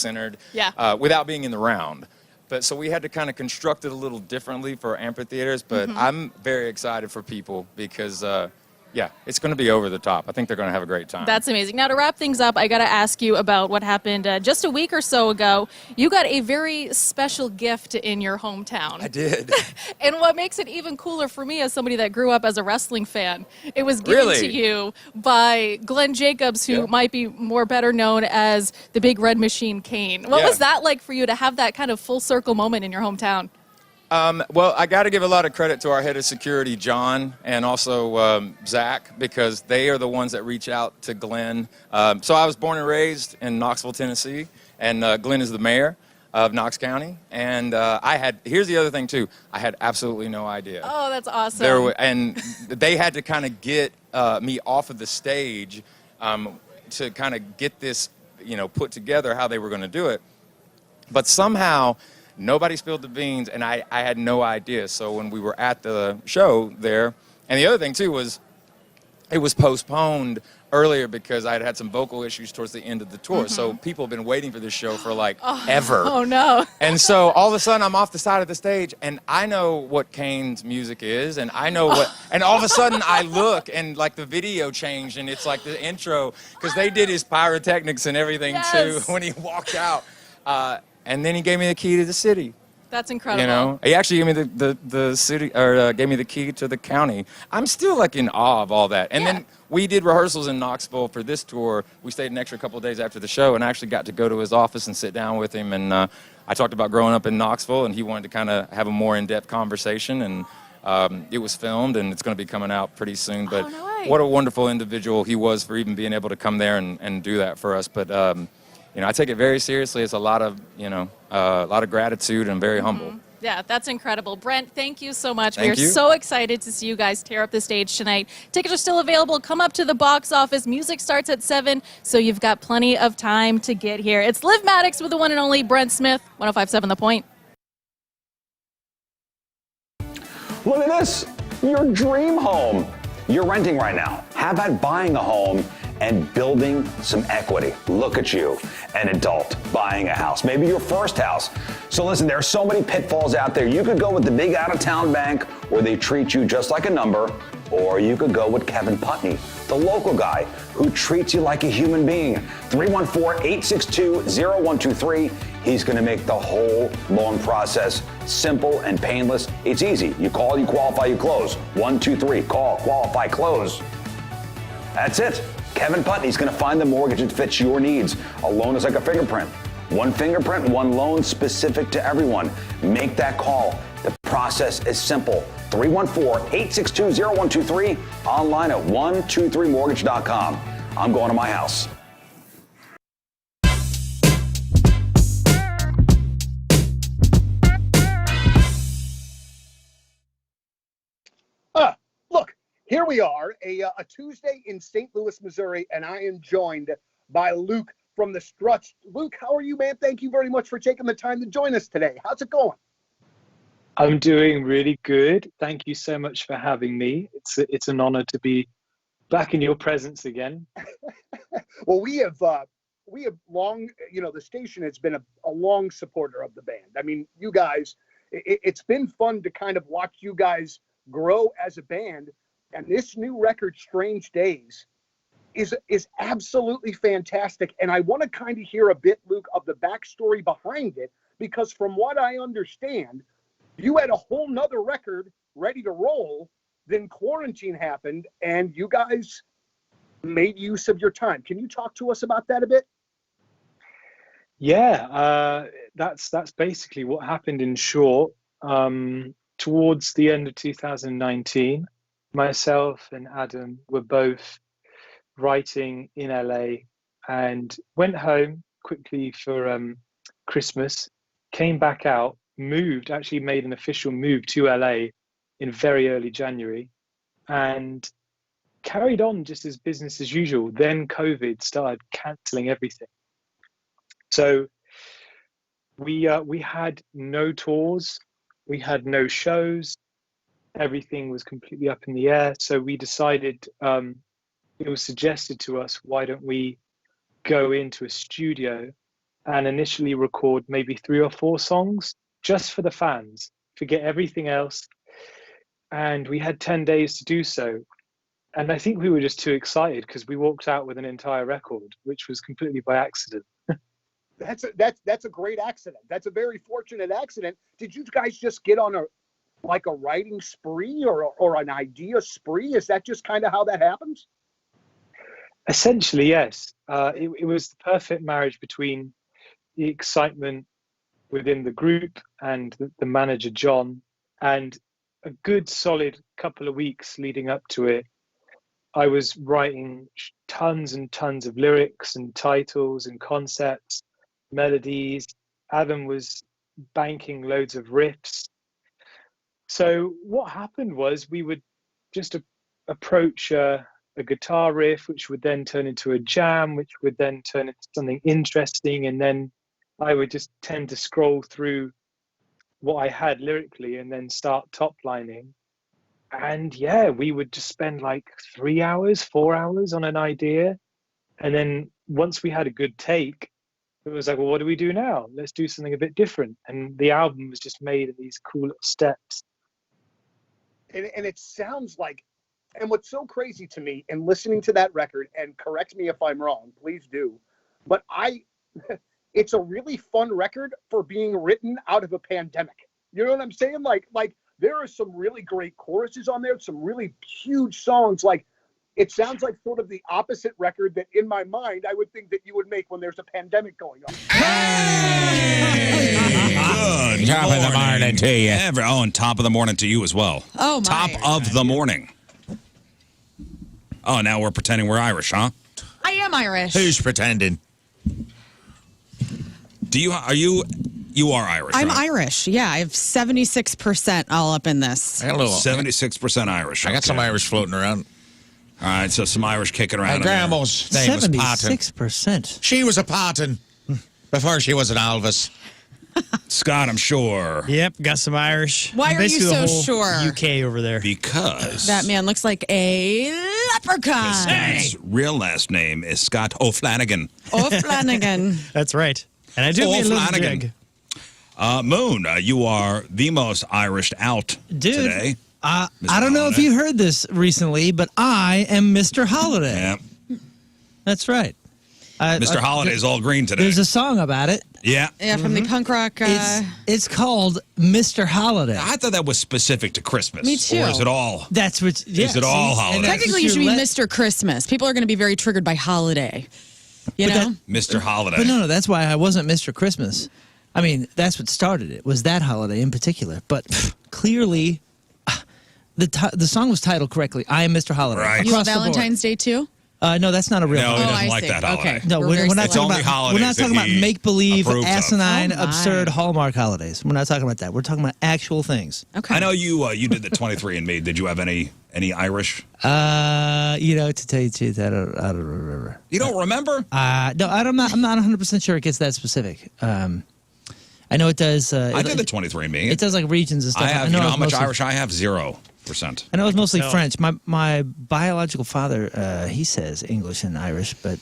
centered, Yeah. without being in the round. But so we had to kind of construct it a little differently for amphitheaters. But I'm very excited for people because, yeah, it's going to be over the top. I think they're going to have a great time. That's amazing. Now, to wrap things up, I got to ask you about what happened just a week or so ago. You got a very special gift in your hometown. I did. And what makes it even cooler for me as somebody that grew up as a wrestling fan, it was given to you by Glenn Jacobs, who might be more better known as the Big Red Machine Kane. What was that like for you to have that kind of full circle moment in your hometown? Well, I got to give a lot of credit to our head of security, John, and also Zach, because they are the ones that reach out to Glenn. So I was born and raised in Knoxville, Tennessee, and Glenn is the mayor of Knox County. And here's the other thing, too. I had absolutely no idea. Oh, that's awesome. And they had to kind of get me off of the stage to kind of get this, put together how they were going to do it. But somehow nobody spilled the beans, and I had no idea. So when we were at the show there, and the other thing, too, was it was postponed earlier because I had some vocal issues towards the end of the tour. So people have been waiting for this show for, ever. Oh, no. And so all of a sudden, I'm off the side of the stage, and I know what Kane's music is, and I know what, and all of a sudden, I look, and, the video changed, and it's like the intro, because they did his pyrotechnics and everything, too, when he walked out. And then he gave me the key to the city. That's incredible. He actually gave me the city, or gave me the key to the county. I'm still in awe of all that. And then we did rehearsals in Knoxville for this tour. We stayed an extra couple of days after the show, and I actually got to go to his office and sit down with him. And I talked about growing up in Knoxville, and he wanted to kind of have a more in-depth conversation. And it was filmed, and it's going to be coming out pretty soon. But what a wonderful individual he was for even being able to come there and do that for us. But I take it very seriously. It's a lot of, a lot of gratitude, and I'm very humble. Yeah, that's incredible. Brent, thank you so much. Thank We are so excited to see you guys tear up the stage tonight. Tickets are still available. Come up to the box office. Music starts at 7, so you've got plenty of time to get here. It's Liv Maddox with the one and only Brent Smith, 105.7 The Point. Look at this, your dream home. You're renting right now. How about buying a home and building some equity? Look at you, an adult buying a house, maybe your first house. So listen, there are so many pitfalls out there. You could go with the big out-of-town bank where they treat you just like a number, or you could go with Kevin Putney, the local guy who treats you like a human being. 314-862-0123. He's going to make the whole loan process simple and painless. It's easy. You call, you qualify, you close. 123. Call, qualify, close. That's it. Kevin Putney's going to find the mortgage that fits your needs. A loan is like a fingerprint. One fingerprint, one loan, specific to everyone. Make that call. The process is simple. 314-862-0123. Online at 123mortgage.com. I'm going to my house. Look, here we are, a Tuesday in St. Louis, Missouri, and I am joined by Luke from the Struts. Luke, how are you, man? Thank you very much for taking the time to join us today. How's it going? I'm doing really good. Thank you so much for having me. It's an honor to be back in your presence again. Well, we have long, the station has been a long supporter of the band. I mean, you guys, it's been fun to kind of watch you guys grow as a band, and this new record, Strange Days, is absolutely fantastic. And I want to kind of hear a bit, Luke, of the backstory behind it, because from what I understand, you had a whole nother record ready to roll, then quarantine happened, and you guys made use of your time. Can you talk to us about that a bit? Yeah, that's basically what happened in short. Towards the end of 2019, myself and Adam were both writing in LA and went home quickly for Christmas, came back out, actually made an official move to LA in very early January, and carried on just as business as usual. Then COVID started cancelling everything. So we had no tours, we had no shows, everything was completely up in the air. So we decided, it was suggested to us, why don't we go into a studio and initially record maybe 3 or 4 songs just for the fans, forget everything else. And we had 10 days to do so. And I think we were just too excited because we walked out with an entire record, which was completely by accident. That's a great accident. That's a very fortunate accident. Did you guys just get on a writing spree or an idea spree? Is that just kind of how that happens? Essentially, yes. It was the perfect marriage between the excitement within the group and the manager, John, and a good solid couple of weeks leading up to it. I was writing tons and tons of lyrics and titles and concepts, melodies. Adam was banking loads of riffs. So what happened was we would just approach a guitar riff, which would then turn into a jam, which would then turn into something interesting. And then I would just tend to scroll through what I had lyrically and then start top lining. And yeah, we would just spend like 3 hours, 4 hours on an idea. And then once we had a good take, it was like, well, what do we do now? Let's do something a bit different. And the album was just made in these cool little steps. And it sounds like, and what's so crazy to me in listening to that record, and correct me if I'm wrong, please do, but it's a really fun record for being written out of a pandemic. You know what I'm saying? Like there are some really great choruses on there, some really huge songs. Like, it sounds like sort of the opposite record that in my mind I would think that you would make when there's a pandemic going on. Hey! Good Top of the morning to you. And top of the morning to you as well. Oh, my. Top of the morning. Oh, now we're pretending we're Irish, huh? I am Irish. Who's pretending? You are Irish, I'm right? Irish. Yeah, I have 76% all up in this. I got a little. 76% Irish. I got some okay. Irish floating around. All right, so some Irish kicking My around. in there. grandma's name was Patton. 76%. She was a Patton before she was an Elvis. Scott, I'm sure. Yep, got some Irish. Why are you Basically the so whole sure? UK over there. Because That man looks like a leprechaun. his real last name is Scott O'Flanagan. Oh, Flanagan. That's right. And I do mean a little Flanagan. jig. Moon, you are the most Irished out Dude, today. I Mr. don't know if Holiday. you heard this recently, but I am Mr. Holiday. Yeah. That's right. Mr. Holiday is all green today. There's a song about it. Yeah. Yeah, from the punk rock. It's called Mr. Holiday. I thought that was specific to Christmas. Me too. Or is it all? That's what. Yeah, Is it all see? holiday? And that's Technically, you what should be you're Mr. Christmas. People are going to be very triggered by holiday. You But know? Mr. Holiday. But no, that's why I wasn't Mr. Christmas. I mean, that's what started it, was that holiday in particular. But clearly, the song was titled correctly. I am Mr. Holiday. Right. You have Across the board. Valentine's Day too? No, that's not a real No, holiday. he doesn't I like see. that holiday. Okay. No, We're we're very not It's talking only about. We're holidays not talking that about he make-believe, approves of. asinine, Oh, my. absurd Hallmark holidays. We're not talking about that. We're talking about actual things. Okay. I know you did the 23andMe. Did you have any Irish? To tell you the truth, I don't remember. You don't remember? No, I'm not 100% sure it gets that specific. I know it does. I did the 23andMe. It does like regions and stuff. I have. know You know it's how much mostly- Irish I have? 0%. I know it's mostly tell. French. My biological father, he says English and Irish, but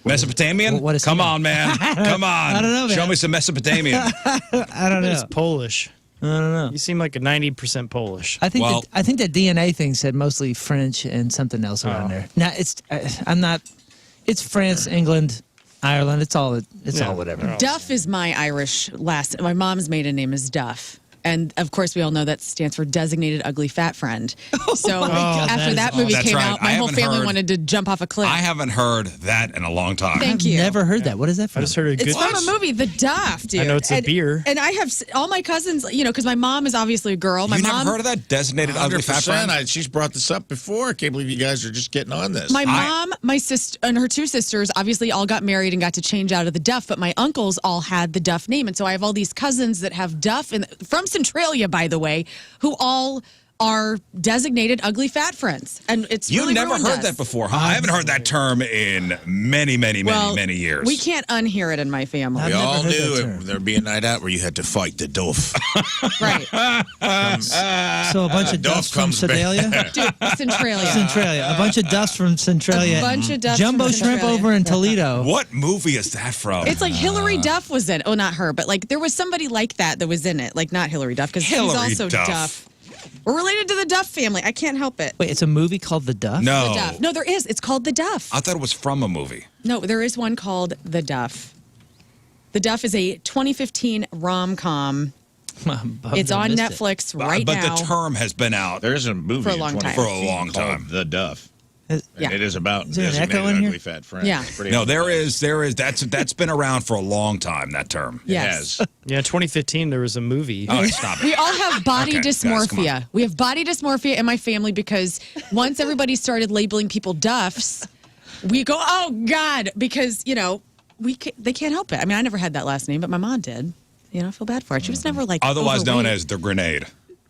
Mesopotamian? What is Come he? on, man. Come on. I don't know, man. Show me some Mesopotamian. I don't It's know. Polish. I don't know. You seem like a 90% Polish. I think Well- I think that DNA thing said mostly French and something else around there. Now I'm not. It's France, England, Ireland. It's all whatever. Duff is my Irish last. My mom's maiden name is Duff. And of course, we all know that stands for designated ugly fat friend. So after that movie That's came right. out, my I whole haven't family heard- wanted to jump off a cliff. I haven't heard that in a long time. Thank I've you. never heard that. What is that from? I just heard a good. It's from a movie, The Duff, dude. I know it's a and, beer. And I have all my cousins, because my mom is obviously a girl. My You mom, never heard of that? Designated ugly fat 100%. friend? She's brought this up before. I can't believe you guys are just getting on this. My mom, my sister, and her two sisters obviously all got married and got to change out of the Duff, but my uncles all had the Duff name. And so I have all these cousins that have Duff, and from Centralia, by the way, who all our designated ugly fat friends. And it's You really never ruined heard us. that before, huh? I haven't heard that term in many years. We can't unhear it in my family. We never all heard knew that term. there'd be a night out where you had to fight the Duff. Right. So a bunch of Duff duffs from comes back. Sedalia? Dude, Centralia. Centralia. A bunch of duffs from Centralia. A bunch of duffs Jumbo from shrimp Centralia. over in Toledo. What movie is that from? It's like Hillary Duff was in. Oh, not her, but like there was somebody like that was in it. Like not Hillary Duff because she's Hillary also Duff. Duff. We're related to the Duff family. I can't help it. Wait, it's a movie called The Duff? No. The Duff. No, there is. It's called The Duff. I thought it was from a movie. No, there is one called The Duff. The Duff is a 2015 rom-com. It's on Netflix right but now. the term has been out There is a movie For a in long time. 2015 For a long called time. The Duff. Yeah. It is about Is there an designated echo in here? ugly fat friend. Yeah. It's pretty No, awesome. there is. That's been around for a long time, that term. Yes. Yes. Yeah, 2015 there was a movie. Oh, stop We it. all have body Okay, guys, come dysmorphia. We have body dysmorphia in my family because once everybody started labeling people Duffs, we go, oh God, because they can't help it. I mean, I never had that last name, but my mom did. I feel bad for her. She was never like Otherwise known overweight. as the grenade.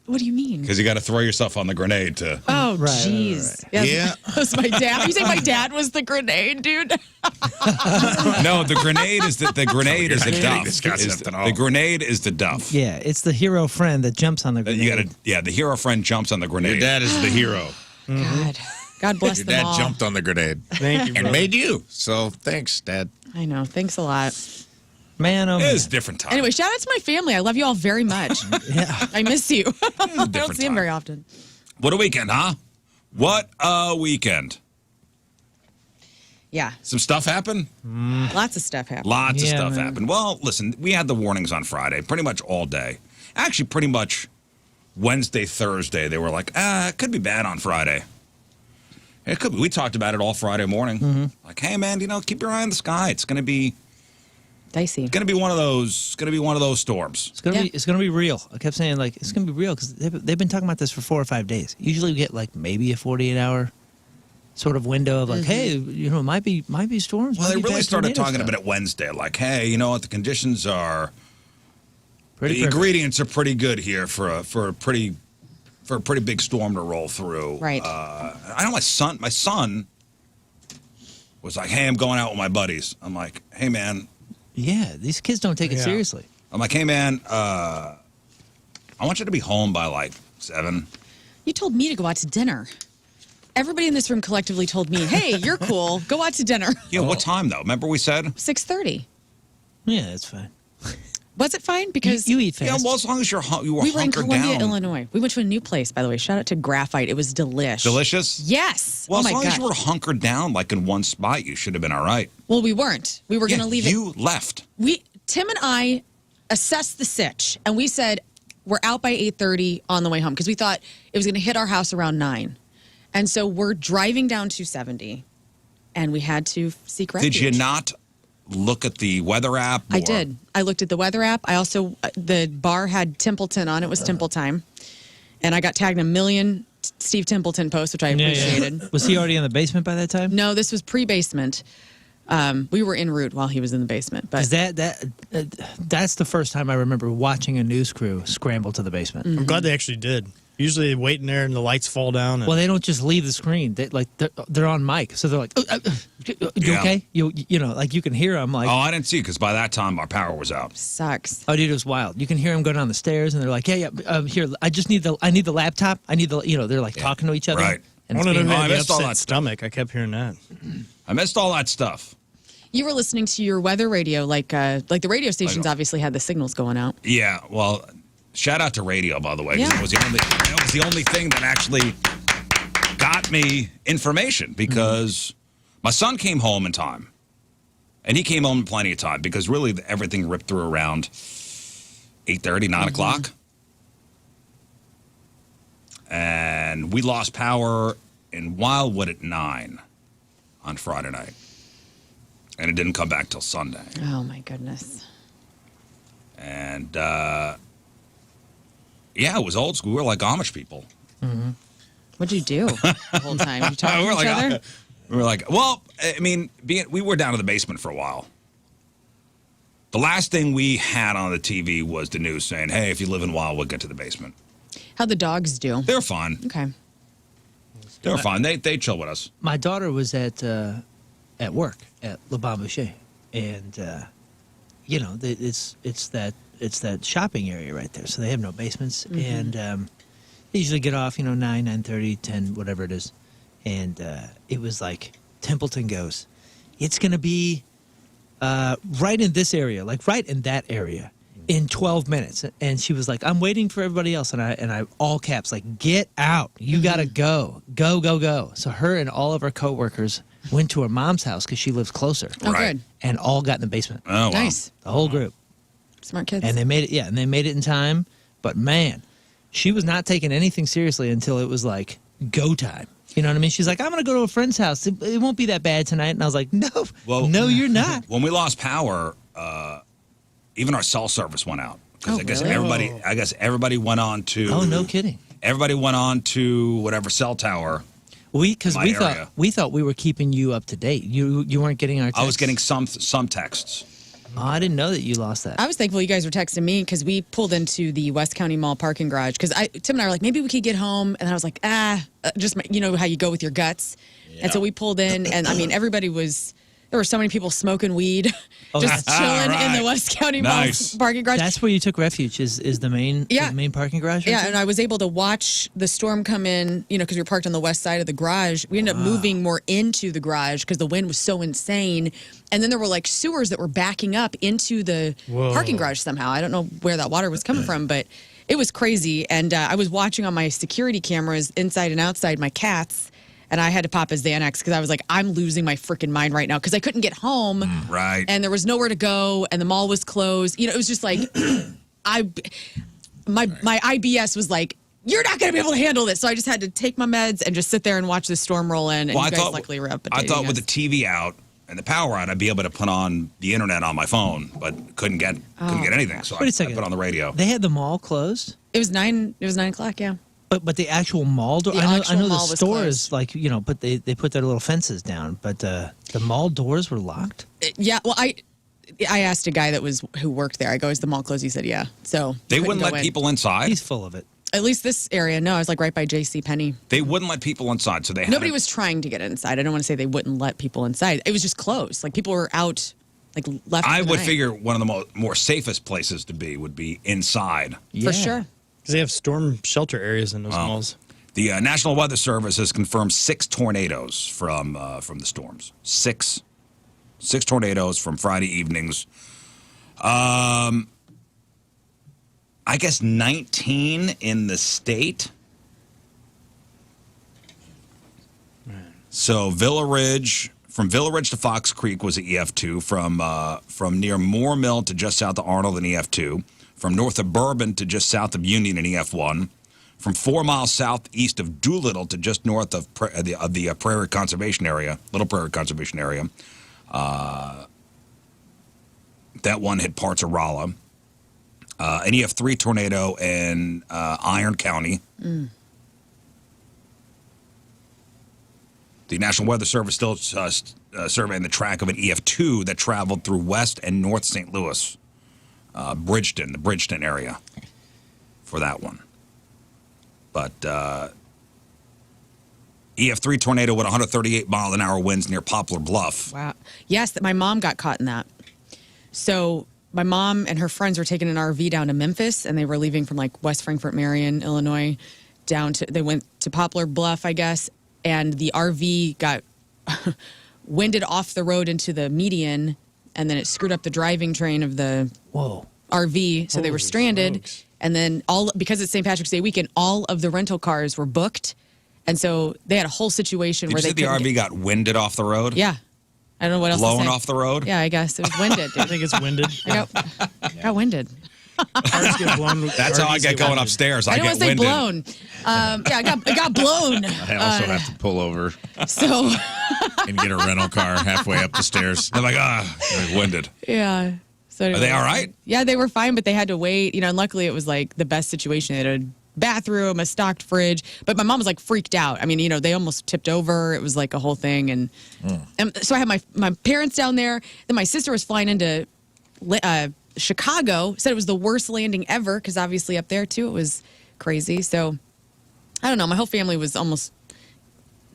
What do you mean? Because you got to throw yourself on the grenade to. Oh, Right, jeez. right, Yeah. That was my dad. You saying my dad was the grenade, dude? No, the grenade is the grenade is the You're not Duff. this concept Is at all. the grenade is the Duff. Yeah, it's the hero friend that jumps on the grenade. You got to. Yeah, the hero friend jumps on the Your grenade. dad is the hero. God bless Your them dad all. jumped on the grenade Thank you, and brother. made you. So thanks, Dad. I know. Thanks a lot. Man, oh It man. is a different time. Anyway, shout out to my family. I love you all very much. Yeah. I miss you. I don't different see them time. very often. What a weekend, huh? What a weekend. Yeah. Some stuff happened? Lots of stuff happened. Lots of Yeah, stuff man. happened. Well, listen, we had the warnings on Friday pretty much all day. Actually, pretty much Wednesday, Thursday, they were like, it could be bad on Friday. It could be. We talked about it all Friday morning. Like, hey, man, keep your eye on the sky. It's going to be Dicey. one of those storms. It's gonna Yeah. be. It's gonna be real. I kept saying like it's gonna be real because they've been talking about this for 4 or 5 days. Usually we get like maybe a 48-hour sort of window of like, hey, it might be storms. Well, might they be really bad started tornado talking stuff. about it Wednesday. Like, hey, you know what? The conditions are Pretty the perfect. ingredients are pretty good here for a pretty big storm to roll through. Right. I know my son was like, hey, I'm going out with my buddies. I'm like, hey, man. Yeah, these kids don't take it Yeah. seriously. I'm like, hey, man, I want you to be home by like 7. You told me to go out to dinner. Everybody in this room collectively told me, hey, you're cool. Go out to dinner. Yeah, what time, though? Remember we said? 6:30. Yeah, that's fine. Was it fine? Because You eat fast. Yeah, well, as long as you were we were in hunkered Columbia, down. Illinois. We went to a new place, by the way. Shout out to Graphite. It was delish. Delicious? Yes. Well, oh as my long God. as you were hunkered down like in one spot, you should have been all right. Well, we weren't. We were going to leave it. You left. Tim and I assessed the sitch, and we said we're out by 8:30 on the way home because we thought it was going to hit our house around 9. And so we're driving down 270, and we had to seek refuge. Did you not look at the weather app? I or- did. I looked at the weather app. I also, the bar had Templeton on. It was Temple time. And I got tagged in a million Steve Templeton posts, which I appreciated. Was he already in the basement by that time? No, this was pre-basement. We were en route while he was in the basement. But Because that's the first time I remember watching a news crew scramble to the basement. I'm glad they actually did. Usually they wait in there and the lights fall down. And Well, they don't just leave the screen. They're on mic, so they're like, "You Yeah. okay? You know, like you can hear them. Like, Oh, I didn't see it because by that time our power was out. sucks. oh, dude, it was wild. You can hear them go down the stairs, and they're like, yeah. Here, I need the laptop. I need the, they're like talking to each other. Right. I And it's wanted to being- know I who had the missed all upset that. stomach. I kept hearing that. I missed all that stuff. You were listening to your weather radio, like the radio stations obviously had the signals going out. Yeah, well, shout out to radio, by the way. 'Cause Yeah. That was the only thing that actually got me information because my son came home in time. And he came home in plenty of time because really everything ripped through around 8:30, 9 o'clock. And we lost power in Wildwood at 9 on Friday night. And it didn't come back till Sunday. Oh, my goodness. And, yeah, it was old school. We were like Amish people. What'd you do the whole time? You talking we to were each like, other? we were like, well, I mean, we were down in the basement for a while. The last thing we had on the TV was the news saying, hey, if you live in Wildwood, get to the basement. How'd the dogs do? They're fine. Okay. They're fine. They chill with us. My daughter was at work at Le Bon Boucher, and you know, it's that shopping area right there. So they have no basements, and they usually get off, 9:30, 10, whatever it is. And it was like Templeton goes, it's gonna be right in this area, like right in that area, in 12 minutes. And she was like, I'm waiting for everybody else. And I all caps, like, get out. You got to go. Go, go, go. So her and all of her coworkers went to her mom's house because she lives closer. Oh, good. And all got in the basement. Oh, wow. Nice. The whole group. Smart kids. And they made it, and they made it in time. But man, she was not taking anything seriously until it was like go time. You know what I mean? She's like, I'm going to go to a friend's house. It won't be that bad tonight. And I was like, no, no, you're not. When we lost power, even our cell service went out. Because I guess everybody went on to. Oh, no kidding. Everybody went on to whatever cell tower. We thought we were keeping you up to date. You weren't getting our texts. I was getting some texts. Oh, I didn't know that you lost that. I was thankful you guys were texting me because we pulled into the West County Mall parking garage because Tim and I were like, maybe we could get home. And I was like, just how you go with your guts. Yeah. And so we pulled in, and I mean, there were so many people smoking weed, just chilling in the West County Mall parking garage. That's where you took refuge, is the main parking garage? Yeah, and I was able to watch the storm come in, because we were parked on the west side of the garage. We ended up moving more into the garage because the wind was so insane. And then there were like sewers that were backing up into the parking garage somehow. I don't know where that water was coming from, but it was crazy. And I was watching on my security cameras inside and outside my cats. And I had to pop a Xanax because I was like, I'm losing my freaking mind right now because I couldn't get home. Right. And there was nowhere to go, and the mall was closed. It was just like, my IBS was like, you're not going to be able to handle this. So I just had to take my meds and just sit there and watch the storm roll in. And you guys luckily were up. I thought with the TV out and the power out, I'd be able to put on the internet on my phone, but couldn't get anything. So I put on the radio. They had the mall closed? It was 9 o'clock, yeah. But the actual mall door, I know the stores, like, but they put their little fences down, but the mall doors were locked? Yeah, well, I asked a guy who worked there. I go, is the mall closed? He said, yeah. So they wouldn't let people inside? He's full of it. At least this area, no. I was like right by J.C. Penney. They wouldn't let people inside, so nobody was trying to get inside. I don't want to say they wouldn't let people inside. It was just closed. Like people were out, like left. I would figure one of the more safest places to be would be inside. For sure. Because they have storm shelter areas in those malls. The National Weather Service has confirmed 6 tornadoes from the storms. Six tornadoes from Friday evenings. I guess 19 in the state. So from Villa Ridge to Fox Creek was an EF2. From near Moore Mill to just south of Arnold, an EF2. From north of Bourbon to just south of Union, an EF1. From 4 miles southeast of Doolittle to just north of the Prairie Conservation Area, Little Prairie Conservation Area. That one hit parts of Rolla. An EF3 tornado in Iron County. The National Weather Service still surveying the track of an EF2 that traveled through West and North St. Louis. The Bridgeton area for that one. But EF3 tornado with 138-mile-an-hour winds near Poplar Bluff. Wow. Yes, my mom got caught in that. So my mom and her friends were taking an RV down to Memphis, and they were leaving from like West Frankfort, Marion, Illinois, they went to Poplar Bluff, I guess, and the RV got winded off the road into the median, and then it screwed up the driving train of the RV, so they were stranded. Smokes. And then because it's St. Patrick's Day weekend, all of the rental cars were booked, and so they had a whole situation where the RV got winded off the road? Yeah. I don't know what else to say. Blown off the road? Yeah, I guess. It was winded. I think it's winded. I got winded. Cars get blown. That's how I get going upstairs. I don't want to say winded. blown. I got blown. I also have to pull over So and get a rental car halfway up the stairs. They're like, winded. yeah. So Are they all right? Yeah, they were fine, but they had to wait. And luckily it was like the best situation. They had a bathroom, a stocked fridge. But my mom was like freaked out. I mean, they almost tipped over. It was like a whole thing. And so I had my parents down there. Then my sister was flying into Chicago. Said it was the worst landing ever because obviously up there too it was crazy. So I don't know. My whole family was almost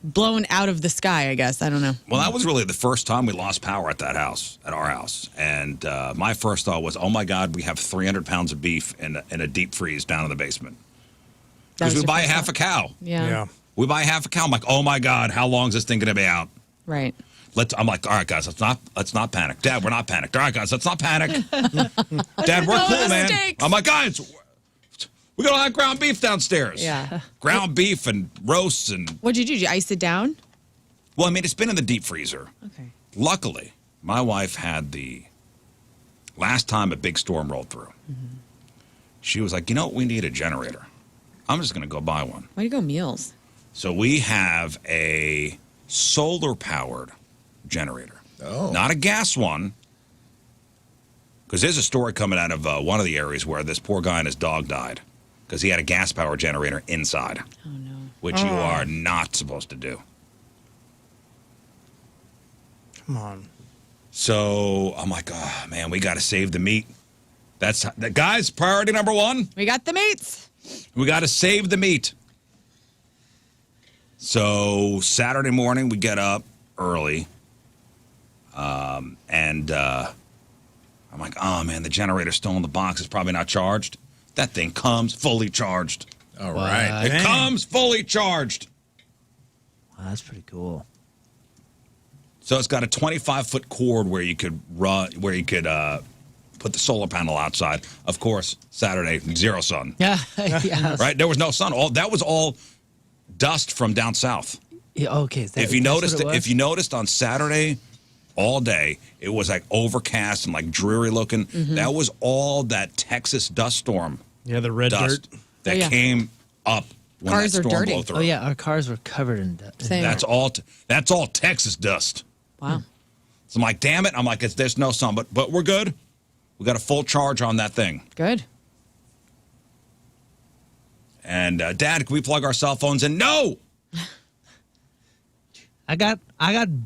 blown out of the sky, I guess. I don't know. Well, that was really the first time we lost power at that house, at our house. And my first thought was, oh, my God, we have 300 pounds of beef in a deep freeze down in the basement. That Because was we your buy first half thought? a cow. Yeah. We buy half a cow. I'm like, oh, my God, how long is this thing going to be out? Right. I'm like, all right, guys, let's not panic. Dad, we're not panicked. All right, guys, let's not panic. Dad, we're cool, man. mistakes. I'm like, guys, we got all that ground beef downstairs. Yeah. Ground beef and roasts and... What'd you do? Did you ice it down? Well, I mean, it's been in the deep freezer. Okay. Luckily, my wife had last time a big storm rolled through. Mm-hmm. She was like, you know what? We need a generator. I'm just going to go buy one. Why do you go meals? So we have a solar-powered generator. Oh. Not a gas one. Because there's a story coming out of one of the areas where this poor guy and his dog died because he had a gas-powered generator inside. Oh, no. Which you are not supposed to do. Come on. So I'm like, oh, man, we got to save the meat. Guys, priority number one. We got the meats. We got to save the meat. So Saturday morning, we get up early. And I'm like, oh, man, the generator's still in the box. It's probably not charged. That thing comes fully charged. All right. It comes fully charged. Wow, that's pretty cool. So it's got a 25-foot cord where you could put the solar panel outside. Of course, Saturday, zero sun. Yeah, yeah. Right? There was no sun. That was all dust from down south. Yeah, okay. If you noticed on Saturday all day, it was like overcast and like dreary looking. Mm-hmm. That was all that Texas dust storm. Yeah, the red dust dirt. that came up when Cars that are storm dirty. blew through. Oh yeah, our cars were covered in dust. Same. That's all Texas dust. Wow. So I'm like, damn it. I'm like, there's no sun, but we're good. We got a full charge on that thing. Good. And Dad, can we plug our cell phones in? No. I got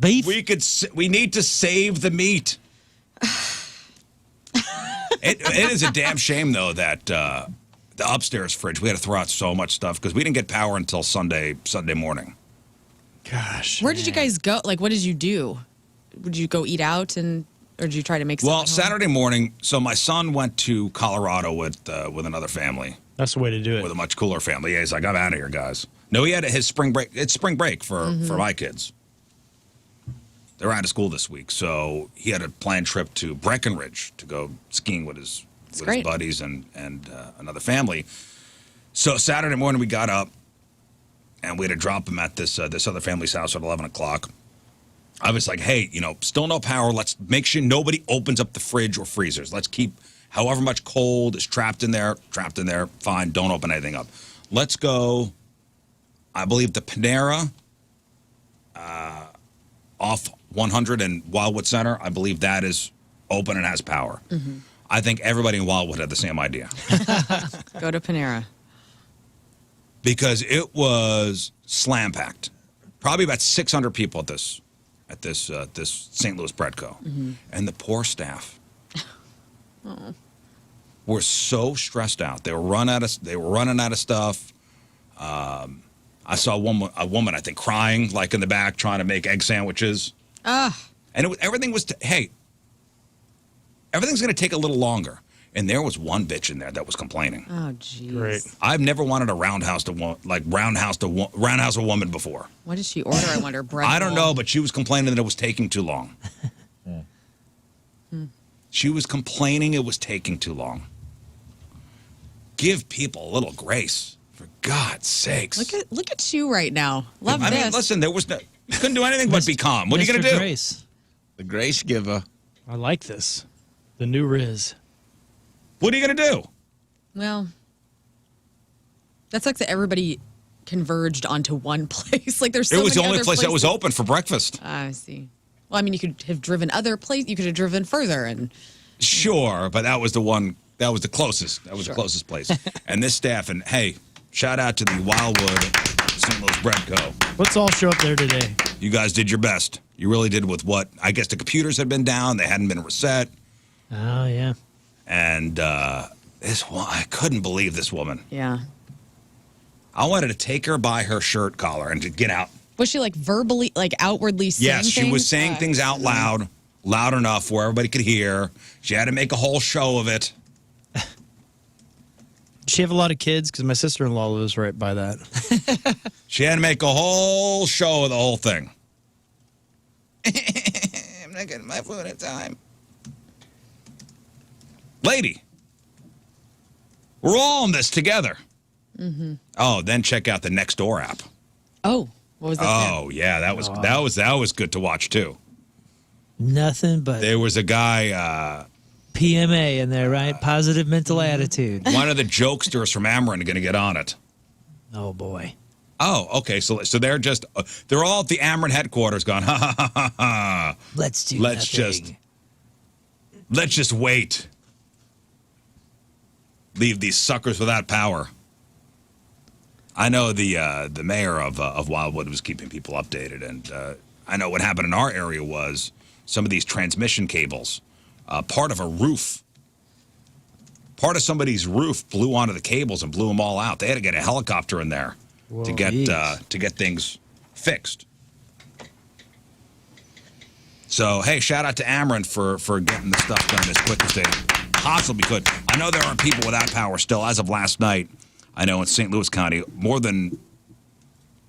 beef. We need to save the meat. It is a damn shame though that the upstairs fridge, we had to throw out so much stuff because we didn't get power until Sunday morning. Gosh. Where did you guys go? Like, what did you do? Would you go eat out or did you try to make something Well, home? Saturday morning, so my son went to Colorado with another family, That's the way to do with a it. much cooler family. Yeah, he's like, I'm out of here, guys. No, he had his spring break. It's spring break for my kids. They're out of school this week, so he had a planned trip to Breckenridge to go skiing with his great. buddies and another family. So Saturday morning we got up, and we had to drop him at this other family's house at 11 o'clock. I was like, hey, still no power. Let's make sure nobody opens up the fridge or freezers. Let's keep however much cold is trapped in there. Fine, don't open anything up. Let's go, I believe the Panera off 100 and Wildwood Center, I believe that is open and has power. Mm-hmm. I think everybody in Wildwood had the same idea. Go to Panera. Because it was slam packed. Probably about 600 people at this St. Louis Bread Co. Mm-hmm. And the poor staff were so stressed out. They were running out of stuff. I saw a woman, I think, crying like in the back, trying to make egg sandwiches. And everything's going to take a little longer. And there was one bitch in there that was complaining. Oh, jeez. Great. I've never wanted to roundhouse a woman before. What did she order? I wonder. Bread I don't roll? know, but she was complaining that it was taking too long. She was complaining it was taking too long. Give people a little grace, for God's sakes. Look at you right now. Love I this. mean, listen, you couldn't do anything but be calm. What are you going to do? Grace. The grace giver. I like this. The new Rizz. What are you going to do? Well, that sucks that everybody converged onto one place. Like there's so It was the many only other place that was places. open for breakfast. I see. Well, I mean, you could have driven other places. You could have driven further, and Sure, but that was the one. That was the closest. That was the closest place. And this staff, and hey, shout out to the Wildwood St. Louis Bread Co. Let's all show up there today. You guys did your best. You really did with what I guess the computers had been down. They hadn't been reset. Oh yeah. And this one, I couldn't believe this woman. yeah, I wanted to take her by her shirt collar and to get out. Was she like verbally, like outwardly saying Yes, she was things? saying things out loud, loud enough where everybody could hear. She had to make a whole show of it. Does she have a lot of kids? Because my sister-in-law lives right by that. She had to make a whole show of the whole thing. I'm not getting my food in time. Lady, we're all in this together. Mm-hmm. Oh, then check out the Nextdoor app. Oh, what was that? Oh, yeah, that was good to watch too. Nothing but There was a guy, PMA in there, right? Positive mental attitude. one of the jokesters from Ameren, going to get on it. Oh boy. Oh, okay. So they're just they're all at the Ameren headquarters, going ha ha ha ha ha. Let's Let's just wait. Leave these suckers without power. I know the mayor of Wildwood was keeping people updated, and I know what happened in our area was some of these transmission cables, part of somebody's roof blew onto the cables and blew them all out. They had to get a helicopter in there to get things fixed. So hey, shout out to Ameren for getting the stuff done as quick as they possibly could. I know there are people without power still as of last night. I know in St. Louis County, more than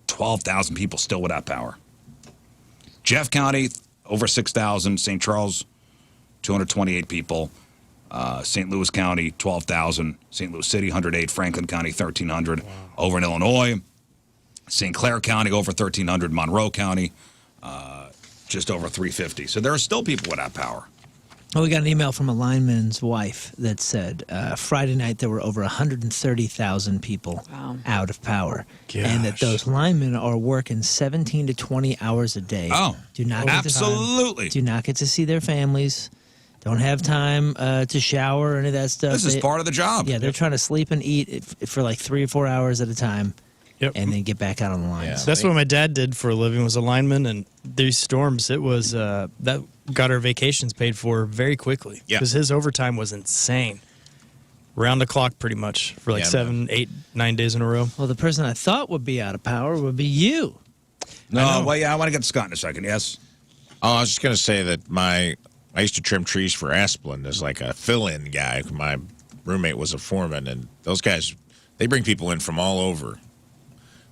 12,000 people still without power. Jeff County, over 6,000. St. Charles, 228 people. St. Louis County, 12,000. St. Louis City, 108. Franklin County, 1,300. Wow. Over in Illinois, St. Clair County, over 1,300. Monroe County, just over 350. So there are still people without power. Oh, we got an email from a lineman's wife that said Friday night there were over 130,000 people out of power. Gosh. And that those linemen are working 17 to 20 hours a day. Oh, do not get absolutely. Do not get to see their families. Don't have time to shower or any of that stuff. This is part of the job. Yeah, they're trying to sleep and eat for like 3 or 4 hours at a time. Yep. And then get back out on the lines. Yeah. That's what my dad did for a living, was a lineman, and these storms, it was that got our vacations paid for very quickly. Yeah. Because his overtime was insane. Round the clock pretty much for like 7, 8, 9 days in a row. Well, the person I thought would be out of power would be you. No, well, yeah, I want to get to Scott in a second. Yes. Oh, I was just going to say that I used to trim trees for Asplin as like a fill-in guy. My roommate was a foreman, and those guys, they bring people in from all over.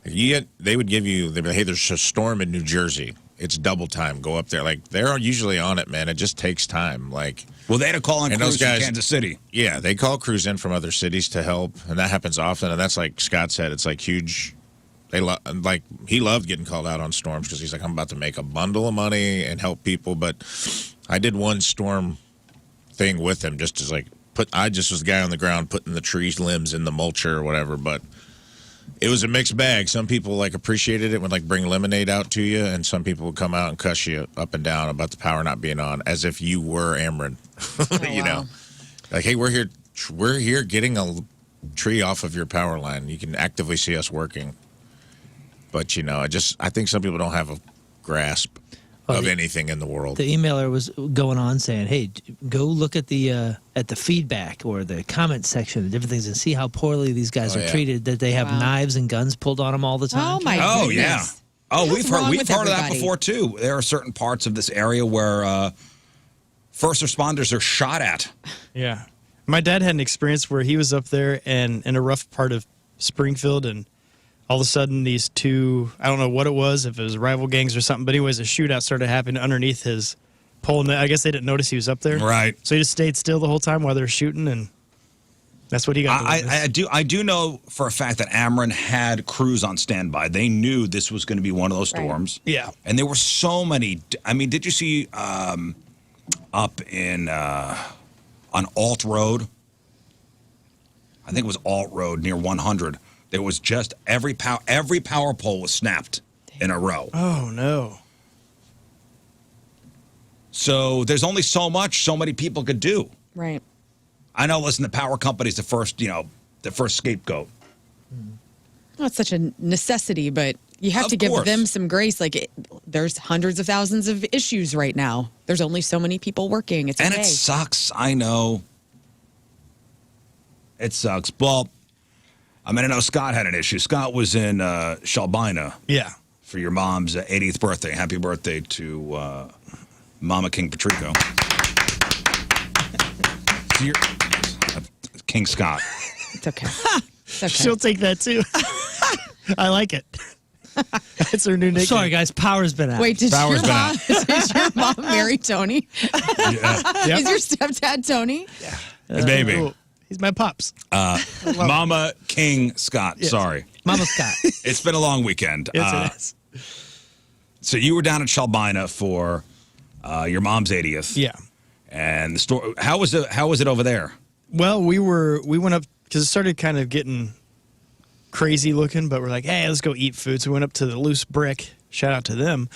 They would give you, they'd be like, hey, there's a storm in New Jersey. It's double time. Go up there. Like, they're usually on it, man. It just takes time. Like, well, they had to call in crews from Kansas City. Yeah, they call crews in from other cities to help, and that happens often. And that's like Scott said, it's like huge. Like he loved getting called out on storms because he's like, I'm about to make a bundle of money and help people. But I did one storm thing with him, just as like I just was the guy on the ground putting the tree limbs in the mulcher or whatever, but. It was a mixed bag. Some people like appreciated it, would like bring lemonade out to you, and some people would come out and cuss you up and down about the power not being on, as if you were Ameren. You know, like, hey, we're here getting a tree off of your power line. You can actively see us working, but you know, I think some people don't have a grasp of anything in the world. The emailer was going on saying, hey, go look at the feedback or the comment section, the different things, and see how poorly these guys are treated, that they have knives and guns pulled on them all the time. Oh, my goodness. Oh, yeah. Oh, What's we've heard of that before, too. There are certain parts of this area where first responders are shot at. Yeah. My dad had an experience where he was up there and in a rough part of Springfield, and all of a sudden these two, I don't know what it was, if it was rival gangs or something, but anyways, a shootout started happening underneath his pole, and I guess they didn't notice he was up there. Right. So he just stayed still the whole time while they were shooting, and that's what he got. I do know for a fact that Ameren had crews on standby. They knew this was going to be one of those storms. Right. Yeah. And there were so many. I mean, did you see up in on Alt Road? I think it was Alt Road near 100. There was just every power pole was snapped in a row. Oh no. So there's only so many people could do. Right. I know, listen, the power company's the first scapegoat. Well, it's such a necessity, but you have Of to give course. them some grace. Like, there's hundreds of thousands of issues right now. There's only so many people working. It's And okay. it sucks. I know. It sucks. Well, I mean, I know Scott had an issue. Scott was in Shalbina Yeah. for your mom's 80th birthday. Happy birthday to Mama King Patrico. So King Scott. It's okay. It's okay. She'll take that too. I like it. That's her new nickname. Sorry, guys. Power's been out. Wait, Power's been out. is your mom marry Tony? Yep. Is your stepdad Tony? Baby. Cool. He's my pops. Mama King Scott. Yes. Sorry. Mama Scott. It's been a long weekend. Yes, it is. So you were down at Shalbina for your mom's 80th. Yeah. And the store. How was it over there? Well, we went up because it started kind of getting crazy looking, but we're like, hey, let's go eat food. So we went up to the Loose Brick. Shout out to them.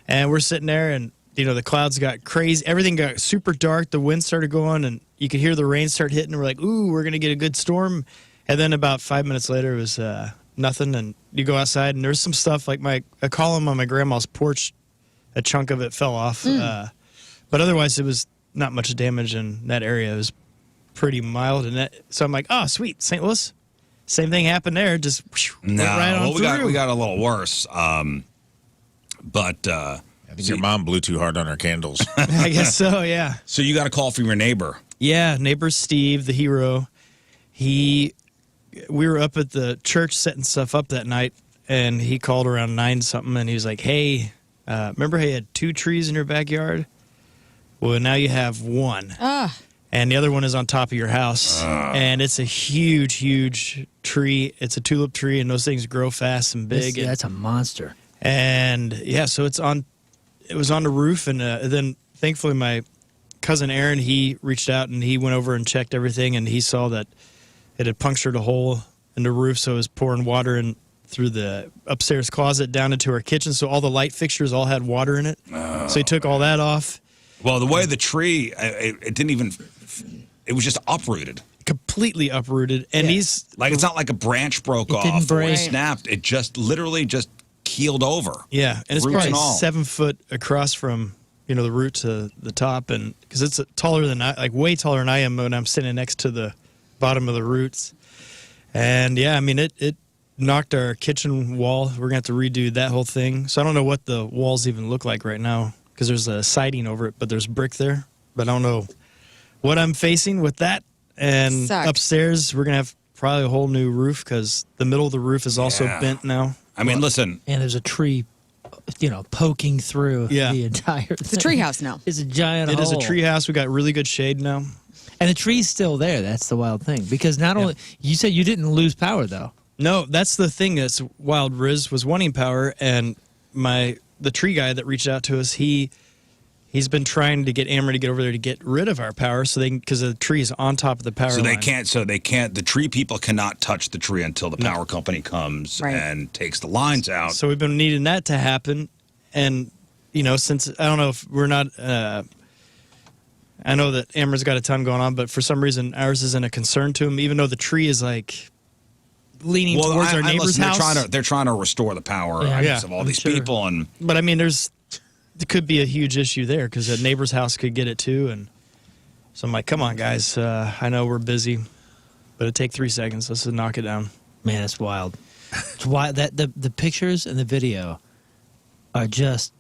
And we're sitting there, and the clouds got crazy. Everything got super dark. The wind started going, and you could hear the rain start hitting. We're like, ooh, we're gonna get a good storm. And then about 5 minutes later, it was nothing. And you go outside, and there's some stuff like a column on my grandma's porch. A chunk of it fell off, but otherwise it was not much damage in that area. It was pretty mild, and so I'm like, oh, sweet, St. Louis. Same thing happened there. Just went right on through. we got a little worse. But I think your mom blew too hard on her candles. I guess so. Yeah. so you got a call from your neighbor. Yeah. Neighbor Steve, the hero. We were up at the church setting stuff up that night, and he called around 9 something, and he was like, hey, remember how you had 2 trees in your backyard? Well, now you have 1. And the other one is on top of your house. And it's a huge, huge tree. It's a tulip tree, and those things grow fast and big. That's a monster. And yeah, so it was on the roof, and then thankfully my cousin Aaron, he reached out and he went over and checked everything, and he saw that it had punctured a hole in the roof, so it was pouring water in through the upstairs closet down into our kitchen, so all the light fixtures all had water in it. So he took all that off. Well, the way the tree, it didn't even, it was just uprooted. Completely uprooted, and he's Like, it's not like a branch broke off didn't or break. it snapped. It just literally just keeled over. yeah, and it's Roots probably and all. 7 foot across from the root to the top, and because it's taller than way taller than I am when I'm sitting next to the bottom of the roots. And yeah, I mean it knocked our kitchen wall. We're gonna have to redo that whole thing. So I don't know what the walls even look like right now because there's a siding over it, but there's brick there. But I don't know what I'm facing with that. And Sucks. upstairs, we're gonna have probably a whole new roof because the middle of the roof is also Yeah. bent now. I mean, listen, And there's a tree, poking through Yeah. the entire thing. It's a treehouse now. It's a giant It is a hole. tree house. We got really good shade now. And the tree's still there. That's the wild thing. Because not only, you said you didn't lose power, though. No, that's the thing that's wild. Rizz was wanting power, and the tree guy that reached out to us, he's been trying to get Amber to get over there to get rid of our power, so because the tree is on top of the power so they line. can't, the tree people cannot touch the tree until the power company comes Right. and takes the lines out. So we've been needing that to happen, and since I don't know if we're not. I know that Amber's got a ton going on, but for some reason ours isn't a concern to him, even though the tree is like leaning towards our neighbor's listen, house. They're trying to restore the power Yeah. I guess, Yeah, of all I'm these sure. people, and But I mean, there could be a huge issue there because a neighbor's house could get it too, and so I'm like, come on, guys, I know we're busy, but it'd take 3 seconds. Let's just knock it down. Man, it's wild. It's wild. The pictures and the video are just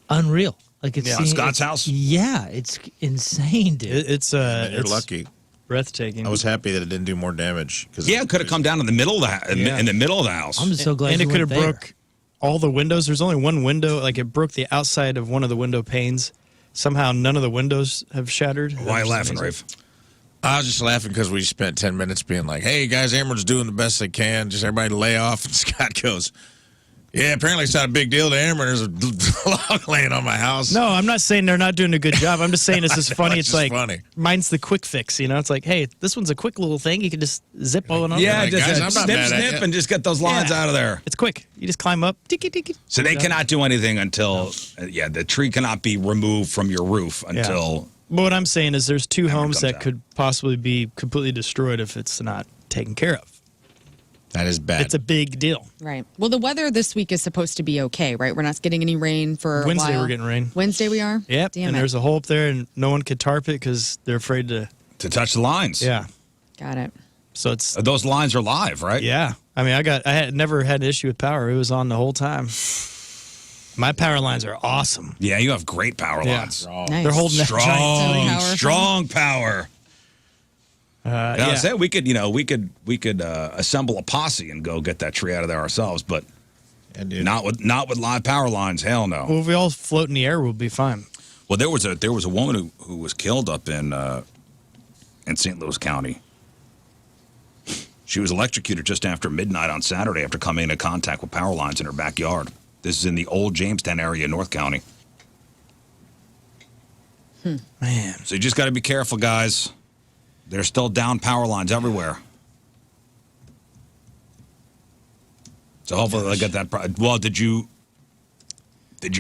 unreal. Like it's on Scott's house? Yeah, it's insane, dude. It's And you're it's lucky. breathtaking. I was happy that it didn't do more damage. yeah, it could have come down in the middle of the house. I'm just so glad and you it could went have there. broke all the windows. There's only one window, like it broke the outside of one of the window panes. Somehow none of the windows have shattered. Why are you That's laughing, amazing. Rafe? I was just laughing because we spent 10 minutes being like, hey, guys, Amber's doing the best they can. Just everybody lay off. And Scott goes, yeah, apparently it's not a big deal to Amber. There's a log laying on my house. No, I'm not saying they're not doing a good job. I'm just saying it's just funny. it's It's just like funny. mine's the quick fix. It's like, hey, this one's a quick little thing. You can just zip on. Yeah, like, just guys, I'm not snip, mad at snip, you. and just get those lines Yeah. out of there. It's quick. You just climb up. Tiki tiki. So they cannot do anything until, the tree cannot be removed from your roof until. But what I'm saying is there's 2 homes comes that out. could possibly be completely destroyed if it's not taken care of. That is bad. It's a big deal. Right. Well, the weather this week is supposed to be okay, right? We're not getting any rain for Wednesday a while. we're getting rain. Wednesday we are? Yep. Damn and it. there's a hole up there, and no one could tarp it because they're afraid to. To touch the lines. Yeah. Got it. So it's Those lines are live, right? yeah. I mean, I had never had an issue with power. It was on the whole time. My power lines are awesome. Yeah, you have great power Yeah. lines. Nice. They're holding that giant Powerful. Strong power. I yeah. said we could assemble a posse and go get that tree out of there ourselves, but And dude, not with live power lines. Hell no. Well, if we all float in the air, we'll be fine. Well, there was a woman who was killed up in St. Louis County. She was electrocuted just after midnight on Saturday after coming into contact with power lines in her backyard. This is in the old Jamestown area, North County. Man. So you just got to be careful, guys. There's still down power lines everywhere. So hopefully they'll get that. Well, did you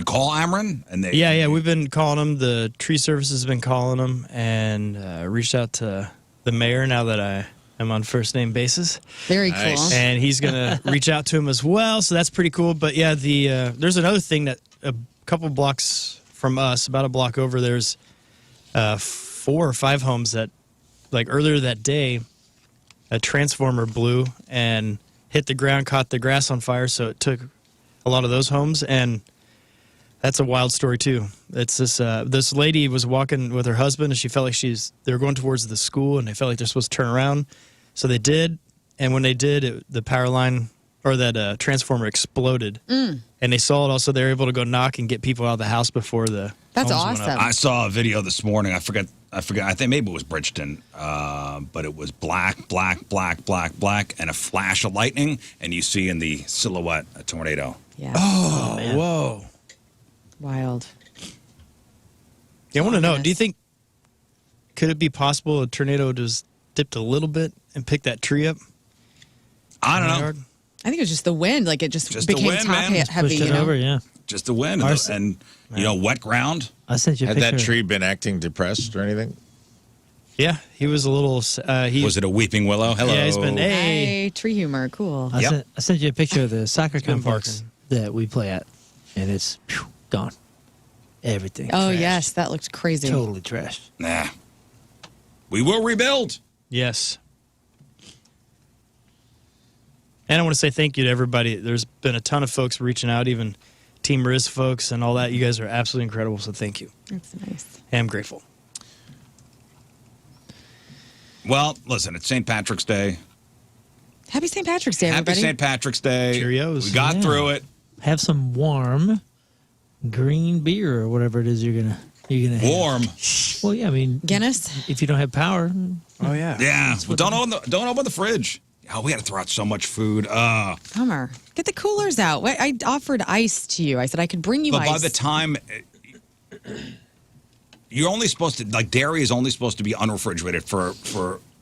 call Ameren? And they Yeah, we've been calling them. The tree service has been calling them, and reached out to the mayor now that I am on first name basis, Very Nice. cool. and he's gonna reach out to him as well. So that's pretty cool. But yeah, there's another thing that a couple blocks from us, about a block over, there's 4 or 5 homes that, like earlier that day, a transformer blew and hit the ground, caught the grass on fire, so it took a lot of those homes. And that's a wild story too. It's this lady was walking with her husband, and she felt like they were going towards the school, and they felt like they're supposed to turn around, so they did. And when they did, the power line or that transformer exploded, and they saw it. Also, they were able to go knock and get people out of the house before the. That's homes went up. awesome. I saw a video this morning. I forget. I think maybe it was Bridgeton, but it was black, and a flash of lightning, and you see in the silhouette a tornado. Yeah. Oh, whoa! Wild. Yeah, I want to know. Ominous. Do you think could it be possible a tornado just dipped a little bit and picked that tree up? I don't in the know. yard? I think it was just the wind. Like it just Just the became wind, top man. heavy. Pushed You it know? over, yeah. Just the wind Ours- and wet ground. I sent you a had picture. that tree been acting depressed or anything? Yeah, he was a little. Was it a weeping willow? Hello. Yeah, he's been. Hey, Hey, tree humor. Cool. Yep. I sent you a picture of the soccer been complex that we play at, and it's gone. Everything. Oh, trashed. yes. That looked crazy. Totally trashed. Nah. We will rebuild. yes. And I want to say thank you to everybody. There's been a ton of folks reaching out, even Team Rizz folks and all that. You guys are absolutely incredible. So thank you. That's nice. I am grateful. Well, listen, it's St. Patrick's Day. Happy St. Patrick's Day, Happy everybody. St. Patrick's Day. Cheerios. We got Yeah. through it. Have some warm green beer or whatever it is you're gonna have. Warm. Well, yeah. I mean, Guinness. if you don't have power, Oh yeah. Yeah. Well, don't open the fridge. Oh, we had to throw out so much food. Bummer. Get the coolers out. I offered ice to you. I said I could bring you But ice. by the time you're only supposed to, like, dairy is only supposed to be unrefrigerated for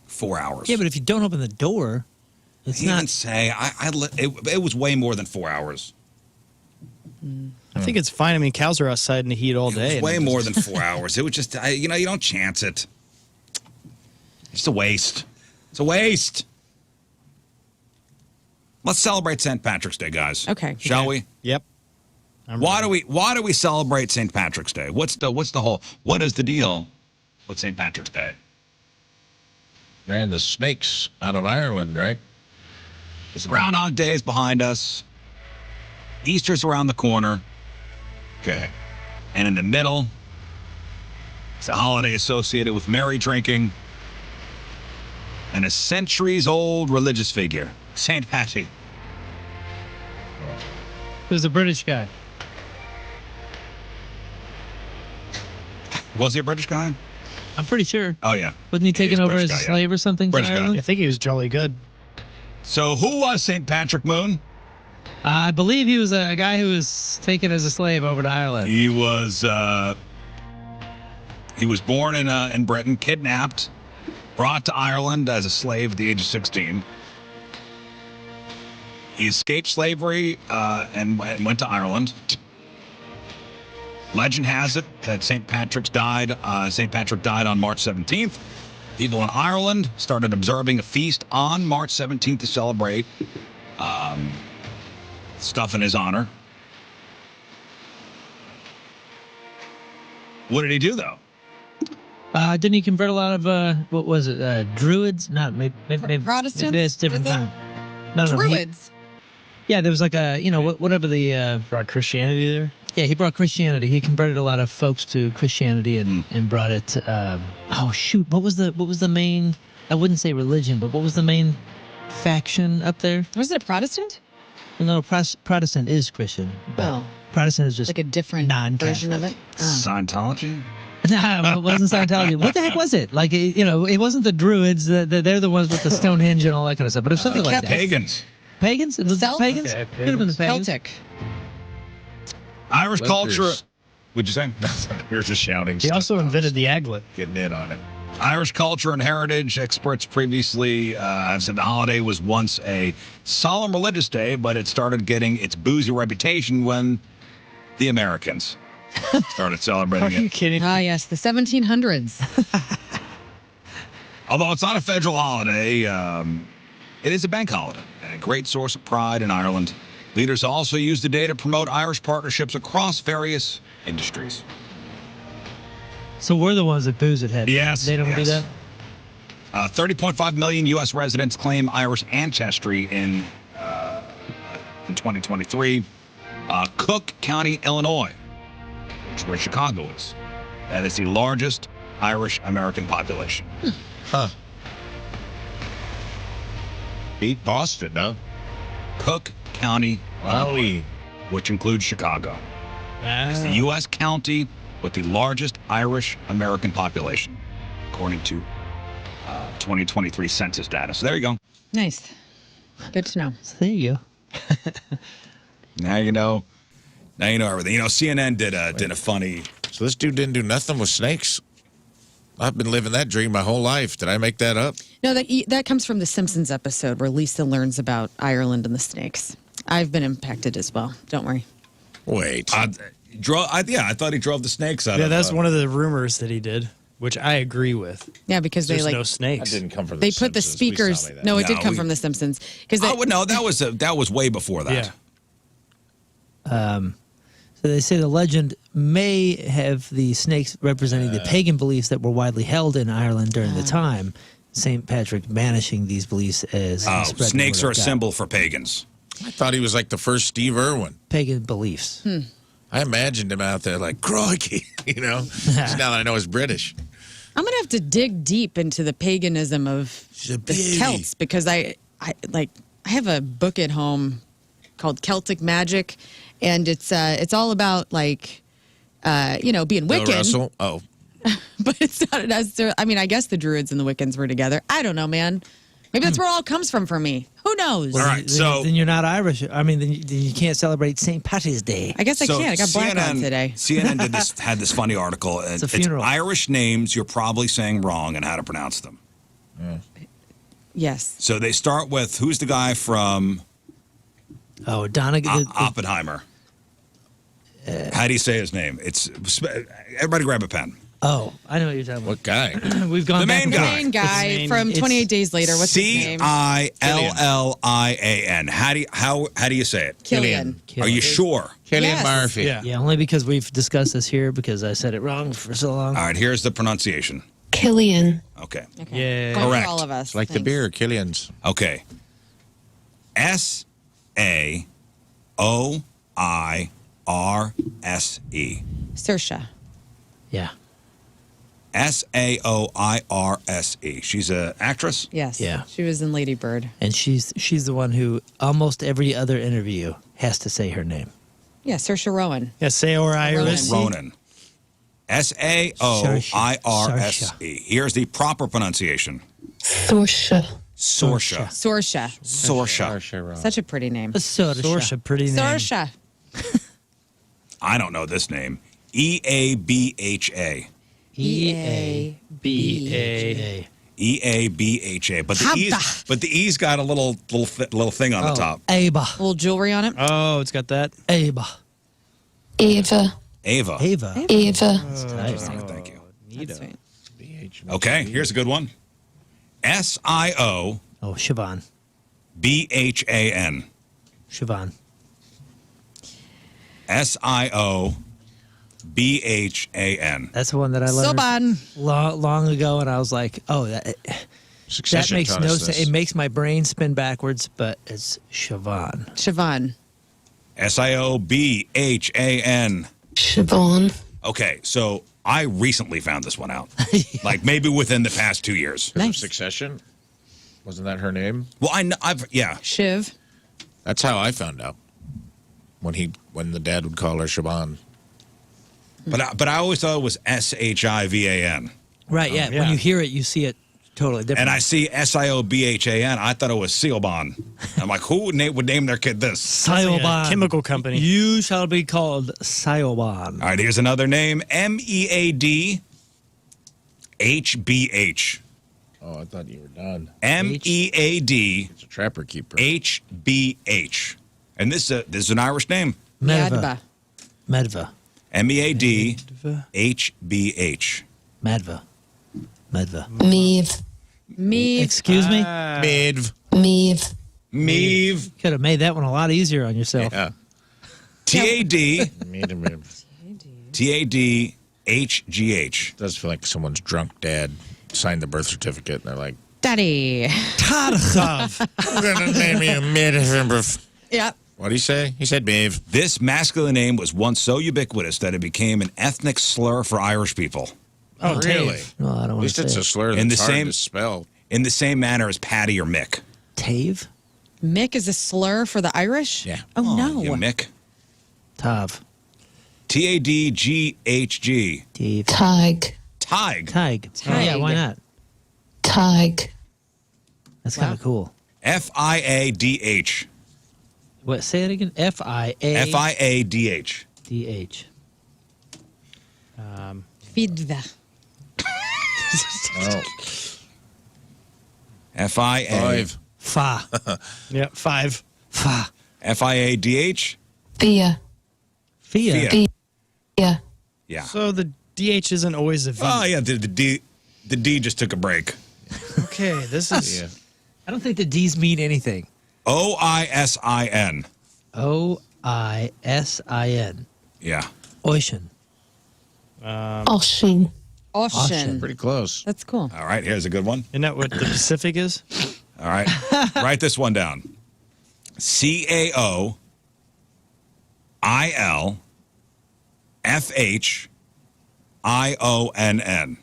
4 hours. yeah. But if you don't open the door, it's He didn't not. say. It was way more than 4 hours. I think it's fine. I mean, cows are outside in the heat all It day. was way and more than 4 hours. It was just, you don't chance it. It's a waste. It's a waste. Let's celebrate St. Patrick's Day, guys. Okay. Shall we? Yep. Why do we celebrate St. Patrick's Day? What is the deal with St. Patrick's Day? Ran the snakes out of Ireland, right? It's Groundhog Day is behind us. Easter's around the corner. Okay. And in the middle, it's a holiday associated with merry drinking and a centuries-old religious figure, St. Patty. There's a British guy. Was he a British guy? I'm pretty sure. Oh, yeah. Wasn't he taken He's a over as British a guy, yeah. slave or something? British from guy. Ireland? I think he was jolly good. So who was St. Patrick Moon? I believe he was a guy who was taken as a slave over to Ireland. He was born in Britain, kidnapped, brought to Ireland as a slave at the age of 16. He escaped slavery and went to Ireland. Legend has it that St. Patrick died on March 17th. People in Ireland started observing a feast on March 17th to celebrate stuff in his honor. What did he do, though? Didn't he convert a lot of what was it? Druids? Not maybe Protestants? It's different Is it? time. No, Druids. Yeah, there was like a whatever the Brought Christianity there. yeah, he brought Christianity. He converted a lot of folks to Christianity and brought it. Oh shoot, what was the main? I wouldn't say religion, but what was the main faction up there? Was it a Protestant? No, Protestant is Christian. But Oh. Protestant is just Like a different version of it? Oh. Scientology. No, it wasn't Scientology. What the heck was it? Like, it wasn't the Druids. They're the ones with the Stonehenge and all that kind of stuff. But it was something like that. Pagans. Pagans? It was Celt- pagans? Okay, Could have been the pagans. Celtic. Irish culture. What'd you say? You're just shouting. He also invented the aglet. getting in on it. Irish culture and heritage experts previously have said the holiday was once a solemn religious day, but it started getting its boozy reputation when the Americans started celebrating Are you it. kidding? Ah, yes, the 1700s. Although it's not a federal holiday, it is a bank holiday and a great source of pride in Ireland. Leaders also use the day to promote Irish partnerships across various industries. So we're the ones that booze it, head. Yes, They don't do yes. that? 30.5 million U.S. residents claim Irish ancestry in 2023. Cook County, Illinois, which is where Chicago is. That is the largest Irish American population. Huh. Beat Boston, huh? Cook County, Illinois, which includes Chicago. It's the U.S. county with the largest Irish American population, according to 2023 census data. So there you go. Nice. Good to know. So there you go. Now you know. Now you know everything. You know, CNN did a funny. So this dude didn't do nothing with snakes. I've been living that dream my whole life. Did I make that up? No, that comes from the Simpsons episode where Lisa learns about Ireland and the snakes. I've been impacted as well. Don't worry. Wait. I thought he drove the snakes out. Yeah, of, that's one of the rumors that he did, which I agree with. Yeah, because There's they no that snakes. didn't come from the they put the Simpsons. Please speakers. tell me that. No, it did No, come we- from the Simpsons because Oh no, that was way before that. Yeah. So they say the legend may have the snakes representing the pagan beliefs that were widely held in Ireland during the time. St. Patrick banishing these beliefs as Oh, spread the snakes word are a of God. symbol for pagans. I thought he was like the first Steve Irwin. Pagan beliefs. I imagined him out there like, crikey, Just now that I know he's British. I'm gonna have to dig deep into the paganism of She's a the beauty. Celts because I have a book at home called Celtic Magic, and it's all about like being Bill Wiccan, Russell. Oh, but it's not necessarily. I mean, I guess the Druids and the Wiccans were together. I don't know, man. Maybe that's where it all comes from for me. Who knows? All right, so then you're not Irish. I mean, then you can't celebrate St. Patrick's Day. I guess I can't. I got black on today. CNN had this funny article. It's a funeral. Irish names you're probably saying wrong and how to pronounce them. Yes. So they start with who's the guy from Oh, Donegan. Oppenheimer? How do you say his name? Everybody grab a pen. Oh, I know what you're talking about. what guy? We've gone The back main and guy. forth. Main guy name? from It's 28 Days Later. What's his name? Cillian. How do you say it? Killian. Are you sure? Killian Yes. Murphy. Yeah. Yeah, only because we've discussed this here because I said it wrong for so long. All right, here's the pronunciation. Killian. Okay. Yeah. Going for Correct. all of us. Like the Thanks. beer, Killian's. Okay. SAOIRSE. Saoirse. Yeah. SAOIRSE. She's an actress? Yes. Yeah. She was in Lady Bird. And she's the one who almost every other interview has to say her name. Yeah, Saoirse Rowan. Yeah, Saoirse. Ronan. SAOIRSE. Here's the proper pronunciation. Thorsha. Sorsha. Saoirse. Sorsha. Such a pretty name. Sorsha, pretty name. Saoirse. I don't know this name. EABHA. EABHA. EABHA. But the E's got a little thing on the top. Ava. A little jewelry on it. Oh, it's got that. Ava. Ava. Ava. Ava. Ava. Thank you. That's right. Okay, here's a good one. SIOBHAN. Oh, Siobhan. Siobhan. SIOBHAN. S-B-H-A-N. That's the one that I learned Soban. long ago, and I was like, oh, that Succession makes taught no us sense. this. It makes my brain spin backwards, but it's Siobhan. Siobhan. S-I-O-B-H-A-N. Siobhan. Okay, so I recently found this one out. Like maybe within the past 2 years. Because of Nice. Succession? Wasn't that her name? Well, yeah. Shiv. That's how I found out. When the dad would call her Siobhan. But I always thought it was S-H-I-V-A-N. Right, yeah. yeah. When you hear it, you see it totally different. And I see S-I-O-B-H-A-N. I thought it was Sealbon. I'm like, who would name their kid this? Sioban. Chemical company. You shall be called Sioban. All right, here's another name. M-E-A-D-H-B-H. Oh, I thought you were done. M-E-A-D-H-B-H. It's a trapper keeper. And this is an Irish name. Medva. Medva. M-E-A-D-H-B-H. Medva. Medva. Meave. Me. Excuse me? Midv. Meave. Meave. Could have made that one a lot easier on yourself. Yeah. T-A-D. Midv. T-A-D-H-G-H. Does feel like someone's drunk dad signed the birth certificate and they're like, Daddy. Tarkov. we're going to name you Midv. Yep. What did he say? He said Maeve. This masculine name was once so ubiquitous that it became an ethnic slur for Irish people. Oh, Really? Tave. No, I don't At want least to it's say a slur In that's the hard same- to spell. In the same manner as Paddy or Mick. Tave? Mick is a slur for the Irish? Yeah. Oh, no. You Mick. Tav. T-A-D-G-H-G. Tave. Tig. Tig. Tig. Oh, yeah, why not? Tig. That's kind of cool. F-I-A-D-H. What? Say it again. F-I-A. F-I-A-D-H. D-H. Fidva. Oh. F-I-A. Five. Fa. Yeah, 5. Fa. F-I-A-D-H. Via. Fia. Fia. Via. Yeah. So the DH isn't always a V. Oh, yeah, the D just took a break. Okay, this is. Yeah. I don't think the D's mean anything. O-I-S-I-N. O-I-S-I-N. Yeah. Ocean. Oshin. Ocean. Pretty close. That's cool. All right, here's a good one. Isn't that what the Pacific is? All right. Write this one down. C-A-O-I-L-F-H-I-O-N-N.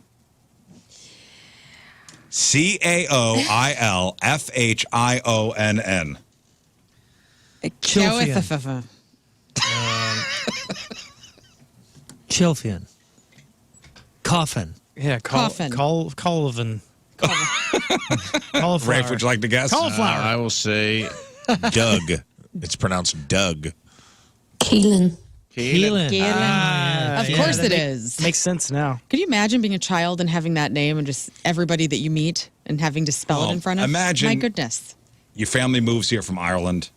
C-A-O-I-L-F-H-I-O-N-N. Chilfian. Chilfian. Coffin. Yeah, Coffin. Cauliflower. Rafe, would you like to guess? Cauliflower. I will say Doug. It's pronounced Doug. Keelan. Keelan. Of course it is. Makes sense now. Could you imagine being a child and having that name and just everybody that you meet and having to spell Well, it in front of? imagine- My goodness. Your family moves here from Ireland,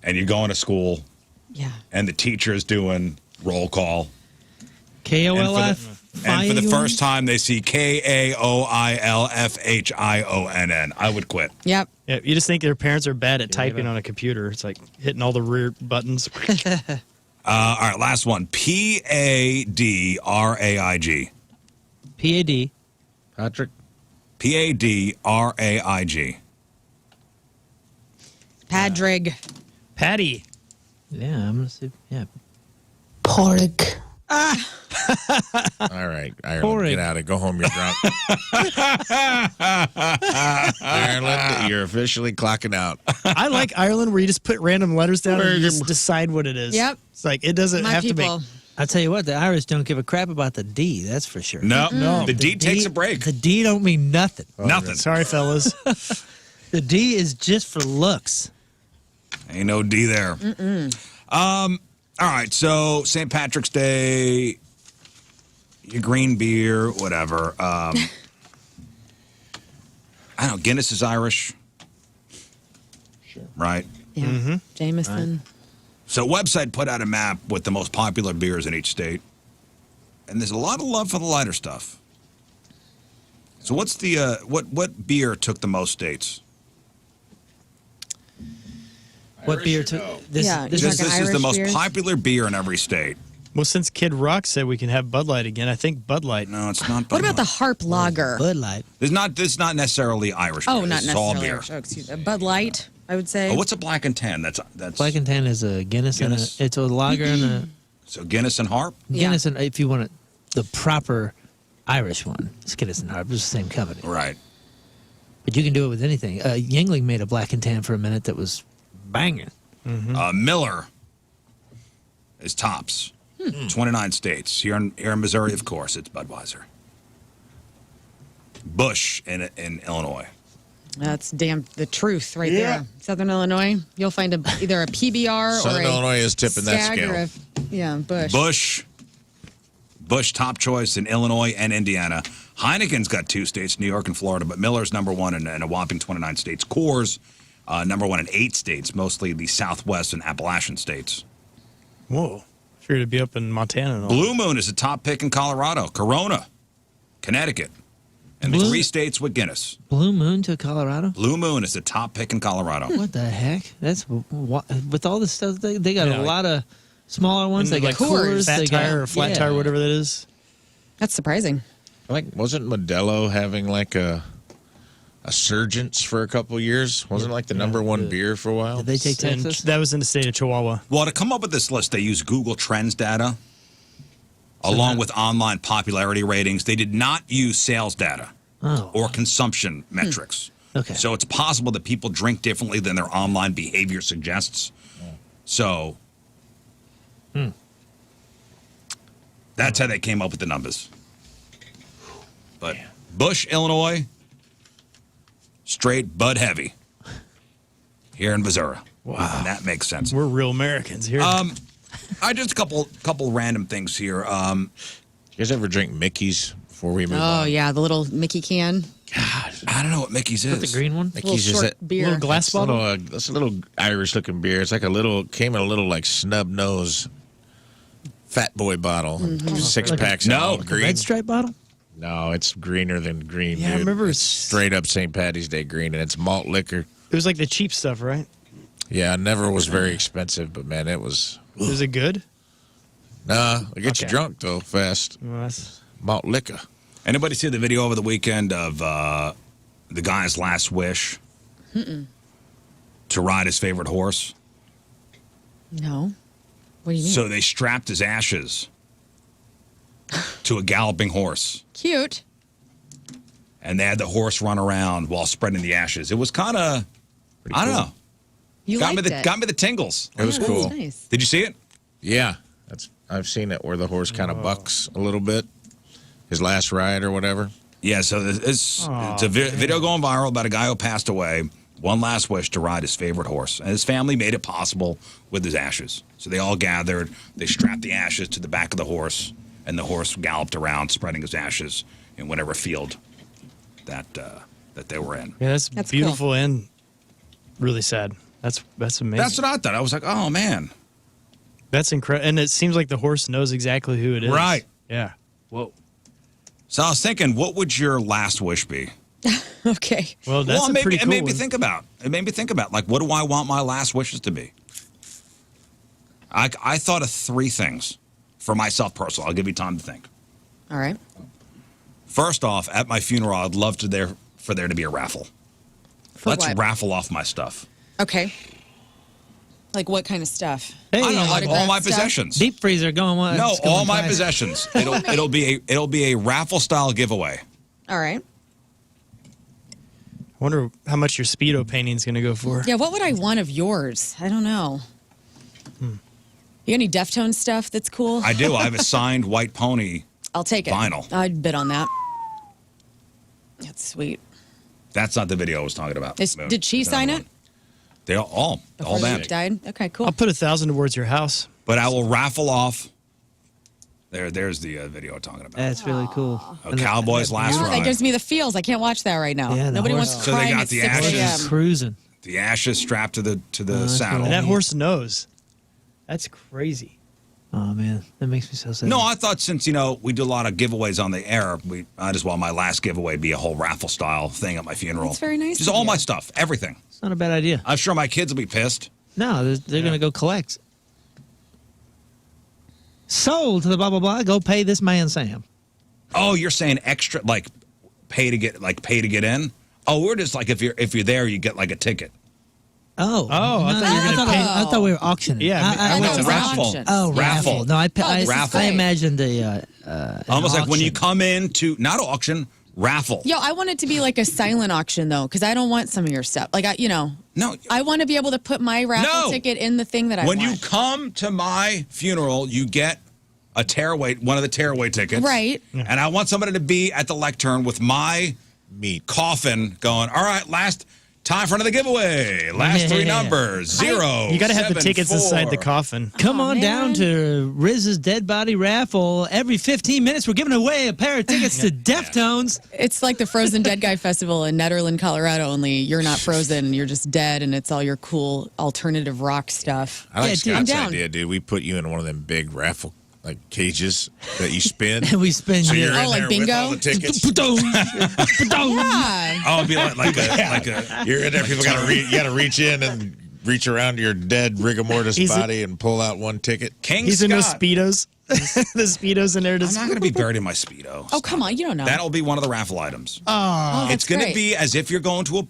and you're going to school, Yeah. and the teacher is doing roll call. K-O-L-F. And for the first time, they see K-A-O-I-L-F-H-I-O-N-N. I would quit. Yep. Yeah, you just think their parents are bad at typing on a computer. It's like hitting all the rear buttons. All right, last one. P-A-D-R-A-I-G. P-A-D. Patrick. P-A-D-R-A-I-G. Padrig. Patty. Yeah, I'm going to say, yeah. Porg. All right, Ireland, get out of it. Go home. You're drunk. Ireland, you're officially clocking out. I like Ireland where you just put random letters down and you just decide what it is. Yep. It's like it doesn't My have people. to make. I'll tell you what, the Irish don't give a crap about the D, that's for sure. No, the D takes a break. The D don't mean nothing. Nothing. Sorry, fellas. The D is just for looks. Ain't no D there. All right, so St. Patrick's Day, your green beer, whatever. I don't know, Guinness is Irish. Sure. Right? Yeah. Jameson. So website put out a map with the most popular beers in each state. And there's a lot of love for the lighter stuff. So what's the what beer took the most states? What beer took this? Yeah, this you're This talking is the Irish most beers? popular beer in every state. Well, since Kid Rock said we can have Bud Light again, I think Bud Light. No, it's not. Bud What about the Light. Harp Lager? Bud Light. This is not necessarily Irish. Oh, beer. not This is all necessarily. beer. Irish. Oh, excuse me. Bud Light, I would say. Oh, what's a black and tan? That's Black and Tan is a Guinness, Guinness. and it's a lager and a So Guinness and Harp. Guinness, and if you want the proper Irish one, it's Guinness and Harp. It's the same company. Right. But you can do it with anything. Yingling made a Black and Tan for a minute that was banging. Miller is tops. 29 states. Here in Missouri, of course, it's Budweiser. Busch in Illinois. That's damn the truth right there. Southern Illinois, you'll find either a PBR Southern or a Illinois is tipping that Stag or scale. Bush. Busch top choice in Illinois and Indiana. Heineken's got 2 states, New York and Florida, but Miller's number 1 in a whopping 29 states. Coors, number 1 in 8 states, mostly the Southwest and Appalachian states. Whoa. Figured it'd be up in Montana and all. Blue Moon is a top pick in Colorado. Corona, Connecticut, and the 3 states with Guinness. Blue Moon to Colorado? Blue Moon is the top pick in Colorado. What the heck? That's with all this stuff. They got Yeah, a lot of smaller ones. They like got Coors, Fat they Tire got, or Flat Tire, whatever that is. That's surprising. Like, wasn't Modelo having like a surgence for a couple years? Wasn't like the number 1 beer for a while? Did they take And Texas? that was in the state of Chihuahua. Well, to come up with this list, they used Google Trends data along with online popularity ratings. They did not use sales data or consumption metrics. Okay. So it's possible that people drink differently than their online behavior suggests. So that's how they came up with the numbers. But Busch, Illinois, straight Bud heavy here in Missouri. Wow. And that makes sense. We're real Americans here. I just a couple random things here. You guys ever drink Mickey's before we move Oh on? yeah, the little Mickey can, I don't know what Mickey's is. The green one? little Mickey's is short it? beer. Little glass It's a bottle? little, that's a little Irish looking beer. It's like came in a little like snub nose fat boy bottle. 6 packs. No. all Like a green. red stripe bottle? No, it's greener than green. Yeah, I dude. remember It's straight up St. Patty's Day green, and it's malt liquor. It was like the cheap stuff, right? Yeah, it never was very expensive, but man, it was. Is it good? Nah, it gets you Okay. drunk though fast. Well, that's... Malt liquor. Anybody see the video over the weekend of the guy's last wish to ride his favorite horse? No. What do you mean? So they strapped his ashes to a galloping horse, Cute. and they had the horse run around while spreading the ashes. It was kind of, I don't know, You got liked it. me the tingles. It was Yeah, cool. that's nice. Did you see it? Yeah, I've seen it where the horse kind of bucks a little bit. His last ride or whatever. Yeah, so it's a video going viral about a guy who passed away. One last wish to ride his favorite horse. And his family made it possible with his ashes. So they all gathered, they strapped the ashes to the back of the horse, and the horse galloped around, spreading his ashes in whatever field that they were in. Yeah, that's That's beautiful and really sad. That's amazing. That's what I thought. I was like, oh, man. That's incredible. And it seems like the horse knows exactly who it is. Right. Yeah. Whoa. So I was thinking, what would your last wish be? Okay. Well, that's a pretty it cool made me one. think about. It made me think about, like, what do I want my last wishes to be? I thought of 3 things for myself personally. I'll give you time to think. All right. First off, at my funeral, I'd love for there to be a raffle. Let's what? raffle off my stuff. Okay. Like what kind of stuff? I don't know, like all autograph my stuff? possessions. Deep freezer going on. No, it's going all my fast. possessions. It'll be a raffle style giveaway. All right. I wonder how much your Speedo painting's going to go for. Yeah, what would I want of yours? I don't know. You got any Deftones stuff that's cool? I do. I have a signed White Pony. I'll take it. Vinyl. I'd bid on that. That's sweet. That's not the video I was talking about. Did she sign it? They all Before banned. Luke died? Okay, cool. I'll put 1,000 towards your house. But I will raffle off. There's the video I'm talking about. That's really cool. A Cowboys last Oh, that ride. gives me the feels. I can't watch that right now. Yeah, the Nobody horse- wants So they crying got at the 6 ashes. a.m. Cruising. The ashes strapped to the saddle. And that horse knows. That's crazy. Oh man, that makes me so sad. No, I thought since, we do a lot of giveaways on the air, I just want my last giveaway be a whole raffle style thing at my funeral. That's very nice Just of all you. my stuff, everything. it's not a bad idea. I'm sure my kids will be pissed. No, they're going to go collect. sold to the blah blah blah. Go pay this man Sam. Oh, you're saying extra, like pay to get in? Oh, we're just like if you're there, you get like a ticket. Oh, I thought you were gonna pay. I thought we were auctioning. Yeah, I it's a was raffle. auction. Oh, raffle. No, I Raffle. I imagined an Almost like when you auction. come in to not auction, raffle. Yo, I want it to be like a silent auction though, because I don't want some of your stuff. Like No. I want to be able to put my raffle No. ticket in the thing that I When want. you come to my funeral, you get a tearaway, one of the tearaway tickets. Right. And I want somebody to be at the lectern with my Meat. coffin going, all right, last time for another giveaway. Last three numbers, 0. You got to have the 7, tickets 4. inside the coffin. Come Aw, on down man. to Rizz's Dead Body Raffle. Every 15 minutes, we're giving away a pair of tickets to Deftones. It's like the Frozen Dead Guy Festival in Nederland, Colorado, only you're not frozen, you're just dead, and it's all your cool alternative rock stuff. I like Yeah, dude, I'm Scott's down. idea, dude. We put you in one of them big raffle like cages that you spin. And we spend So you're Oh, in like there bingo? with all the tickets. Yeah. Oh, it'd be like a You're in there. People you got to reach in and reach around your dead rigor mortis He's a- body and pull out one ticket. King He's Scott. in those Speedos. The Speedos in there. I'm Just not going to be buried in my Speedo. Oh, come on, you don't know. That'll be one of the raffle items. Oh, It's that's going to great. be as if you're going to an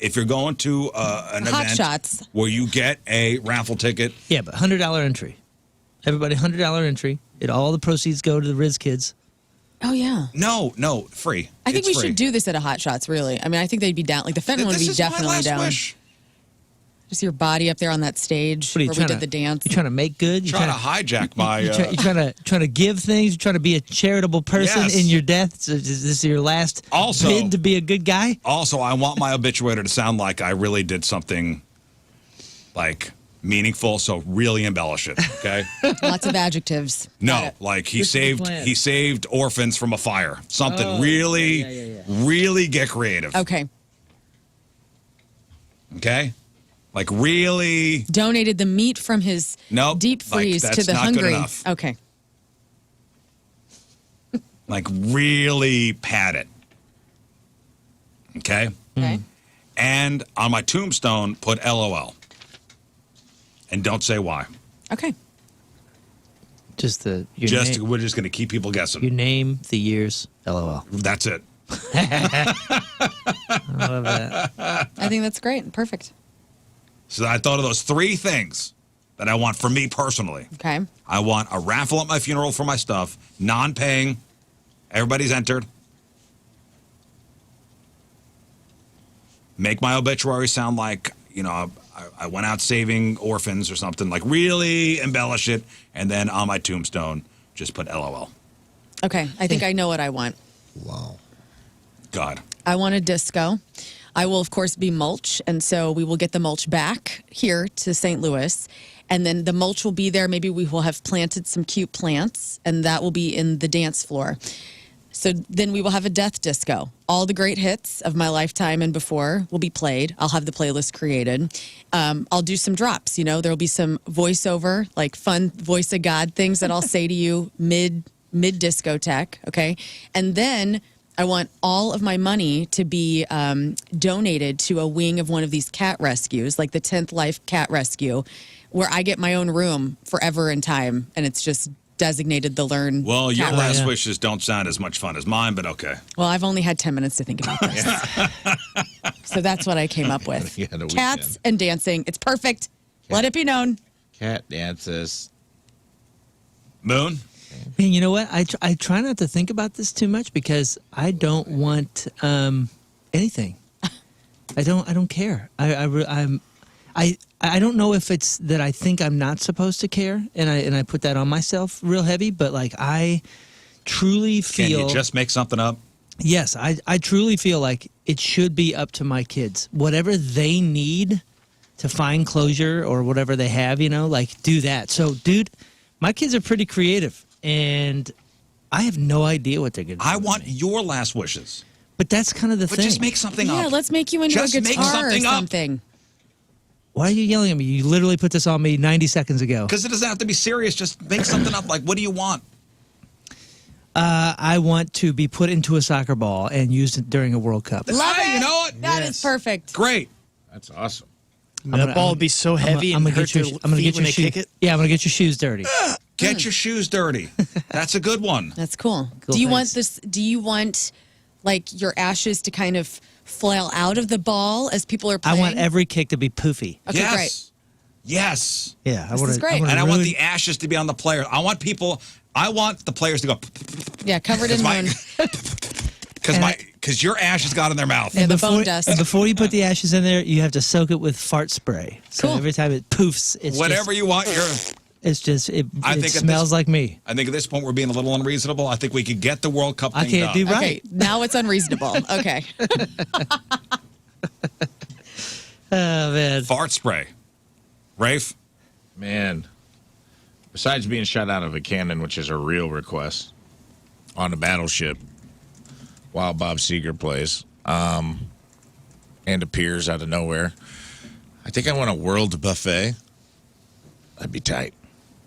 Hot event shots. where you get a raffle ticket. Yeah, but $100 entry. Everybody, $100 entry. All the proceeds go to the Rizz kids. Oh, yeah. No, free. I think It's we free. should do this at a Hot Shots, really. I mean, I think they'd be down. Like, the Fenton one would This be is my definitely last down. wish. Just your body up there on that stage What are you where we trying did to the dance. You trying to make good? You Trying to hijack my. You trying to give things. You trying to be a charitable person Yes. in your death. So is this your last Also- bid to be a good guy? Also, I want my obituary to sound like I really did something like meaningful, so really embellish it. Okay. Lots of adjectives. Got No, it. like This is the plan. he saved orphans from a fire. Something Oh, really, yeah. really get creative. Okay. Okay. Like really. Donated the meat from his Nope, deep like, freeze that's to the not good hungry. enough. Okay. Like really pad it. Okay. Okay. And on my tombstone, put LOL. And don't say why. Okay. Just your name, We're just going to keep people guessing. your name, the years, LOL. That's it. I love that. I think that's great. Perfect. So I thought of those three things that I want for me personally. Okay. I want a raffle at my funeral for my stuff, non-paying. Everybody's entered. Make my obituary sound like, I went out saving orphans or something. Like really embellish it. And then on my tombstone, just put LOL. Okay. I think I know what I want. Wow. God. I want a disco. I will, of course, be mulch. And so we will get the mulch back here to St. Louis. And then the mulch will be there. Maybe we will have planted some cute plants, and that will be in the dance floor. So then we will have a death disco. All the great hits of my lifetime and before will be played. I'll have the playlist created. I'll do some drops. There will be some voiceover, like fun voice of God things that I'll say to you mid discotheque. Okay. And then I want all of my money to be donated to a wing of one of these cat rescues, like the 10th Life Cat Rescue, where I get my own room forever in time. And it's just designated the Lern. Well, your cat last yeah. wishes don't sound as much fun as mine, but okay. Well, I've only had 10 minutes to think about this. So that's what I came up with. You had a Cats weekend. and dancing. It's perfect. Let it be known. Cat dances. Moon? Man, you know what? I try not to think about this too much because I don't want anything. I don't care. I don't know if it's that I think I'm not supposed to care, and I put that on myself real heavy. But like I truly Can feel you just make something up? yes, I truly feel like it should be up to my kids. Whatever they need to find closure or whatever they have, like do that. So, dude, my kids are pretty creative, and I have no idea what they're going to do. I with want me. your last wishes. But that's kind of the But thing. just make something Yeah, up. let's make you into Just a make guitar or something up. something. Why are you yelling at me? You literally put this on me 90 seconds ago. Because it doesn't have to be serious. Just make something up. Like, what do you want? I want to be put into a soccer ball and used during a World Cup. Love Hey, it. you know what? That is perfect. Great. That's awesome. That ball would be so heavy and hurt their feet when they kick it. Yeah, I'm gonna get your shoes dirty. Get your shoes dirty. That's a good one. That's cool. Cool, do you want thanks. this? Do you want like your ashes to kind of flail out of the ball as people are I playing? want every kick to be poofy. Okay, yes. great. Yes. Yeah, This is great. And I want the ashes to be on the player. I want the players to go Yeah, covered in moon. because your ashes got in their mouth. Yeah, the bone dust. And before you put the ashes in there, you have to soak it with fart spray. So Cool. every time it poofs, it's Whatever you want. It's just it I think at smells like me. I think at this point we're being a little unreasonable. I think we could get the World Cup I thing can't done. do right. Okay, now it's unreasonable. Okay. Oh man. Fart spray. Rafe? Man, besides being shot out of a cannon, which is a real request, on a battleship while Bob Seger plays, and appears out of nowhere, I think I want a world buffet. That'd be tight.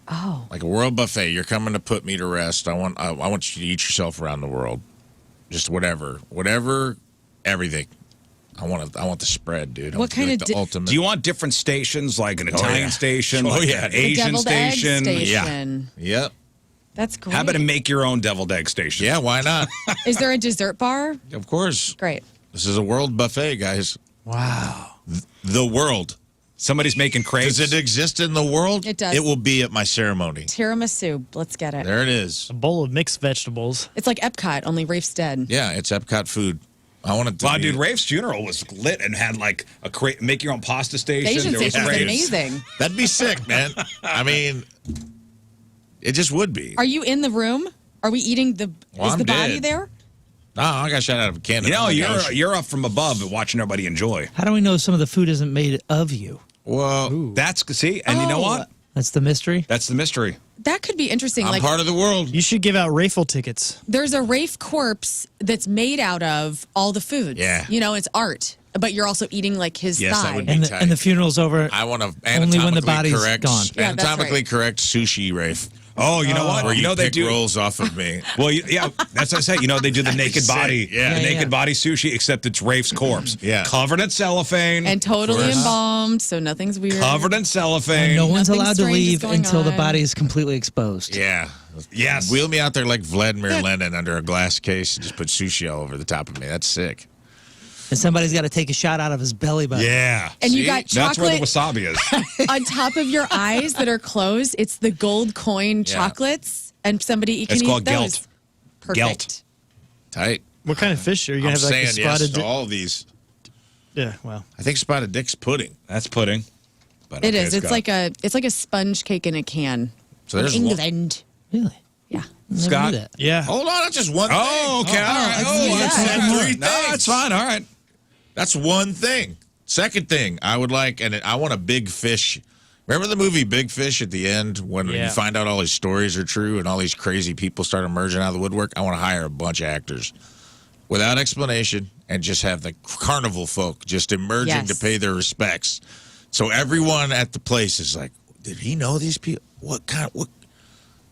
Oh. Like a world buffet. You're coming to put me to rest. I want you to eat yourself around the world. Just whatever, everything. I want the spread, dude. I What want to be kind like of the ultimate? Do you want different stations, like an Italian yeah. station, Oh, like yeah. an The Asian deviled egg station? station. Yep. That's great. How about to make your own deviled egg station? Yeah. Why not? Is there a dessert bar? Of course. Great. This is a world buffet, guys. Wow. The world. Somebody's making crepes. Does it exist in the world? It does. It will be at my ceremony. Tiramisu. Let's get it. There it is. A bowl of mixed vegetables. It's like Epcot, only Rafe's dead. Yeah, it's Epcot food. I want it to Wow, be. dude, Rafe's funeral was lit and had like a make your own pasta station. Asian There was station was crepes. amazing. That'd be sick, man. I mean, it just would be. Are you in the room? Are we eating the? Well, is I'm the body dead. there? No, I got shot out of a cannon. You know, Oh my gosh. you're up from above and watching everybody enjoy. How do we know some of the food isn't made of you? Well, That's see, and you know Oh. what? That's the mystery. That's the mystery. That could be interesting. I'm like part of the world. You should give out Raffle tickets. there's a Rafe corpse that's made out of all the foods. Yeah. You know, it's art, but you're also eating like his Yes, that thigh. would be And tight. and the funeral's over. I want to Only when the anatomically body's correct, gone. Yeah, that's anatomically right. correct sushi, Rafe. Oh, you know what? Where you know they pick do. rolls off of me. Well, yeah, that's what I say. You know they do the naked Sick. body, Yeah. the Yeah, naked yeah. body sushi, except it's Rafe's corpse. Yeah. Covered in cellophane. And totally course. embalmed, so nothing's weird. covered in cellophane. No one's Nothing allowed to strange is leave going until the on. body is completely exposed. Yeah. Yes. Wheel me out there like Vladimir Lenin under a glass case and just put sushi all over the top of me. That's sick. And somebody's got to take a shot out of his belly button. Yeah. And you See? got That's where the chocolate wasabi is. on top of your eyes that are closed. It's the gold coin chocolates, and somebody can It's eat called those. gelt. Perfect. Gelt. Tight. What kind of fish are you I'm gonna have? Like saying a yes spotted? to all of these. Yeah. Well. I think spotted dick's pudding. That's pudding. But It okay, is. It's got- like a sponge cake in a can. So there's From one. England. Really? Yeah. Never Scott? knew that. Yeah. Hold on, that's just one thing. Oh, okay. all right. let's do Oh, that. that's Three No, things. it's fine. All right. That's one thing. Second thing, I would like, and I want a big fish. Remember the movie Big Fish at the end when Yeah. you find out all his stories are true and all these crazy people start emerging out of the woodwork? I want to hire a bunch of actors without explanation and just have the carnival folk just emerging Yes. to pay their respects. So everyone at the place is like, did he know these people? What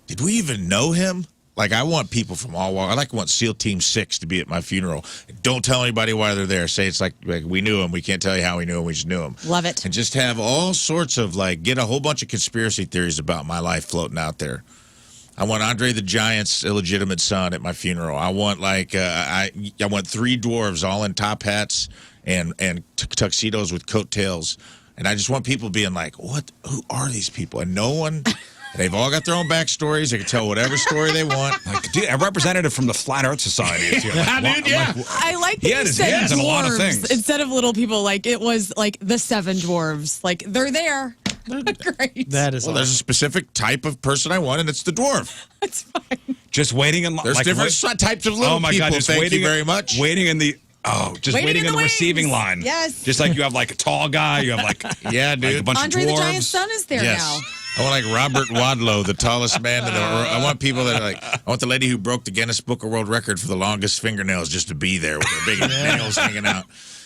did we even know him? Like, I want people from all walks. I want SEAL Team 6 to be at my funeral. Don't tell anybody why they're there. Say it's like we knew him. We can't tell you how we knew him. We just knew him. Love it. And just have all sorts of, get a whole bunch of conspiracy theories about my life floating out there. I want Andre the Giant's illegitimate son at my funeral. I want, I want 3 dwarves all in top hats and tuxedos with coattails. And I just want people being like, who are these people? And no one... They've all got their own backstories. They can tell whatever story they want. Like, dude, a representative from the Flat Earth Society is here. Like, Yeah, dude, yeah. I like He that had you his said hands in a lot of dwarves things. instead of little people. Like it was like the 7 dwarves. Like they're there. Great. That is. Well, there's a specific type of person I want, and it's the dwarf. That's fine. Just waiting in line. There's different types of little Oh my people. God! Just Thank waiting you very much. Waiting in the. Oh, just waiting in the wings. receiving line. Yes. Just like you have like a tall guy, you have like Yeah, dude. like a bunch Andre of the dwarves. Giant's son is there Yes. now. I want Robert Wadlow, the tallest man in the world. I want people that are I want the lady who broke the Guinness Book of World Record for the longest fingernails just to be there with her big nails hanging out.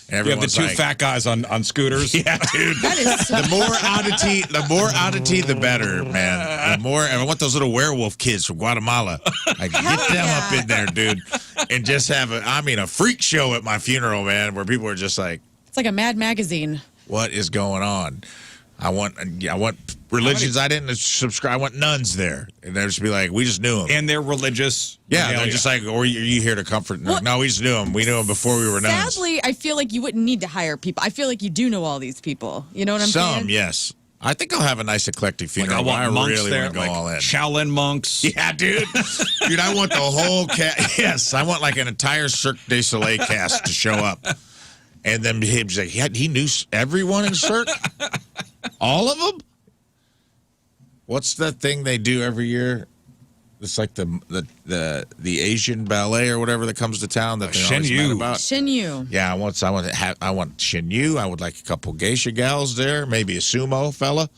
And You have the everyone's two like, fat guys on scooters. Yeah, dude. That is so The more oddity, the better, man. The more, and I want those little werewolf kids from Guatemala. I get them up in there, dude, and just have a freak show at my funeral, man, where people are just like, It's like a Mad magazine. "What is going on?" I want religions I didn't subscribe. I want nuns there, and they'd just be like, we just knew them. And they're religious. Yeah, they're just like, or are you here to comfort? Well, no, we just knew them. We knew them before we were nuns. Sadly, I feel like you wouldn't need to hire people. I feel like you do know all these people. You know what I'm saying? Some, yes. I think I'll have a nice eclectic funeral. I want monks really there, want to go all in. Shaolin monks. Yeah, dude. Dude, I want the whole cast. Yes, I want like an entire Cirque du Soleil cast to show up. And then he's like, he knew everyone in Cirque? All of them? What's that thing they do every year? It's like the Asian ballet or whatever that comes to town that they're always mad about. Shinyu. Yeah, I want Shinyu. I would like a couple geisha gals there, maybe a sumo fella.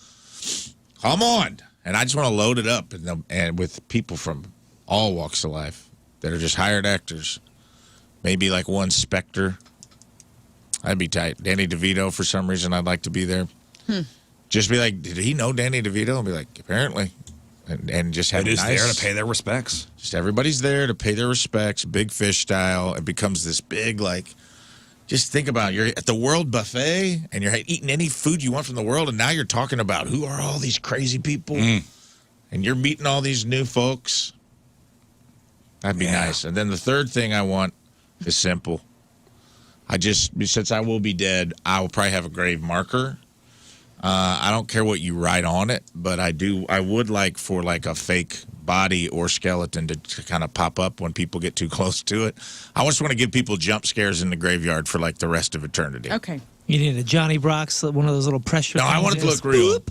Come on, and I just want to load it up and with people from all walks of life that are just hired actors. Maybe like one Spectre. That'd be tight. Danny DeVito, for some reason, I'd like to be there. Just be like, did he know Danny DeVito? And be like, apparently. And just have there to pay their respects. Just everybody's there to pay their respects, big fish style. It becomes this big, like, just think about it. You're at the World Buffet, and you're eating any food you want from the world, and now you're talking about who are all these crazy people, and you're meeting all these new folks. That'd be nice. And then the third thing I want is simple. Since I will be dead, I will probably have a grave marker. I don't care what you write on it, but I would like for like a fake body or skeleton to kind of pop up when people get too close to it. I just want to give people jump scares in the graveyard for like the rest of eternity. Okay. You need a Johnny Brock's, one of those little pressure. No, I want it to things. look real.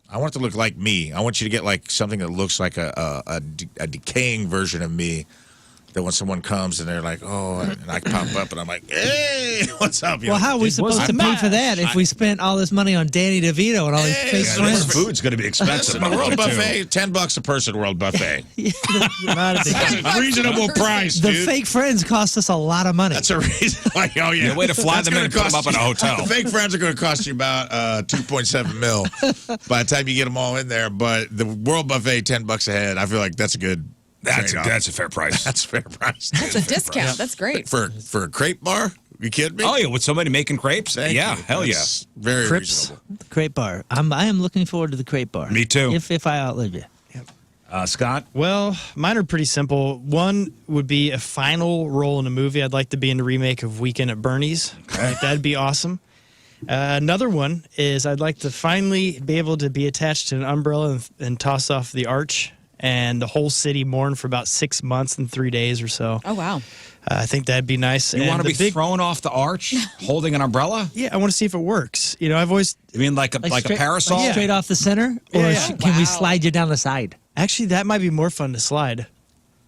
I want it to look like me. I want you to get like something that looks like a decaying version of me. That when someone comes and they're like, oh, and I pop up and I'm like, hey, what's up? Well, how are we supposed to pay for that if we spent all this money on Danny DeVito and all these fake friends? Food's going to be expensive. A World Buffet, $10 a person. World Buffet. Not a big deal. That's a reasonable price, The dude. fake friends cost us a lot of money. That's a reason. Like, oh yeah, way to fly them in and put them up in a hotel. The fake friends are going to cost you about 2.7 mil by the time you get them all in there. But the World Buffet, $10 a head. I feel like that's a good. That's a fair price. That's a fair price. That's a discount. That's great. For a crepe bar. You kidding me? Oh yeah, with somebody making crepes? Thank yeah, you. hell That's very Crips, reasonable. crepe bar. I am looking forward to the crepe bar. Me too. If I outlive you. Scott? Well, mine are pretty simple. One would be a final role in a movie. I'd like to be in the remake of Weekend at Bernie's. Like, that'd be awesome. Another one is I'd like to finally be able to be attached to an umbrella and toss off the arch and the whole city mourn for about 6 months and 3 days or so. Oh, wow. I think that'd be nice. You want to be thrown off the arch holding an umbrella? Yeah, I want to see if it works. You know, I've always... You mean like a parasol? Like straight off the center? Or can we slide you down the side? Actually, that might be more fun to slide.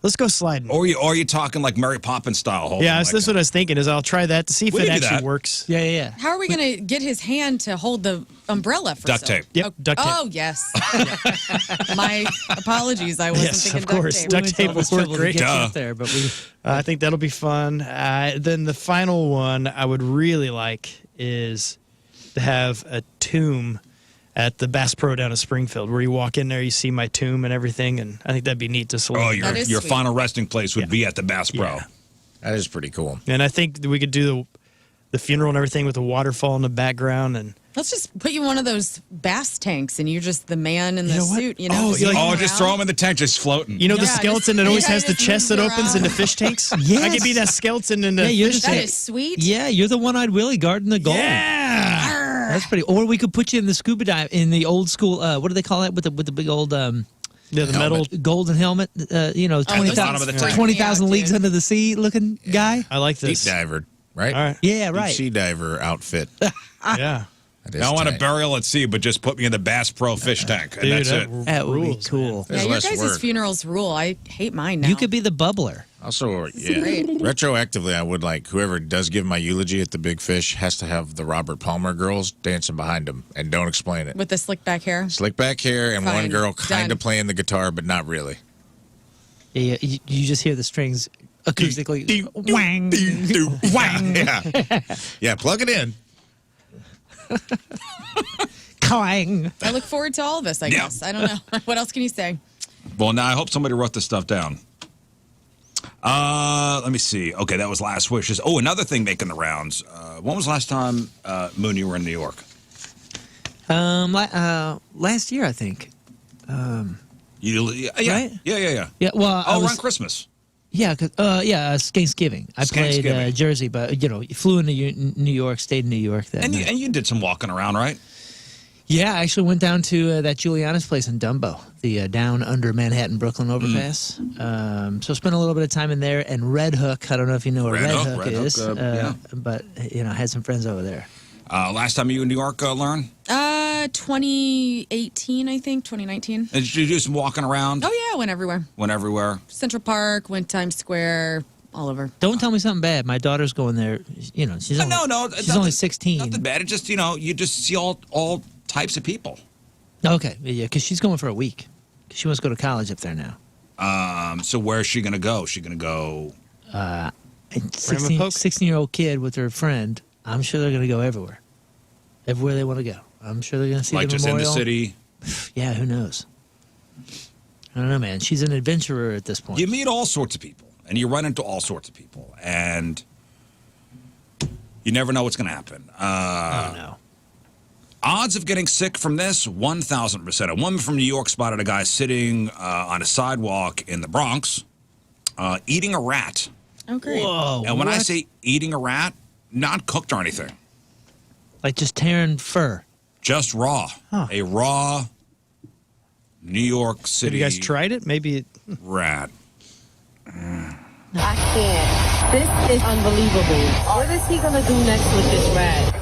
Let's go sliding. Or you talking like Mary Poppins style? Holding Yeah, like that's what I was thinking. Is I'll try that to see if We it can do actually that. works. Yeah. How are we going to get his hand to hold the umbrella for Duct tape. Yep, duct tape. Oh, yes. My apologies. I wasn't Yes, thinking of course. duct tape. Duct tape will work great. To get you up there, but we... I think that'll be fun. Then the final one I would really like is to have a tomb at the Bass Pro down in Springfield, where you walk in there, you see my tomb and everything, and I think that'd be neat to select. Oh, That is your sweet. final resting place would be at the Bass Pro. Yeah. That is pretty cool. And I think that we could do the funeral and everything with the waterfall in the background. And Let's just put you in one of those bass tanks, and you're just the man in the You know what? suit. You know, Oh, just you're like- hanging Just around. throw them in the tent, just floating. you know the Yeah, skeleton just- that always yeah, has the just chest that moves opens around. into fish tanks? Yes. I could be that skeleton in the Yeah, you're fish just- That tank. is sweet. Yeah, you're the one-eyed Willie guarding the goal. Yeah. That's pretty. Or we could put you in the scuba dive in the old school. What do they call that with the big old Yeah, the metal. golden helmet? You know, those 20,000 things freak me 20,000 out, leagues dude. under the sea looking guy. I like Deep this. diver, right? All right. Yeah, Deep right. sea diver outfit. Yeah. That is I want a tight. burial at sea, but just put me in the Bass Pro fish tank, and Dude, that's it. That would be rules, cool. Yeah, There's your less guys' work. funerals rule. I hate mine now. You could be the bubbler. Also, yeah, great. retroactively, I would like whoever does give my eulogy at the Big Fish has to have the Robert Palmer girls dancing behind them and don't explain it. with the slick back hair. Slick back hair and one Fine. girl kind Done. of playing the guitar, but not really. Yeah, you just hear the strings acoustically. Wang. Wang. Yeah, yeah. Plug it in. Clang. I look forward to all of this, I Yeah. guess. I don't know. What else can you say? Well, now I hope somebody wrote this stuff down. Let me see. Okay, that was last wishes. Oh, another thing making the rounds. When was the last time, Moon, you were in New York? Last year, I think. Yeah. Right? Yeah. Yeah. Well, around Christmas. Yeah, it's Thanksgiving. I played Jersey, but flew into New York, stayed in New York. That And night. you did some walking around, right? Yeah, I actually went down to that Juliana's place in Dumbo, the down under Manhattan Brooklyn overpass. So spent a little bit of time in there. And Red Hook, I don't know if you know what Red Hook is, but I had some friends over there. Last time you were in New York, Lern? 2018, I think, 2019. Did you do some walking around? Oh, yeah, I went everywhere. Went everywhere. Central Park, went Times Square, all over. Don't tell me something bad. My daughter's going there. She's only 16. Nothing bad. It just, you just see all types of people. Okay, yeah, because she's going for a week. She wants to go to college up there now. So where's she going to go? She going to go? 16-year-old kid with her friend. I'm sure they're going to go everywhere. Everywhere they want to go. I'm sure they're going to see the memorial. Like just in the city? Yeah, who knows? I don't know, man. She's an adventurer at this point. You meet all sorts of people, and you run into all sorts of people, and you never know what's going to happen. I don't know. Odds of getting sick from this, 1,000%. A woman from New York spotted a guy sitting on a sidewalk in the Bronx eating a rat. Oh, great. Whoa. And when I say eating a rat, not cooked or anything. Like just tearing fur. Just raw. Huh. A raw New York City Have you guys tried it? Maybe rat. I can't. This is unbelievable. What is he gonna do next with this rat?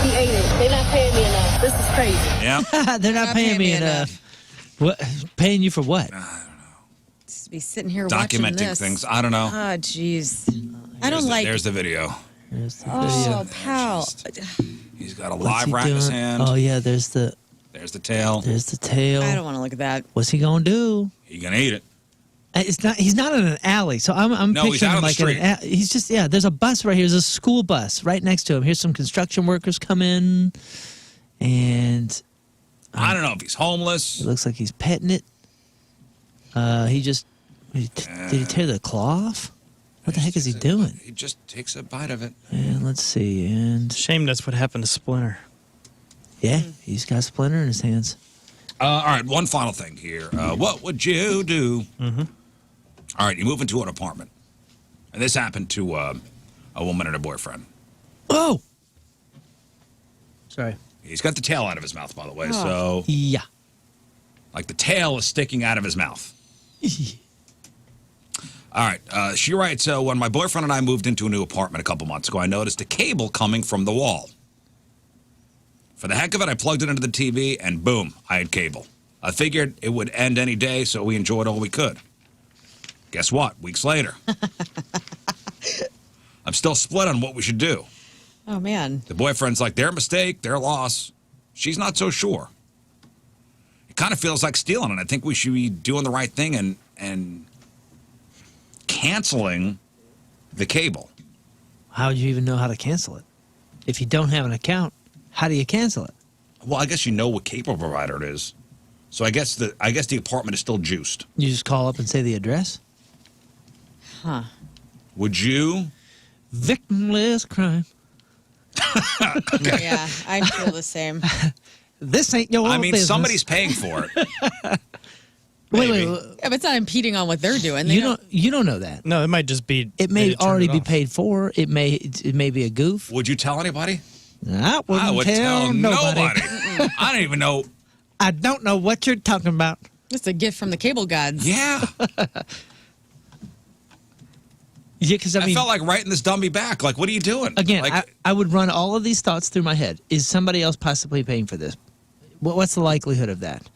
He ate it. They're not paying me enough. This is crazy. Yeah. They're not paying me enough. What? Paying you for what? Just be sitting here watching Documenting this. things. I don't know. Oh, jeez. I don't like. There's the video. There's the Oh, pal. He's got a What's live he rat in his doing? hand. Oh yeah, there's the tail. There's the tail. I don't want to look at that. What's he gonna do? He gonna eat it. It's not. He's not in an alley. So I'm No, he's picturing out on him the like in an street. he's just There's a bus right here. There's a school bus right next to him. Here's some construction workers come in, and I don't know if he's homeless. it looks like he's petting it. Did he tear the claw off? What the heck is he doing? He just takes a bite of it. And let's see. And shame that's what happened to Splinter. yeah, he's got a splinter in his hands. All right, one final thing here. What would you do? Mm-hmm. All right, you move into an apartment. And this happened to a woman and her boyfriend. Oh! Sorry. He's got the tail out of his mouth, by the way. So, Yeah. like the tail is sticking out of his mouth. All right, she writes, when my boyfriend and I moved into a new apartment a couple months ago, I noticed a cable coming from the wall. For the heck of it, I plugged it into the TV, and boom, I had cable. I figured it would end any day, so we enjoyed all we could. Guess what? Weeks later. I'm still split on what we should do. Oh, man. The boyfriend's like, their mistake, their loss. She's not so sure. It kind of feels like stealing, and I think we should be doing the right thing and canceling the cable. How would you even know how to cancel it? If you don't have an account, how do you cancel it? Well, I guess you know what cable provider it is. So I guess the apartment is still juiced. You just call up and say the address? Huh. Would you? Victimless crime. Yeah, I feel the same. This ain't your I mean, business. somebody's paying for it. Wait, Maybe. wait. Yeah, but it's not impeding on what they're doing. They You don't know that. No, it might just be. It may they turn already it be off. paid for. It may be a goof. Would you tell anybody? I wouldn't I would tell nobody. I don't even know. I don't know what you're talking about. It's a gift from the cable gods. Yeah. Yeah, because I mean, felt like writing this dummy back. Like, what are you doing? again, Like, I would run all of these thoughts through my head. Is somebody else possibly paying for this? What's the likelihood of that?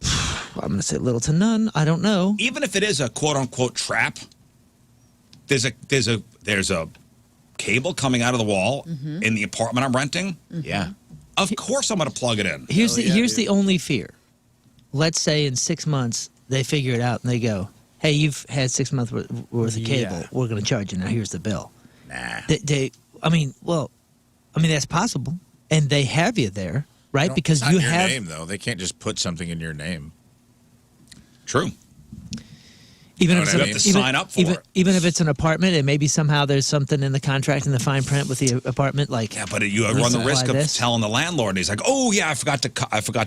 I'm going to say little to none. I don't know. even if it is a quote unquote trap, there's a cable coming out of the wall in the apartment I'm renting. Yeah. Of course I'm going to plug it in. Here's the only fear. Let's say in 6 months they figure it out and they go, "Hey, you've had 6 months worth of cable. Yeah. We're going to charge you now. Here's the bill." Nah. I mean, that's possible, and they have you there, right? Because It's not you your have. name, though. They can't just put something in your name. True. Even if You have it's to sign up for it. even if it's an apartment, and maybe somehow there's something in the contract in the fine print with the apartment, like Yeah, but you run the risk of telling the landlord, and he's like, "Oh yeah, I forgot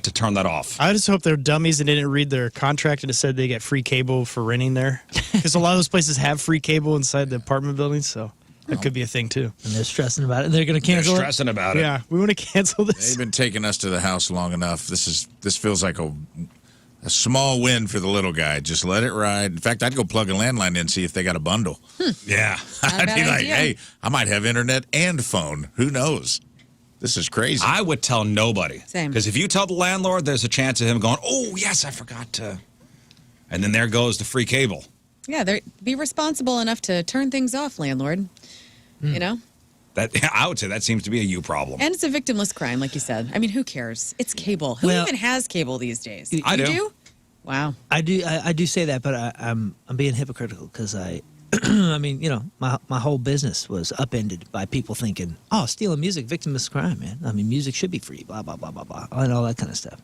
to turn that off." I just hope they're dummies and didn't read their contract and it said they get free cable for renting there. Because a lot of those places have free cable inside the apartment buildings, so that could be a thing too. and they're stressing about it. And they're going to cancel They're stressing about it. Yeah, we want to cancel this. They've been taking us to the house long enough. This feels like a small win for the little guy. Just let it ride. In fact, I'd go plug a landline in and see if they got a bundle. Yeah. Not a I'd bad be like, idea. hey, I might have internet and phone. Who knows? This is crazy. I would tell nobody. Same. Because if you tell the landlord, there's a chance of him going, "Oh yes, I forgot to," and then there goes the free cable. Yeah, be responsible enough to turn things off, landlord. You know? That I would say that seems to be a you problem. And it's a victimless crime, like you said. I mean, who cares? It's cable. Who Well- even has cable these days? I You do. Wow. I do say that, but I'm being hypocritical because I mean, my whole business was upended by people thinking, oh, stealing music, victimless crime, man. I mean, music should be free, blah, blah, blah, blah, blah, and all that kind of stuff.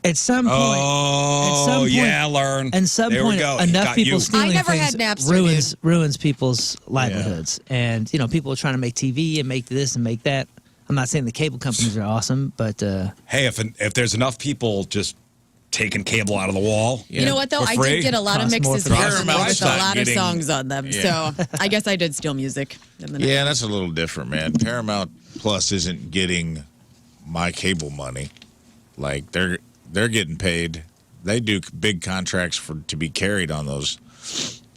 At some point, yeah, Lern. At some There we point, go. He enough got people you. stealing I never things had Napster, ruins people's livelihoods. And, people are trying to make TV and make this and make that. I'm not saying the cable companies are awesome, but Hey, if there's enough people just taking cable out of the wall, You know what, though? for I free? did get a lot of Costs more mixes for the recently Paramount's with a not lot of getting- songs on them. Yeah. So I guess I did steal music. In the Yeah, 90s. that's a little different, man. Paramount Plus isn't getting my cable money. Like they're getting paid. They do big contracts to be carried on those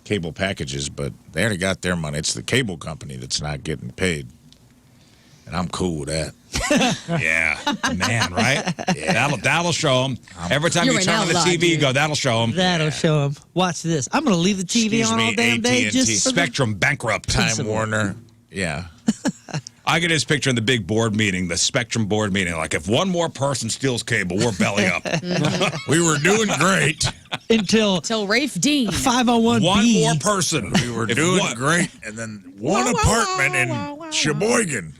cable packages, but they already got their money. It's the cable company that's not getting paid, and I'm cool with that. Yeah, man, right? Yeah. That'll show them. Every time You're you an turn on the outlaw, TV, you dude. go, that'll show them. that'll show them. Watch this. I'm going to leave the TV Excuse on me, all damn day AT&T. just for the- Spectrum bankrupt. Time Warner. Yeah. I get his picture in the big board meeting, the Spectrum board meeting. Like, if one more person steals cable, we're belly up. We were doing great. until Till Rafe Dean. 501 One B. more person. We were doing great. And then one apartment in Sheboygan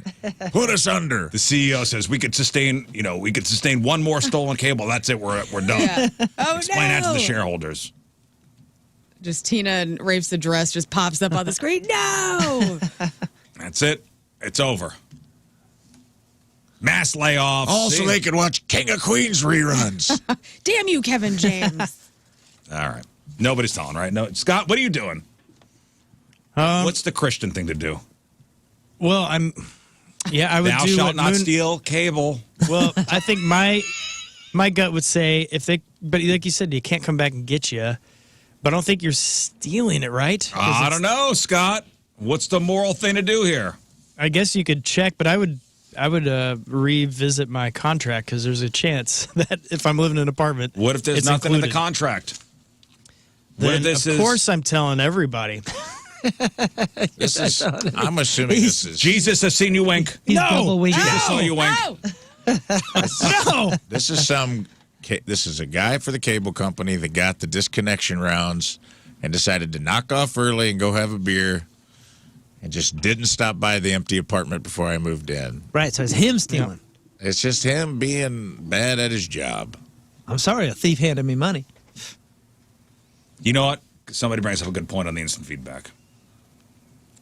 put us under. The CEO says we could sustain one more stolen cable. That's it. We're done. Yeah. Oh, Explain that to no. the shareholders. Just Tina and Rafe's address just pops up on the screen. No! That's it. It's over. Mass layoffs. Also, they could watch King of Queens reruns. Damn you, Kevin James. All right. Nobody's telling, right? No, Scott, what are you doing? What's the Christian thing to do? Well, I would Thou do shalt what not Moon- steal cable. Well, I think my gut would say but like you said, you can't come back and get you. But I don't think you're stealing it, right? 'Cause I it's- don't know, Scott. What's the moral thing to do here? I guess you could check, but I would revisit my contract because there's a chance that if I'm living in an apartment, What if there's it's nothing in the included. contract? What if Then, this of is course, I'm telling everybody. This is. I'm assuming this is. Jesus has seen you wink? He's No! double winking. Jesus saw you wink. No! This is This is a guy for the cable company that got the disconnection rounds and decided to knock off early and go have a beer, and just didn't stop by the empty apartment before I moved in. Right, so it's him stealing. It's just him being bad at his job. I'm sorry, a thief handed me money. You know what? Somebody brings up a good point on the instant feedback.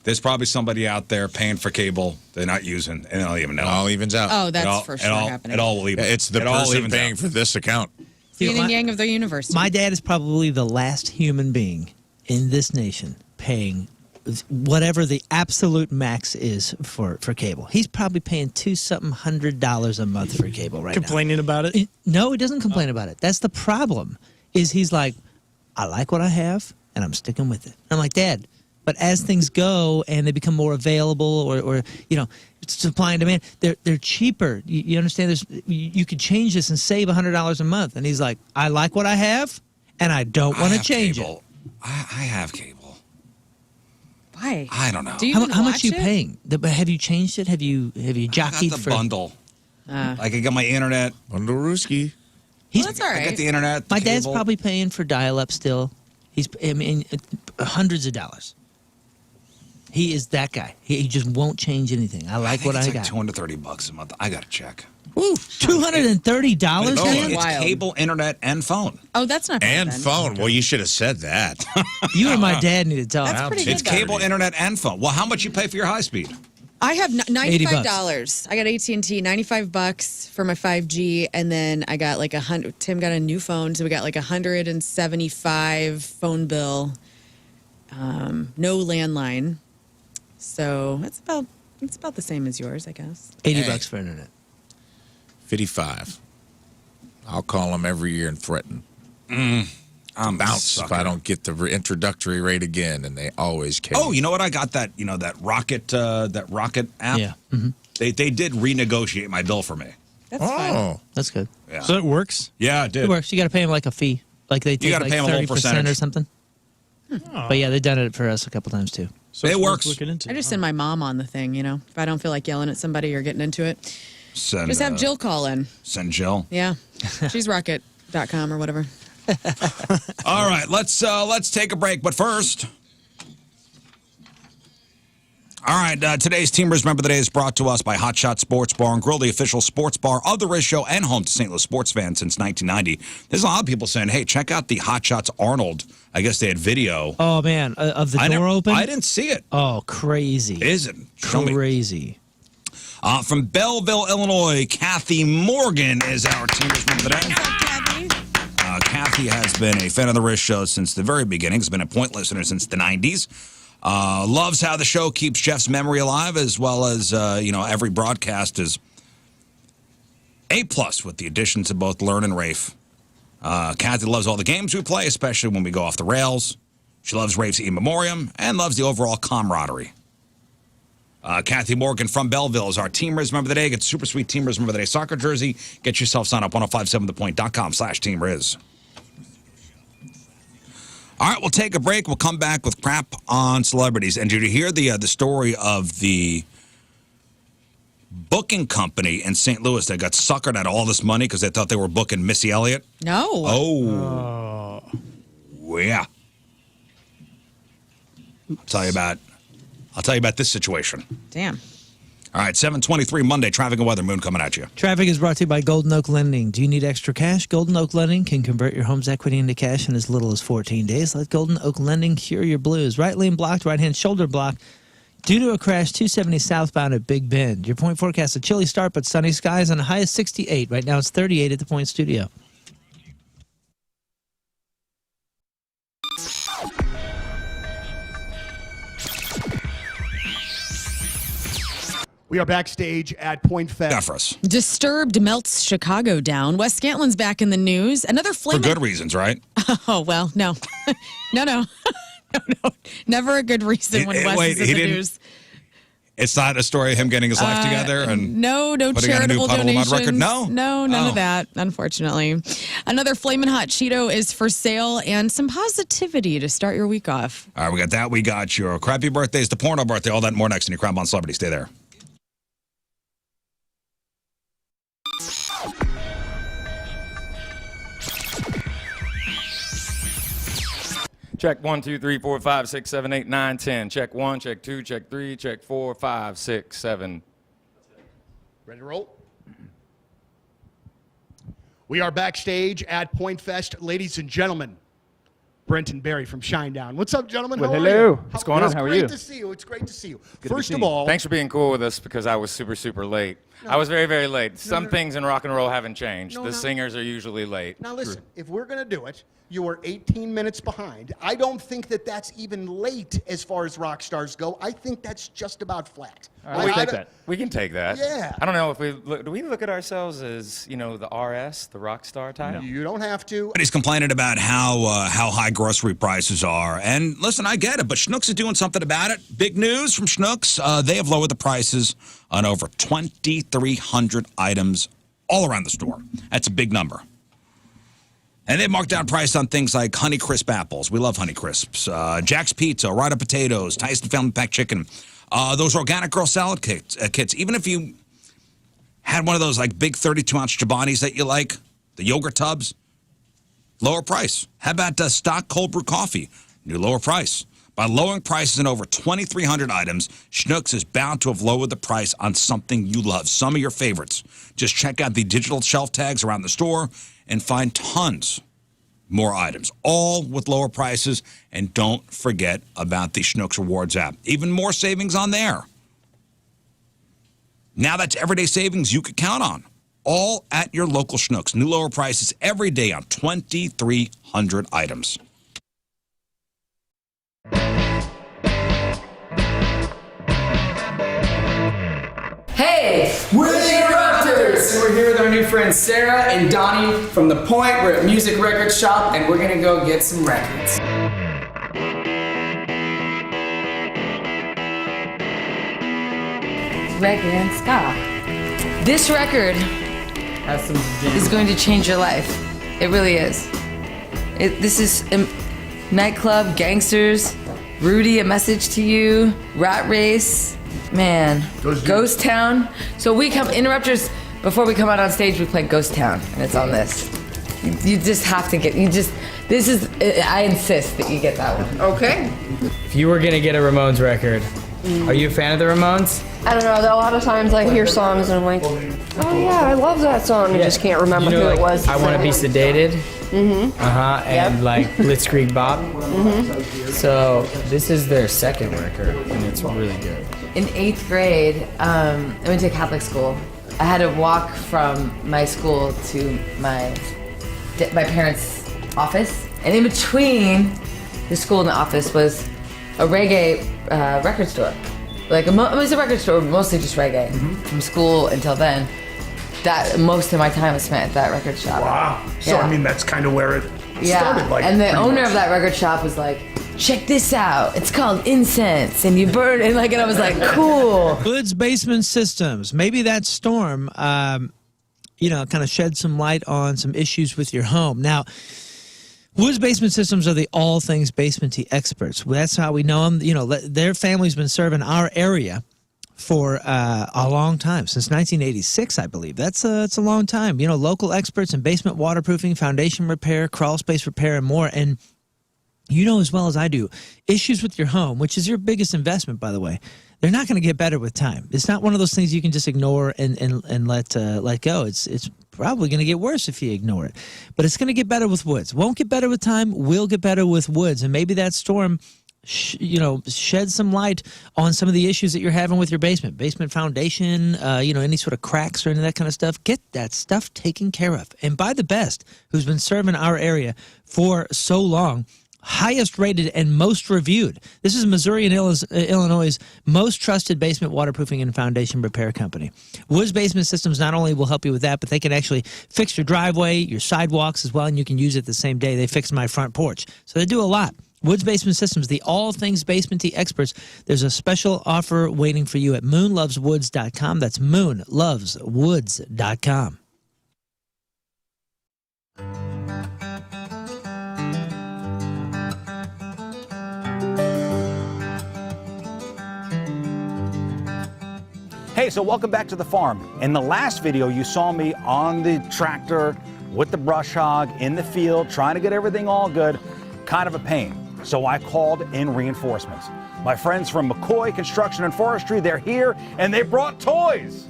There's probably somebody out there paying for cable they're not using, and they don't even know. It all evens out. Oh, that's It all- for it sure all- happening. It all will even. It's the it all person evens paying out. for this account. Yin and yang of the universe. My dad is probably the last human being in this nation paying whatever the absolute max is for cable. He's probably paying $200 a month for cable right Complaining about now. it? No, he doesn't complain about it. That's the problem. Is he's like, I like what I have, and I'm sticking with it. I'm like, Dad, but as things go and they become more available, or supply and demand, they're cheaper. You understand? You could change this and save $100 a month. And he's like, I like what I have, and I don't want to change it. I have cable. Why? I don't know. Do you How even much watch are you it? paying? Have you changed it? Have you I got jockeyed the for bundle. Like I got my internet. Bundle Ruski. Well, that's all I got right. the internet. The My dad's cable. probably paying for dial-up still. He's hundreds of dollars. He is that guy. He just won't change anything. I like think what I it's got. like $230 a month. I got to check. Ooh, $230, No, man? it's Wild. cable, internet, and phone. Oh, that's not bad And then. phone. Well, you should have said that. You and my dad need to talk. That's pretty It's good, though. cable, internet, and phone. Well, how much you pay for your high speed? I have $95. $80. I got AT&T, $95 for my 5G, and then I got like 100. Tim got a new phone, so we got like 175 phone bill. No landline, so it's about the same as yours, I guess. $80 for internet. 55. I'll call them every year and threaten. I'm Bounce if I don't get the introductory rate again, and they always cave. Oh, you know what? I got that. That Rocket app. Yeah. Mm-hmm. They did renegotiate my bill for me. That's fine. Oh. That's good. Yeah. So it works. Yeah, it did. It works. You got to pay them like a fee. Like they take gotta like pay 'em a little 30% percentage. or something. But yeah, they've done it for us a couple times too. So It it's worth works. Looking into. I just send my mom on the thing, if I don't feel like yelling at somebody or getting into it. Send, Just have Jill call in. Send Jill. Yeah. She's rocket.com or whatever. All right, let's take a break. But first, all right, today's Team Rizz Member of the Day is brought to us by Hot Shot Sports Bar and Grill, the official sports bar of the Rizz Show and home to St. Louis sports fans since 1990. There's a lot of people saying, hey, check out the Hot Shots Arnold. I guess they had video. Oh man, of the door open. I didn't see it. Oh, crazy! Is it? Show me. Crazy. From Belleville, Illinois, Kathy Morgan is our Team Rizz Member of the Day. Kathy has been a fan of the Rizz Show since the very beginning. Has been a point listener since the 90s. Loves how the show keeps Jeff's memory alive, as well as, every broadcast is A+ with the additions of both Lern and Rafe. Kathy loves all the games we play, especially when we go off the rails. She loves Rafe's in memoriam and loves the overall camaraderie. Kathy Morgan from Belleville is our Team Rizz Member of the Day. Get super sweet Team Rizz Member of the Day soccer jersey. Get yourself signed up 1057thepoint.com/Team Rizz. All right, we'll take a break. We'll come back with crap on celebrities. And did you hear the story of the booking company in St. Louis that got suckered out of all this money because they thought they were booking Missy Elliott? No. Oh. Yeah. I'll tell you about this situation. Damn. All right, 7:23 Monday, traffic and weather. Moon coming at you. Traffic is brought to you by Golden Oak Lending. Do you need extra cash? Golden Oak Lending can convert your home's equity into cash in as little as 14 days. Let Golden Oak Lending cure your blues. Right lane blocked, right hand shoulder block. Due to a crash, 270 southbound at Big Bend. Your point forecast, a chilly start, but sunny skies on a high of 68. Right now it's 38 at the Point Studio. We are backstage at Point Fest. Got for us. Disturbed melts Chicago down. Wes Scantlin's back in the news. Another For flame. good reasons, right? Oh, well, no. No. No. Never a good reason when Wes is in the news. It's not a story of him getting his life together and No putting out a new charitable Puddle of Mud donations. record? No? No, none Oh. of that, unfortunately. Another Flamin' Hot Cheeto is for sale and some positivity to start your week off. All right, we got that. We got your crappy birthdays, the porno birthday, all that and more next in your Crime on Celebrity. Stay there. Check 1, 2, 3, 4, 5, 6, 7, 8, 9, 10. Check 1, check 2, check 3, check 4, 5, 6, 7. Ready to roll? We are backstage at Point Fest. Ladies and gentlemen, Brent and Barry from Shinedown. What's up, gentlemen? Well, How are hello. you? What's going on? How are you? It's great to see you. It's great to see you. Good to First see of you. all, Thanks for being cool with us because I was super, super late. I was very, very late. Some things in rock and roll haven't changed. The singers are usually late. now listen, if we're going to do it, you are 18 minutes behind. I don't think that that's even late as far as rock stars go. I think that's just about flat. All right, we'll take that. We can take that. Yeah. I don't know if do we look at ourselves as, the RS, the rock star type? You don't have to. But he's complaining about how high grocery prices are. And listen, I get it, but Schnucks is doing something about it. Big news from Schnucks. They have lowered the prices on over 2,300 items all around the store. That's a big number. And they marked down price on things like Honey Crisp apples. We love Honey Crisps. Jack's Pizza, Rida Potatoes, Tyson Family Pack Chicken. Those Organic Girl Salad kits. Even if you had one of those like big 32-ounce Chobani's that you like, the yogurt tubs, lower price. How about stock cold brew coffee? New lower price. By lowering prices on over 2,300 items, Schnucks is bound to have lowered the price on something you love, some of your favorites. Just check out the digital shelf tags around the store and find tons more items, all with lower prices. And don't forget about the Schnucks Rewards app. Even more savings on there. Now that's everyday savings you could count on. All at your local Schnucks. New lower prices every day on 2,300 items. Hey, we're the Interrupters! And we're here with our new friends Sarah and Donnie from The Point. We're at Music Record Shop and we're gonna go get some records. Reggae and ska. This record Have some is going to change your life. It really is. This is nightclub, gangsters, Rudy, A Message to You, Rat Race, man, Ghost Town. So we come, Interrupters, before we come out on stage, we play Ghost Town, and it's on this. You just have to get, this is, I insist that you get that one. Okay. If you were gonna get a Ramones record, are you a fan of the Ramones? I don't know. A lot of times I hear songs and I'm like, oh yeah, I love that song. I just can't remember You know, who like, it was. I Want to Be Sedated. And like Blitzkrieg Bop. So this is their second record, and it's really good. In 8th grade, I went to Catholic school. I had to walk from my school to my parents' office, and in between the school and the office was a reggae record store. Like it was a record store, mostly just reggae. From school until then, that most of my time was spent at that record shop. Wow. So Yeah. I mean, that's kind of where it started. Like, and the pretty owner much. of that record shop was like, check this out. It's called Incense, and you burn it. And I was like, cool. Woods Basement Systems. Maybe that storm, kind of shed some light on some issues with your home. Now, Woods Basement Systems are the all things basement-y experts. That's how we know them. You know, their family's been serving our area for a long time, since 1986, I believe. It's a long time. You know, local experts in basement waterproofing, foundation repair, crawl space repair, and more. And you know as well as I do, issues with your home, which is your biggest investment, by the way, they're not going to get better with time. It's not one of those things you can just ignore and let go. It's probably going to get worse if you ignore it. But it's going to get better with Woods. Won't get better with time. Will get better with Woods. And maybe that storm shed some light on some of the issues that you're having with your basement foundation, any sort of cracks or any of that kind of stuff. Get that stuff taken care of. And by the best, who's been serving our area for so long, highest rated and most reviewed. This is Missouri and Illinois' most trusted basement waterproofing and foundation repair company. Woods Basement Systems not only will help you with that, but they can actually fix your driveway, your sidewalks as well, and you can use it the same day. They fixed my front porch. So they do a lot. Woods Basement Systems, the all things basement-y experts. There's a special offer waiting for you at moonloveswoods.com. That's moonloveswoods.com. Hey, so welcome back to the farm. In the last video, you saw me on the tractor with the brush hog in the field, trying to get everything all good. Kind of a pain. So I called in reinforcements. My friends from McCoy Construction and Forestry, they're here, and they brought toys.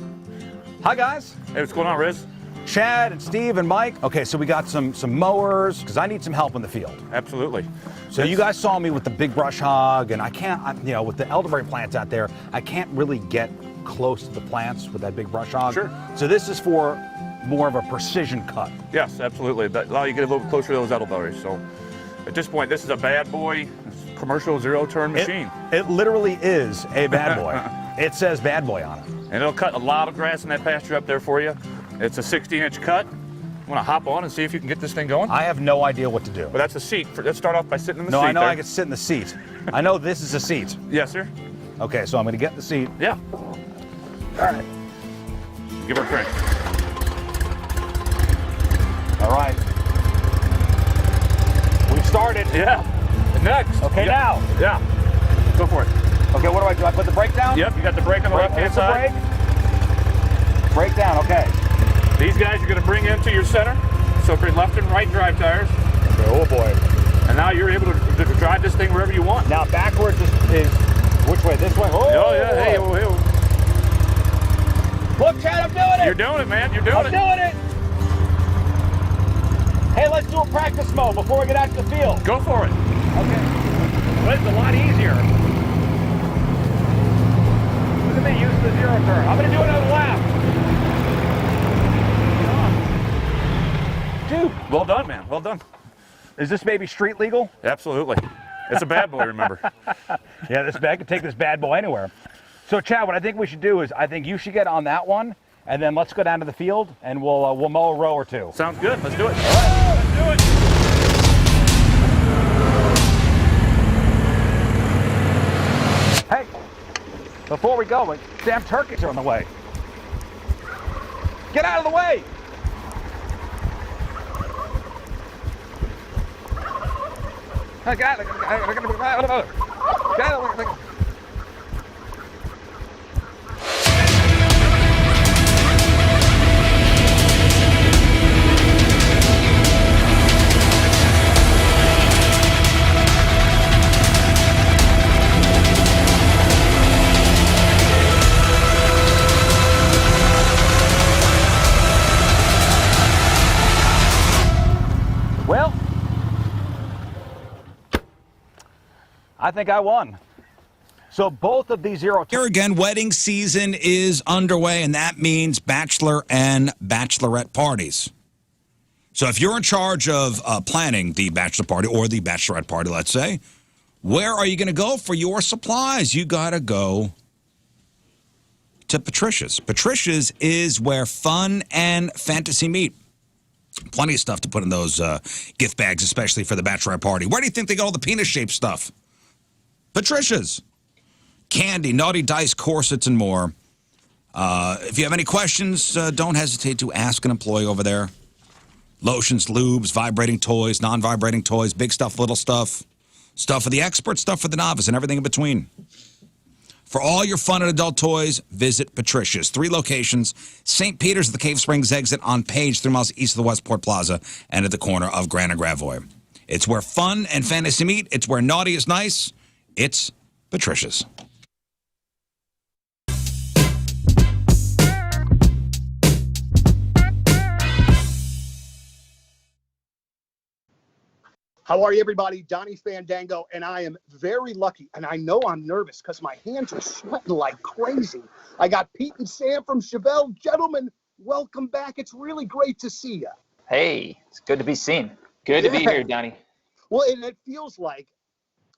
Hi, guys. Hey, what's going on, Rizz? Chad and Steve and Mike. Okay, so we got some mowers, because I need some help in the field. Absolutely. So you guys saw me with the big brush hog, and I can't, with the elderberry plants out there, I can't really get close to the plants with that big brush hog. Sure. So this is for more of a precision cut. Yes, absolutely. That allow you to get a little closer to those elderberries. So at this point, this is a bad boy commercial zero-turn machine. It literally is a bad boy. It says bad boy on it. And it'll cut a lot of grass in that pasture up there for you. It's a 16-inch cut. I'm gonna hop on and see if you can get this thing going. I have no idea what to do. But that's a seat. Let's start off by sitting in the seat. No, I know there. I can sit in the seat. I know this is a seat. Yes, sir. Okay, so I'm gonna get in the seat. Yeah. All right. Give her a crank. All right. We've started. Yeah. And next. Okay, now. Yeah. Go for it. Okay, what do I do? I put the brake down? Yep, you got the brake on the left-hand side. Brake down, okay. These guys you're gonna bring into your center. So for left and right drive tires. Okay, oh boy. And now you're able to drive this thing wherever you want. Now backwards is which way? This way? Oh, yeah. Hey, oh, hey. Look, Chad, I'm doing it. You're doing it, man. You're doing I'm doing it. Hey, let's do a practice mode before we get out to the field. Go for it. Okay. Well, it's a lot easier. Look at me use the zero turn. I'm going to do another lap. Dude. Well done, man. Well done. Is this maybe street legal? Absolutely. It's a bad boy, remember. Yeah, this bag could take this bad boy anywhere. So, Chad, what I think we should do is I think you should get on that one, and then let's go down to the field, and we'll mow a row or two. Sounds good. Let's do it. All right. Let's do it. Hey, before we go, damn turkeys are on the way. Get out of the way! Well, I think I won. So both of these zero. Here again, wedding season is underway, and that means bachelor and bachelorette parties. So if you're in charge of planning the bachelor party or the bachelorette party, let's say, where are you going to go for your supplies? You got to go to Patricia's. Patricia's is where fun and fantasy meet. Plenty of stuff to put in those gift bags, especially for the bachelorette party. Where do you think they got all the penis-shaped stuff? Patricia's. Candy, naughty dice, corsets, and more. If you have any questions, don't hesitate to ask an employee over there. Lotions, lubes, vibrating toys, non-vibrating toys, big stuff, little stuff. Stuff for the expert, stuff for the novice, and everything in between. For all your fun and adult toys, visit Patricia's. 3 locations, St. Peter's at the Cave Springs exit on Page, 3 miles east of the Westport Plaza, and at the corner of Grand and Gravois. It's where fun and fantasy meet. It's where naughty is nice. It's Patricia's. How are you, everybody? Donnie Fandango, and I am very lucky, and I know I'm nervous because my hands are sweating like crazy. I got Pete and Sam from Chevelle. Gentlemen, welcome back. It's really great to see you. Hey, it's good to be seen. Good to be here, Donnie. Well, and it feels like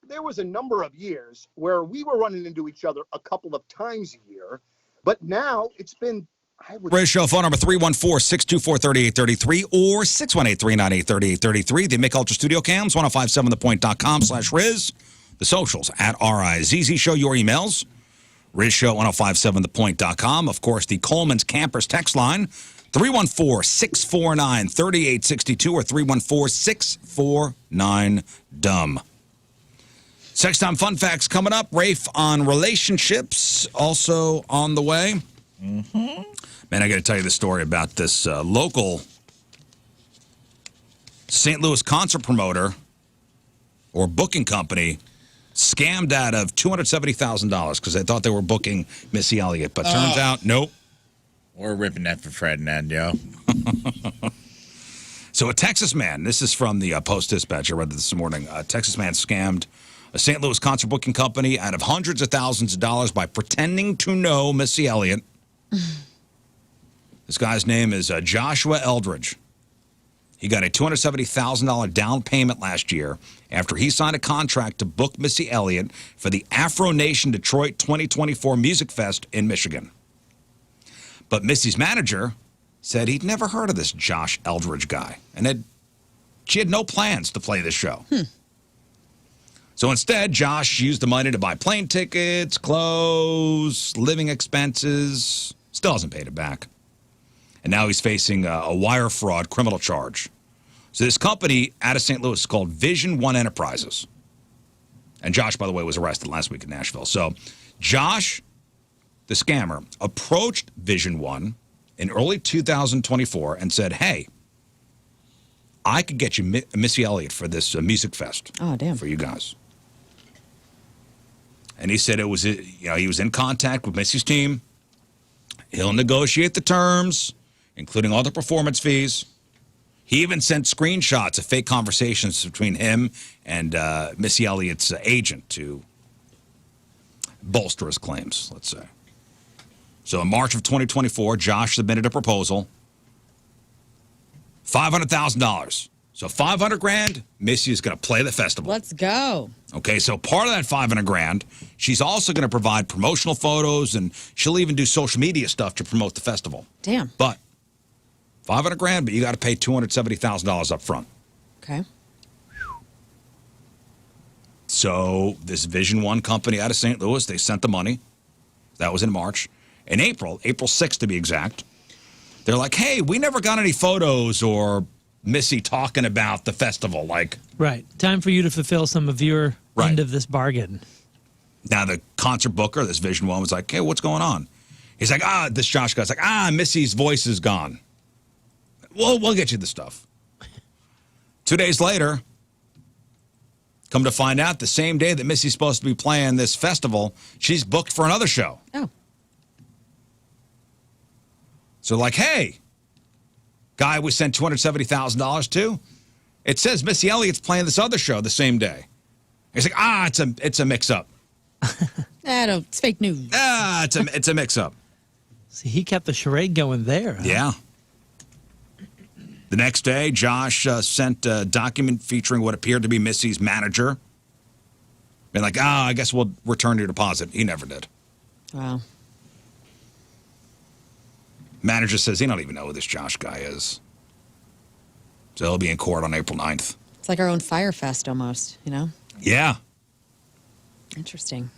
there was a number of years where we were running into each other a couple of times a year, but now it's been... RizzShow phone number 314-624-3833 or 618-398-3833. The Mick Ultra Studio Cams, 1057thepoint.com/Rizz. The socials at RiZZ Show. Your emails, RizzShow1057thepoint.com. Of course, the Coleman's Campers text line, 314-649-3862 or 314-649-DUMB. Sex Time Fun Facts coming up. Rafe on relationships also on the way. Mm-hmm. Man, I got to tell you the story about this local St. Louis concert promoter or booking company scammed out of $270,000 because they thought they were booking Missy Elliott, but turns out, nope. Or ripping that for Fred and Ed, yo. So a Texas man, this is from the Post-Dispatch, I read this morning, a Texas man scammed a St. Louis concert booking company out of hundreds of thousands of dollars by pretending to know Missy Elliott. This guy's name is Joshua Eldridge. He got a $270,000 down payment last year after he signed a contract to book Missy Elliott for the Afro Nation Detroit 2024 Music Fest in Michigan. But Missy's manager said he'd never heard of this Josh Eldridge guy, and she had no plans to play this show. So instead, Josh used the money to buy plane tickets, clothes, living expenses. Still hasn't paid it back. And now he's facing a wire fraud criminal charge. So this company out of St. Louis is called Vision One Enterprises. And Josh, by the way, was arrested last week in Nashville. So Josh, the scammer, approached Vision One in early 2024 and said, hey, I could get you Missy Elliott for this music fest. Oh, damn. For you guys. And he said it was, he was in contact with Missy's team. He'll negotiate the terms, including all the performance fees. He even sent screenshots of fake conversations between him and Missy Elliott's agent to bolster his claims, let's say. So in March of 2024, Josh submitted a proposal. $500,000. So $500,000, Missy is going to play the festival. Let's go. Okay, so part of that $500,000, she's also going to provide promotional photos, and she'll even do social media stuff to promote the festival. Damn. But $500,000, but you got to pay $270,000 up front. Okay. So this Vision One company out of St. Louis, they sent the money. That was in March. In April 6th to be exact, they're like, hey, we never got any photos or Missy talking about the festival. Like, Right. Time for you to fulfill some of your end of this bargain. Now the concert booker, this Vision One, was like, hey, what's going on? He's like, this Josh guy's like, Missy's voice is gone. We'll get you the stuff. 2 days later, come to find out, the same day that Missy's supposed to be playing this festival, she's booked for another show. Oh. So like, hey, guy we sent $270,000 to, it says Missy Elliott's playing this other show the same day. He's like, it's a mix-up. It's fake news. It's a mix-up. See, he kept the charade going there. Huh? Yeah. The next day, Josh sent a document featuring what appeared to be Missy's manager. Been like, I guess we'll return your deposit. He never did. Wow. Manager says he don't even know who this Josh guy is. So he'll be in court on April 9th. It's like our own Fire Fest almost, you know? Yeah. Interesting.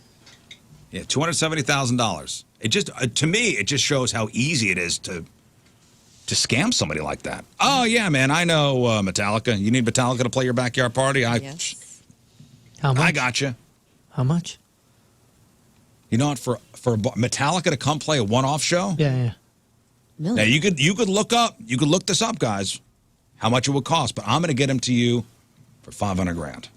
Yeah, $270,000. It just, to me, it just shows how easy it is to scam somebody like that. Oh, yeah, man, I know Metallica. You need Metallica to play your backyard party? Yes. How much? I got you. How much? You know what? For Metallica to come play a one-off show? Yeah. Million. Now, you could look this up, guys, how much it would cost, but I'm going to get them to you for $500,000.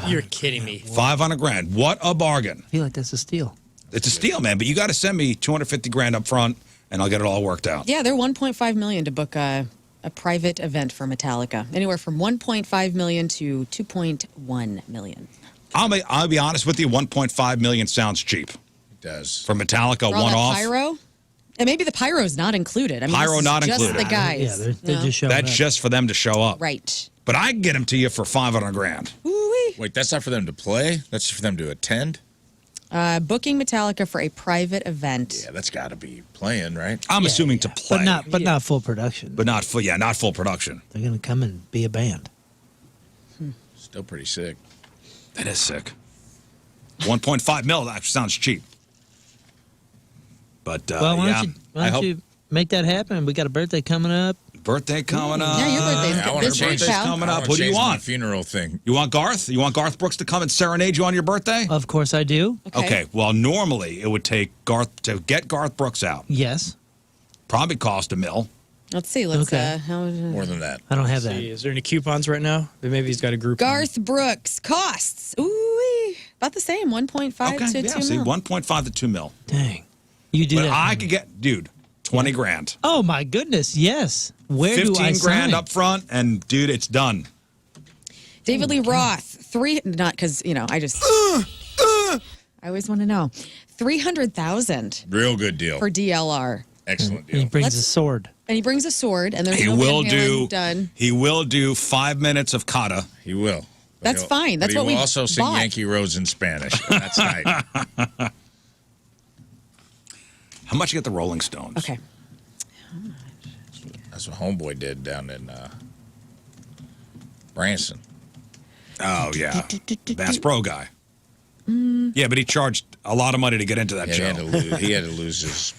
You're kidding me. $500,000. What a bargain. I feel like that's a steal. It's a steal, man, but you got to send me $250,000 up front, and I'll get it all worked out. Yeah, they're $1.5 million to book a private event for Metallica. Anywhere from $1.5 million to $2.1 million. I'll be honest with you, $1.5 million sounds cheap. It does. For Metallica, For all one-off. that pyro? And maybe the pyro's not included. I mean, Pyro this is not just included. the guys. Yeah, they're just showing That's up. just for them to show up. Right. But I can get them to you for $500,000. Ooh-wee. Wait, that's not for them to play? That's for them to attend? Booking Metallica for a private event. Yeah, that's got to be playing, right? I'm assuming to play. But not full production. But not full production. They're going to come and be a band. Still pretty sick. That is sick. 1.5 mil actually sounds cheap. But Well, why yeah, don't you make that happen? We got a birthday coming up. Birthday coming up. Yeah, your birthday's I want this her week, birthday pal. coming I up. wanna Who do you change my want? funeral thing. You want Garth? You want Garth Brooks to come and serenade you on your birthday? Of course I do. Okay. Well, normally it would take Garth to get Garth Brooks out. Yes. Probably cost $1 million. Let's see. Let's Okay. More than that. I don't have that. See, is there any coupons right now? Maybe he's got a group. Garth Brooks costs. Ooh, about the same. 1.5 Okay. to Yeah. 2 See, mil. 1.5 to 2 mil. Dang. You do But that. I could get, dude, $20,000. Oh, my goodness. Yes. Where do I 15 grand sign? up front, and dude, it's done. David Lee Roth. Not because, I just. I always want to know. 300,000 Real good deal. for DLR. Excellent And he deal. brings a sword. And he brings a sword, and there's He no will Van Halen do. done. He will do 5 minutes of kata. He will. But That's he'll- fine. That's but what he we will also sing bought. Yankee Roads in Spanish. That's tight. How much you get the Rolling Stones? Okay. That's what Homeboy did down in Branson. Oh yeah, Bass Pro guy. Yeah, but he charged a lot of money to get into that Yeah, show. he had to lose his.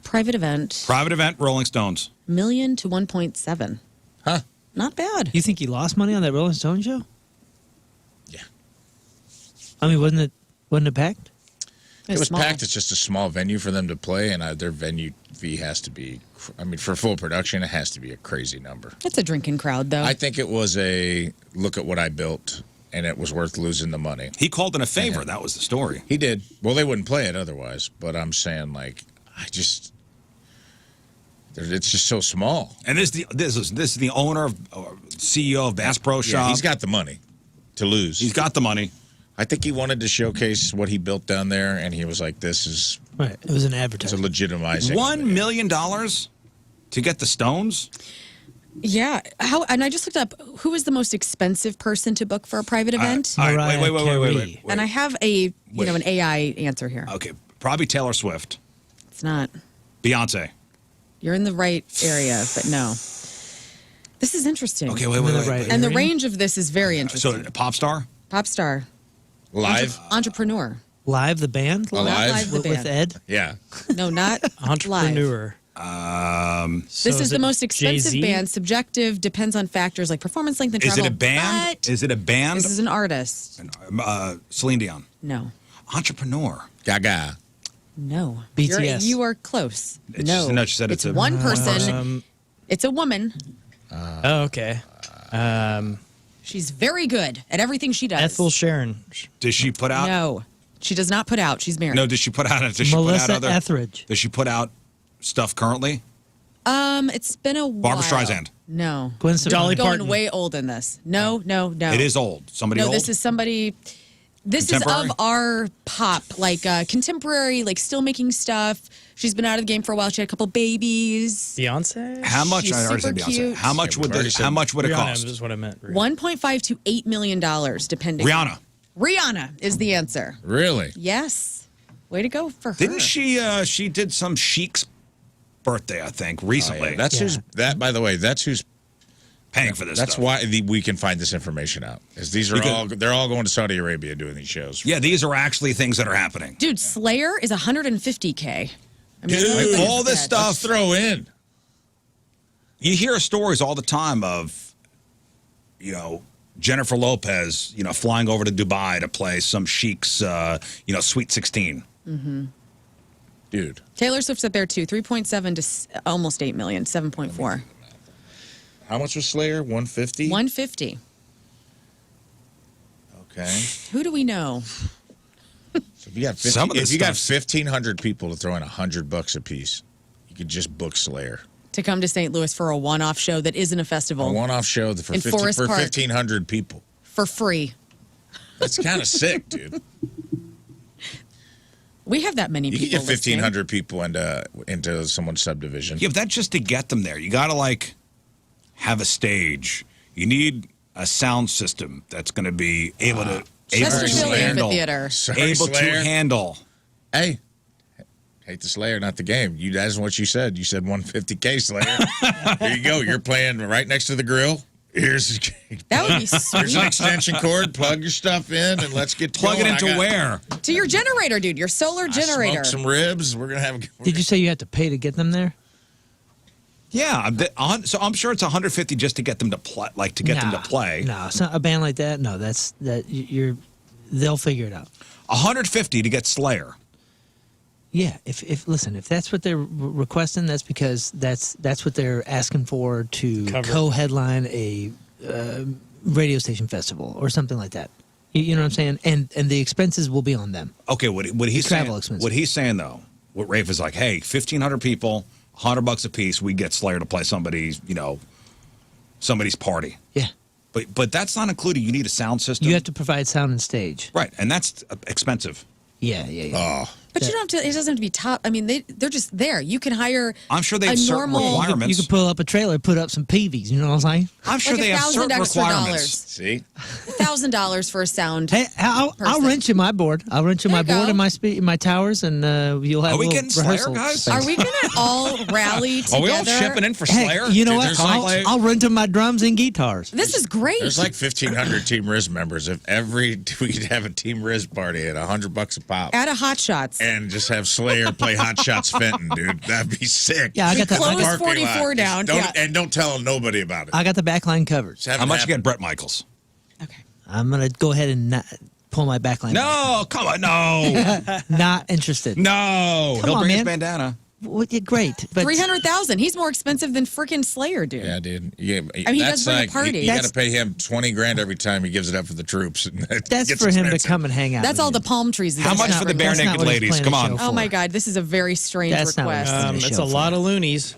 Private event. Private event, Rolling Stones. million to 1.7. Huh? Not bad. You think he lost money on that Rolling Stone show? Yeah. I mean, wasn't it packed? It was small. packed. It's just a small venue for them to play, and their venue fee has to be, I mean, for full production, it has to be a crazy number. It's a drinking crowd, though. I think it was a look at what I built, and it was worth losing the money. He called in a favor. That was the story. He did. Well, they wouldn't play it otherwise, but I'm saying, like, it's just so small. And this is the owner of CEO of Bass Pro Shop. Yeah, he's got the money to lose. He's got the money. I think he wanted to showcase what he built down there, and he was like, "This is Right. It was an it's a advertisement. legitimizing." $1 million to get the Stones. Yeah. How? And I just looked up who is the most expensive person to book for a private event. All right, Mariah wait. And I have an AI answer here. Okay, probably Taylor Swift, It's not. Beyonce. You're in the right area, but no. This is interesting. Okay, Right. wait. And the range of this is very interesting. So, pop star. Pop star, live. entrepreneur. Live the band? Alive? Not live the With band. Ed? Yeah. No, not live. Entrepreneur. This is the most expensive Jay-Z? band. Subjective, depends on factors like performance length and Is travel. it a band? but Is it a band? This is an artist. Celine Dion. No. Entrepreneur. Gaga. No. BTS. You are close. It's no. just- no, she said it's a- one person. It's a woman. Oh, okay. She's very good at everything she does. Ethel Sharon. Does she put out? No. She does not put out. She's married. No. Does she put out? Does she Melissa put out other? Etheridge. Does she put out stuff currently? It's been a while. Barbra Streisand. No. Gwen Stefani. Dolly Going Parton. way old in this. No. It is old. Somebody No, old. this is somebody. This is Contemporary? of our pop, like contemporary, like still making stuff. She's been out of the game for a while. She had a couple babies. Beyonce? How much? She's I already said super Beyonce. cute. How much Yeah, would we've already this? said How much would it Rihanna cost? is what I meant. 1.5 to $8 million, depending. Rihanna. Rihanna is the answer. Really? Yes. Way to go for her. Didn't she? She did some Chic's birthday, I think, recently. That's who's that. By the way, that's who's paying for this. That's stuff. why we can find this information out. Is these are Because- they're all going to Saudi Arabia doing these shows. Yeah, these are actually things that are happening. Dude, Slayer is 150K. I mean, Dude, everybody's all this dead. stuff. Let's throw in. You hear stories all the time of, Jennifer Lopez, flying over to Dubai to play some Chic's, Sweet 16. Dude. Taylor Swift's up there too. 3.7 to almost 8 million. 7.4. How much was Slayer? 150? 150. Okay. Who do we know? So if you got Some of this if you got stuff's- 1,500 people to throw in $100 a piece, you could just book Slayer. To come to St. Louis for a one-off show that isn't a A festival one-off show for In Forest Park. 1,500 people. for free. That's kind of sick, dude. We have that many You people. can get 1,500 people into someone's subdivision. Yeah, but that's just to get them there. You got to, have a stage. You need a sound system that's going to be able to Chesterfield handle. Amphitheater. Sorry, Able Slayer. to handle. Hey, hate the Slayer, not the game. That's what you said. You said 150K Slayer. There you go. You're playing right next to the grill. Here's That would be here's an sweet. extension cord. Plug your stuff in and let's get Plug it going. into where? To your generator, dude. Your solar generator. Smoke some ribs. We're gonna have. Did you say you had to pay to get them there? Yeah, so I'm sure it's 150 just to get them to play, them to play. No, it's not a band like that. No, they'll figure it out. 150 to get Slayer. Yeah, if that's what they're requesting, that's because that's what they're asking for to Cover. co-headline a radio station festival or something like that. You know what I'm saying? And the expenses will be on them. Okay, what he's travel saying, expenses. what he's saying though, what Rafe is like, hey, 1,500 people, $100 a piece, we get Slayer to play somebody's party. Yeah, But that's not included. You need a sound system. you have to provide sound and stage. Right, and that's expensive. Yeah. Oh, But you don't have to. It doesn't have to be top. I mean, they're just there. You can hire. I'm sure they a have certain normal. requirements. You could pull up a trailer, put up some PVs. You know what I'm saying? I'm sure Like they have $1,000 certain extra requirements. see, $1,000 for a sound. Hey, I'll person. rent you my board. I'll rent you There my you go. board and my towers, and you'll have. Are we a little getting Slayer, rehearsal guys? thing. Are we gonna all rally together? Are we all chipping in for Heck, Slayer? you know Dude, what? there's like- I'll rent them my drums and guitars. This is great. there's like 1,500 Team Rizz members. If we could have a Team Rizz party at $100 a pop, At a Hot Shots. and just have Slayer play Hot Shots Fenton, dude, that'd be sick. Yeah, I got the Close Parking 44 lot. down. Don't, Yeah. And don't tell nobody about it. I got the backline covered. Just have How it much you happen. get Brett Michaels? Okay. I'm gonna go ahead and pull my backline. No, come on, no, Not interested. no. Come He'll on, bring his man. bandana. Well, yeah, great, but 300,000. He's more expensive than freaking Slayer, dude. Yeah, dude. Yeah, I mean, he does that's bring a party. You got to That's- pay him $20,000 every time he gives it up for the troops. that's for him to come and hang out. That's with all the you. palm trees. that How he's much not for the bringing. bare That's not naked what he's ladies? playing Come the on. show Oh my for. God, this is a very strange That's not what request. he's doing. It's show a for lot it. of loonies.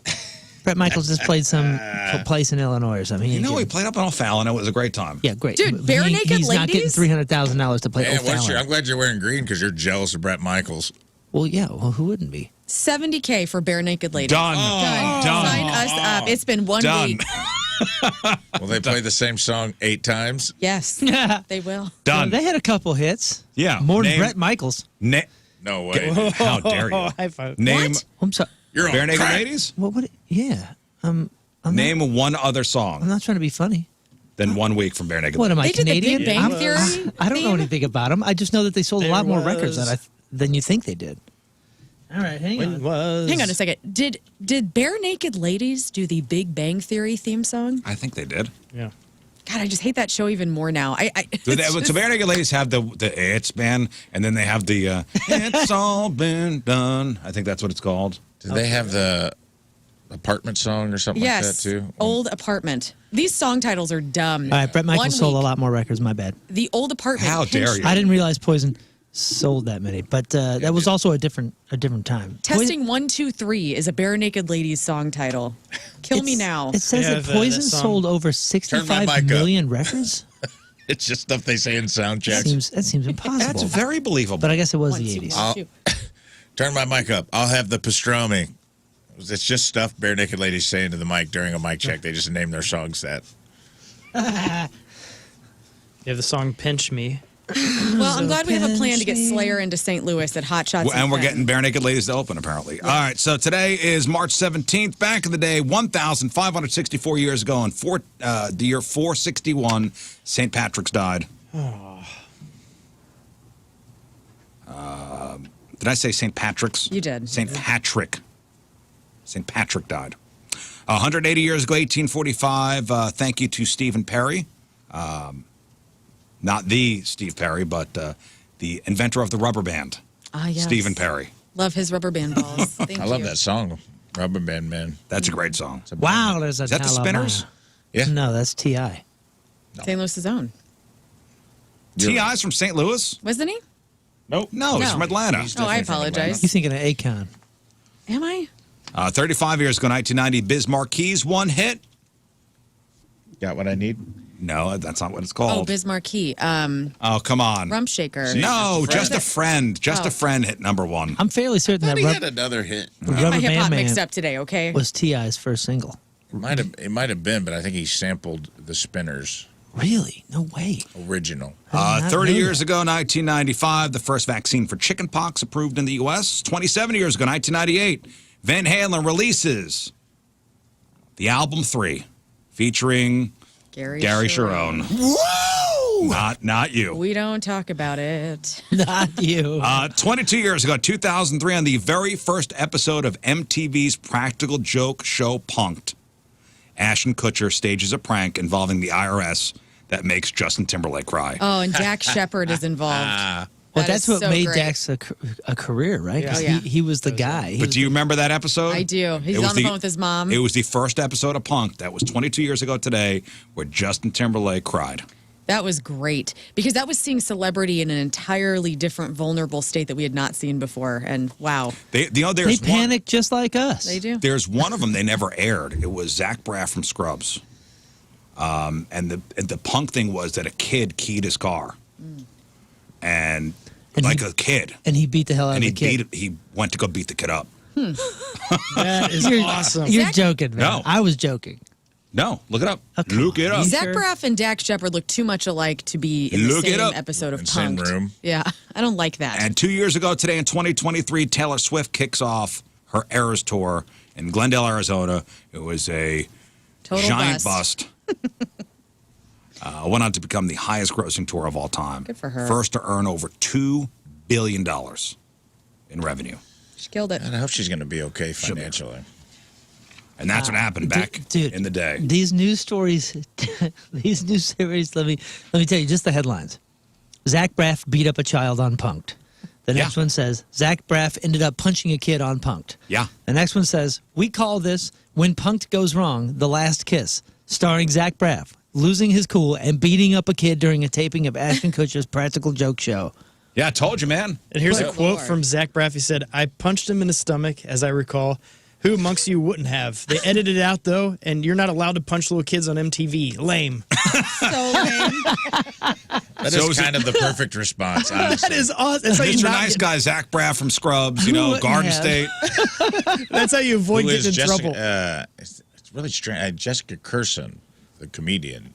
Brett Michaels just played some place in Illinois or something. He You ain't know, he getting- played up in O'Fallon. It was a great time. Yeah, great. Dude, But bare naked he's not getting ladies? $300,000 to play Yeah, O'Fallon. I'm glad you're wearing green because you're jealous of Brett Michaels. Well, yeah. Well, who wouldn't be? 70K for bare naked ladies. Done. Done. Done. Sign us up. It's been 1 Done. week. Will they play the same song 8 times? Yes, they will. Done. They had a couple hits. Yeah, More than name- Brett Michaels. Na- No way. How dare you? High five. Name I'm sorry. You're on bare naked crack. ladies. Well, what? Yeah. I'm Name one other I'm song not trying to be funny. than 1 week from bare naked. What am I They did the Big Canadian? Bang I'm- Theory I don't know theme? anything about them. I just know that they sold a There lot more records was- than you think they did. All right, hang on. Hang on a second. Did bare naked ladies do the Big Bang Theory theme song? I think they did. Yeah. God, I just hate that show even more now. So bare naked ladies have the It's band, and then they have the It's all been done. I think that's what it's called. Do they have the apartment song or something like that Yes, too? Old Apartment. These song titles are dumb. All right, Brett Michaels 1 sold a week. lot more records. My bad. The Old Apartment. How dare Pinch- you. I didn't realize Poison sold that many, but that was also a different time. Testing 1, 2, 3 is a bare naked ladies song title. Kill me It's- now. It says Yeah, that that Poison song. sold over my 65 mic up. million records. It's just stuff they say in sound That checks. seems impossible. That's very believable. But I guess it was 1, the 2, 80s. 1, 2. Turn my mic up. I'll have the pastrami. It's just stuff bare naked ladies say into the mic during a mic check. They just name their songs that. You have the song Pinch Me. Well, I'm glad we have a plan to get Slayer into St. Louis at Hot Shots. And we're Fun. getting bare naked ladies to open, apparently. All right, so today is March 17th. Back in the day, 1,564 years ago, in the year 461, St. Patrick's died. Did I say St. Patrick's? You did. St. Patrick. St. Patrick died. 180 years ago, 1845. Thank you to Stephen Perry. Not the Steve Perry, but the inventor of the rubber band. Ah, yes. Stephen Perry. Love his rubber band balls. Thank I love you. that song, Rubber Band Man. That's a great song. Wow, there's a Is that the Spinners? Yeah. No, that's T.I. St. Louis's own. T.I.'s from St. Louis? Wasn't he? Nope. No, he's No. from Atlanta. Oh, I apologize. You thinking of Akon? Am I? 35 years ago, 1990, Biz Marquis' one hit. Got what I need? No, that's not what it's Oh, called. Biz Marquis. Oh, come on. Rump Shaker. No, Just a Friend. Just Oh. a Friend hit number one. I'm fairly certain Thought that he had another hit. the My Rubber hip hop Band mixed Man up today, okay? was T.I.'s first single. It might have been, but I think he sampled the Spinners Really? No way. original. I did not 30 know years that. ago, 1995, the first vaccine for chickenpox approved in the U.S. 27 years ago, 1998, Van Halen releases the album 3, featuring Gary Sharon. Whoa! Not you. We don't talk about it. Not you. 22 years ago, 2003, on the very first episode of MTV's practical joke show Punk'd, Ashton Kutcher stages a prank involving the IRS that makes Justin Timberlake cry. Oh, and Dax Shepard is involved. Well, That that's is what so made great. Dax a career, right? 'Cause Oh, yeah. he was the guy. He But was do you remember that episode? I do. He's It was on the phone with his mom. It was the first episode of Punk'd that was 22 years ago today where Justin Timberlake cried. That was great because that was seeing celebrity in an entirely different, vulnerable state that we had not seen before. And wow, They they there's panic just like us. they do. There's one of them they never aired. It was Zach Braff from Scrubs. And the punk thing was that a kid keyed his car. And like a kid. And he beat the hell out And of the kid. he went to go beat the kid up. That is You're, awesome. You're Zach- joking, man. No. I was joking. No, look it up. Okay. Look it up. Zach sure? Braff and Dax Shepard look too much alike to be in Look the it same up. episode of In the same Punk'd. room. Yeah, I don't like that. And 2 years ago today in 2023, Taylor Swift kicks off her Eras Tour in Glendale, Arizona. It was a Total giant bust. Went on to become the highest grossing tour of all time. Good for her. First to earn over $2 billion in revenue. She killed it. And I hope she's going to be okay be. financially. And that's what happened back Dude, in the day. These news stories, let me tell you just the headlines. Zach Braff beat up a child on Punk'd. The next Yeah. one says, Zach Braff ended up punching a kid on Punk'd. Yeah. The next one says, we call this When Punk'd Goes Wrong, The Last Kiss, starring Zach Braff losing his cool and beating up a kid during a taping of Ashton Kutcher's Practical Joke Show. Yeah, I told you, man. And here's a Good quote Lord. from Zach Braff. He said, I punched him in the stomach, as I recall. Who amongst you wouldn't have? They edited it out, though, and you're not allowed to punch little kids on MTV. Lame. So lame. That So is is kind of the perfect response, honestly. That is awesome. That's how you Mr. not Nice get- Guy, Zach Braff from Scrubs, you Who know, wouldn't Garden have? State. That's how you avoid Who is getting in Jessica, trouble. it's really strange. Jessica Curson, the comedian,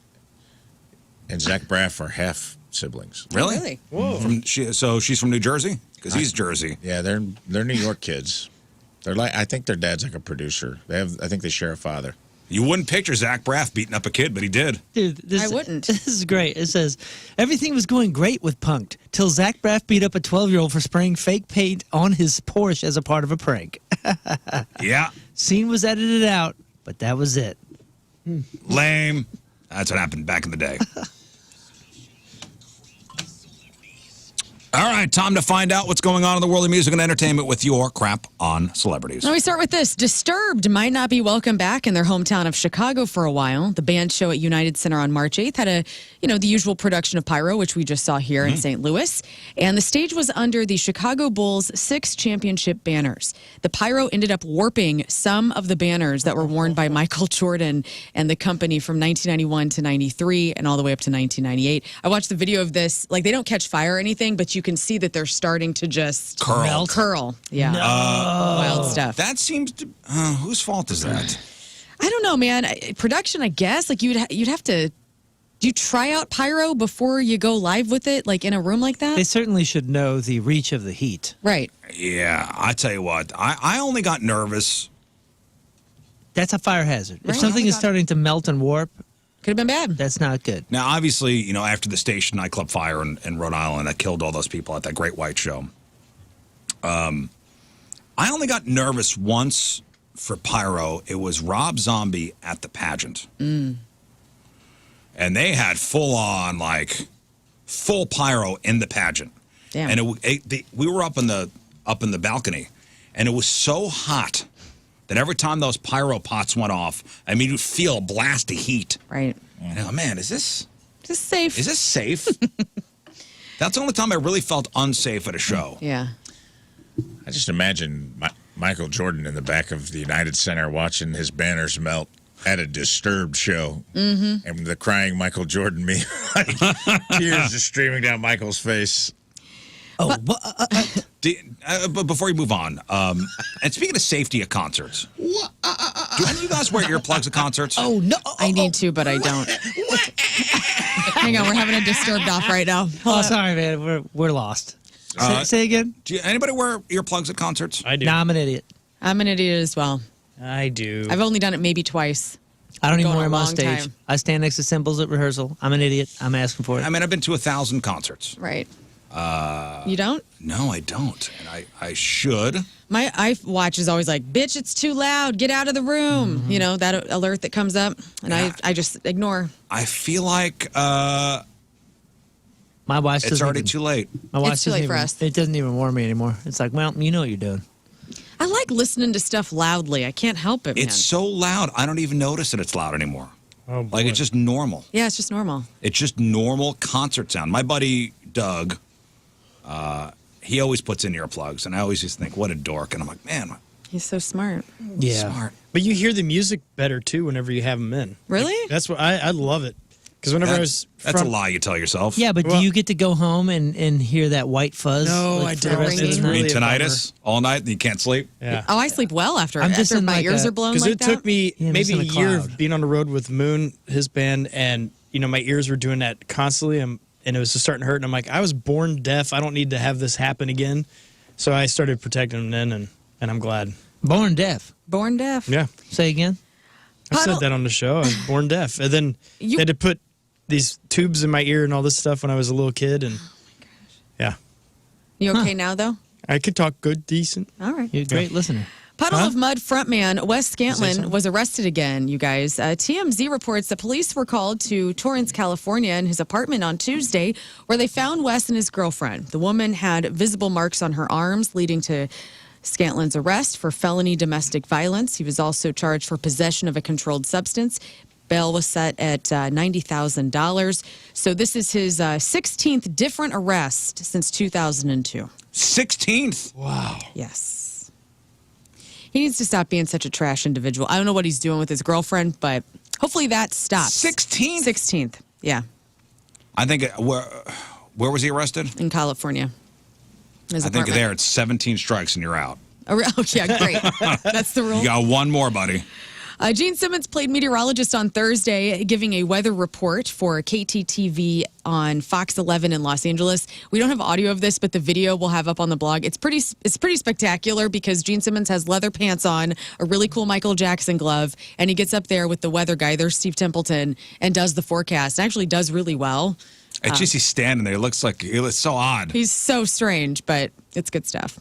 and Zach Braff are half siblings. Really? Really? Whoa. So she's from New Jersey? Because he's Jersey. Yeah, they're New York kids. They're like, I think their dad's like a producer. I think they share a father. You wouldn't picture Zach Braff beating up a kid, but he did. Dude, this, I wouldn't. This is great. It says, everything was going great with Punk'd till Zach Braff beat up a 12-year-old for spraying fake paint on his Porsche as a part of a prank. Yeah. Scene was edited out, but that was it. Lame. That's what happened back in the day. All right, time to find out what's going on in the world of music and entertainment with your crap on celebrities. Now we start with this. Disturbed might not be welcome back in their hometown of Chicago for a while. The band show at United Center on March 8th had the usual production of Pyro, which we just saw here in St. Louis. And the stage was under the Chicago Bulls' 6 championship banners. The Pyro ended up warping some of the banners that were worn by Michael Jordan and the company from 1991 to 93 and all the way up to 1998. I watched the video of this. Like, they don't catch fire or anything, but you can see that they're starting to just curl. Yeah. Wild stuff. That seems to... whose fault is that? I don't know, man. Production, I guess. Like, you'd have to... Do you try out Pyro before you go live with it, like in a room like that? They certainly should know the reach of the heat. Right. Yeah, I tell you what. I only got nervous. That's a fire hazard. Right. If something is starting to melt and warp, Could have been bad. that's not good. Now, obviously, after the station nightclub fire in Rhode Island that killed all those people at that Great White Show, I only got nervous once for Pyro. It was Rob Zombie at the pageant. And they had full Pyro in the pageant. Damn. And we were up in the balcony, and it was so hot that every time those pyro pots went off, I mean, you'd feel a blast of heat. Right. And I go, man, is this safe? safe? That's the only time I really felt unsafe at a show. Yeah. I just imagine Michael Jordan in the back of the United Center watching his banners melt at a Disturbed show. And the crying Michael Jordan meme, like, tears just streaming down Michael's face. But before you move on, and speaking of safety at concerts, do any of you guys wear earplugs at concerts? Oh, no. I need to, but I don't. Hang on, we're having a Disturbed off right now. Oh, sorry, man. We're lost. Say again? Do anybody wear earplugs at concerts? I do. Nah, I'm an idiot. I'm an idiot as well. I do. I've only done it maybe twice. I don't even Going wear a them on long stage. time. I stand next to cymbals at rehearsal. I'm an idiot. I'm asking for it. I mean, I've been to 1,000 concerts. Right. You don't? No, I don't. And I should. My iWatch is always like, bitch, it's too loud. Get out of the room. You know, that alert that comes up. And I just ignore. I feel like My watch it's doesn't already even, too late. My watch It's too doesn't late for even- us. It doesn't even warm me anymore. It's like, well, you know what you're doing. I like listening to stuff loudly. I can't help it, man. It's so loud, I don't even notice that it's loud anymore. Oh, boy. Like, it's just normal. Yeah, it's just normal. It's just normal concert sound. My buddy Doug, he always puts in earplugs, and I always just think, what a dork. And I'm like, man, He's so smart. Yeah. smart. But you hear the music better, too, whenever you have them in. Really? That's what I love it. Because whenever I was That's a lie you tell yourself. Yeah, but Well- do you get to go home and hear that white fuzz? No, like, I for the don't. rest of the It's night? You mean really a tinnitus all night and you can't sleep? Yeah. Oh, I sleep well after I'm just in my like ears a- are blown Because like it that. took me Yeah, I'm maybe just a in a year cloud. of being on the road with Moon, his band, and my ears were doing that constantly, and it was just starting to hurt. And I'm like, I was born deaf. I don't need to have this happen again. So I started protecting them then, and I'm glad. Born deaf. Born deaf. Yeah, Say again? I Puddle- said that on the show. I was born deaf, and then You- they had to put these tubes in my ear and all this stuff when I was a little kid, and yeah, You okay now, though? I could talk good, decent. All right. You're a great listener. Puddle of Mud frontman Wes Scantlin was arrested again, you guys. TMZ reports that police were called to Torrance, California, in his apartment on Tuesday, where they found Wes and his girlfriend. The woman had visible marks on her arms, leading to Scantlin's arrest for felony domestic violence. He was also charged for possession of a controlled substance. Bail was set at $90,000. So this is his 16th different arrest since 2002. 16th? Wow. Yes. He needs to stop being such a trash individual. I don't know what he's doing with his girlfriend, but hopefully that stops. 16th? 16th, yeah. I think, where was he arrested? In California. His I think apartment. there it's 17 strikes and you're out. Oh, yeah, great. That's the rule. You got one more, buddy. Gene Simmons played meteorologist on Thursday, giving a weather report for KTTV on Fox 11 in Los Angeles. We don't have audio of this, but the video we'll have up on the blog. It's pretty spectacular because Gene Simmons has leather pants on, a really cool Michael Jackson glove, and he gets up there with the weather guy, there's Steve Templeton, and does the forecast. Actually does really well. It's just he's standing there. It looks so odd. He's so strange, but it's good stuff.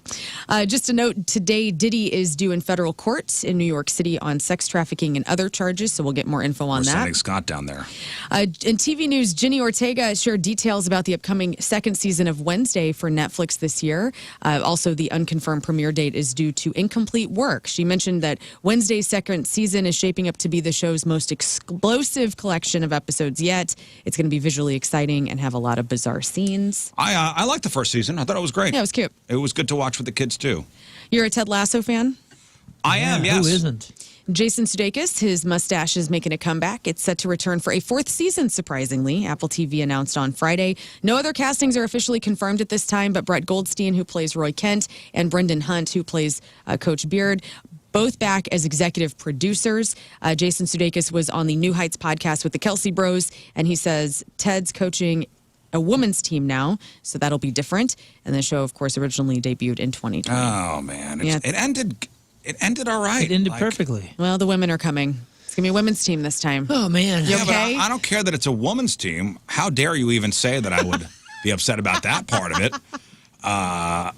Just a note, today Diddy is due in federal court in New York City on sex trafficking and other charges, so we'll get more info on We're that. sending Scott down there. In TV news, Jenny Ortega shared details about the upcoming second season of Wednesday for Netflix this year. Also, the unconfirmed premiere date is due to incomplete work. She mentioned that Wednesday's second season is shaping up to be the show's most explosive collection of episodes yet. It's going to be visually exciting and have a lot of bizarre scenes. I liked the first season. I thought it was great. Yeah, it was cute. It was good to watch with the kids, too. You're a Ted Lasso fan? I am, yes. Who isn't? Jason Sudeikis, his mustache is making a comeback. It's set to return for a fourth season, surprisingly. Apple TV announced on Friday. No other castings are officially confirmed at this time, but Brett Goldstein, who plays Roy Kent, and Brendan Hunt, who plays Coach Beard, both back as executive producers. Jason Sudeikis was on the New Heights podcast with the Kelsey Bros, and he says Ted's coaching a women's team now, so that'll be different. And the show, of course, originally debuted in 2020. Oh, man. Yeah. It ended all right. It ended perfectly. Well, the women are coming. It's going to be a women's team this time. Oh, man. You Yeah, but okay? I don't care that it's a woman's team. How dare you even say that I would be upset about that part of it? I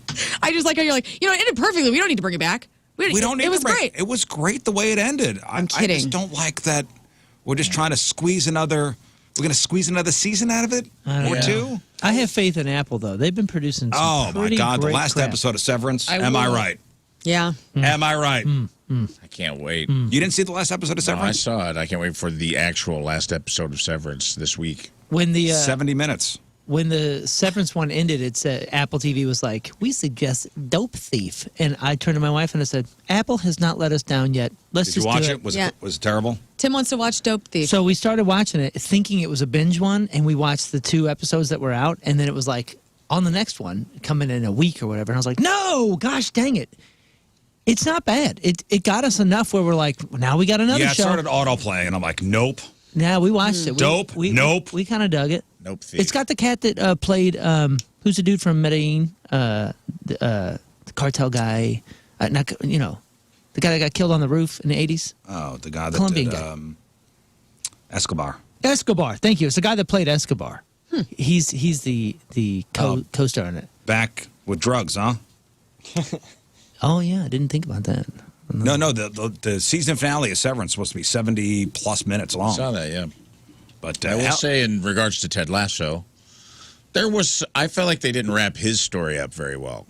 just like how you're like, it ended perfectly. We don't need to bring it back. We don't need It was great. It was great the way it ended. I'm I kidding. just don't like that we're just trying to squeeze another season out of it or two. I have faith in Apple, though. They've been producing some Oh, my pretty God. The great last crap. episode of Severance. I Am I will- right? Yeah. Am I right? I can't wait. You didn't see the last episode of No, I Severance? saw it. I can't wait for the actual last episode of Severance this week. When the 70 minutes. when the Severance one ended, it said Apple TV was like, "We suggest Dope Thief," and I turned to my wife and I said, "Apple has not let us down yet. Let's Did you just watch do it? Was Yeah. it terrible? Tim wants to watch Dope Thief. So we started watching it, thinking it was a binge one, and we watched the 2 episodes that were out, and then it was like on the next one coming in a week or whatever. And I was like, "No, gosh, dang it." It's not bad. It got us enough where we're like, now we got another Yeah, it show. started autoplay, and I'm like, nope. Now we watched it. Dope. Nope. We kind of dug it. Nope. Thief. It's got the cat that played, who's the dude from Medellin, the cartel guy, the guy that got killed on the roof in the 80s. Oh, the guy that Colombian did guy. Escobar. Escobar. Thank you. It's the guy that played Escobar. He's the Oh. co-star in it. Back with drugs, huh? Oh yeah, I didn't think about that. No, the season finale of Severance is supposed to be 70+ minutes long. I saw that, yeah. But I will say, in regards to Ted Lasso, I felt like they didn't wrap his story up very well.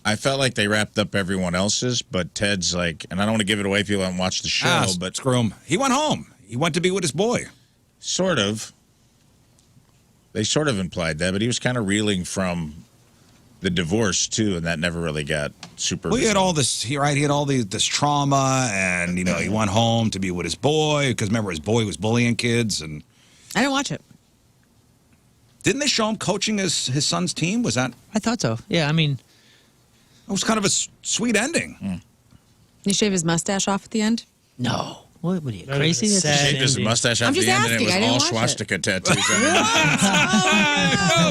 I felt like they wrapped up everyone else's, but Ted's like, and I don't want to give it away if you haven't watched the show, but screw him. He went home. He went to be with his boy. sort of. They sort of implied that, but he was kind of reeling from the divorce too, and that never really got super. Well, he had all this. He had all this trauma, and he went home to be with his boy because remember his boy was bullying kids, and I didn't watch it. Didn't they show him coaching his son's team? Was that? I thought so. Yeah, I mean, it was kind of a sweet ending. Did he shave his mustache off at the end? no. What are you, That crazy? was a That's sad Shaved his ending. mustache I'm off just the end, and asking. it I was didn't all watch it. swastika tattoos. We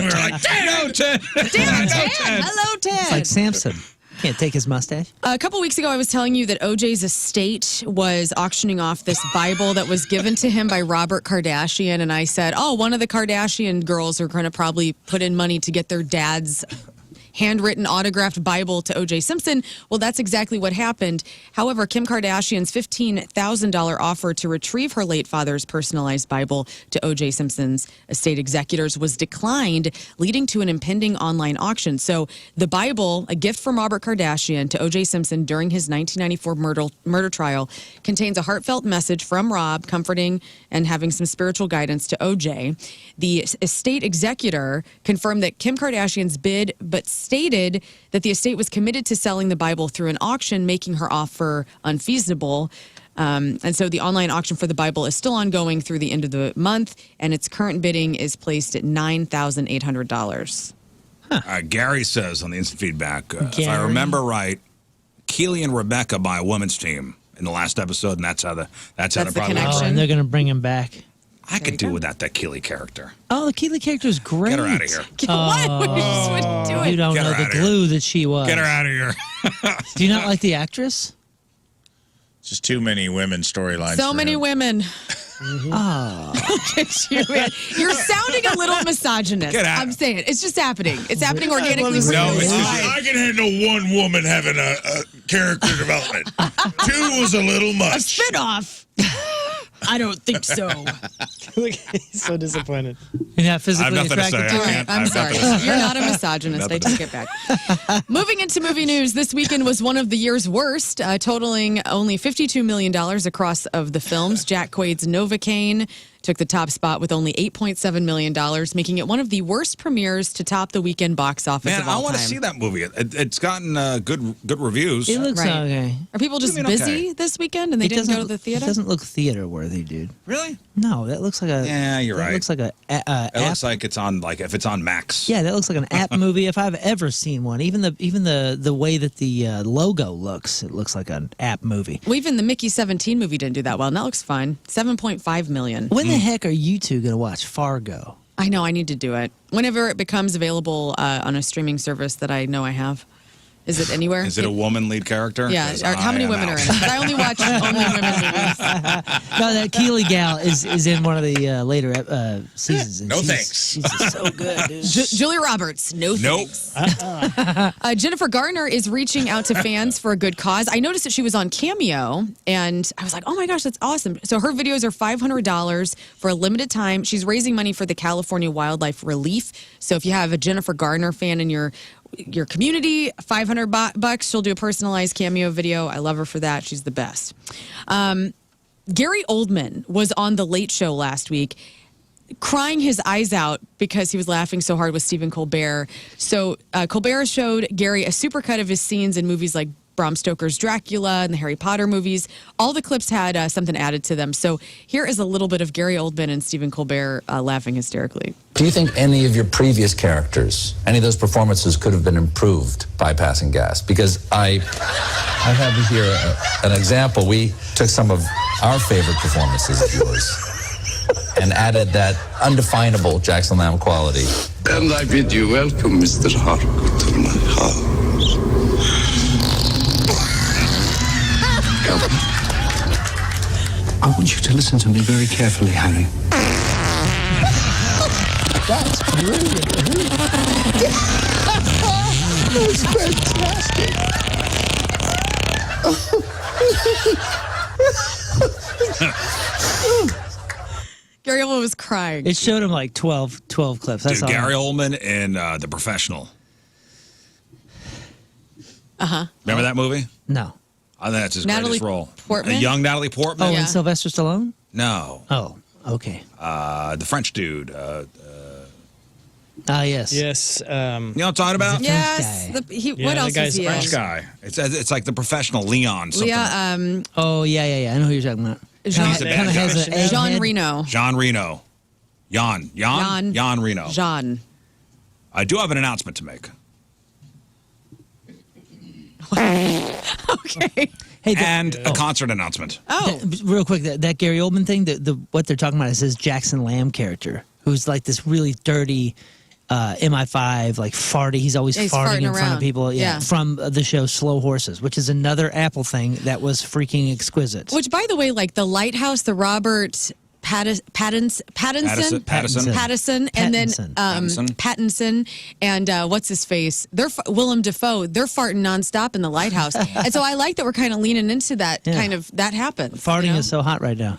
were like, no, Ted. Damn it, Ted. Hello, Ted. It's like Samson. Can't take his mustache. A couple weeks ago, I was telling you that OJ's estate was auctioning off this Bible that was given to him by Robert Kardashian. And I said, one of the Kardashian girls are going to probably put in money to get their dad's handwritten autographed Bible to O.J. Simpson. Well, that's exactly what happened. However, Kim Kardashian's $15,000 offer to retrieve her late father's personalized Bible to O.J. Simpson's estate executors was declined, leading to an impending online auction. So the Bible, a gift from Robert Kardashian to O.J. Simpson during his 1994 murder trial, contains a heartfelt message from Rob, comforting and having some spiritual guidance to O.J. The estate executor confirmed that Kim Kardashian's bid, but stated that the estate was committed to selling the Bible through an auction, making her offer unfeasible. And so the online auction for the Bible is still ongoing through the end of the month, and its current bidding is placed at $9,800. Gary says on the instant feedback, if I remember right, Keely and Rebecca buy a women's team in the last episode, and that's how the the probably connection. Oh, and they're going to bring him back. I could do without that Keely character. Oh, the Keely character is great. Get her out of here. What? We just wouldn't do it. You don't Get know her the outta here. glue that she was. Get her out of here. Do you not like the actress? It's just too many women storylines. So for many him. women. Oh. You're sounding a little misogynist. Get out. I'm saying it's just happening. It's happening organically. For No, you. it's just, I can handle one woman having a character development. Two was a little much. Spinoff. I don't think so. Look, he's so disappointed. You're not physically nothing to attracted say. to I her? can't- I'm I've sorry. nothing to say. You're not a misogynist. I take it back. Moving into movie news, this weekend was one of the year's worst, totaling only $52 million across of the films. Jack Quaid's Novocaine took the top spot with only $8.7 million, making it one of the worst premieres to top the weekend box office man, of all I want to time. see that movie. It's gotten good reviews. It looks Right. okay. Are people just What do you mean, busy okay? this weekend and they didn't go to the theater? It doesn't look theater worthy, dude. Really? No, that looks like a. Yeah, you're that right. Looks like a. It app. looks like it's on if it's on Max. Yeah, that looks like an app movie if I've ever seen one. Even the way that the logo looks, it looks like an app movie. Well, even the Mickey 17 movie didn't do that well, and that looks fine. $7.5 million. When the heck are you two gonna watch Fargo? I know, I need to do it. Whenever it becomes available on a streaming service that I know I have. Is it anywhere? Is it a woman lead character? Yeah. 'Cause How many I am women out. are in it? 'Cause I only watch only women movies. No, that Keely gal is in one of the later seasons. And No she's, thanks. She's just so good, dude. Julia Roberts. No Nope. thanks. Jennifer Garner is reaching out to fans for a good cause. I noticed that she was on Cameo, and I was like, oh my gosh, that's awesome. So her videos are $500 for a limited time. She's raising money for the California Wildlife Relief. So if you have a Jennifer Garner fan in your community, $500 she'll do a personalized Cameo video. I love her for that. She's the best. Gary Oldman was on The Late Show last week, crying his eyes out because he was laughing so hard with Stephen Colbert. So Colbert showed Gary a supercut of his scenes in movies like Bram Stoker's Dracula and the Harry Potter movies. All the clips had something added to them. So here is a little bit of Gary Oldman and Stephen Colbert laughing hysterically. Do you think any of your previous characters, any of those performances could have been improved by passing gas? Because I have here an example. We took some of our favorite performances of yours and added that undefinable Jackson Lamb quality. And I bid you welcome, Mr. Harcourt, to my house. Come. I want you to listen to me very carefully, Harry. That's brilliant. That's fantastic. Gary Oldman was crying. It showed him like 12 clips. That's Dude, all. Gary Oldman in The Professional. Remember that movie? No. I think that's his Natalie greatest role. Portman? A young Natalie Portman? Oh, Yeah. and Sylvester Stallone? No. Oh, okay. The French dude. Yes. Yes. You know what I'm talking about? Yes. guy. Yeah, what that else was guy's he French in? French guy. It's like The Professional, Leon. Something. Yeah, Oh, yeah. I know who you're talking about. Jean- He's a bad Kinda guy. has an Jean egghead. Reno. John Reno. Jan Reno. Jean. I do have an announcement to make. Okay. Hey, And a concert announcement. Oh. real quick, that Gary Oldman thing, the what they're talking about is his Jackson Lamb character, who's like this really dirty MI5, like farty. He's always Yeah, he's farting farting in front around. of people. Yeah. From the show Slow Horses, which is another Apple thing that was freaking exquisite. Which, by the way, like the Lighthouse, the Robert Pattinson, and then Pattinson, and what's his face? They're Willem Dafoe. They're farting nonstop in the lighthouse, and so I like that we're kind of leaning into that. Kind of that happens. Farting is so hot right now.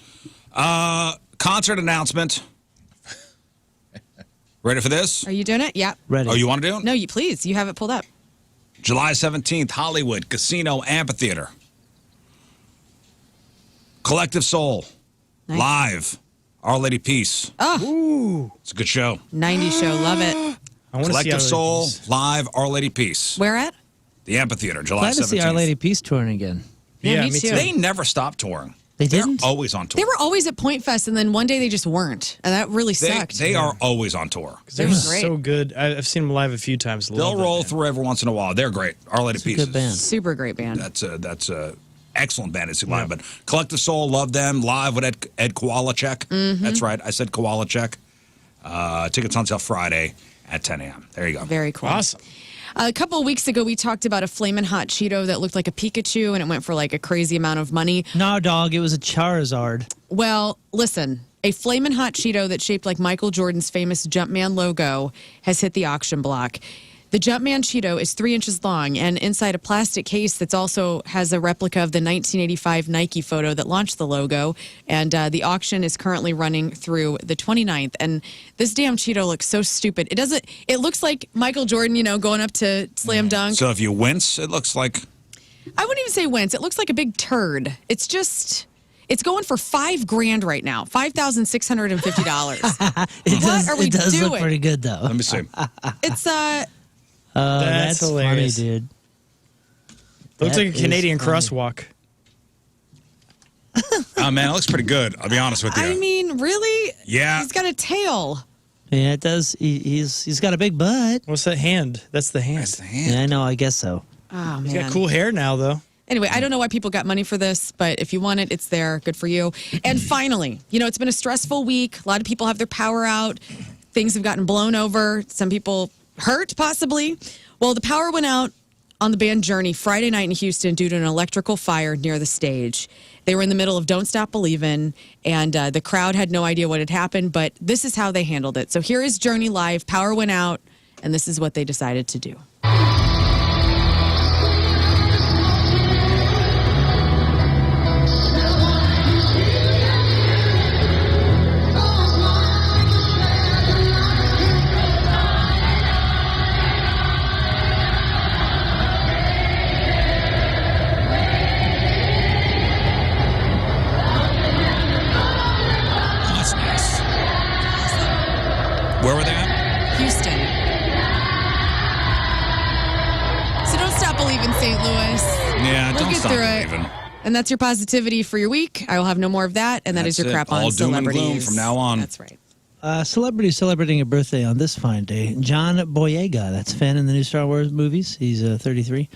Concert announcement. Ready for this? Are you doing it? Yeah. Ready. Oh, you want to do it? No, please. You have it pulled up. July 17th, Hollywood Casino Amphitheater. Collective Soul. Nice. Live. Our Lady Peace. Oh. It's a good show. 90s show. Love it. I want to see Collective Our Lady Soul. Peace. Live. Our Lady Peace. Where at? The Amphitheater, July Glad 17th. to see Our Lady Peace touring again. Yeah, me too. They never stop touring. They They're didn't? always on tour. They were always at Point Fest, and then one day they just weren't, and that really sucked. They are always on tour. They're They were great. so good. I've seen them live a few times. They'll Love that roll band. through every once in a while. They're great. Our Lady Peace. a good band. Super great band. That's a excellent band to see live. But Collective Soul, love them. Live with Ed Kowalczyk. That's right. I said Kowalczyk. Tickets on sale Friday at 10 a.m. There you go. Very cool. Awesome. A couple of weeks ago, we talked about a Flamin' Hot Cheeto that looked like a Pikachu, and it went for like a crazy amount of money. No, dog. It was a Charizard. Well, listen, a Flamin' Hot Cheeto that's shaped like Michael Jordan's famous Jumpman logo has hit the auction block. The Jumpman Cheeto is 3 inches long and inside a plastic case that's also has a replica of the 1985 Nike photo that launched the logo. And the auction is currently running through the 29th. And this damn Cheeto looks so stupid. It looks like Michael Jordan, going up to slam dunk. So if you wince, it looks like... I wouldn't even say wince. It looks like a big turd. It's going for $5,000 right now. $5,650. What are we It does doing? look pretty good, though. Let me see. It's That's funny, hilarious. dude. Looks That like a is Canadian funny. crosswalk. Oh, man, it looks pretty good. I'll be honest with you. I mean, really? Yeah. He's got a tail. Yeah, it does. He's got a big butt. What's that hand? That's the hand. That's the hand. Yeah, I know. I guess so. Oh, He's man. got cool hair now, though. Anyway, I don't know why people got money for this, but if you want it, it's there. Good for you. And finally, it's been a stressful week. A lot of people have their power out. Things have gotten blown over. Some people hurt, possibly. Well, the power went out on the band Journey Friday night in Houston due to an electrical fire near the stage. They were in the middle of Don't Stop Believin', and the crowd had no idea what had happened, but this is how they handled it. So here is Journey live. Power went out, and this is what they decided to do. That's nice. Where were they at? Houston. So don't stop believing, St. Louis. Yeah, We'll don't get stop through it. believing. And that's your positivity for your week. I will have no more of that. And that is That's your it. crap on All doom and gloom celebrities. from now on. That's right. Celebrity celebrating a birthday on this fine day. John Boyega, that's Finn in the new Star Wars movies. He's 33.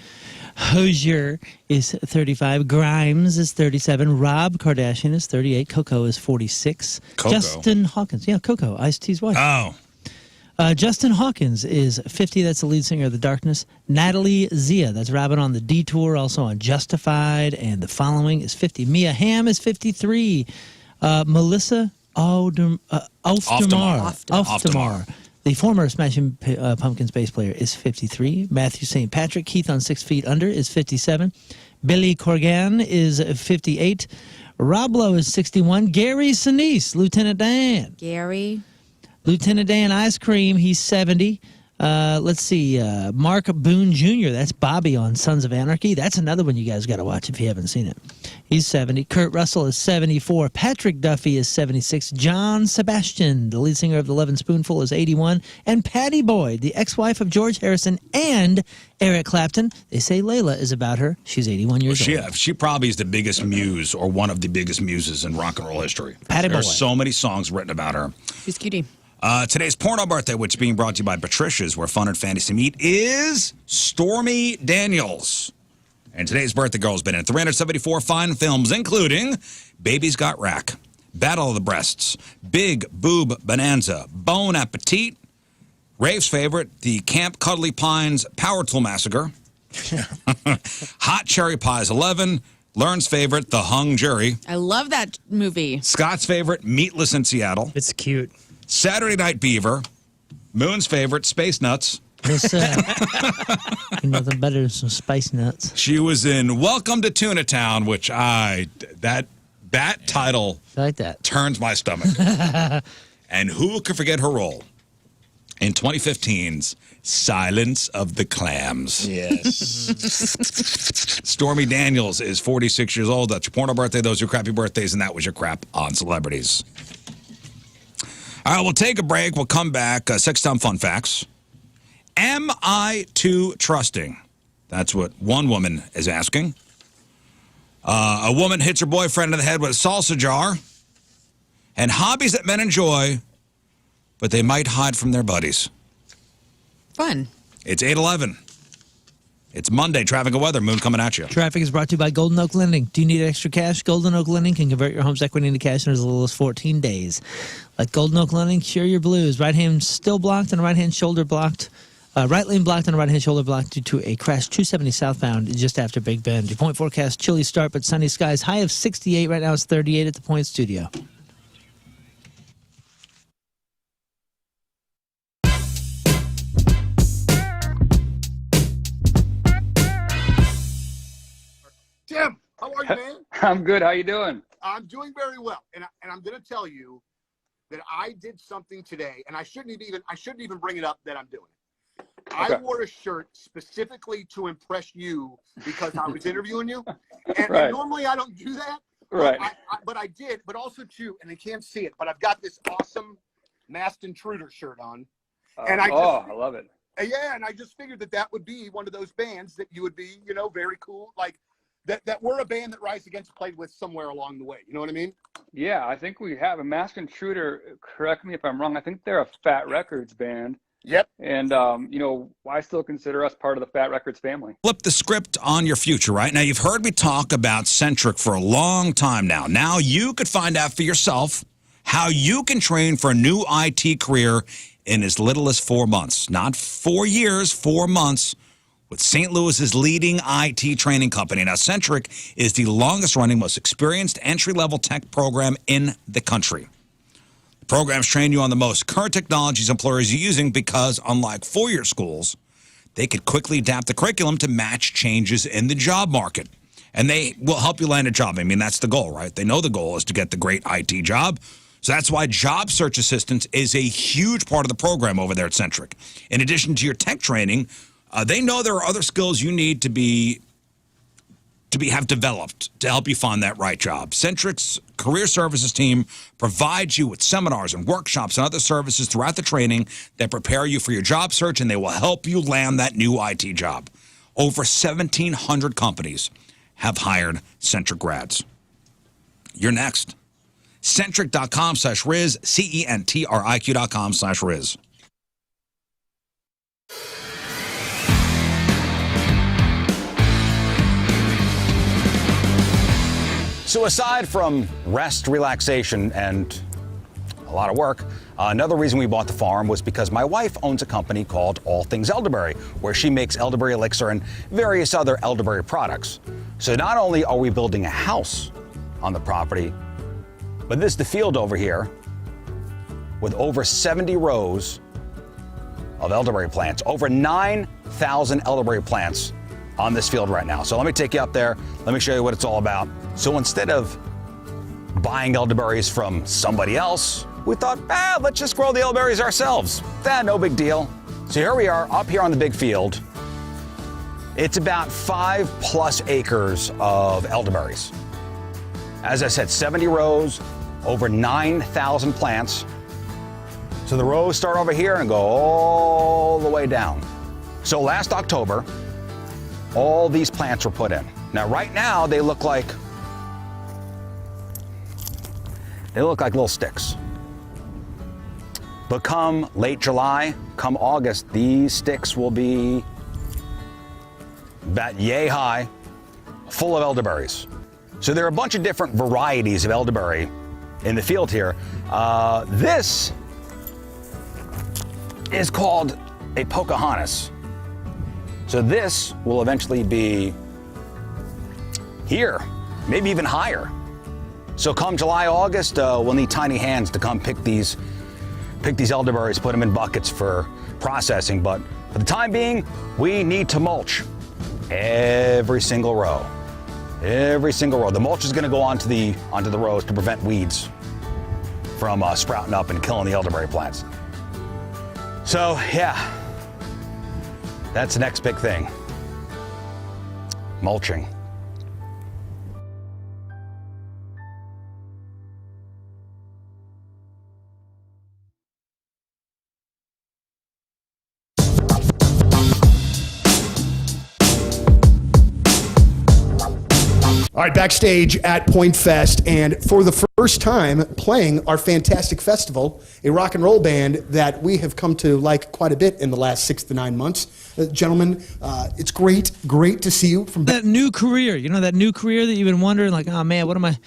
Hozier is 35. Grimes is 37. Rob Kardashian is 38. Coco is 46. Coco? Justin Hawkins. Yeah, Coco, Ice-T's wife. Oh. Justin Hawkins is 50. That's the lead singer of The Darkness. Natalie Zia, that's Rabbit on the Detour, also on Justified. And The Following is 50. Mia Hamm is 53. Melissa Oftemar, the former Smashing Pumpkins bass player, is 53. Matthew St. Patrick, Keith on 6 Feet Under, is 57. Billy Corgan is 58. Rob Lowe is 61. Gary Sinise, Lieutenant Dan. Gary. Lieutenant Dan Ice Cream, he's 70. Let's see, Mark Boone Jr., that's Bobby on Sons of Anarchy. That's another one you guys got to watch if you haven't seen it. He's 70. Kurt Russell is 74. Patrick Duffy is 76. John Sebastian, the lead singer of The Lovin' Spoonful, is 81. And Patty Boyd, the ex-wife of George Harrison and Eric Clapton. They say Layla is about her. She's 81 years old. She probably is the biggest muse or one of the biggest muses in rock and roll history. Patty There are Boyd. so many songs written about her. She's cutie. Today's porno birthday, which is being brought to you by Patricia's, where fun and fantasy meet, is Stormy Daniels. And today's birthday girl has been in 374 fine films, including Baby's Got Rack, Battle of the Breasts, Big Boob Bonanza, Bon Appetit, Rafe's favorite, the Camp Cuddly Pines Power Tool Massacre, Hot Cherry Pies 11, Lern's favorite, The Hung Jury. I love that movie. Scott's favorite, Meatless in Seattle. It's cute. Saturday Night Beaver. Moon's favorite, Space Nuts. Yes, nothing better than some spice nuts. She was in Welcome to Tuna Town, which that title I like that. turns my stomach. And who could forget her role in 2015's Silence of the Clams? Yes. Stormy Daniels is 46 years old. That's your porno birthday. Those are your crappy birthdays, and that was your crap on celebrities. All right, we'll take a break. We'll come back. Sex Time Fun Facts. Am I too trusting? That's what one woman is asking. A woman hits her boyfriend in the head with a salsa jar. And hobbies that men enjoy, but they might hide from their buddies. Fun. It's 8:11. It's Monday. Traffic and weather. Moon coming at you. Traffic is brought to you by Golden Oak Lending. Do you need extra cash? Golden Oak Lending can convert your home's equity into cash in as little as 14 days. Like Golden Oak Lending, cure your blues. Right hand still blocked and right hand shoulder blocked. Right lane blocked and right hand shoulder blocked due to a crash 270 southbound just after Big Bend. Your point forecast, chilly start, but sunny skies. High of 68. Right now it's 38 at the Point Studio. Tim, how are you, man? I'm good. How you doing? I'm doing very well, and I'm going to tell you that I did something today, and I shouldn't even bring it up that I'm doing it. Okay. I wore a shirt specifically to impress you because I was interviewing you, and, Right. and normally I don't do that. Right. But I did, but also too, and they can't see it, but I've got this awesome Masked Intruder shirt on, and I love it. yeah, and I just figured that would be one of those bands that you would be, very cool, like that we're a band that Rise Against played with somewhere along the way. You know what I mean? Yeah, I think we have a Masked Intruder. Correct me if I'm wrong. I think they're a Fat Records band. Yep. And I still consider us part of the Fat Records family. Flip the script on your future, right? Now, you've heard me talk about Centric for a long time now. Now you could find out for yourself how you can train for a new IT career in as little as 4 months. Not 4 years, 4 months with St. Louis's leading IT training company. Now, Centric is the longest-running, most experienced entry-level tech program in the country. The programs train you on the most current technologies employers are using because, unlike four-year schools, they could quickly adapt the curriculum to match changes in the job market. And they will help you land a job. I mean, that's the goal, right? They know the goal is to get the great IT job. So that's why job search assistance is a huge part of the program over there at Centric. In addition to your tech training, they know there are other skills you need to have developed to help you find that right job. Centric's career services team provides you with seminars and workshops and other services throughout the training that prepare you for your job search, and they will help you land that new IT job. Over 1,700 companies have hired Centric grads. You're next. Centric.com/Rizz, CENTRIQ.com/Rizz. So aside from rest, relaxation, and a lot of work, another reason we bought the farm was because my wife owns a company called All Things Elderberry, where she makes elderberry elixir and various other elderberry products. So not only are we building a house on the property, but this is the field over here with over 70 rows of elderberry plants, over 9,000 elderberry plants on this field right now. So let me take you up there. Let me show you what it's all about. So instead of buying elderberries from somebody else, we thought, let's just grow the elderberries ourselves. No big deal. So here we are up here on the big field. It's about 5+ acres of elderberries. As I said, 70 rows, over 9,000 plants. So the rows start over here and go all the way down. So last October, all these plants were put in. Now, right now, they look like little sticks. But come late July, come August, these sticks will be about yay high, full of elderberries. So there are a bunch of different varieties of elderberry in the field here. This is called a Pocahontas. So this will eventually be here maybe even higher. So come July, August, we'll need tiny hands to come pick these elderberries, put them in buckets for processing. But for the time being, we need to mulch every single row. Every single row. The mulch is going to go onto the rows to prevent weeds from sprouting up and killing the elderberry plants. So yeah, that's the next big thing. Mulching. All right, backstage at Point Fest, and for the first time playing our fantastic festival, a rock and roll band that we have come to like quite a bit in the last 6 to 9 months. Gentlemen, it's great to see you. From that new career, you know, that new career that you've been wondering, like, oh man, what am I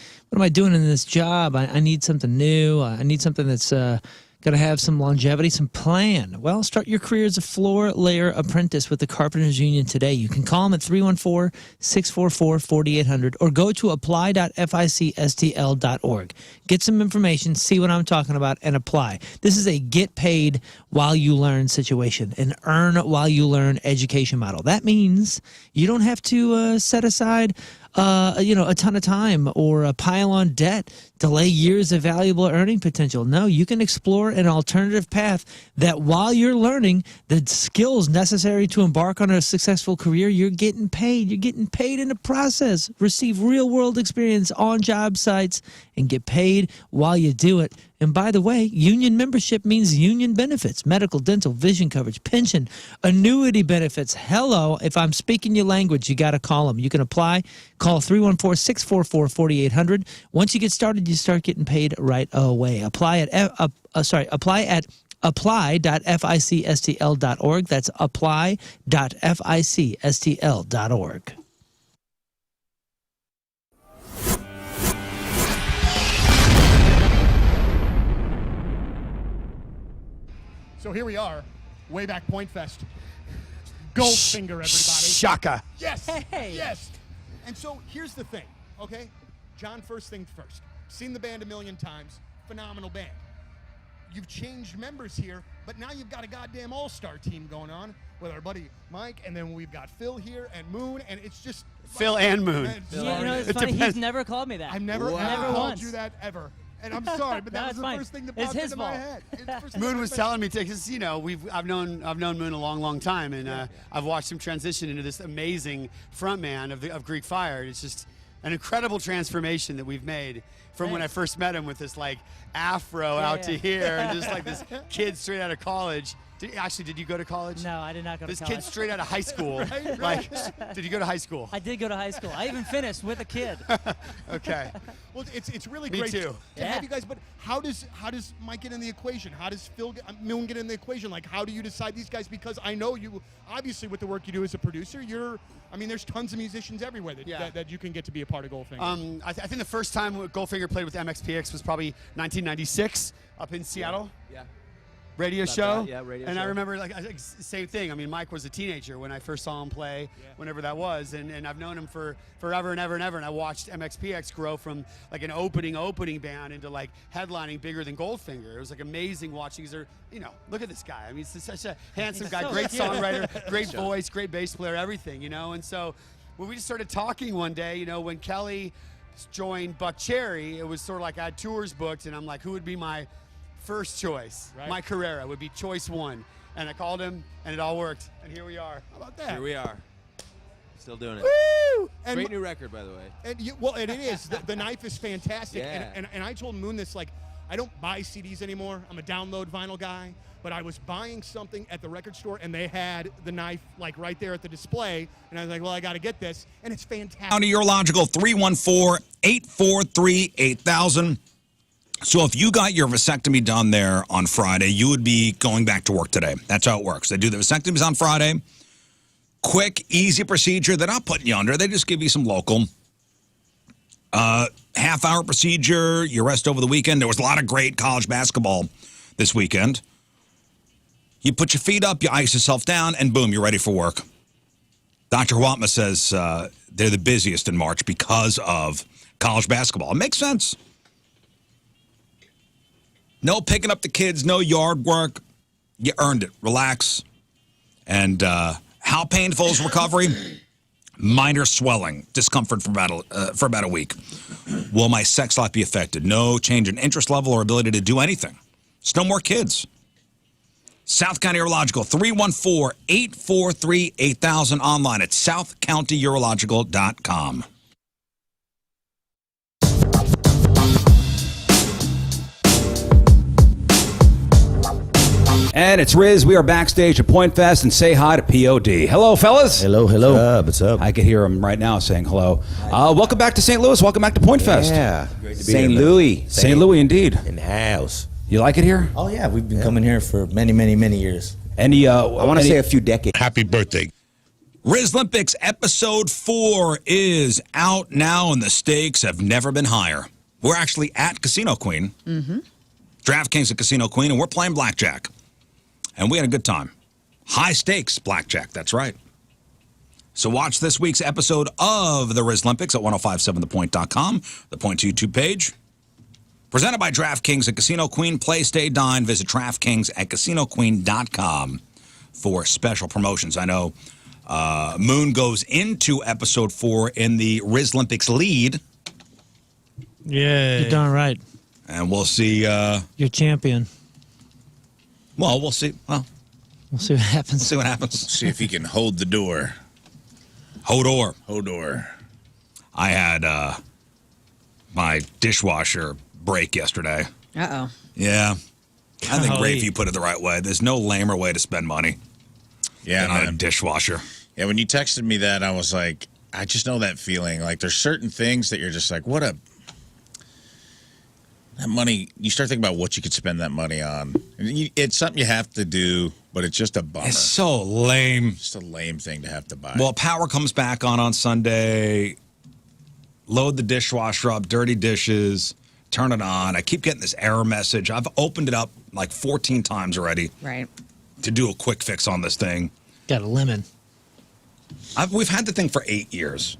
doing in this job? I need something new. I need something that's going to have some longevity, some plan. Well, start your career as a floor layer apprentice with the Carpenters Union today. You can call them at 314-644-4800 or go to apply.ficstl.org. Get some information, see what I'm talking about, and apply. This is a get paid while you learn situation, an earn while you learn education model. That means you don't have to set aside a ton of time or a pile on debt, delay years of valuable earning potential. No, you can explore an alternative path that while you're learning the skills necessary to embark on a successful career, you're getting paid. You're getting paid in the process. Receive real world experience on job sites and get paid while you do it. And by the way, union membership means union benefits, medical, dental, vision coverage, pension, annuity benefits. Hello, if I'm speaking your language, you got to call them. You can apply. Call 314-644-4800. Once you get started, you start getting paid right away. Apply at apply.ficstl.org. That's apply.ficstl.org. So here we are, way back Point Fest. Goldfinger, everybody. Shaka. Yes. Hey. Yes. And so here's the thing, okay? John, first thing first. Seen the band a million times. Phenomenal band. You've changed members here, but now you've got a goddamn all-star team going on with our buddy Mike, and then we've got Phil here and Moon, and it's just... Phil and Moon. Yeah, you know, it's funny. He's never called me that. I've never called you that ever. And I'm sorry, but that was the fine. first thing that popped into my head. Moon was telling me, because you know, I've known Moon a long time, and I've watched him transition into this amazing frontman of Greek Fire. It's just an incredible transformation that we've made from when I first met him with this like afro out to here, and just like this kid straight out of college. Did you go to college? No, I did not go to college. This kid straight out of high school. Like, did you go to high school? I did go to high school. I even finished with a kid. Okay. Well, it's really Me great too. to have you guys. But how does Mike get in the equation? How does Moon get in the equation? Like, how do you decide these guys? Because I know you, obviously, with the work you do as a producer, there's tons of musicians everywhere that you can get to be a part of Goldfinger. I think the first time Goldfinger played with MXPX was probably 1996 up in Seattle. Yeah. Radio show. Yeah, radio and show. I remember like same thing. I mean, Mike was a teenager when I first saw him play, whenever that was, and I've known him for forever and ever and ever. And I watched MXPX grow from like an opening band into like headlining bigger than Goldfinger. It was like amazing watching. Look at this guy. I mean, he's such a handsome guy, great songwriter, great voice, great bass player, everything. And so when we just started talking one day, when Kelly joined Buck Cherry, it was sort of like I had tours booked, and I'm like, who would be my first choice? Right. Mike Carrera would be choice one. And I called him, and it all worked. And here we are. How about that? Here we are. Still doing it. Woo! And Great new record, by the way. And it is. The knife is fantastic. Yeah. And I told Moon this, like, I don't buy CDs anymore. I'm a download vinyl guy. But I was buying something at the record store, and they had the knife, like, right there at the display. And I was like, well, I got to get this. And it's fantastic. Down to your logical 314-843-8000. So if you got your vasectomy done there on Friday, you would be going back to work today. That's how it works. They do the vasectomies on Friday. Quick, easy procedure. They're not putting you under. They just give you some local. Half-hour procedure. You rest over the weekend. There was a lot of great college basketball this weekend. You put your feet up, you ice yourself down, and boom, you're ready for work. Dr. Watma says they're the busiest in March because of college basketball. It makes sense. No picking up the kids, no yard work. You earned it. Relax. And how painful is recovery? Minor swelling, discomfort for about a week. Will my sex life be affected? No change in interest level or ability to do anything. It's no more kids. South County Urological, 314-843-8000, online at southcountyurological.com. And it's Rizz. We are backstage at Point Fest, and say hi to POD. Hello, fellas. Hello, hello. What's up? I could hear him right now saying hello. Welcome back to St. Louis. Welcome back to Point Fest. Yeah. Great to be St. Louis. St. Louis, indeed. In the house. You like it here? Oh, yeah. We've been coming here for many, many, many years. Any, I want to say a few decades. Happy birthday. Rizz Olympics Episode 4 is out now, and the stakes have never been higher. We're actually at Casino Queen. Mm-hmm. DraftKings at Casino Queen, and we're playing blackjack. And we had a good time. High stakes blackjack, that's right. So watch this week's episode of the Rizz Olympics at 1057thepoint.com, the Point YouTube page. Presented by DraftKings at Casino Queen. Play, stay, dine. Visit DraftKings at CasinoQueen.com for special promotions. I know Moon goes into episode 4 in the Rizz Olympics lead. Yeah. You're darn right. And we'll see. You're champion. Well, we'll see. Well, we'll see what happens. See what happens. See if he can hold the door. Hodor. Hodor. I had my dishwasher break yesterday. Uh-oh. Yeah. I think, Rafe, you put it the right way. There's no lamer way to spend money than on a dishwasher. Yeah, when you texted me that, I was like, I just know that feeling. Like, there's certain things that you're just like, that money, you start thinking about what you could spend that money on. It's something you have to do, but it's just a bummer. It's so lame. Just a lame thing to have to buy. Well, power comes back on Sunday. Load the dishwasher up, dirty dishes, turn it on. I keep getting this error message. I've opened it up like 14 times already. Right. To do a quick fix on this thing. Got a lemon. We've had the thing for 8 years.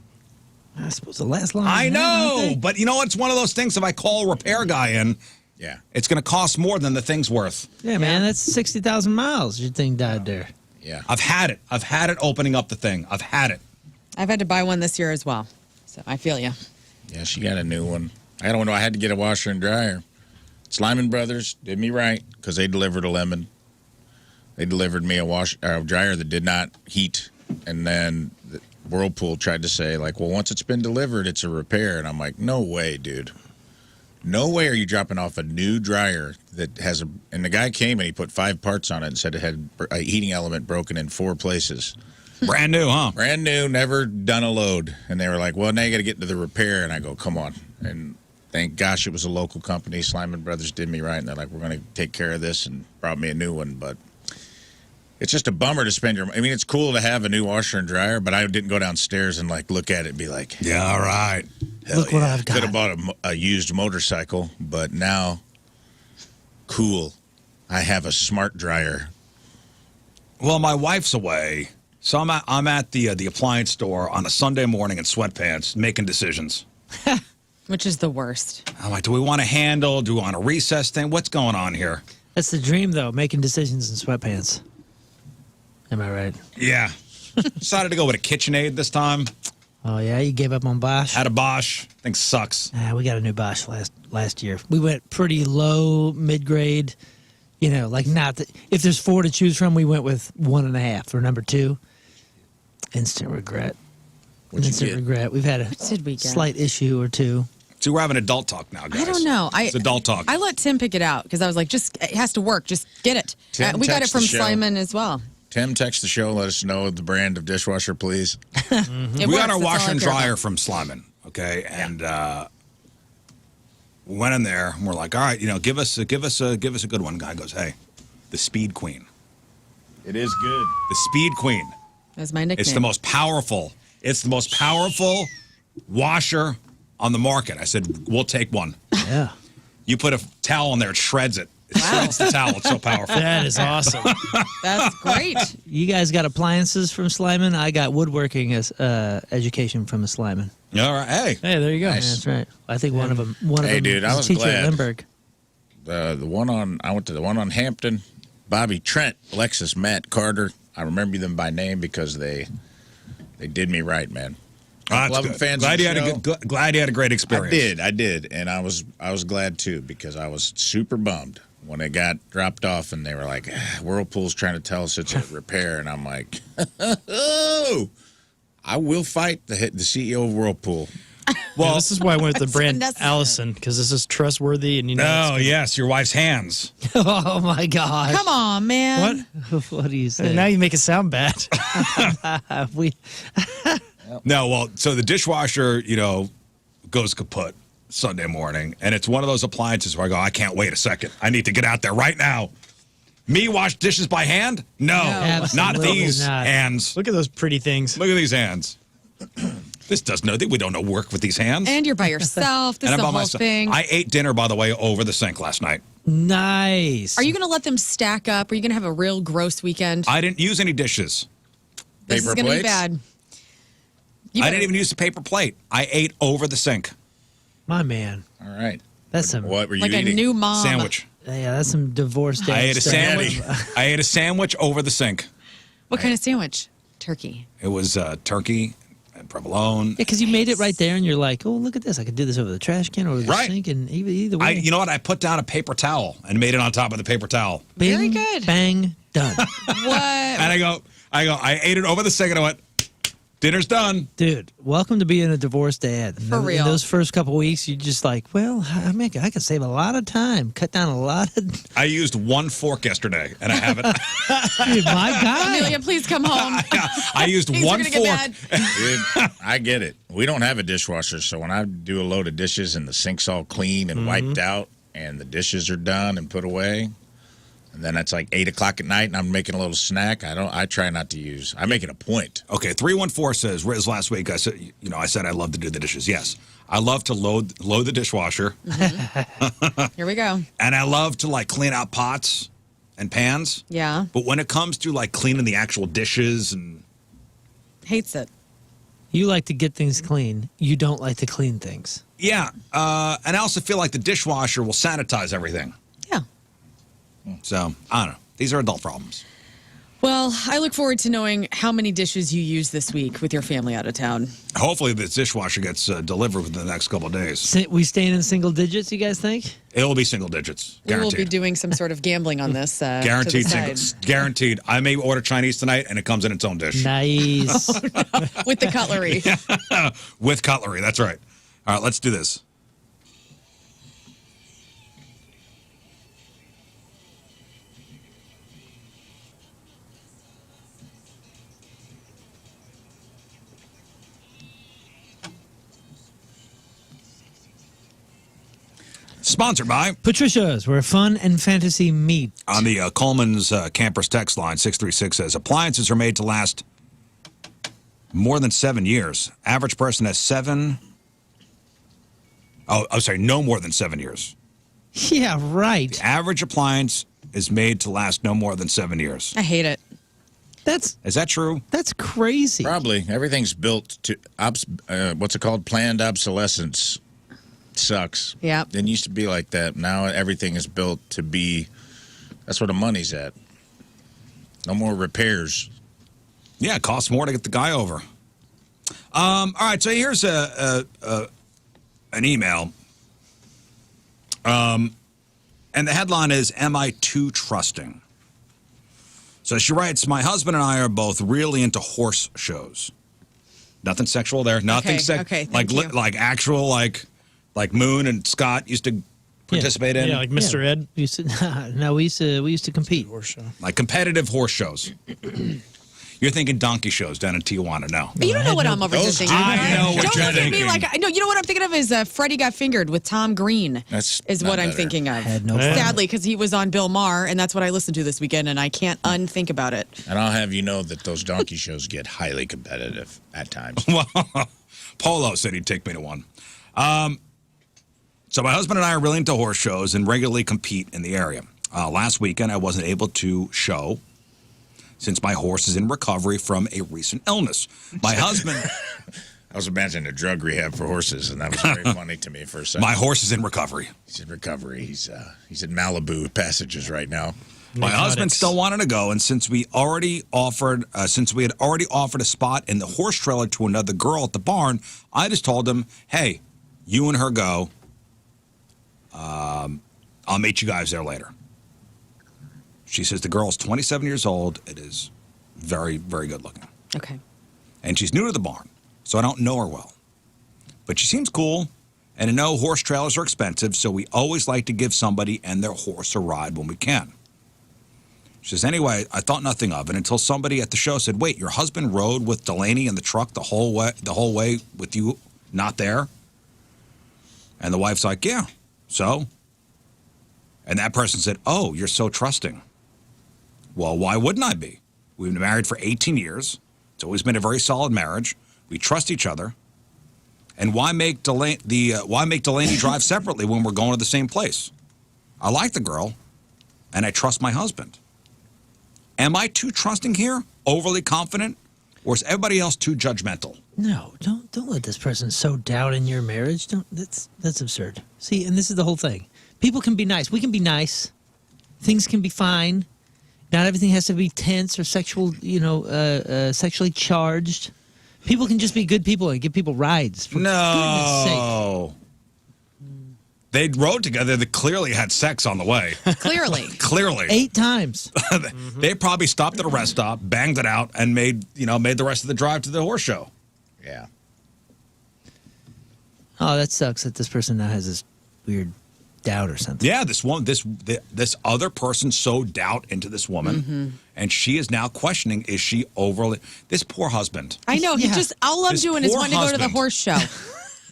I suppose it lasts long. I know, but you know, it's one of those things. If I call a repair guy in, it's going to cost more than the thing's worth. Yeah, man, that's 60,000 miles. Your thing died there. Yeah, I've had it opening up the thing. I've had it. I've had to buy one this year as well, so I feel you. Yeah, she got a new one. I don't know. I had to get a washer and dryer. Slyman Brothers did me right because they delivered a lemon. They delivered me a dryer that did not heat, and then Whirlpool tried to say, like, well, once it's been delivered, it's a repair. And I'm like, no way, dude. No way are you dropping off a new dryer that has and the guy came and he put 5 parts on it and said it had a heating element broken in 4 places. Brand new, huh? Brand new, never done a load. And they were like, well, now you got to get into the repair. And I go, come on. And thank gosh it was a local company. Slyman Brothers did me right. And they're like, we're going to take care of this, and brought me a new one. But it's just a bummer to spend I mean, it's cool to have a new washer and dryer, but I didn't go downstairs and, like, look at it and be like, yeah, all right. Look what I've got. Could have bought a used motorcycle, but now, cool. I have a smart dryer. Well, my wife's away, so I'm at the appliance store on a Sunday morning in sweatpants making decisions. Which is the worst. I'm like, do we want to handle? Do we want a recess thing? What's going on here? That's the dream, though, making decisions in sweatpants. Am I right? Yeah. Decided to go with a KitchenAid this time. Oh, yeah? You gave up on Bosch? Had a Bosch. Thing sucks. We got a new Bosch last year. We went pretty low, mid-grade. You know, like if there's 4 to choose from, we went with 1.5 for number 2. Instant regret. Instant regret. We've had a slight issue or two. So we're having adult talk now, guys. I don't know. It's adult talk. I let Tim pick it out because I was like, it has to work. Just get it. We got it from Simon as well. Tim, text the show. Let us know the brand of dishwasher, please. We got our washer and dryer from Slyman, okay? And we went in there and we're like, all right, give us a good one. Guy goes, hey, the Speed Queen. It is good. The Speed Queen. That's my nickname. It's the most powerful. It's the most powerful washer on the market. I said, we'll take one. Yeah. You put a towel in there, it shreds it. It's the towel. It's so powerful. That is awesome. That's great. You guys got appliances from Slyman. I got woodworking as education from a Slyman. All right. Hey. Hey, there you go. Yeah, that's right. I think one of them. Hey, dude, I was was a teacher glad. at Limburg. I went to the one on Hampton. Bobby, Trent, Alexis, Matt, Carter. I remember them by name because they did me right, man. Oh, that's Loving good. fans Glad of you the had show. glad you had a great experience. I did, and I was glad too because I was super bummed when it got dropped off and they were like, Whirlpool's trying to tell us it's a repair, and I'm like, oh, I will fight the CEO of Whirlpool. Well, this is why I went with the That's brand unnecessary. Allison, because this is trustworthy and you know. Oh, yes, your wife's hands. Oh my gosh! Come on, man. What do you say? Now you make it sound bad. we No, well, so the dishwasher, goes kaput Sunday morning, and it's one of those appliances where I go, I can't wait a second. I need to get out there right now. Me wash dishes by hand? No, not absolutely these not. hands. Look at those pretty things. Look at these hands. This does no. We don't know work with these hands. And you're by yourself. This And is I'm the by whole myself. thing. I ate dinner, by the way, over the sink last night. nice. Are you going to let them stack up? Are you going to have a real gross weekend? I didn't use any dishes. This Paper is going to be plates? bad. I didn't even use the paper plate. I ate over the sink. my man? All right. That's some. What were you Like a eating? new mom. Sandwich. Yeah, that's some divorced. I ate a stuff. sandwich. I ate a sandwich over the sink. What kind of sandwich? Turkey. It was turkey and provolone. Yeah, because you made it right there, and you're like, "Oh, look at this! I could do this over the trash can or the Right. sink, and either way." You know what? I put down a paper towel and made it on top of the paper towel. Bing, Very good. Bang, done, What? And I ate it over the sink and I went, dinner's done. dude. Welcome to being a divorced dad. For In real. those first couple weeks, you're just like, "Well, I could save a lot of time, cut down a lot of." I used one fork yesterday and I haven't. Dude, my God. Amelia, please come home. I used Things one are going to fork. get bad. Dude, I get it. We don't have a dishwasher, so when I do a load of dishes and the sink's all clean and wiped out and the dishes are done and put away, and then it's like 8 o'clock at night and I'm making a little snack, I try not to use. I make it a point. Okay, 314 says, Rizz, last week I said I love to do the dishes. Yes, I love to load the dishwasher, Here we go. and I love to clean out pots and pans. Yeah. But when it comes to cleaning the actual dishes and Hates it. You like to get things clean. You don't like to clean things. yeah, and I also feel like the dishwasher will sanitize everything. Yeah. So I don't know. These are adult problems. Well, I look forward to knowing how many dishes you use this week with your family out of town. Hopefully, this dishwasher gets delivered within the next couple of days. We staying in single digits, you guys think? It will be single digits, We will guaranteed. be doing some sort of gambling on this. Guaranteed to the single, side. guaranteed. I may order Chinese tonight, and it comes in its own dish Nice. With the cutlery. with cutlery. That's right. All right, let's do this. Sponsored by Patricia's, where fun and fantasy meet. on the Coleman's Campers text line 636 says appliances are made to last more than 7 years. Average person has no more than 7 years. Yeah, right. Average appliance is made to last no more than 7 years. I hate it. That's True? crazy. Probably. Everything's built to, what's it called? Planned obsolescence. Sucks. Yeah. It used to be like that. Now everything is built to be, that's where the money's at. No more repairs. Yeah, it costs more to get the guy over. All right, so here's an email. And the headline is, Am I Too Trusting? So she writes, my husband and I are both really into horse shows. Nothing sexual there. Nothing Okay, thank you. like actual like Moon and Scott used to participate in. Yeah, like Mr. Ed. We used to, no, we used to compete. Horse show. Like competitive horse shows. You're thinking donkey shows down in Tijuana. No. But you don't know what I'm over those- thinking. I know what Don't you're look at me thinking. like no. You know what I'm thinking of is Freddie Got Fingered with Tom Green. That's is not what I'm better. thinking of. I had no Yeah. Sadly, because he was on Bill Maher, and that's what I listened to this weekend, and I can't unthink about it. And I'll have you know that those donkey shows get highly competitive at times. Polo said he'd take me to one. So my husband and I are really into horse shows and regularly compete in the area. Last weekend, I wasn't able to show since my horse is in recovery from a recent illness. My husband... I was imagining a drug rehab for horses, and that was very funny to me for a second. My horse is in recovery. He's in recovery. He's in Malibu passages right now. My husband still wanted to go, and since we had already offered a spot in the horse trailer to another girl at the barn, I just told him, "Hey, you and her go. I'll meet you guys there later." She says the girl's 27 years old. It is very, very good looking. Okay. And she's new to the barn, so I don't know her well. But she seems cool, and I know horse trailers are expensive, so we always like to give somebody and their horse a ride when we can. She says, anyway, I thought nothing of it until somebody at the show said, wait, your husband rode with Delaney in the truck the whole way with you not there? And the wife's like, yeah, so? And that person said, oh, you're so trusting. Well, why wouldn't I be? We've been married for 18 years. It's always been a very solid marriage. We trust each other. And why make Delaney drive separately when we're going to the same place? I like the girl, and I trust my husband. Am I too trusting here? Overly confident? Or is everybody else too judgmental? No, don't let this person so doubt in your marriage. That's absurd. See, and this is the whole thing. People can be nice. We can be nice. Things can be fine. Not everything has to be tense or sexually charged. People can just be good people and give people rides. For goodness sake. They rode together. They clearly had sex on the way. Clearly. 8 times. They probably stopped at a rest stop, banged it out, and made the rest of the drive to the horse show. Yeah. Oh, that sucks that this person now has this weird doubt or something. Yeah, this other person sowed doubt into this woman, and she is now questioning: is she overly? This poor husband. I know. He just all I'm This doing is poor wanting to go to the husband. horse show.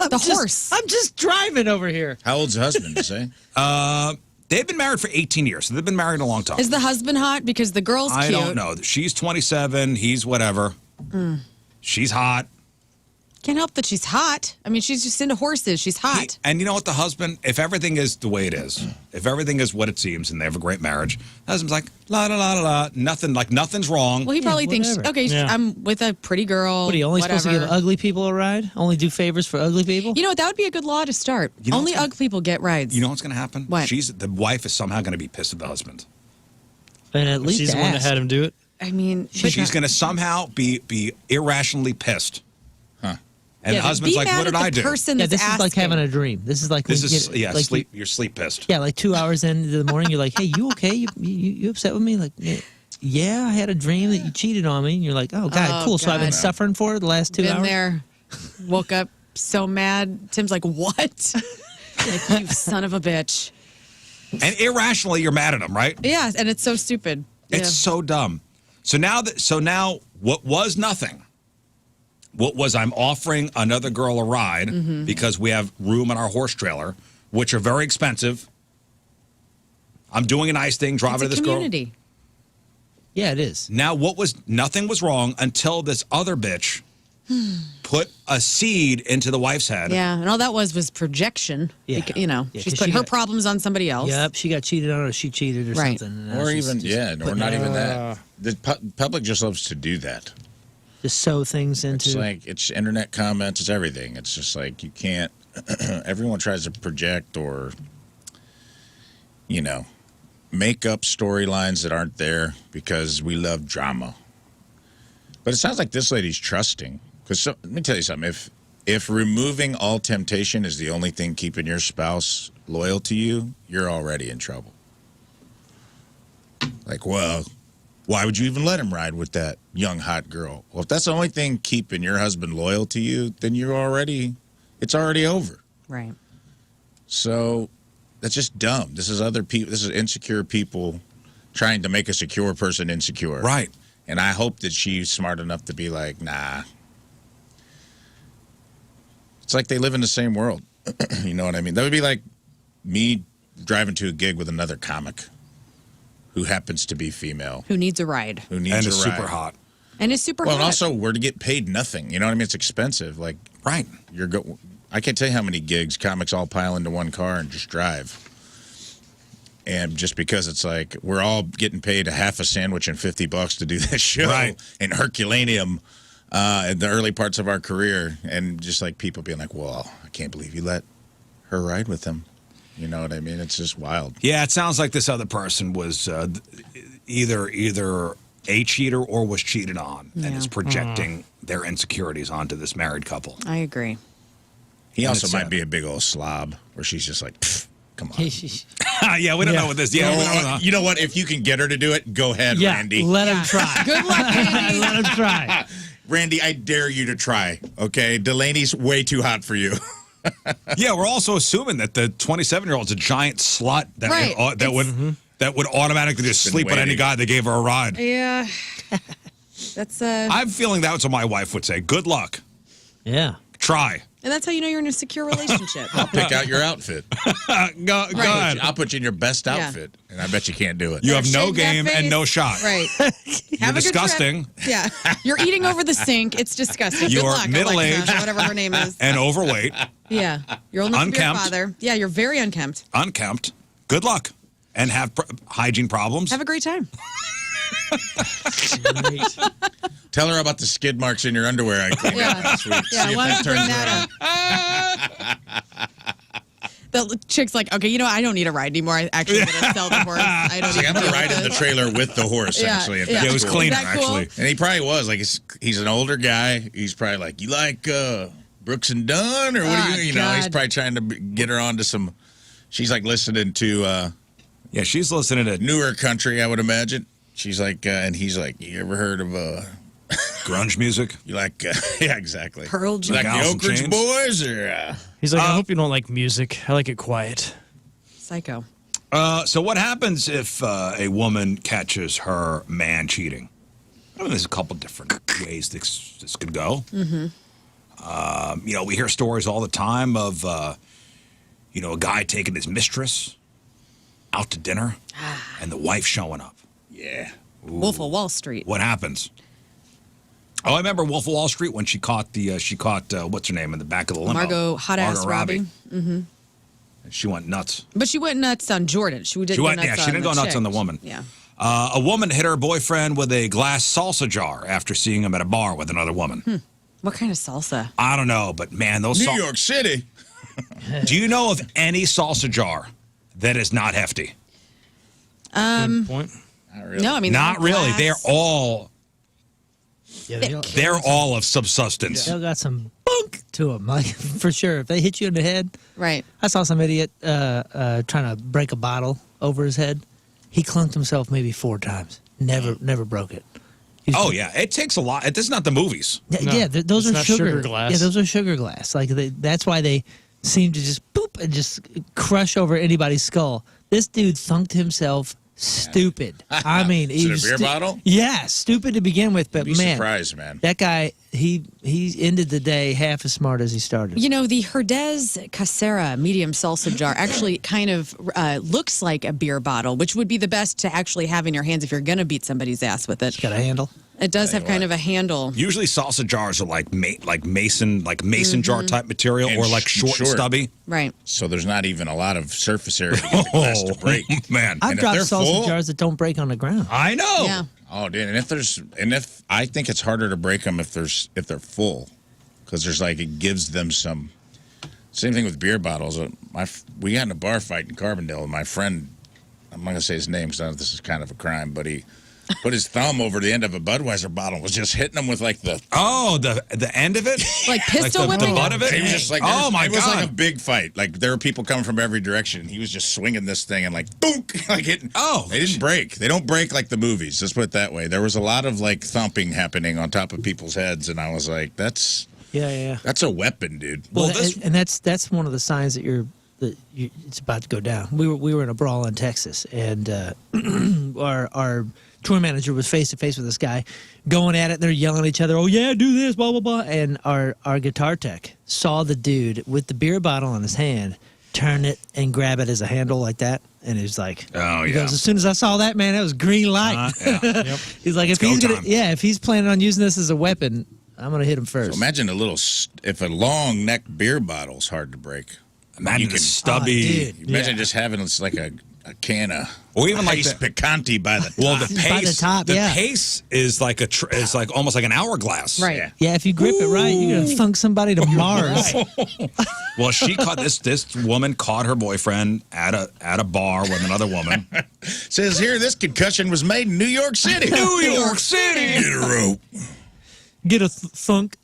Horse. I'm just driving over here. How old's the husband, you say? They've been married for 18 years, so they've been married a long time. Is the husband hot? Because the girl's cute. I don't know. She's 27. He's whatever. She's hot. Can't help that she's hot. I mean, she's just into horses. She's hot. And you know what? The husband, if everything is the way it is, if everything is what it seems, and they have a great marriage, the husband's like, la, la, la, la, la, nothing, like nothing's wrong. Well, he probably thinks, whatever. okay, Yeah. I'm with a pretty girl. What are you only whatever. supposed to give ugly people a ride? Only do favors for ugly people? You know what? That would be a good law to start. You know Only what's gonna- ugly people get rides. You know what's going to happen? What? The wife is somehow going to be pissed at the husband. And at least She's the one that ask. had him do it. I mean, She's going to somehow be irrationally pissed. Huh. And the husband's be like, mad what did at I the do? person Yeah, that's this is like having a dream. This is like This when is, you get, like sleep. You're sleep pissed. Yeah, like 2 hours into the morning, you're like, "Hey, you okay? You upset with me?" Like, "Yeah, I had a dream that you cheated on me." And you're like, "Oh God, Oh, cool." So I've been God. suffering for it the last 2 Been hours. there. Woke up so mad. Tim's like, what? Like, you son of a bitch. And irrationally, you're mad at him, right? Yeah, and it's so stupid. It's so dumb. So now what was nothing? What was I'm offering another girl a ride because we have room in our horse trailer, which are very expensive. I'm doing a nice thing, driving to this community. Yeah, it is. Now, nothing was wrong until this other bitch put a seed into the wife's head. Yeah, and all that was projection. Yeah. Yeah, Yeah, she's 'cause put she her got- problems on somebody else. Yep, she got cheated on, or she cheated, or Right. something. and now Or she's even, just or putting not it even out. that. The public just loves to do that. Just sow things into. It's like, it's internet comments, it's everything. It's just like, you can't, everyone tries to project or, make up storylines that aren't there because we love drama. But it sounds like this lady's trusting. Because let me tell you something. If removing all temptation is the only thing keeping your spouse loyal to you, you're already in trouble. Like, well, why would you even let him ride with that young, hot girl? Well, if that's the only thing keeping your husband loyal to you, then it's already over. Right. So that's just dumb. This is other people. This is insecure people trying to make a secure person insecure. Right. And I hope that she's smart enough to be like, nah. It's like they live in the same world. You know what I mean? That would be like me driving to a gig with another comic who happens to be female. Who needs a ride. Who needs And a is ride. super hot. And is super Well, hot. and also we're to get paid nothing. You know what I mean? It's expensive. Like, Right. I can't tell you how many gigs comics all pile into one car and just drive. And just because it's like we're all getting paid a half a sandwich and $50 to do this show in Herculaneum in the early parts of our career, and just like people being like, well, I can't believe you let her ride with him. You know what I mean? It's just wild. Yeah, it sounds like this other person was either a cheater or was cheated on and is projecting their insecurities onto this married couple. I agree. He also might be a big old slob where she's just like, come on. Yeah, we don't know what this. Yeah, we don't know. You know what? If you can get her to do it, go ahead, Randy. Let him try. Good luck, Randy. Let him try. Randy, I dare you to try. Okay, Delaney's way too hot for you. Yeah, we're also assuming that the 27-year-old's a giant slut that would automatically just sleep with any guy that gave her a ride. Yeah, that's. I'm feeling that's what my wife would say. Good luck. Yeah. Try. And that's how you know you're in a secure relationship. I'll pick out your outfit. Go ahead. I'll put you in your best outfit, and I bet you can't do it. You have no game and no shot. Right. You're disgusting. Yeah. You're eating over the sink. It's disgusting. You're Good luck, middle-aged. Alexa, whatever her name is. And overweight. Yeah. You're only your Unkempt. father. Yeah, you're very unkempt. Unkempt. Good luck. And have hygiene problems. Have a great time. Tell her about the skid marks in your underwear I cleaned out last week. Yeah, See if why that don't you bring turns that up? The chick's like, okay, you know, I don't need a ride anymore. I actually going to sell the horse. I don't She's like, I'm need going to to ride in the trailer with the horse, actually. Yeah, it was cleaner, Is that cool? actually. And he probably was. Like, he's an older guy. He's probably like, you like Brooks and Dunn? Or what do you know, he's probably trying to get her onto some, she's like listening to. Yeah, she's listening to newer country, I would imagine. She's like, and he's like, you ever heard of grunge music? You like, yeah, exactly. Pearl Jam. You like the Oak Ridge Boys? Or, He's like, I hope you don't like music. I like it quiet. Psycho. So what happens if a woman catches her man cheating? I mean, there's a couple different ways this could go. Mm-hmm. You know, we hear stories all the time of, you know, a guy taking his mistress out to dinner and the wife showing up. Yeah. Ooh. Wolf of Wall Street. What happens? Oh, I remember Wolf of Wall Street when she caught what's her name in the back of the limo? Margot Hot Ass Robbie. Mm-hmm. She went nuts. But she went nuts on Jordan. She didn't go nuts on the woman. Yeah. A woman hit her boyfriend with a glass salsa jar after seeing him at a bar with another woman. What kind of salsa? I don't know, but man, those New York City. Do you know of any salsa jar that is not hefty? Good point. Not really. No, I mean Not really. They're all Yeah, all of subsistence. They all got some bunk to them, like, for sure. If they hit you in the head. Right. I saw some idiot trying to break a bottle over his head. He clunked himself maybe 4 times. Never broke it. Oh yeah, it takes a lot. This is not the movies. Yeah, those it's are not sugar glass. Yeah, those are sugar glass. Like that's why they seem to just boop and just crush over anybody's skull. This dude thunked himself stupid. I mean, Is it a beer bottle? Yeah, stupid to begin with, but Be man, surprised, man. that guy he ended the day half as smart as he started. You know, the Herdez Casera medium salsa jar actually kind of looks like a beer bottle, which would be the best to actually have in your hands if you're going to beat somebody's ass with it. It's got a handle. It does have kind of a handle. Usually salsa jars are like mason jar type material, And or like short and stubby. Right. So there's not even a lot of surface area to get the glass to break. Man, I've And if dropped they're salsa full- jars that don't break on the ground. I know. Yeah. Oh, dude, and if I think it's harder to break them if they're full, because there's like it gives them some. Same thing with beer bottles. We got in a bar fight in Carbondale, and my friend, I'm not gonna say his name because this is kind of a crime, but he put his thumb over the end of a Budweiser bottle and was just hitting him with like the the end of it, Like pistol the whipping? butt of it. He was just like, oh my it was god, like a big fight. Like there were people coming from every direction. He was just swinging this thing and like boonk, like hitting. Oh, they didn't break. They don't break like the movies. Let's put it that way. There was a lot of like thumping happening on top of people's heads, and I was like, that's a weapon, dude. Well, and that's one of the signs that it's about to go down. We were in a brawl in Texas, and our tour manager was face to face with this guy, going at it. They're yelling at each other. Oh yeah, do this, blah blah blah. And our guitar tech saw the dude with the beer bottle in his hand turn it and grab it as a handle like that, and he was like, "Oh he yeah." goes, as soon as I saw that, man, that was green light. Yep. He's like, if he's planning on using this as a weapon, I'm gonna hit him first. So imagine if a long neck beer bottle's hard to break. Imagine a stubby. Imagine just having it's like a a can of or even like ice picante by the top. well, the pace. By the top, yeah. pace is like is like almost like an hourglass. Right. Yeah. Yeah, if you grip it right, you're gonna thunk somebody to Mars. Well, she caught this woman caught her boyfriend at a bar with another woman. Says here, this concussion was made in New York City. New York City. Get a rope. Get a thunk.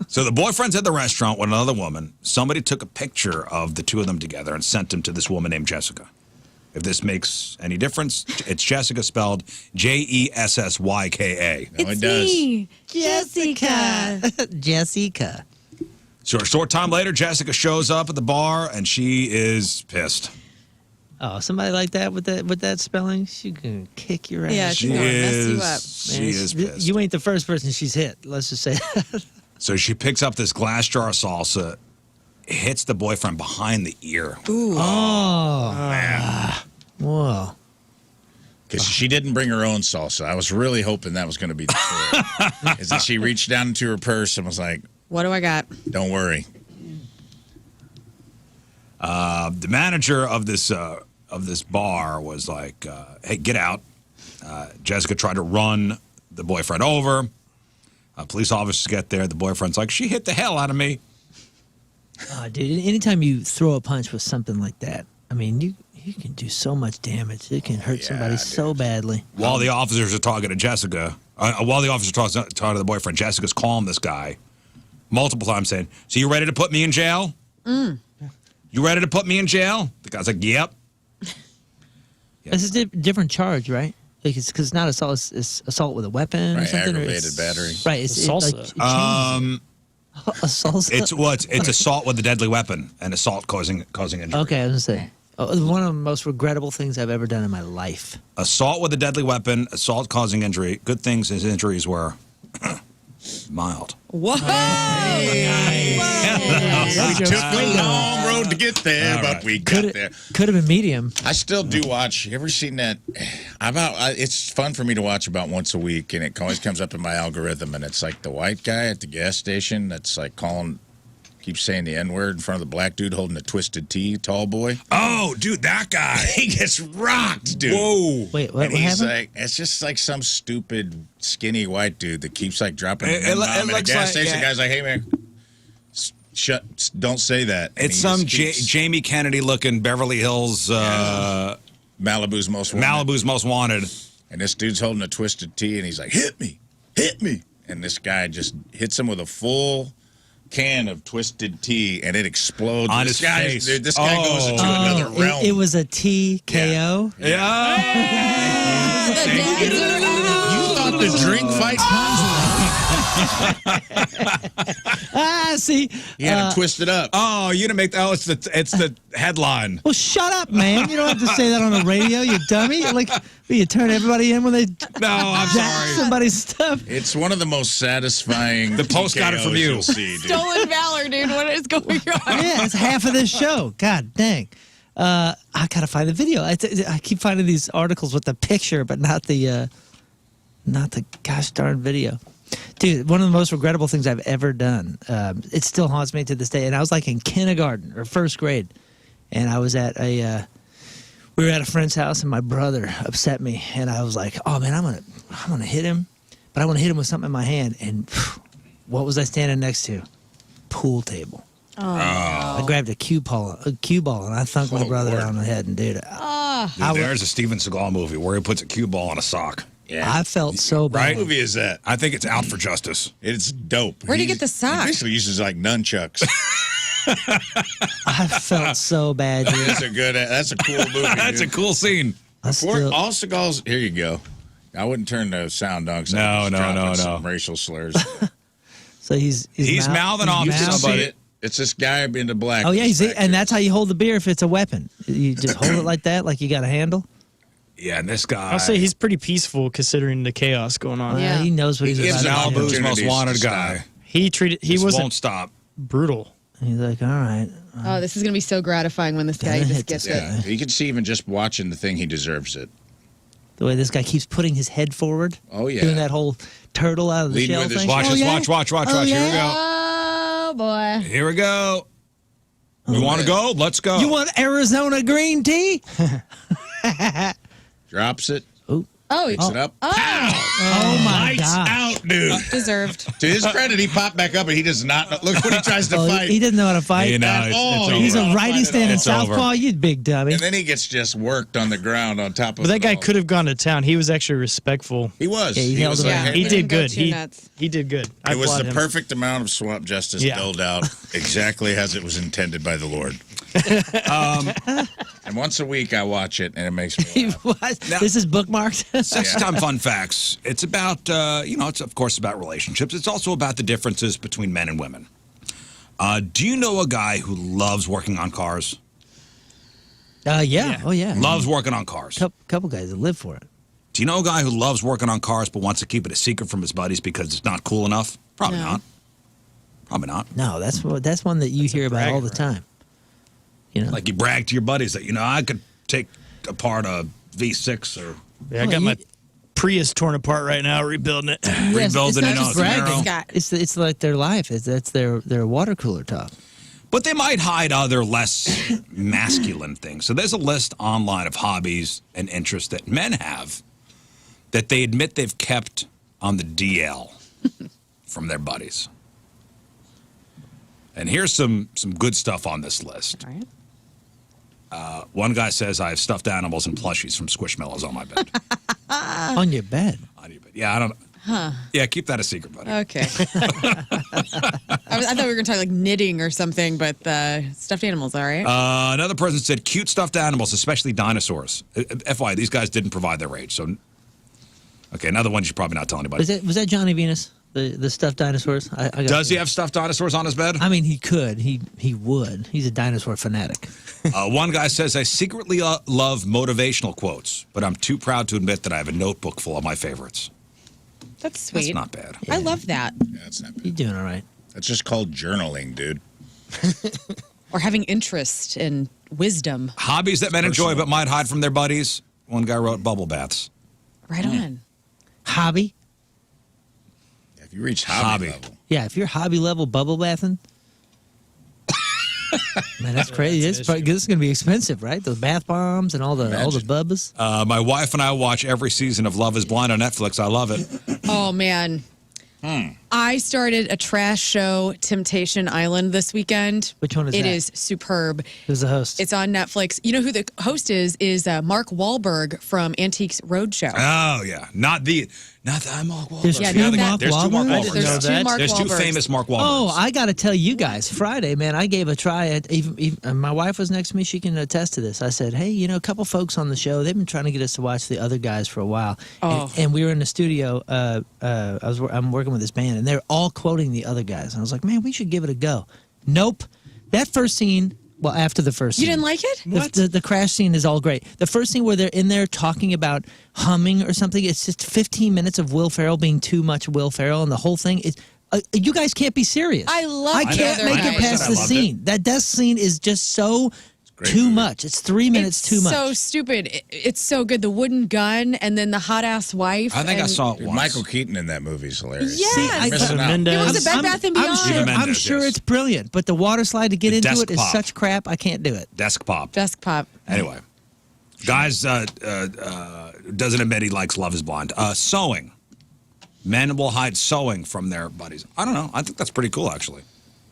So the boyfriend's at the restaurant with another woman. Somebody took a picture of the two of them together and sent them to this woman named Jessica. If this makes any difference, it's Jessica spelled Jessyka. No, it does. Me, Jessica. Jessica. So a short time later, Jessica shows up at the bar and she is pissed. Oh, somebody like that with that spelling, she can kick your ass. Yeah, She she's gonna mess you up. she is pissed. You ain't the first person she's hit. Let's just say. So she picks up this glass jar of salsa, hits the boyfriend behind the ear. Ooh. Oh. Man. Whoa. Because she didn't bring her own salsa. I was really hoping that was going to be the story. Is that she reached down into her purse and was like, What do I got? don't worry. The manager of this bar was like, hey, get out. Jessica tried to run the boyfriend over. Police officers get there. The boyfriend's like, she hit the hell out of me. Oh, dude, anytime you throw a punch with something like that, I mean, you can do so much damage. It can hurt somebody so badly. While the officers are talking to Jessica, while the officers are talking to the boyfriend, Jessica's calling this guy multiple times saying, so you ready to put me in jail? You ready to put me in jail? The guy's like, yep. This is a different charge, right? Like it's because it's not assault, it's assault with a weapon or Right, something. aggravated battery. Right, it's Salsa. Like, assault. It's assault with a deadly weapon and assault causing injury. Okay, I was gonna say one of the most regrettable things I've ever done in my life. Assault with a deadly weapon, assault causing injury. Good things his injuries were mild. Whoa! We took a long road to get there, but we got there. Could have been medium. I still do watch. You ever seen that? It's fun for me to watch about once a week, and it always comes up in my algorithm, and it's like the white guy at the gas station that's like keeps saying the N-word in front of the black dude holding a twisted tea, tall boy. Oh, dude, that guy. He gets rocked, dude. Whoa. Wait, what And he's happened? like, it's just like some stupid skinny white dude that keeps like dropping It it at a looks gas like- station. yeah. Guy's like, hey man, shut, don't say that. And It's he some just keeps- Jamie Kennedy looking Beverly Hills Malibu's most wanted. Malibu's Most Wanted. And this dude's holding a twisted tea, and he's like, hit me. And this guy just hits him with a full can of twisted tea, and it explodes. On this his guy, face. Dude, this guy goes into another realm. It was a TKO. Yeah. You thought the drink fight See. He had him twisted up. Oh, you didn't make that. Oh, it's the headline. Well, shut up, man. You don't have to say that on the radio, you dummy. Like, you turn everybody in when they No, I'm jack sorry. somebody's stuff. It's one of the most satisfying. The Post got it from TKOs you. you'll see, dude. Stolen valor, dude. What is going on? Yeah, it's half of this show. God dang. I gotta find the video. I keep finding these articles with the picture, but not the gosh darn video. Dude, one of the most regrettable things I've ever done. It still haunts me to this day. And I was like in kindergarten or first grade, and I was at we were at a friend's house, and my brother upset me, and I was like, "Oh man, I'm gonna hit him, but I want to hit him with something in my hand." And what was I standing next to? Pool table. Oh. I grabbed a cue ball, and I thunked my brother on the head, and dude, Dude, there's a Steven Seagal movie where he puts a cue ball on a sock. I felt so bad. What movie is that? I think it's Out for Justice. It's dope. Where'd he get the sock? He basically uses like nunchucks. I felt so bad, dude. That's a cool movie. That's a dude. cool scene. I still- All Seagal's. Here you go. I wouldn't turn the sound down. 'Cause I was No, dropping some no. racial slurs. so he's mouthing off You to can see somebody. it. It's this guy in the black. Oh yeah, that's back and there. that's how you hold the beer if it's a weapon. You just hold it like that, like you got a handle. Yeah, and this guy. I'll say he's pretty peaceful considering the chaos going on. Yeah. He knows what He he's gives about an to do. Malibu's Most opportunities Wanted to guy. He This wasn't won't stop. brutal. He's like, all right. Oh, this is gonna be so gratifying when this guy Gotta just hit gets this it. guy. Yeah, you can see even just watching the thing, he deserves it. The way this guy keeps putting his head forward. Oh, yeah. Doing that whole turtle out of the Leading shell with his thing. Watch Oh, this. yeah? Watch. Oh, Here yeah? we go. Oh boy. Here we go. You want to go? Let's go. You want Arizona green tea? Drops it. Picks it up. Oh my Lights God. out, dude. Deserved. To his credit, he popped back up, and he does not. Look when he tries to Oh, fight. he doesn't know how to fight. You know, at it's all. over. He's a Don't righty fight at standing all. It's over. southpaw. You big dummy. And then he gets just worked on the ground on top of But that it guy all. could have gone to town. He was actually respectful. He was. Yeah, he held was him like, down. hey, He He did didn't go good. too nuts. He did good. I It was applaud the him. perfect amount of swamp justice Yeah. doled out exactly as it was intended by the Lord. And once a week I watch it, and it makes me laugh. What? This is bookmarked. Sexy Time Fun Facts. It's about, it's of course about relationships. It's also about the differences between men and women. Do you know a guy who loves working on cars? Yeah. Oh, yeah. Loves working on cars. Couple guys that live for it. Do you know a guy who loves working on cars but wants to keep it a secret from his buddies because it's not cool enough? Probably No. not. Probably not. No, that's one that you hear about all the time. You know, Like you brag to your buddies that, I could take apart a V6 or Yeah, I got my Prius torn apart right now, rebuilding it. rebuilding not it just on bragging. Camaro. Scott. it's like their life. That's their water cooler talk. But they might hide other less masculine things. So there's a list online of hobbies and interests that men have that they admit they've kept on the DL from their buddies. And here's some good stuff on this list. All right. One guy says, I have stuffed animals and plushies from Squishmallows on my bed. On your bed. On your bed. Yeah, I don't know. Yeah, keep that a secret, buddy. Okay. I thought we were going to talk like knitting or something, but stuffed animals, all right? Another person said, cute stuffed animals, especially dinosaurs. FYI, these guys didn't provide their age. So, okay, another one you should probably not tell anybody. Was that Johnny Venus? The stuffed dinosaurs? I got Does he have stuffed dinosaurs on his bed? I mean, he could. He would. He's a dinosaur fanatic. One guy says, I secretly love motivational quotes, but I'm too proud to admit that I have a notebook full of my favorites. That's sweet. That's not bad. I love that. Yeah, that's not bad. You're doing all right. That's just called journaling, dude. Or having interest and wisdom. Hobbies that men enjoy but might hide from their buddies. One guy wrote bubble baths. Right on. Hobby? If you reach hobby Hobby. level. Yeah, if you're hobby level bubble bathing, man, that's crazy. This is going to be expensive, right? Those bath bombs and all the bubbas. My wife and I watch every season of Love is Blind on Netflix. I love it. Oh, man. I started a trash show, Temptation Island, this weekend. Which one is It that? is superb. Who's the host? It's on Netflix. You know who the host is Mark Wahlberg from Antiques Roadshow. Oh, yeah. Not the I'm Mark Wahlberg. There's Yeah, two not Mark that- There's two Mark Wahlbergs? Wahlbergs. There's two Mark There's two Wahlbergs. famous Mark Wahlbergs. Oh, I got to tell you guys, Friday, man, I gave a try. Even my wife was next to me. She can attest to this. I said, hey, a couple folks on the show, they've been trying to get us to watch the other guys for a while. Oh. And we were in the studio. I'm working with this band, and they're all quoting the other guys. And I was like, man, we should give it a go. Nope. That first scene, well, after the first scene. You didn't like it? The crash scene is all great. The first scene where they're in there talking about humming or something, it's just 15 minutes of Will Ferrell being too much Will Ferrell, and the whole thing is. You guys can't be serious. I love I the can't other make guys. it past I the loved scene. That death scene is just so too much. It's 3 minutes too much. So stupid. It's so good. The wooden gun and then the hot ass wife. I think I and- saw it Dude, once. Michael Keaton in that movie is hilarious. Yes. See, I- Missing out. Mendez. It was a Bed Bath & Beyond. I'm sure yes. it's brilliant, but the water slide to get The into desk it is pop. such crap. I can't do it. Desk pop. Desk pop. Anyway, guys doesn't admit he likes Love is Blind. Sewing. Men will hide sewing from their buddies. I don't know. I think that's pretty cool, actually.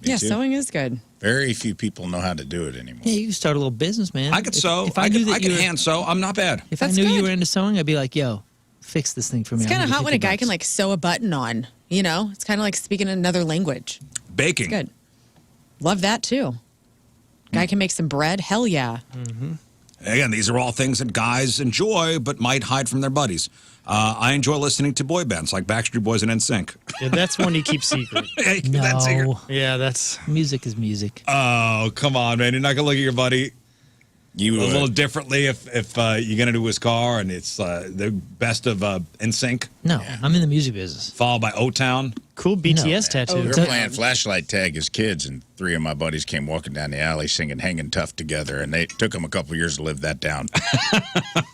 Yeah, too. sewing is good. Very few people know how to do it anymore. Yeah, you can start a little business, man. I could sew. If I knew that I you could were, hand sew. I'm not bad. if That's I knew you good. were into sewing, I'd be like, yo, fix this thing for me. It's kind I'll of give hot you when a guy 50 can like sew a button on. It's kind of like speaking another language. Baking. Good. Love that too. Guy can make some bread. Hell yeah. Again, these are all things that guys enjoy but might hide from their buddies. I enjoy listening to boy bands like Backstreet Boys and NSYNC. Yeah, that's one you keep secret. That's secret. No, Yeah, that's. music is music. Oh, come on, man. You're not going to look at your buddy You a would. little differently if you get into his car and it's the best of NSYNC, No, I'm in the music business. followed by O-Town. Cool BTS tattoo. We were So- playing flashlight tag as kids, and 3 of my buddies came walking down the alley singing "Hanging Tough" together, and they took them a couple years to live that down.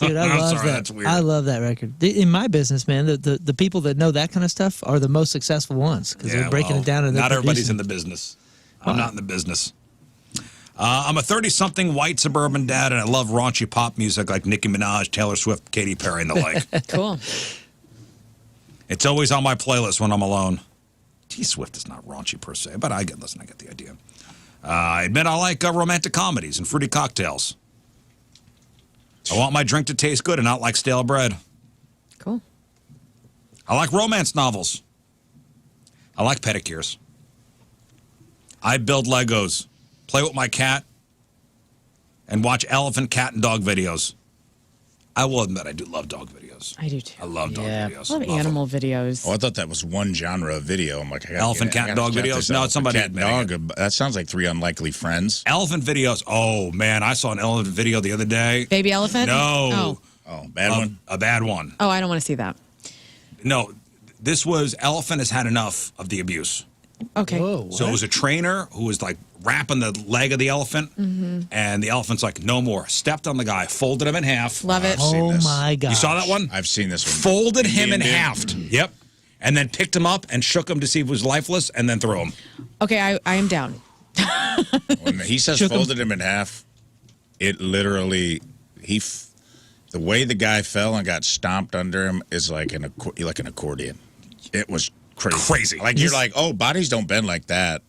Dude, I I'm love sorry, that. that's weird. I love that record. In my business, man, the people that know that kind of stuff are the most successful ones because they're breaking well, it down and they're not everybody's producing. in the business. I'm not in the business. I'm a 30-something white suburban dad, and I love raunchy pop music like Nicki Minaj, Taylor Swift, Katy Perry, and the like. Cool. It's always on my playlist when I'm alone. T-Swift is not raunchy per se, but I get the idea. I admit I like romantic comedies and fruity cocktails. I want my drink to taste good and not like stale bread. Cool. I like romance novels. I like pedicures. I build Legos, play with my cat, and watch elephant, cat, and dog videos. I will admit I do love dog videos. I do too. I love dog videos. I love animal videos. Oh, I thought that was one genre of video. I'm like, Elephant, cat, and dog videos? No, it's somebody cat, dog. That sounds like Three Unlikely Friends. Elephant videos. Oh, man, I saw an elephant video the other day. Baby elephant? No. Oh, bad one? A bad one. Oh, I don't want to see that. No, this was elephant has had enough of the abuse. Okay. Whoa, So it was a trainer who was like wrapping the leg of the elephant, and the elephant's like, no more. Stepped on the guy, folded him in half. Love it. Oh my God! You saw that one? I've seen this one. Folded him in Indian half. Yep. And then picked him up and shook him to see if he was lifeless, and then threw him. Okay, I am down. When he says folded him in half, it literally the way the guy fell and got stomped under him is like an accordion. It was crazy. Like you're like, oh, bodies don't bend like that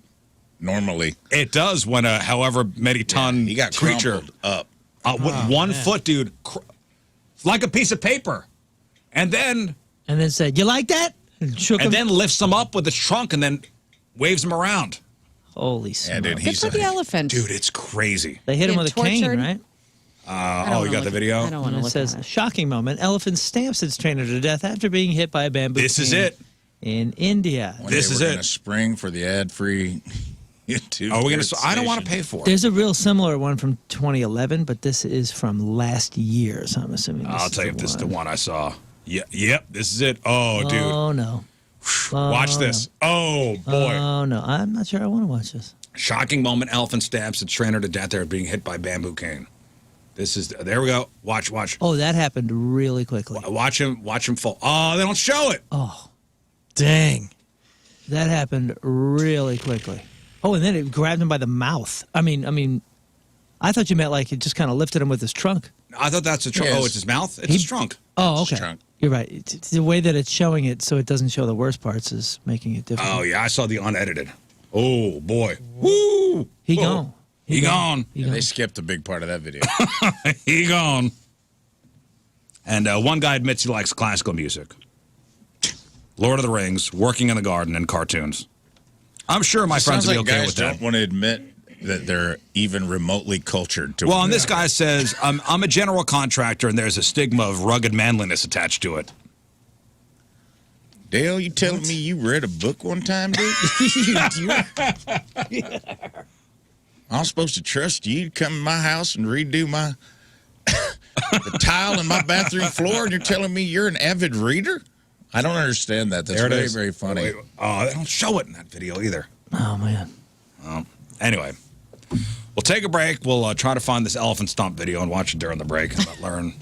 normally. It does when a however many ton he got creature up with 1 foot, dude, like a piece of paper, and then said, "You like that?" And shook him. then lifts him up with his trunk and then waves him around. Holy smokes! dude, Good for the elephant. Dude, it's crazy. They hit him Being with a cane, tortured? right? Oh, you got the video? I don't want And to it look says, at it. shocking moment. Elephant stamps its trainer to death after being hit by a bamboo This is cane it. in India. One This day is we're it. gonna spring for the ad-free YouTube. Are we gonna? third I don't want to station. pay for it. There's a real similar one from 2011, but this is from last year, so I'm assuming this I'll is tell you the if this is the one. one I saw. Yep, this is it. Oh, dude. Oh, no. Watch this. Oh, boy. Oh, no. I'm not sure I want to watch this. Shocking moment. Elephant stabs its trainer to death after being hit by bamboo cane. This is, there we go. Watch. Oh, that happened really quickly. Watch him fall. Oh, they don't show it. Oh, Dang. that happened really quickly. Oh, and then it grabbed him by the mouth. I mean, I thought you meant like it just kind of lifted him with his trunk. I thought that's a trunk. Yes. Oh, it's his mouth? It's his trunk. Oh, His okay. trunk. You're right. It's the way that it's showing it so it doesn't show the worst parts is making it different. Oh, yeah, I saw the unedited. Oh, boy. Woo! He Whoa. gone. He gone. Yeah, they skipped a big part of that video. He gone. And one guy admits he likes classical music. Lord of the Rings, Working in the Garden, and cartoons. I'm sure my friends Sounds will be like okay guys with don't that. want to admit that they're even remotely cultured to Well, and this guy says, I'm a general contractor, and there's a stigma of rugged manliness attached to it. Dale, you telling me you read a book one time, dude? I'm supposed to trust you to come to my house and redo my the tile in my bathroom floor, and you're telling me you're an avid reader? I don't understand that. That's There it very, is. very funny. Wait, oh, they don't show it in that video either. Oh, man. Anyway, we'll take a break. We'll try to find this elephant stomp video and watch it during the break and let Lern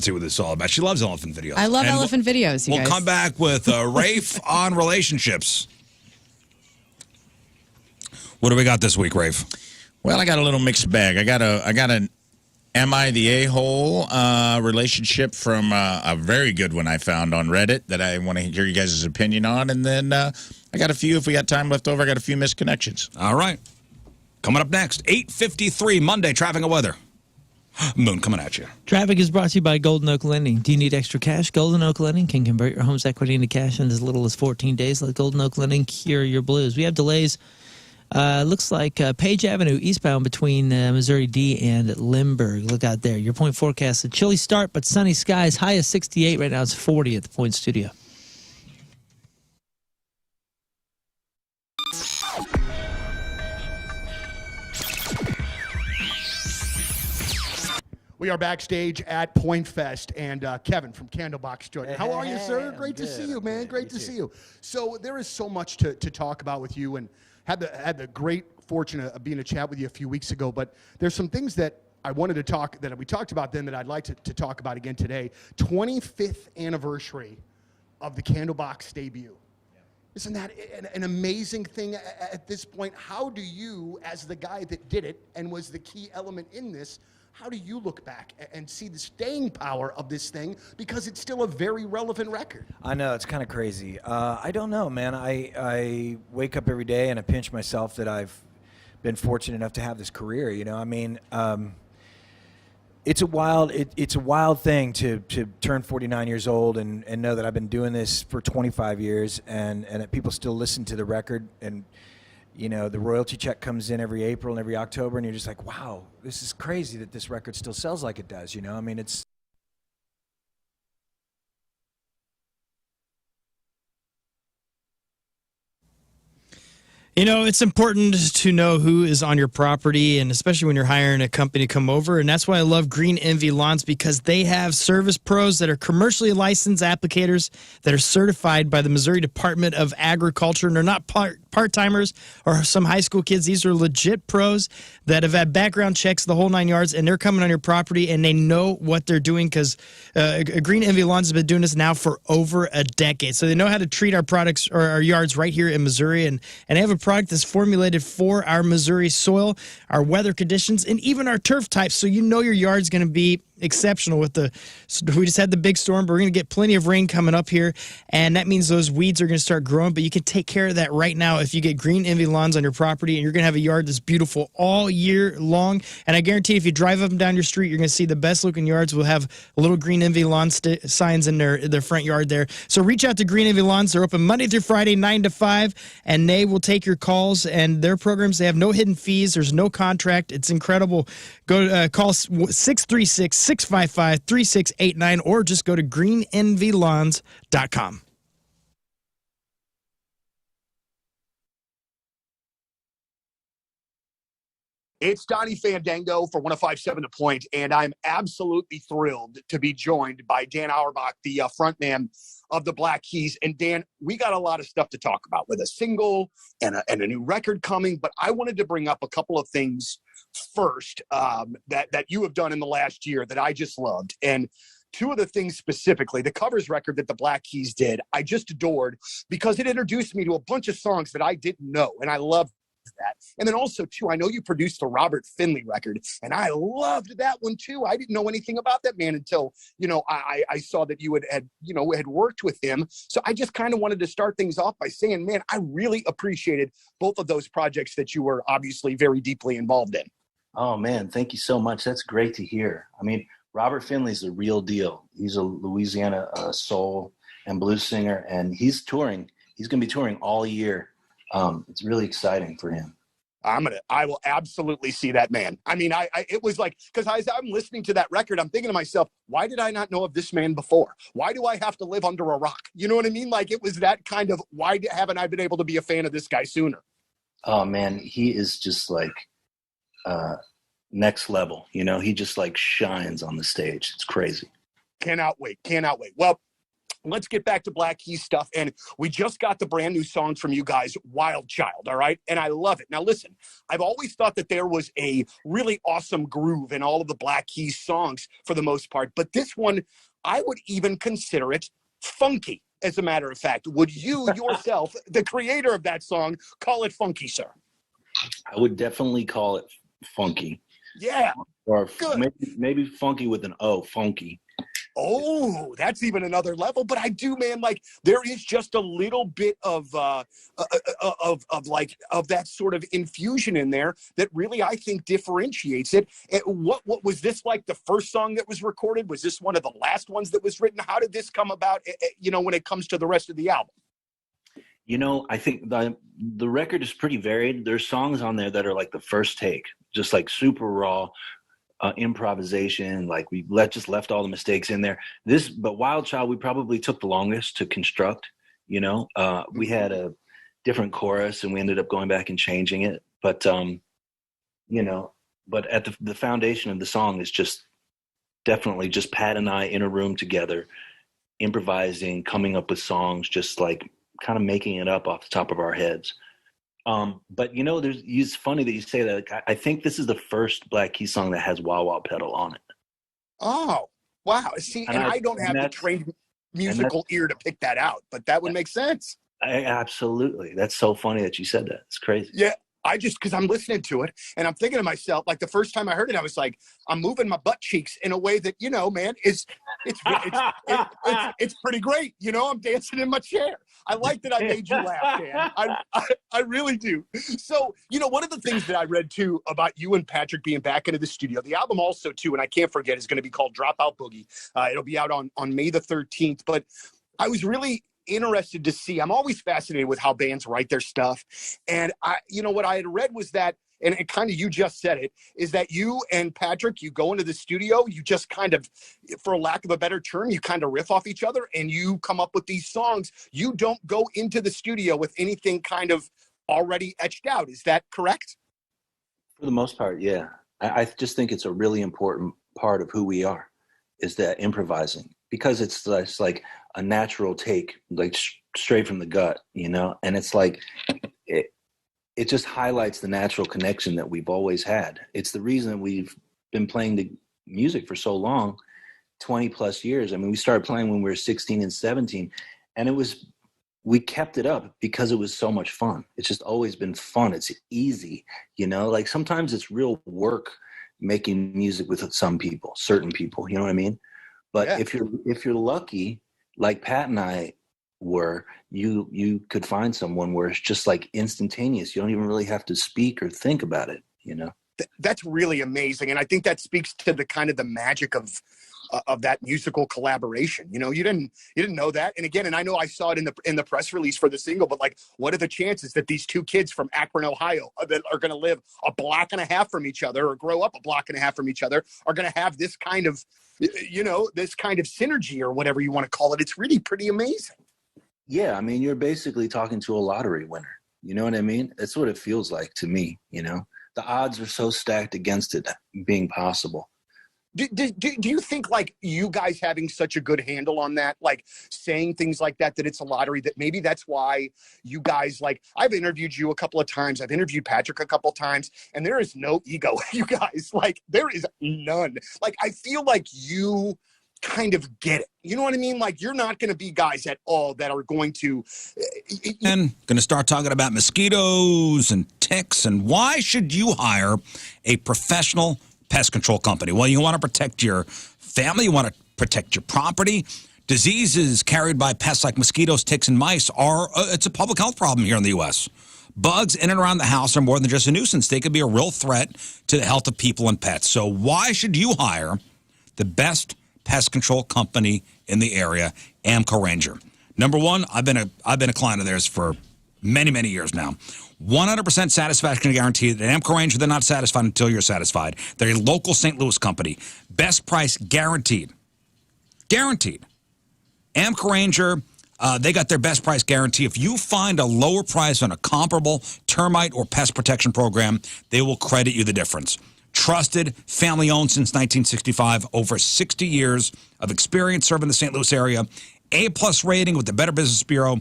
see what this is all about. She loves elephant videos. I love And elephant videos, you We'll guys. come back with Rafe on relationships. What do we got this week, Rafe? Well, I got a little mixed bag. I got an Am I the A-hole relationship from a very good one I found on Reddit that I want to hear you guys' opinion on. And then I got a few, if we got time left over, I got a few misconnections. All right. Coming up next, 8:53 Monday, traffic and weather. Moon coming at you. Traffic is brought to you by Golden Oak Lending. Do you need extra cash? Golden Oak Lending can convert your home's equity into cash in as little as 14 days. Let Golden Oak Lending cure your blues. We have delays. Looks like Page Avenue eastbound between Missouri D and Lindbergh. Look out there. Your point forecast, a chilly start, but sunny skies. High of 68. Right now it's 40 at the Point Studio. We are backstage at Point Fest, and Kevin from Candlebox joined. How are you, sir? Great to see you, man. Great to see you. So there is so much to talk about with you, and had the great fortune of being a chat with you a few weeks ago. But there's some things that I wanted to talk that we talked about then that I'd like to talk about again today. 25th anniversary of the Candlebox debut. Isn't that an amazing thing at this point? How do you, as the guy that did it and was the key element in this, how do you look back and see the staying power of this thing? Because it's still a very relevant record. I know, it's kind of crazy. I don't know, man. I wake up every day and I pinch myself that I've been fortunate enough to have this career, you know? I mean, it's a wild thing to turn 49 years old and know that I've been doing this for 25 years and that people still listen to the record, and you know the royalty check comes in every April and every October, and you're just like, wow, this is crazy that this record still sells like it does, you know? I mean, it's You know, it's important to know who is on your property, and especially when you're hiring a company to come over. And that's why I love Green Envy Lawns, because they have service pros that are commercially licensed applicators that are certified by the Missouri Department of Agriculture. And they're not part-timers or some high school kids. These are legit pros that have had background checks, the whole 9 yards, and they're coming on your property and they know what they're doing, because Green Envy Lawns has been doing this now for over a decade. So they know how to treat our products or our yards right here in Missouri, and they have a product that's formulated for our Missouri soil, our weather conditions, and even our turf types. So you know your yard's going to be exceptional with we just had the big storm, but we're going to get plenty of rain coming up here, and that means those weeds are going to start growing, but you can take care of that right now if you get Green Envy Lawns on your property, and you're going to have a yard that's beautiful all year long. And I guarantee if you drive up and down your street, you're going to see the best looking yards will have little Green Envy Lawn signs in their front yard there. So reach out to Green Envy Lawns. They're open Monday through Friday, 9 to 5, and they will take your calls, and their programs, they have no hidden fees. There's no contract. It's incredible. Go call 636-655-3689, or just go to greenenvylawns.com. It's Donnie Fandango for 105.7 The Point, and I'm absolutely thrilled to be joined by Dan Auerbach, the frontman of the Black Keys. And Dan, we got a lot of stuff to talk about with a single and a new record coming, but I wanted to bring up a couple of things first that you have done in the last year that I just loved. And two of the things specifically, the covers record that the Black Keys did, I just adored, because it introduced me to a bunch of songs that I didn't know, and I loved that. And then also, too, I know you produced the Robert Finley record, and I loved that one, too. I didn't know anything about that man until, I saw that you had worked with him. So I just kind of wanted to start things off by saying, man, I really appreciated both of those projects that you were obviously very deeply involved in. Oh, man, thank you so much. That's great to hear. I mean, Robert Finley's the real deal. He's a Louisiana soul and blues singer, and he's touring. He's going to be touring all year. It's really exciting for him. I will absolutely see that man. I mean, it was like, because as I'm listening to that record, I'm thinking to myself, why did I not know of this man before? Why do I have to live under a rock? You know what I mean? Like, it was that kind of, why haven't I been able to be a fan of this guy sooner? Oh, man, he is just like next level. He just like shines on the stage. It's crazy. Cannot wait. Well, let's get back to Black Keys stuff. And we just got the brand new song from you guys, Wild Child, all right? And I love it. Now, listen, I've always thought that there was a really awesome groove in all of the Black Keys songs for the most part. But this one, I would even consider it funky, as a matter of fact. Would you yourself, the creator of that song, call it funky, sir? I would definitely call it funky. Yeah. Or good. Maybe funky with an O, funky. Oh, that's even another level. But I do, man, like, there is just a little bit of that sort of infusion in there that really, I think, differentiates it. What was this like the first song that was recorded? Was this one of the last ones that was written? How did this come about, when it comes to the rest of the album? I think the record is pretty varied. There's songs on there that are like the first take, just like super raw. Improvisation, like we just left all the mistakes in there. But Wild Child, we probably took the longest to construct. We had a different chorus, and we ended up going back and changing it. But but at the foundation of the song is just definitely just Pat and I in a room together, improvising, coming up with songs, just like kind of making it up off the top of our heads. But it's funny that you say that. Like, I think this is the first Black Keys song that has wah wah pedal on it. Oh, wow. See, and I don't have the trained musical ear to pick that out, but that would make sense. Absolutely. That's so funny that you said that. It's crazy. Yeah. Because I'm listening to it and I'm thinking to myself, like the first time I heard it, I was like, I'm moving my butt cheeks in a way that, man, it's pretty great. I'm dancing in my chair. I like that I made you laugh, Dan. I really do. So, one of the things that I read too about you and Patrick being back into the studio, the album also too, and I can't forget, is going to be called Dropout Boogie. It'll be out on May the 13th. But I was really interested to see, I'm always fascinated with how bands write their stuff. And what I had read was that, and kind of you just said it, is that you and Patrick, you go into the studio, you just kind of, for lack of a better term, you kind of riff off each other and you come up with these songs. You don't go into the studio with anything kind of already etched out. Is that correct? For the most part, yeah. I just think it's a really important part of who we are, is that improvising, because it's like a natural take, like straight from the gut, and it's like it just highlights the natural connection that we've always had. It's the reason we've been playing the music for so long, 20 plus years. I mean, we started playing when we were 16 and 17, and we kept it up because it was so much fun. It's just always been fun. It's easy, like sometimes it's real work making music with certain people, you know what I mean? But yeah. if you're lucky, like Pat and I were, you could find someone where it's just like instantaneous. You don't even really have to speak or think about it, That's really amazing. And I think that speaks to the kind of the magic of that musical collaboration. You didn't know that. And again, and I know I saw it in the press release for the single, but like, what are the chances that these two kids from Akron, Ohio, that are going to live a block and a half from each other or grow up a block and a half from each other are going to have this kind of, this kind of synergy or whatever you want to call it? It's really pretty amazing. Yeah. I mean, you're basically talking to a lottery winner. You know what I mean? That's what it feels like to me. The odds are so stacked against it being possible. Do you think, like, you guys having such a good handle on that, like saying things like that it's a lottery, that maybe that's why you guys, like, I've interviewed you a couple of times, I've interviewed Patrick a couple of times, and there is no ego, you guys, like, there is none. Like, I feel like you kind of get it. You know what I mean? Like, you're not going to be guys at all that are going to... And going to start talking about mosquitoes and ticks, and why should you hire a professional pest control company? Well, you want to protect your family, you want to protect your property. Diseases carried by pests like mosquitoes, ticks, and mice it's a public health problem here in the U.S. Bugs in and around the house are more than just a nuisance. They could be a real threat to the health of people and pets. So why should you hire the best pest control company in the area, Amco Ranger? Number one, I've been a client of theirs for many, many years now. 100% satisfaction guaranteed. At Amco Ranger, they're not satisfied until you're satisfied. They're a local St. Louis company. Best price guaranteed. Guaranteed. Amco Ranger, they got their best price guarantee. If you find a lower price on a comparable termite or pest protection program, they will credit you the difference. Trusted, family-owned since 1965, over 60 years of experience serving the St. Louis area, A+ rating with the Better Business Bureau.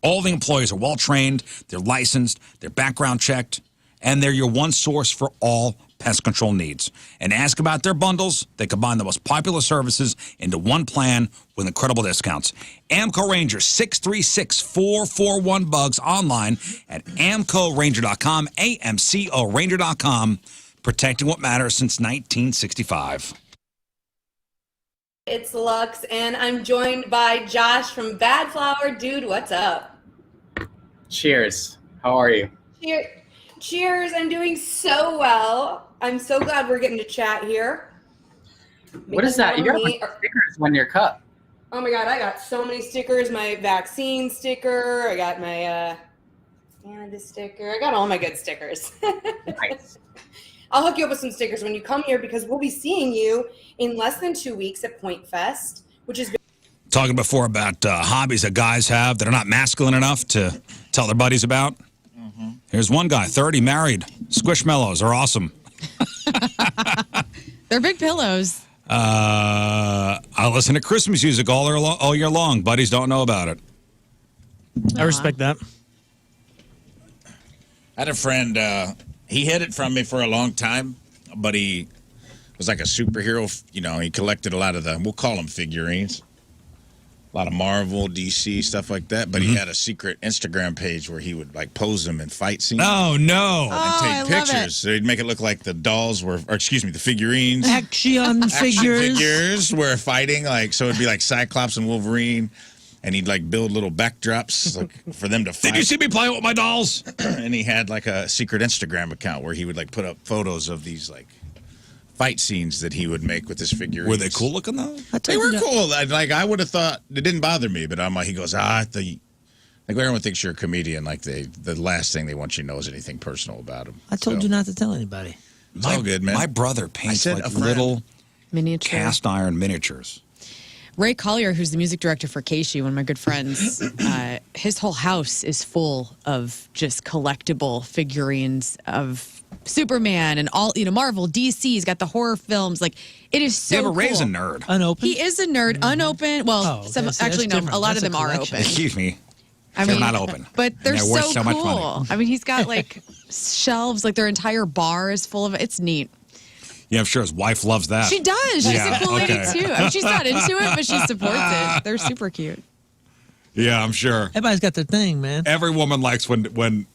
All the employees are well-trained, they're licensed, they're background checked, and they're your one source for all pest control needs. And ask about their bundles. They combine the most popular services into one plan with incredible discounts. Amco Ranger, 636-441-BUGS, online at amcoranger.com, AMCOranger.com, protecting what matters since 1965. It's Lux, and I'm joined by Josh from Bad Flower. Dude, what's up? Cheers. How are you? Cheers. I'm doing so well. I'm so glad we're getting to chat here. What is that? You got stickers on your cup. Oh my God, I got so many stickers. My vaccine sticker. I got my Canada sticker. I got all my good stickers. Nice. I'll hook you up with some stickers when you come here, because we'll be seeing you in less than 2 weeks at Point Fest, which is... Talking before about hobbies that guys have that are not masculine enough to tell their buddies about. Mm-hmm. Here's one guy, 30, married. Squishmallows are awesome. They're big pillows. I listen to Christmas music all year long. Buddies don't know about it. I respect that. I had a friend, he hid it from me for a long time, but he was like a superhero. He collected a lot of we'll call them figurines. a lot of Marvel, DC, stuff like that. But he had a secret Instagram page where he would like pose them in fight scenes. Oh no! And I take love pictures. So he'd make it look like the dolls were, or excuse me, the figurines. Action figures. Figures were fighting, like, so it'd be like Cyclops and Wolverine, and he'd like build little backdrops like, for them to fight. Did you see me playing with my dolls? And he had like a secret Instagram account where he would like put up photos of these like fight scenes that he would make with his figurines. Were they cool looking though? They were cool. I would have thought it didn't bother me, but I'm like, he goes, like everyone thinks you're a comedian. Like the last thing they want you to know is anything personal about them. I told you not to tell anybody. It's all good, man. My brother paints said like a friend. little Miniature. cast iron miniatures. Ray Collier, who's the music director for Keishi, one of my good friends, his whole house is full of just collectible figurines of Superman and all, Marvel, DC. He's got the horror films. Like, it is so cool. Ray's a nerd. Unopened? He is a nerd, unopened. Well, that's actually, no, different. a lot That's of them a are collection. open. Excuse me. They're not open. But they're And they're worth so so much cool. money. I mean, he's got like shelves, like their entire bar is full of it. It's neat. Yeah, I'm sure his wife loves that. She does. She's Yeah, a cool lady okay. too. I mean, she's not into it, but she supports it. They're super cute. Yeah, I'm sure. Everybody's got their thing, man. Every woman likes when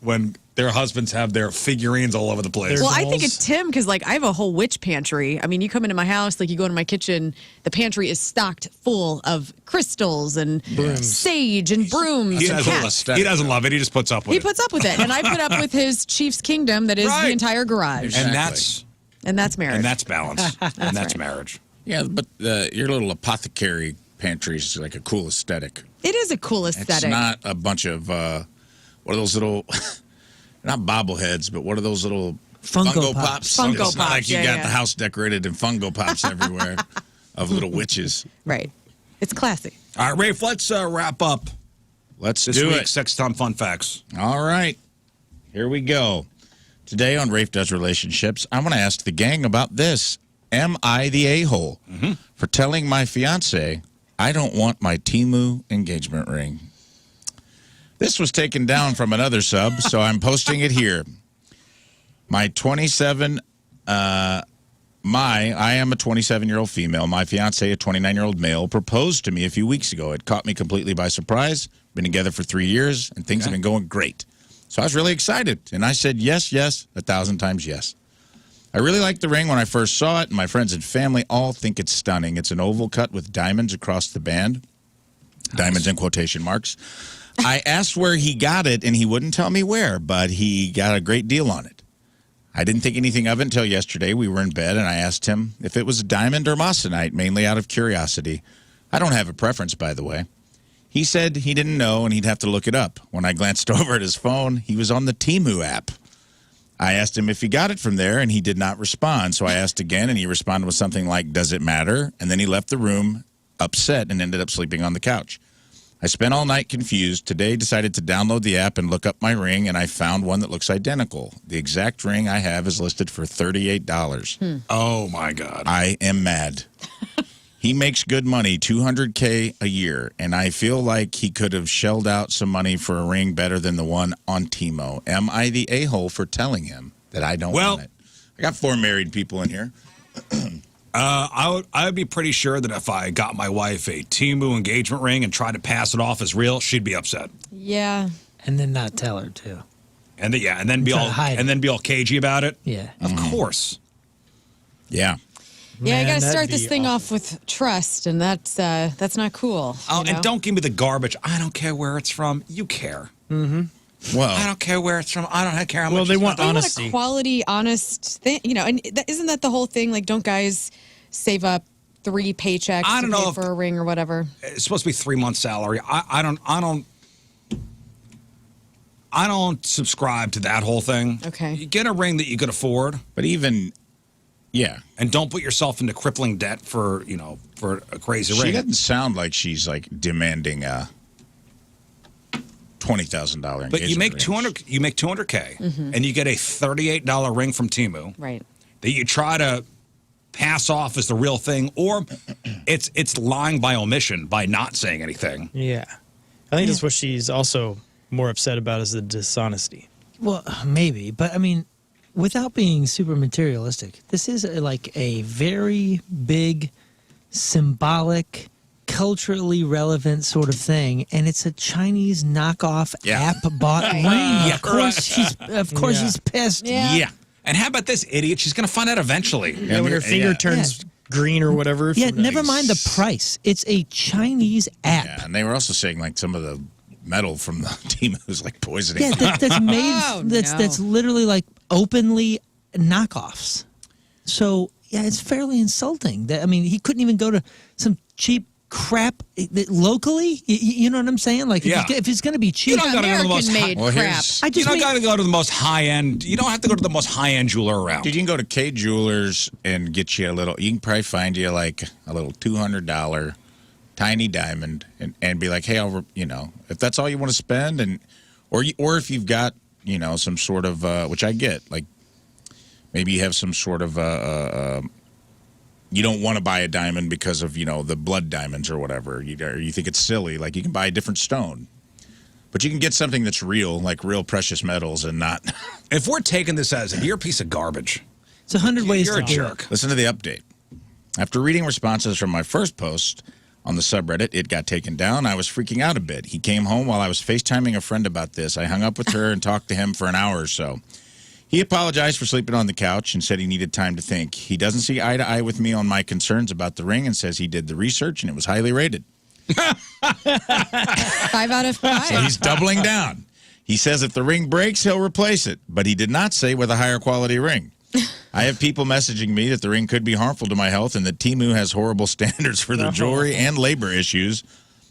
their husbands have their figurines all over the place. Well, I think dolls. it's Tim because, like, I have a whole witch pantry. I mean, you come into my house, like, you go into my kitchen, the pantry is stocked full of crystals and sage and brooms he, and doesn't, cats. he doesn't love it. He just puts up with He it. puts up with it, and I put up with his Chief's Kingdom that is Right. the entire garage, Exactly. and that's marriage. and that's balance. and that's right. marriage. Yeah, but your little apothecary pantry is like a cool aesthetic. It is a cool aesthetic. It's not a bunch of what are those little, not bobbleheads, but what are those little Funko Pops? Funko It's not Pops, like you yeah, got yeah. the house decorated in Funko Pops everywhere of little witches. Right. It's classy. All right, Rafe, let's wrap up Let's this do week's it. 6-ton fun facts. All right, here we go. Today on Rafe Does Relationships, I'm going to ask the gang about this. Am I the a-hole for telling my fiance I don't want my Temu engagement ring? This was taken down from another sub, so I'm posting it here. I am a 27-year-old female. My fiance, a 29-year-old male, proposed to me a few weeks ago. It caught me completely by surprise. Been together for 3 years, and things have been going great. So I was really excited, and I said yes, 1,000 times yes. I really liked the ring when I first saw it, and my friends and family all think it's stunning. It's an oval cut with diamonds across the band. Diamonds in quotation marks. I asked where he got it, and he wouldn't tell me where, but he got a great deal on it. I didn't think anything of it until yesterday. We were in bed, and I asked him if it was a diamond or moissanite, mainly out of curiosity. I don't have a preference, by the way. He said he didn't know, and he'd have to look it up. When I glanced over at his phone, he was on the Temu app. I asked him if he got it from there, and he did not respond. So I asked again, and he responded with something like, "Does it matter?" And then he left the room upset and ended up sleeping on the couch. I spent all night confused. Today decided to download the app and look up my ring, and I found one that looks identical. The exact ring I have is listed for $38. Oh, my God. I am mad. He makes good money, $200K a year, and I feel like he could have shelled out some money for a ring better than the one on Temu. Am I the a-hole for telling him that I don't want it? I got 4 married people in here. I would be pretty sure that if I got my wife a Temu engagement ring and tried to pass it off as real, she'd be upset. Yeah. And then not tell her, too. And then be Try all to hide be all cagey about it. Yeah. Of course. Yeah. Yeah, I Man, got to that'd start this be thing awful. off with trust, and that's not cool. Oh, you know? and don't give me the garbage. I don't care where it's from. You care. I Well, don't care where it's from. I don't care how Well, much they it's want from. They want honesty. a quality, honest thing, and isn't that the whole thing? Like, don't guys save up 3 paychecks I don't to know pay if- for a ring or whatever? It's supposed to be 3 months' salary. I don't subscribe to that whole thing. Okay. You get a ring that you could afford, but even, yeah. and don't put yourself into crippling debt for a crazy She ring. doesn't sound like she's like demanding a $20,000 But you make engagement ring. $200K, and you get a $38 ring from Temu Right. that you try to pass off as the real thing, or it's lying by omission by not saying anything. Yeah. I think that's what she's also more upset about is the dishonesty. Well, maybe. But, I mean, without being super materialistic, this is like a very big, symbolic culturally relevant sort of thing, and it's a Chinese knockoff app bought ring. Yeah, Of course she's pissed. Yeah. And how about this idiot? She's going to find out eventually. Yeah, when her finger turns green or whatever. Yeah, never mind the price. It's a Chinese app. Yeah, and they were also saying like some of the metal from the team was like poisoning. Yeah, that's made. That's literally like openly knockoffs. So yeah, it's fairly insulting. I mean, he couldn't even go to some cheap crap locally. You know what I'm saying? Like, if it's going to be cheap, you don't got to go to the most American-made crap. You don't got to go to the most high end. You don't have to go to the most high end jeweler around. Dude, you can go to K Jewelers and get you a little. You can probably find you like a little $200 tiny diamond and be like, hey, if that's all you want to spend, or if you've got some sort of which I get, like maybe you have some sort of you don't want to buy a diamond because of the blood diamonds or whatever, you think it's silly, like you can buy a different stone, but you can get something that's real, like real precious metals, and not. If we're taking this as you're a piece of garbage, it's 100 ways you're to a do jerk. Listen to the update. After reading responses from my first post on the subreddit, it got taken down. I was freaking out a bit. He came home while I was FaceTiming a friend about this. I hung up with her and talked to him for an hour or so. He apologized for sleeping on the couch and said he needed time to think. He doesn't see eye to eye with me on my concerns about the ring and says he did the research and it was highly rated. 5 out of 5. So he's doubling down. He says if the ring breaks, he'll replace it, but he did not say with a higher quality ring. I have people messaging me that the ring could be harmful to my health and that Temu has horrible standards for their jewelry and labor issues.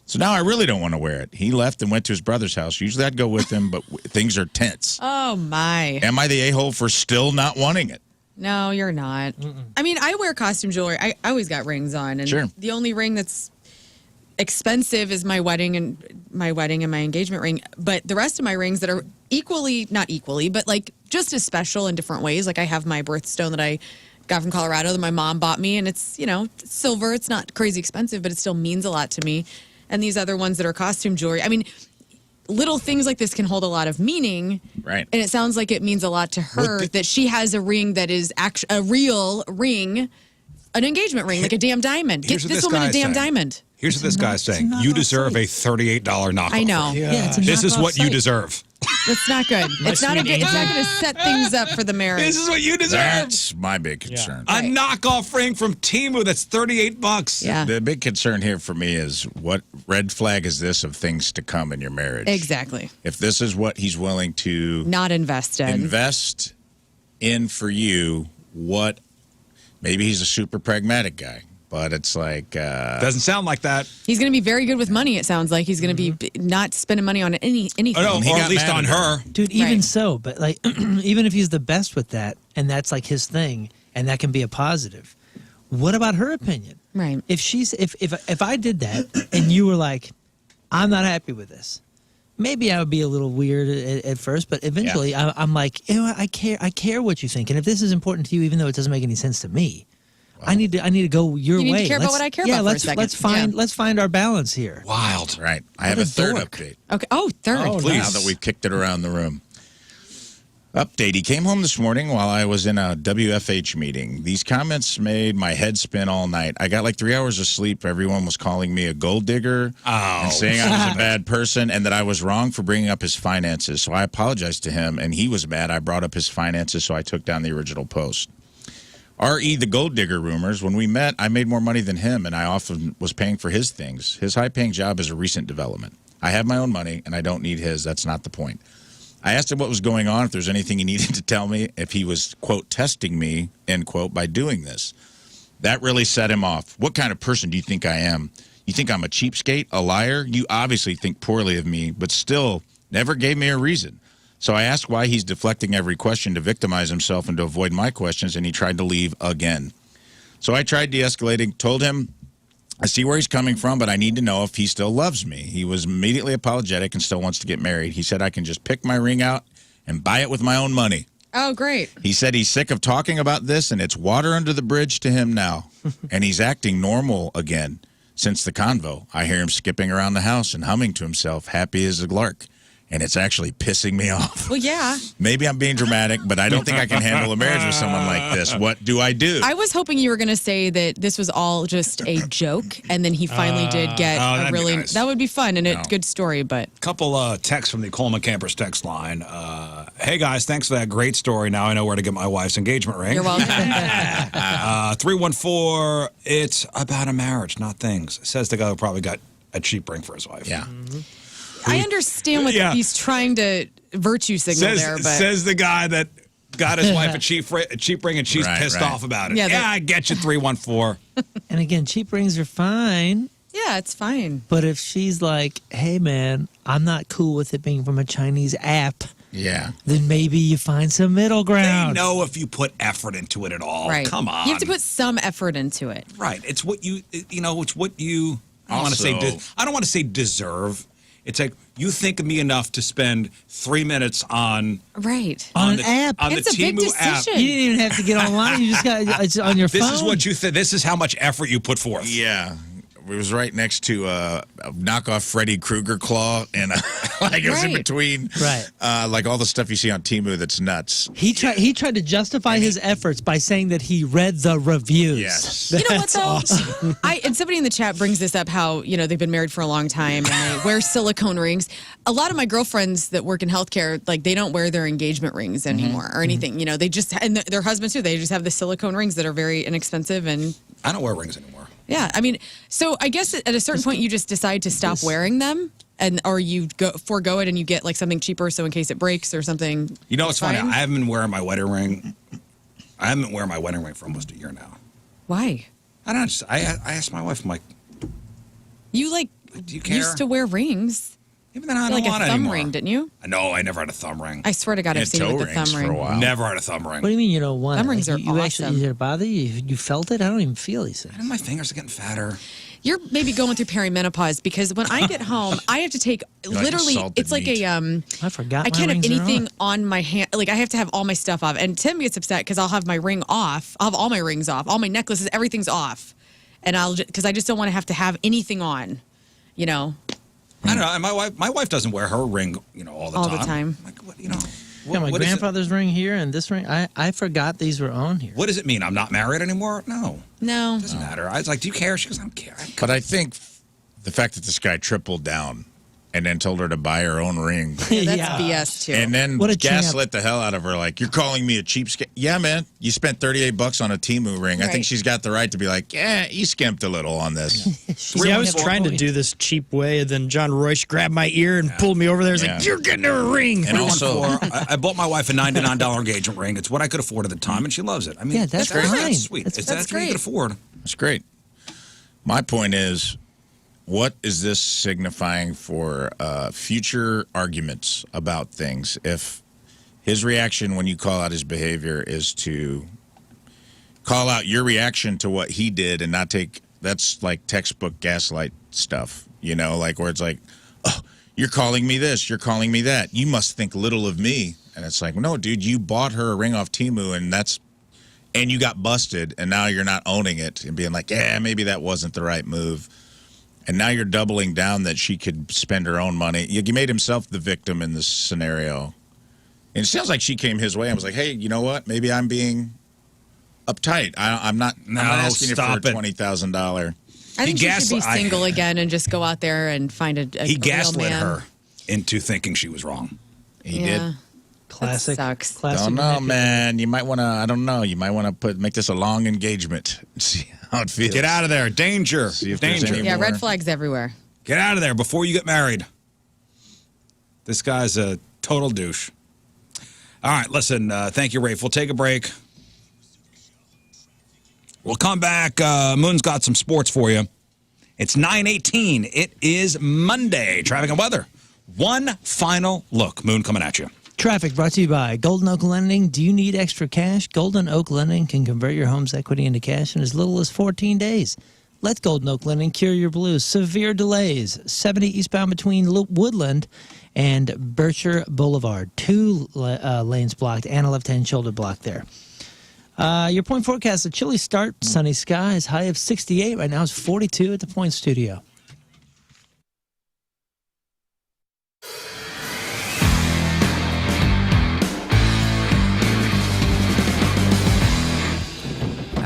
So now I really don't want to wear it. He left and went to his brother's house. Usually I'd go with him, but things are tense. Oh, my. Am I the a-hole for still not wanting it? No, you're not. I mean, I wear costume jewelry. I always got rings on. And Sure. the only ring that's expensive is my wedding and my engagement ring. But the rest of my rings that are not equally, but like just as special in different ways. Like I have my birthstone that I got from Colorado that my mom bought me, and it's, it's silver. It's not crazy expensive, but it still means a lot to me. And these other ones that are costume jewelry, I mean, little things like this can hold a lot of meaning. Right. And it sounds like it means a lot to her that she has a ring that is a real ring, an engagement ring, like a damn diamond. Get this woman a damn diamond. Here's what this guy's saying. You deserve a $38 knockoff. I know. Yeah, this is what you deserve. That's not good. It's not going to set things up for the marriage. This is what you deserve. That's my big concern. A knockoff ring from Temu that's $38. Yeah. The big concern here for me is what red flag is this of things to come in your marriage? Exactly. If this is what he's willing to Not invest in for you, maybe he's a super pragmatic guy, but it's like Doesn't sound like that. He's going to be very good with money, it sounds like. He's going to be not spending money on anything. Oh, no, or at least on her. Dude, even so, but like, even if he's the best with that, and that's like his thing, and that can be a positive. What about her opinion? Right. If I did that, and you were like, I'm not happy with this, maybe I would be a little weird at first, but eventually I'm like, I care what you think, and if this is important to you, even though it doesn't make any sense to me. I need to go your way. You need to care about what I care about for a second. Let's find our balance here. Wild. Right. I have a third update. Okay. Oh, third. Please. Now that we've kicked it around the room. Update. He came home this morning while I was in a WFH meeting. These comments made my head spin all night. I got like 3 hours of sleep. Everyone was calling me a gold digger and saying I was a bad person and that I was wrong for bringing up his finances. So I apologized to him, and he was mad I brought up his finances, so I took down the original post. R.E. the gold digger rumors. When we met, I made more money than him, and I often was paying for his things. His high-paying job is a recent development. I have my own money, and I don't need his. That's not the point. I asked him what was going on, if there's anything he needed to tell me, if he was, quote, testing me, end quote, by doing this. That really set him off. What kind of person do you think I am? You think I'm a cheapskate, a liar? You obviously think poorly of me, but still never gave me a reason. So I asked why he's deflecting every question to victimize himself and to avoid my questions, and he tried to leave again. So I tried de-escalating, told him I see where he's coming from, but I need to know if he still loves me. He was immediately apologetic and still wants to get married. He said I can just pick my ring out and buy it with my own money. Oh, great. He said he's sick of talking about this, and it's water under the bridge to him now. And he's acting normal again since the convo. I hear him skipping around the house and humming to himself, happy as a lark. and it's actually pissing me off. Well, yeah. Maybe I'm being dramatic, but I don't think I can handle a marriage with someone like this. What do I do? I was hoping you were going to say that this was all just a joke, and then he finally did get a that'd be really. nice. That would be fun and a good story, but. Couple texts from the Coleman Campers text line. Hey, guys, thanks for that great story. Now I know where to get my wife's engagement ring. You're welcome. 314, it's about a marriage, not things. Says the guy who probably got a cheap ring for his wife. Yeah. I understand what he's trying to virtue signal there, but. Says the guy that got his wife a cheap ring and she's pissed off about it. Yeah, I get you, 314. And again, cheap rings are fine. Yeah, it's fine. But if she's like, hey, man, I'm not cool with it being from a Chinese app, Yeah. then maybe you find some middle They ground. know if you put effort into it at all. Right. Come on. You have to put some effort into it. Right. It's what it's what you, I don't want to say, I don't want to say deserve. It's like, you think of me enough to spend 3 minutes on Right. On an the, app. on It's the a big Temu app. decision. You didn't even have to get online. You just got it's on your phone. This is what you think. This is how much effort you put forth. Yeah. It was right next to a knockoff Freddy Krueger claw, and like it was in Right. between, Right. like all the stuff you see on Temu that's nuts. He tried to justify his efforts by saying that he read the reviews. Yes. You know what That's though? awesome. And somebody in the chat brings this up how, they've been married for a long time and they wear silicone rings. A lot of my girlfriends that work in healthcare, like they don't wear their engagement rings anymore or anything. They just, and their husbands too, they just have the silicone rings that are very inexpensive and I don't wear rings anymore. yeah, I mean, so I guess at a certain point you just decide to stop wearing them or you forego it and you get like something cheaper so in case it breaks or something. You know what's funny? fine. I haven't been wearing my wedding ring. I haven't been wearing my wedding ring for almost a year now. Why? I don't know. I asked my wife, I'm like, You like do you care? used to wear rings. Even then I You don't like a want it thumb anymore. ring, didn't you? No, I never had a thumb ring. I swear to God, You I've had seen it toe with the rings thumb for a ring. while. Never had a thumb ring. What do you mean you don't want Thumb it? rings are you actually, awesome. did it bother you? You felt it? I don't even feel these things. And my fingers are getting fatter. You're maybe going through perimenopause because when I get home, I have to take like literally. salted It's like meat. I forgot. I my can't have rings are anything on. on my hand. Like I have to have all my stuff off. And Tim gets upset because I'll have my ring off. I'll have all my rings off, all my necklaces, everything's off, and because I just don't want to have anything on. I don't know. And my wife doesn't wear her ring, all the All time. the time. Like, what, Yeah, my what is it- grandfather's ring here and this ring. I forgot these were on here. What does it mean? I'm not married anymore? No. No. It doesn't matter. I was like, do you care? She goes, I don't care. But I think the fact that this guy tripled down and then told her to buy her own ring. Yeah, that's Yeah. BS too. And then What a gaslit the hell out of her, like, you're calling me a cheapskate. Yeah, man, you spent $38 on a Temu ring. I Right. think she's got the right to be like, yeah, you skimped a little on this. See, I was trying to do this cheap way, and then John Royce grabbed my ear and pulled me over there. He's Yeah. like, "You're getting her a ring." And also, I bought my wife a $99 engagement ring. It's what I could afford at the time, and she loves it. I mean, Yeah, that's great. fine. That's sweet. That's That's what you great. could afford. it's great. My point is, what is this signifying for future arguments about things? If his reaction when you call out his behavior is to call out your reaction to what he did and not take, that's like textbook gaslight stuff, like where it's like, oh, you're calling me this, you're calling me that, you must think little of me. And it's like, no, dude, you bought her a ring off Temu and you got busted, and now you're not owning it and being like, yeah, maybe that wasn't the right move. And now you're doubling down that she could spend her own money. You made himself the victim in this scenario. And it sounds like she came his way and was like, hey, you know what? Maybe I'm being uptight. I'm not asking you for a stop it. $20,000. I think He she should be gaslit- single again and just go out there and find a He real gaslit man. her into thinking she was wrong. He Yeah. did. Classic. sucks. Classic. Don't know, manipulation. man. You might want to, I don't know. You might want to make this a long engagement and see how it feels. Get out of there. Danger. See if there's Danger. any Yeah, more. red flags everywhere. Get out of there before you get married. This guy's a total douche. All right, listen, thank you, Rafe. We'll take a break. We'll come back. Moon's got some sports for you. It's 9:18. It is Monday. Traffic and weather. One final look. Moon coming at you. Traffic brought to you by Golden Oak Lending. Do you need extra cash? Golden Oak Lending can convert your home's equity into cash in as little as 14 days. Let Golden Oak Lending cure your blues. Severe delays. 70 eastbound between Woodland and Berkshire Boulevard. 2 lanes blocked and a left-hand shoulder block there. Your point forecast, a chilly start, sunny skies, high of 68. Right now it's 42 at the Point Studio.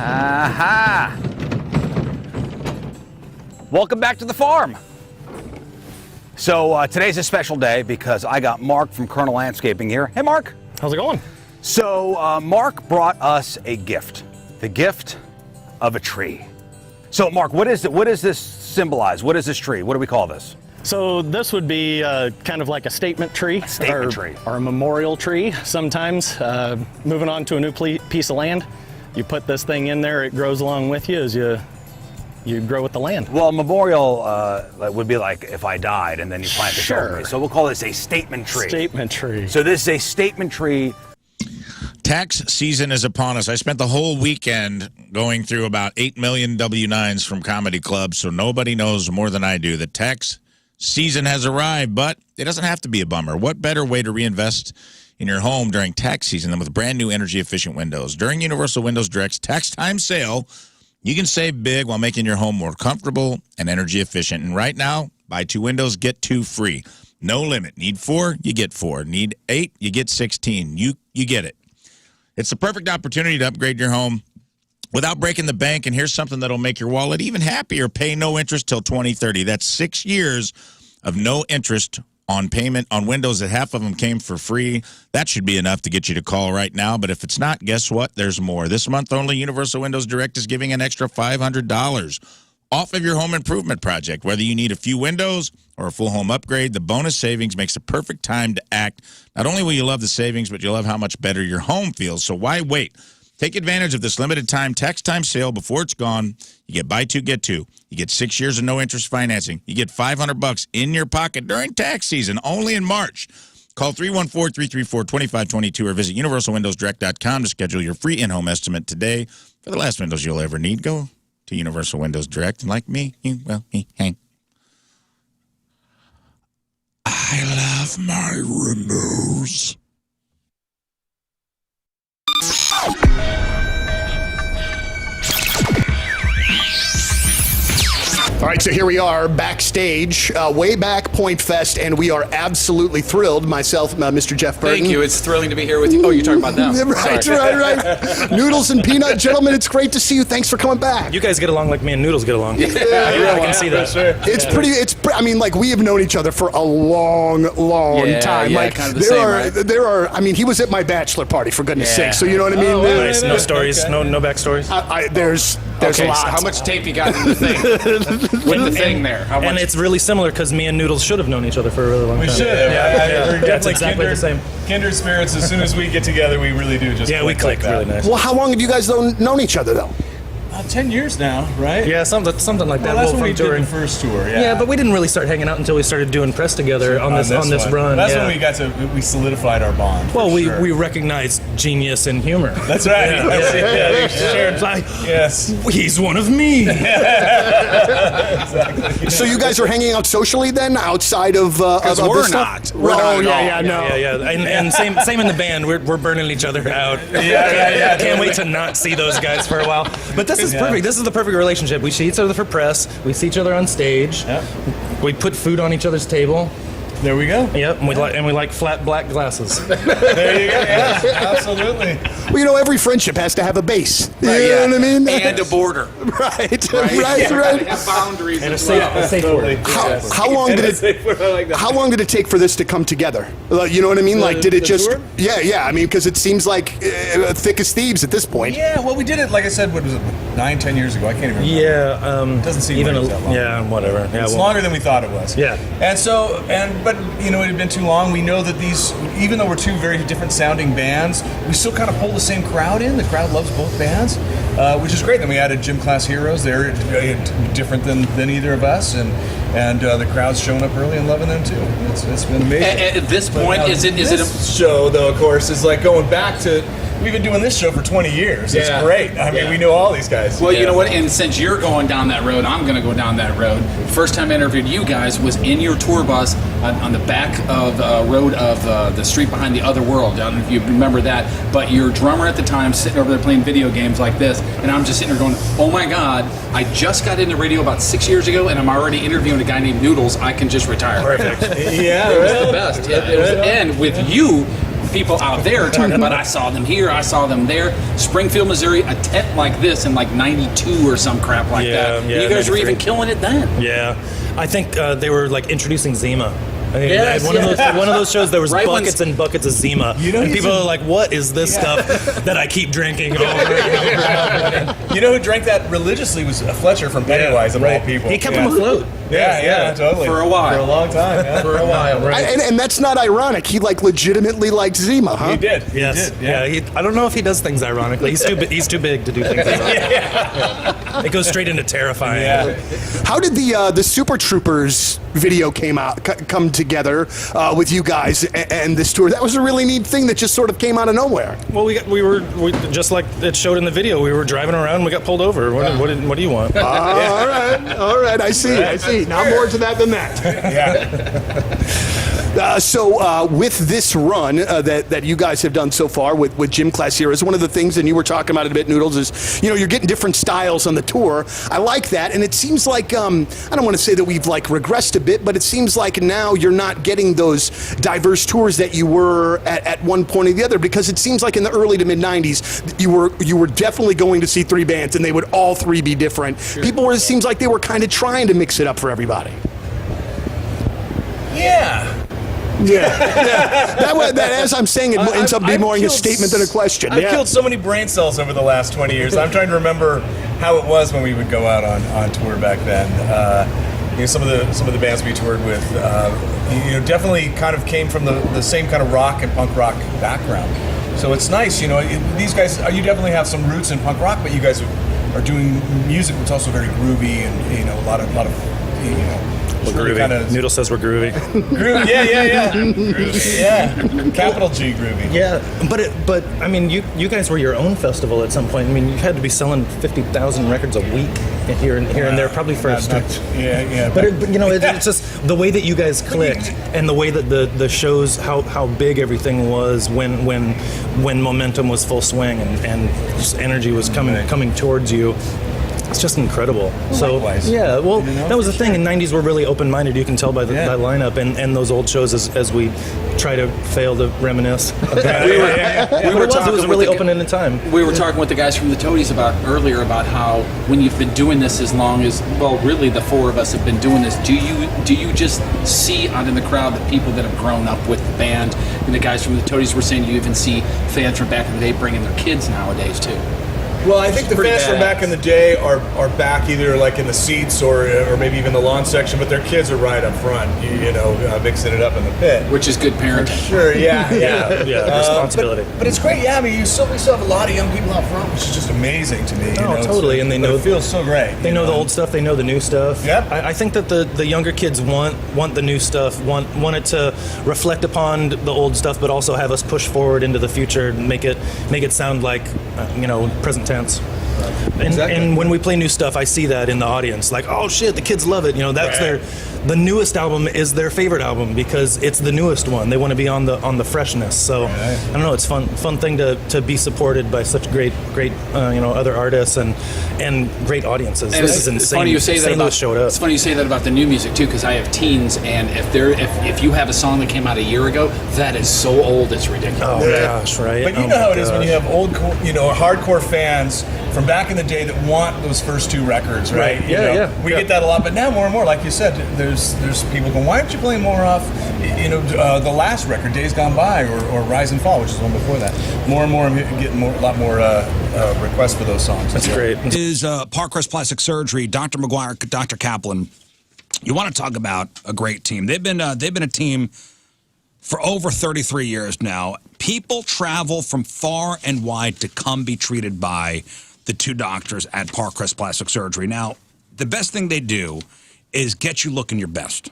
Aha! Welcome back to the farm. So today's a special day because I got Mark from Colonel Landscaping here. Hey, Mark. How's it going? So Mark brought us a gift, the gift of a tree. So Mark, what is it? What does this symbolize? What is this tree? What do we call this? So this would be kind of like a statement tree. Or a memorial tree sometimes. Moving on to a new piece of land, you put this thing in there, it grows along with you as you grow with the land. Well, a memorial would be like if I died and then you plant the tree. So we'll call this a statement tree. Statement tree. So this is a statement tree. Tax season is upon us. I spent the whole weekend going through about 8 million W-9s from comedy clubs, so nobody knows more than I do that tax season has arrived, but it doesn't have to be a bummer. What better way to reinvest in your home during tax season than with brand new energy-efficient windows? During Universal Windows Direct's tax time sale, you can save big while making your home more comfortable and energy efficient. And right now, buy 2 windows, get 2 free. No limit. Need 4, you get 4. Need 8, you get 16. You get it. It's the perfect opportunity to upgrade your home without breaking the bank. And here's something that'll make your wallet even happier. Pay no interest till 2030. That's 6 years of no interest on payment on windows that half of them came for free. That should be enough to get you to call right now. But if it's not, guess what? There's more. This month only, Universal Windows Direct is giving an extra $500 off of your home improvement project. Whether you need a few windows or a full home upgrade, the bonus savings makes the perfect time to act. Not only will you love the savings, but you'll love how much better your home feels. So why wait? Take advantage of this limited time tax time sale before it's gone. You get buy 2, get 2. You get 6 years of no interest financing. You get $500 in your pocket during tax season, only in March. Call 314-334-2522 or visit universalwindowsdirect.com to schedule your free in-home estimate today for the last windows you'll ever need. Go to Universal Windows Direct, and like me, you will be hang. I love my windows. All right, so here we are backstage, way back Point Fest, and we are absolutely thrilled. Myself, Mr. Jeff Burton. Thank you. It's thrilling to be here with you. Oh, you're talking about them. right. Noodles and Peanut, gentlemen, it's great to see you. Thanks for coming back. You guys get along like me and Noodles get along. Yeah, I can see that. Sure. I mean, like, we have known each other for a long time. Yeah, like, kind of the same, there are. I mean, he was at my bachelor party, for goodness sake. So you know what I mean? Nice. No stories. Okay. No backstories. There's okay, lots. so how much tape you got in the thing? With the thing there. How much? And it's really similar because me and Noodles should have known each other for a really long time. We should have. Yeah. That's exactly the same. Kindred spirits. As soon as we get together, we really do just we click really nice. Well, how long have you guys known each other, though? 10 years now, right? Yeah, something like that. Well, that's when we did the first tour. Yeah, but we didn't really start hanging out until we started doing press together on this run. That's when we solidified our bond. Well, we recognized genius and humor. That's right. Shared like, yes, he's one of me. Exactly. So you guys are hanging out socially then, outside of we're not. And same in the band. We're burning each other out. Yeah. Can't wait to not see those guys for a while. But this is perfect. This is the perfect relationship. We see each other for press. We see each other on stage. Yep. We put food on each other's table. There we go. Yep, and we like flat black glasses. There you go. Yeah, absolutely. Well, you know, every friendship has to have a base. You know what I mean? And a border. Right. Have boundaries and as well. a safe word. How long did it? How long did it take for this to come together? You know what I mean? Like, did it just? Tour? Yeah. I mean, because it seems like thick as thieves at this point. Yeah. Well, we did it. Like I said, what was it? 9-10 years ago. I can't even remember. Yeah. Doesn't seem even like that long. Yeah. Whatever. Yeah. It's longer than we thought it was. Yeah. But you know, it had been too long. We know that these, even though we're two very different sounding bands, we still kind of pull the same crowd in. The crowd loves both bands, which is great. Then we added Gym Class Heroes. They're different than either of us, and the crowd's showing up early and loving them too. It's been amazing. At this point, is it a show though? Of course, is like going back to. We've been doing this show for 20 years. It's great. I mean, we know all these guys. Well, you know what? And since you're going down that road, I'm going to go down that road. First time I interviewed you guys was in your tour bus on the back of road of the street behind the Other World. I don't know if you remember that, but your drummer at the time sitting over there playing video games like this, and I'm just sitting there going, oh my God, I just got into radio about 6 years ago, and I'm already interviewing a guy named Noodles. I can just retire. Perfect. Yeah, it was the best. It was, and with you, people out there talking about, I saw them here, I saw them there. Springfield, Missouri, a tent like this in like 92 or some crap like that. Yeah, you guys were 93. even killing it then. Yeah. I think they were like introducing Zima. I mean, Yes, one of those shows, there was Right buckets and buckets of Zima. And people are like, what is this stuff that I keep drinking over and over and over? You know who drank that religiously was Fletcher from Pennywise, of all people. He kept him afloat. Yeah, totally. For a while. For a long time. Yeah. For a while, right? And that's not ironic. He like legitimately liked Zima, huh? He did. Yes. He did, I don't know if he does things ironically. He's too big to do things ironically. It goes straight into terrifying. Yeah. How did the Super Troopers video come together with you guys and this tour? That was a really neat thing that just sort of came out of nowhere. Well, we just like it showed in the video. We were driving around and we got pulled over. What do you want? All right. I see. Not more to that than that. Yeah. So with this run that you guys have done so far with Gym Class Heroes, one of the things, and you were talking about it a bit, Noodles, is you're getting different styles on the tour. I like that, and it seems like I don't want to say that we've like regressed a bit, but it seems like now you're not getting those diverse tours that you were at one point or the other, because it seems like in the early to mid '90s you were definitely going to see 3 bands, and they would all 3 be different. Sure. People were, it seems like they were kind of trying to mix it up for everybody. Yeah. That, as I'm saying, it ends up being more a statement than a question. I've killed so many brain cells over the last 20 years. I'm trying to remember how it was when we would go out on tour back then. Some of the bands we toured with, definitely kind of came from the same kind of rock and punk rock background. So it's nice, these guys. You definitely have some roots in punk rock, but you guys are doing music that's also very groovy and a lot of We're groovy. Kinda, Noodle says we're groovy. Groovy, yeah. Groovy, yeah. Capital G groovy. Yeah, but I mean, you guys were your own festival at some point. I mean, you had to be selling 50,000 records a week here and there, probably first. Yeah. But it's just the way that you guys clicked and the way that the shows, how big everything was when momentum was full swing and just energy was coming towards you. It's just incredible. So likewise. Yeah, well, that was the thing. In '90s, we're really open-minded. You can tell by the lineup and those old shows as we try to fail to reminisce. It was a really open-ended time. We were talking with the guys from the Toadies earlier about how when you've been doing this as long as, well, really the 4 of us have been doing this, do you just see out in the crowd the people that have grown up with the band? And the guys from the Toadies were saying you even see fans from back in the day bringing their kids nowadays too. Well, I think the fans from back in the day are back either like in the seats or maybe even the lawn section, but their kids are right up front, mixing it up in the pit. Which is good parenting. For sure, yeah. Responsibility. But it's great, yeah. I mean, we still have a lot of young people out front, which is just amazing to me. Totally, and they know it feels so great. They know the old stuff. They know the new stuff. Yep. I think that the younger kids want the new stuff, want it to reflect upon the old stuff, but also have us push forward into the future and make it sound like present tense. And when we play new stuff, I see that in the audience. Like, oh shit, the kids love it. The newest album is their favorite album because it's the newest one. They want to be on the freshness. So I don't know. It's fun thing to be supported by such great other artists and great audiences. And this is insane. Funny you say that about, showed up. It's funny you say that about the new music too, because I have teens, and if you have a song that came out a year ago, that is so old it's ridiculous. Oh gosh, right. But you know how it is when you have old, hardcore fans from back in the day that want those first 2 records, right? We get that a lot, but now more and more, like you said, there's people going, why aren't you playing more off, the last record, Days Gone By, or Rise and Fall, which is one before that. More and more, I'm getting a lot more requests for those songs. That's great. Is Parkrest Plastic Surgery, Dr. McGuire, Dr. Kaplan. You want to talk about a great team? They've been a team for over 33 years now. People travel from far and wide to come be treated by the 2 doctors at Parkrest Plastic Surgery. Now, the best thing they do is get you looking your best.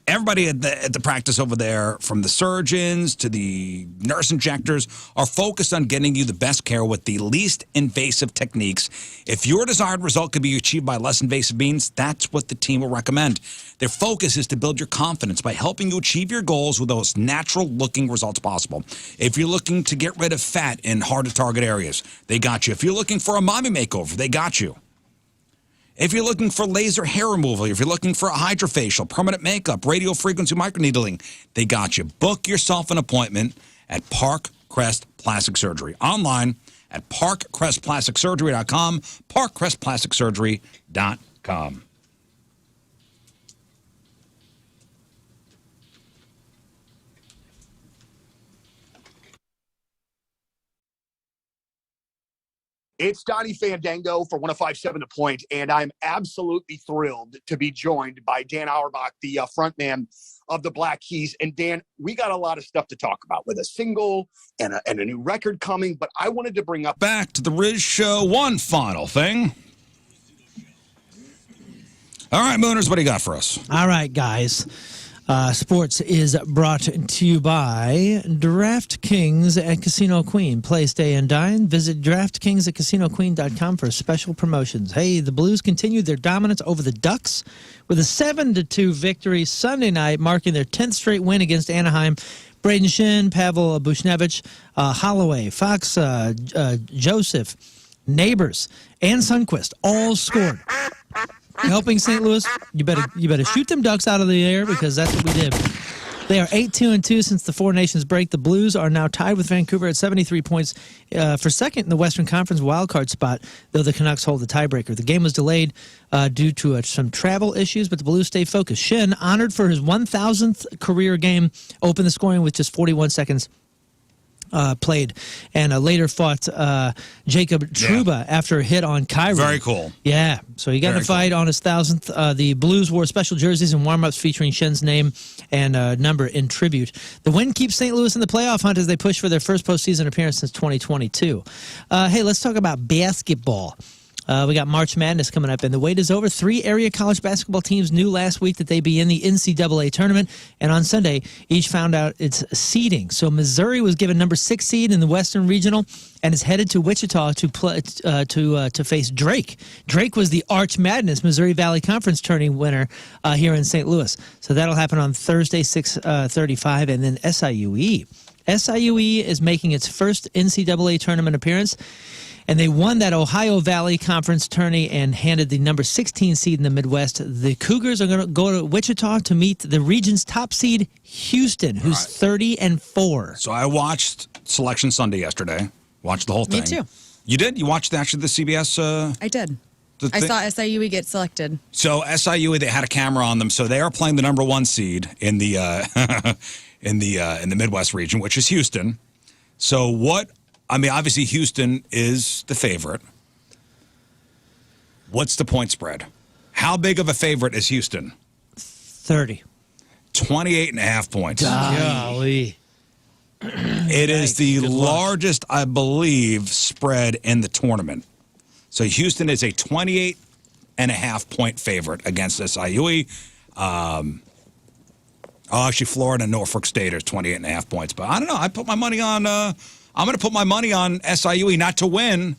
Everybody at the practice over there, from the surgeons to the nurse injectors, are focused on getting you the best care with the least invasive techniques. If your desired result could be achieved by less invasive means, that's what the team will recommend. Their focus is to build your confidence by helping you achieve your goals with those natural-looking results possible. If you're looking to get rid of fat in hard-to-target areas, they got you. If you're looking for a mommy makeover, they got you. If you're looking for laser hair removal, if you're looking for a hydrofacial, permanent makeup, radio frequency microneedling, they got you. Book yourself an appointment at Park Crest Plastic Surgery. Online at parkcrestplasticsurgery.com, parkcrestplasticsurgery.com. It's Donnie Fandango for 105.7 The Point, and I'm absolutely thrilled to be joined by Dan Auerbach, the frontman of the Black Keys. And Dan, we got a lot of stuff to talk about with a single and a new record coming, but I wanted to bring up... Back to the Rizz Show, one final thing. All right, Mooners, what do you got for us? All right, guys. Sports is brought to you by DraftKings at Casino Queen. Play, stay, and dine. Visit DraftKings at CasinoQueen.com for special promotions. Hey, the Blues continued their dominance over the Ducks with a 7-2 victory Sunday night, marking their 10th straight win against Anaheim. Braden Shin, Pavel Bushnevich, Holloway, Fox, Joseph, Neighbors, and Sundquist all scored. Helping St. Louis, you better shoot them Ducks out of the air, because that's what we did. They are 8-2-2 since the Four Nations break. The Blues are now tied with Vancouver at 73 points for second in the Western Conference wildcard spot, though the Canucks hold the tiebreaker. The game was delayed due to some travel issues, but the Blues stay focused. Shin, honored for his 1,000th career game, opened the scoring with just 41 seconds played, and later fought Jacob Trouba after a hit on Kyrie. Very cool. Yeah, so he got in a fight on his 1,000th. The Blues wore special jerseys and warm-ups featuring Shen's name and number in tribute. The win keeps St. Louis in the playoff hunt as they push for their first postseason appearance since 2022. Hey, let's talk about basketball. We got March Madness coming up, and the wait is over. 3 area college basketball teams knew last week that they'd be in the NCAA tournament, and on Sunday, each found out its seeding. So Missouri was given number 6 seed in the Western Regional and is headed to Wichita to play to face Drake. Drake was the Arch Madness Missouri Valley Conference tourney winner here in St. Louis. So that'll happen on Thursday, 6:35, and then SIUE. SIUE is making its first NCAA tournament appearance, and they won that Ohio Valley Conference tourney and handed the number 16 seed in the Midwest. The Cougars are going to go to Wichita to meet the region's top seed, Houston, who's 30-4. So I watched Selection Sunday yesterday. Watched the whole thing. Me too. You did? You watched actually the CBS? I did. I saw SIUE get selected. So SIUE, they had a camera on them, so they are playing the number 1 seed in the in the Midwest region, which is Houston. So what? I mean, obviously Houston is the favorite. What's the point spread? How big of a favorite is Houston? 30. 28.5 points. Golly. It is the largest, I believe, spread in the tournament. So Houston is a 28.5 point favorite against SIUE. Actually, Florida and Norfolk State are 28.5 points. But I don't know. I put my money on. I'm going to put my money on SIUE not to win,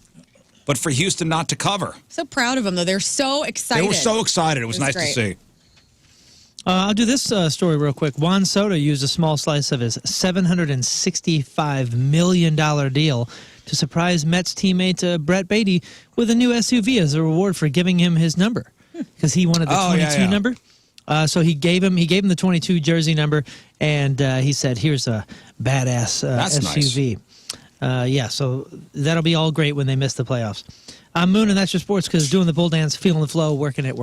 but for Houston not to cover. So proud of them, though. They're so excited. They were so excited. It was nice to see. I'll do this story real quick. Juan Soto used a small slice of his $765 million deal to surprise Mets teammate Brett Beatty with a new SUV as a reward for giving him his number, because he wanted the 22 number. So he gave him the 22 jersey number, and he said, "Here's a badass SUV." Nice. So that'll be all great when they miss the playoffs. I'm Moon, and that's your sports, because doing the bull dance, feeling the flow, working it.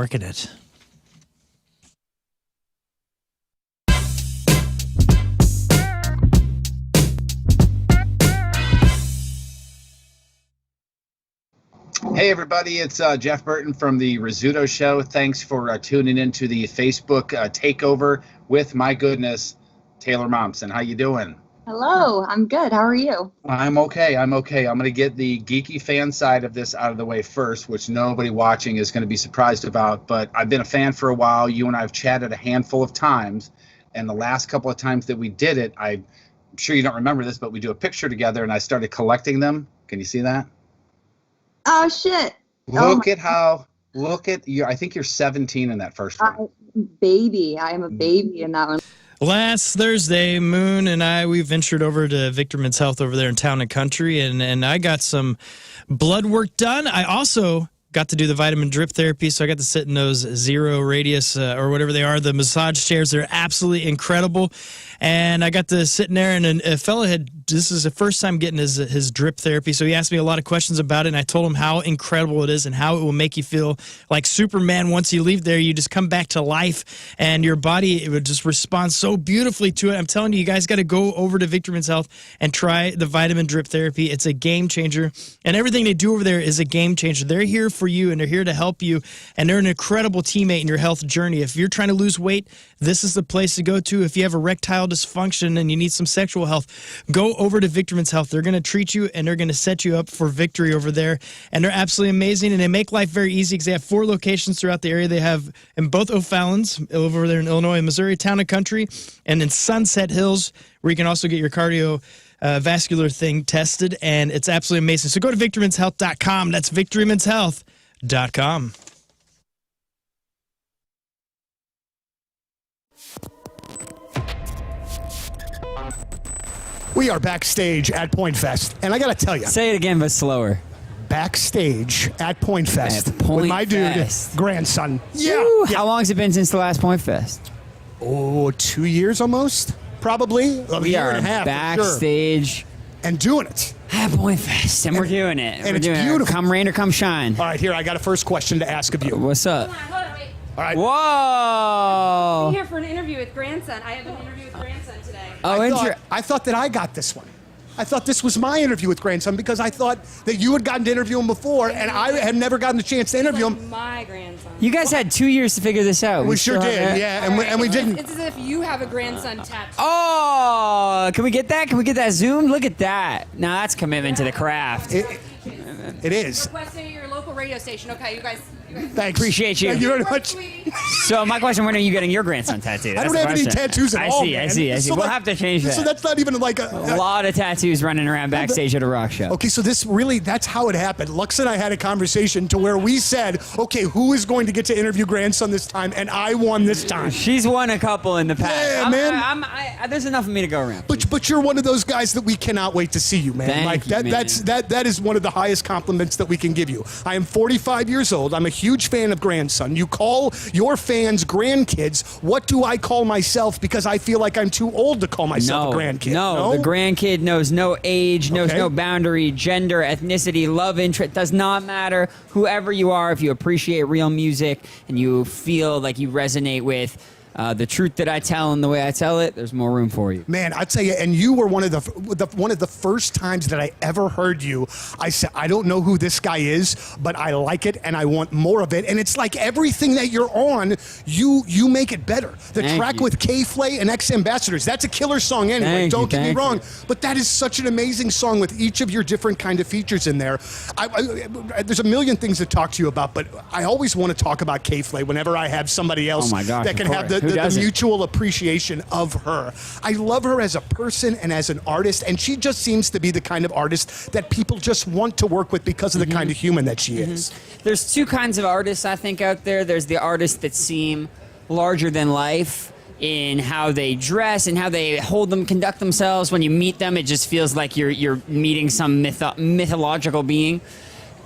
Hey everybody, it's Jeff Burton from the Rizzuto Show. Thanks for tuning into the Facebook takeover with, my goodness, Taylor Momsen. How you doing? Hello, I'm good. How are you? I'm okay. I'm going to get the geeky fan side of this out of the way first, which nobody watching is going to be surprised about. But I've been a fan for a while. You and I have chatted a handful of times, and the last couple of times that we did it, I'm sure you don't remember this, but we do a picture together, and I started collecting them. Can you see that? Oh shit! Look at you. I think you're 17 in that first one. Baby, I am a baby in that one. Last Thursday, Moon and we ventured over to Victor Men's Health over there in Town and Country, and I got some blood work done. I also got to do the vitamin drip therapy, so I got to sit in those zero radius or whatever they are, the massage chairs. They're absolutely incredible. And I got to sit in there, and a fellow this is the first time getting his drip therapy, so he asked me a lot of questions about it, and I told him how incredible it is and how it will make you feel like Superman. Once you leave there, you just come back to life, and your body, it would just respond so beautifully to it. I'm telling you, you guys got to go over to Victory Men's Health and try the vitamin drip therapy. It's a game changer, and everything they do over there is a game changer. They're here for you, and they're here to help you, and they're an incredible teammate in your health journey. If you're trying to lose weight, this is the place to go to. If you have erectile dysfunction and you need some sexual health, go over to Victory Men's Health. They're going to treat you, and they're going to set you up for victory over there, and they're absolutely amazing, and they make life very easy because they have 4 locations throughout the area. They have in both O'Fallon's, over there in Illinois and Missouri, Town and Country, and in Sunset Hills, where you can also get your cardio vascular thing tested, and it's absolutely amazing. So go to victorymenshealth.com. That's victorymenshealth.com. We are backstage at Point Fest, and I got to tell you. Say it again, but slower. Backstage at Point Fest At Point with my Fest. dude, grandson. Woo! How long has it been since the last Point Fest? Oh, 2 years almost, probably. A We year are and a half, for sure. backstage And doing it. at Point Fest, and we're doing it. and We're it's doing beautiful. It. Come rain or come shine. All right, here, I got a first question to ask of you. What's up? All right. Whoa! I'm here for an interview with grandson. I have an interview with grandson today. Oh, I thought that I got this one. I thought this was my interview with grandson because I thought that you had gotten to interview him before, and I had never gotten the chance to interview him. My grandson. You guys had 2 years to figure this out. We sure still did, have- yeah, and we didn't. It's as if you have a grandson tattooed. Oh, can we get that? Can we get that zoomed? Look at that. Now that's commitment to the craft. It is. Requesting at your local radio station. Okay, you guys. Thanks. Appreciate you. Thank you very much. So my question: when are you getting your grandson tattooed? I That's don't the have any question. tattoos at all, I man. see. So We'll that- have to change that. So that's not even like a lot of tattoos running around backstage at a rock show. Okay, so that's how it happened. Lux and I had a conversation to where we said, okay, who is going to get to interview grandson this time? And I won this time. She's won a couple in the past. Yeah, man. There's enough of me to go around. But you're one of those guys that we cannot wait to see you, man. Thank you, man. That is one of the highest compliments that we can give you. I am 45 years old. I'm a huge fan of grandson. You call your fans grandkids. What do I call myself? Because I feel like I'm too old to call myself a grandkid. No, the grandkid knows no age, knows no boundary, gender, ethnicity, love interest. Does not matter. Whoever you are, if you appreciate real music and you feel like you resonate with the truth that I tell and the way I tell it, there's more room for you. Man, I tell you, and you were one of the first times that I ever heard you. I said, I don't know who this guy is, but I like it and I want more of it. And it's like everything that you're on, you make it better. The track with K-Flay and Ex-Ambassadors, that's a killer song anyway. Don't get me wrong, but that is such an amazing song with each of your different kind of features in there. There's a million things to talk to you about, but I always want to talk about K-Flay whenever I have somebody else that can have the mutual appreciation of her. I love her as a person and as an artist, and she just seems to be the kind of artist that people just want to work with because of the kind of human that she is. There's two kinds of artists, I think, out there. There's the artists that seem larger than life in how they dress and how they conduct themselves. When you meet them, it just feels like you're meeting some mythological being.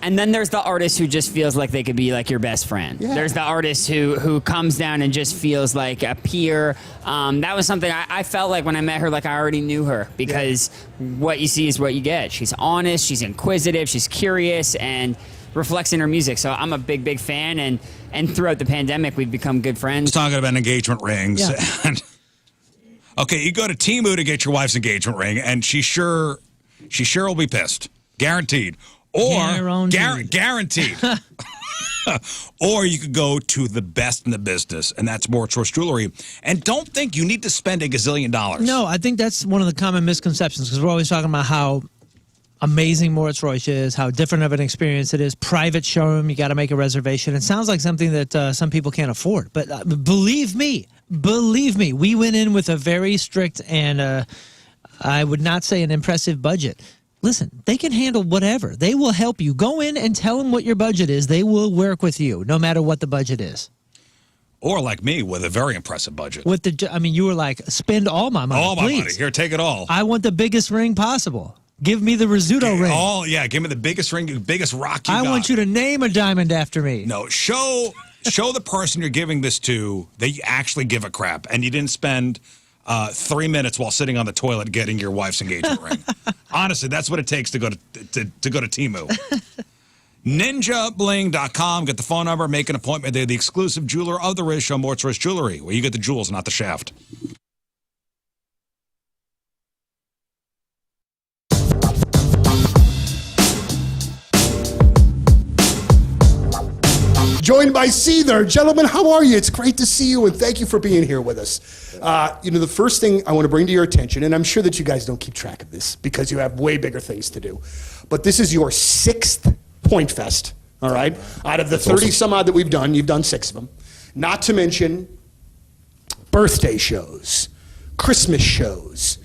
And then there's the artist who just feels like they could be like your best friend. Yeah. There's the artist who comes down and just feels like a peer. That was something I felt like when I met her, like I already knew her, because what you see is what you get. She's honest, she's inquisitive, she's curious, and reflects in her music. So I'm a big, big fan, and throughout the pandemic, we've become good friends. Talking about engagement rings. Yeah. And, okay, you go to Temu to get your wife's engagement ring, and she sure will be pissed. Guaranteed. Or guaranteed. Or you could go to the best in the business, and that's Moritz Royce Jewelry. And don't think you need to spend $1 gazillion. No, I think that's one of the common misconceptions, because we're always talking about how amazing Moritz Royce is, how different of an experience it is. Private showroom, you got to make a reservation. It sounds like something that some people can't afford. But believe me, we went in with a very strict and I would not say an impressive budget. Listen, they can handle whatever. They will help you. Go in and tell them what your budget is. They will work with you, no matter what the budget is. Or like me, with a very impressive budget. You were like, spend all my money, all my please. money. Here, take it all. I want the biggest ring possible. Give me the Rizzuto ring. Oh, yeah. Give me the biggest ring, biggest rock you got. I want you to name a diamond after me. No, show the person you're giving this to that you actually give a crap, and you didn't spend 3 minutes while sitting on the toilet getting your wife's engagement ring. Honestly, that's what it takes to go to Temu. NinjaBling.com. Get the phone number, make an appointment. They're the exclusive jeweler of the Rizz Show, Mort's Rizz Jewelry, where you get the jewels, not the shaft. Joined by Seether. Gentlemen, how are you? It's great to see you, and thank you for being here with us. The first thing I want to bring to your attention, and I'm sure that you guys don't keep track of this because you have way bigger things to do, but this is your 6th Point Fest, all right? Out of the 30 some odd that we've done, you've done 6 of them. Not to mention birthday shows, Christmas shows.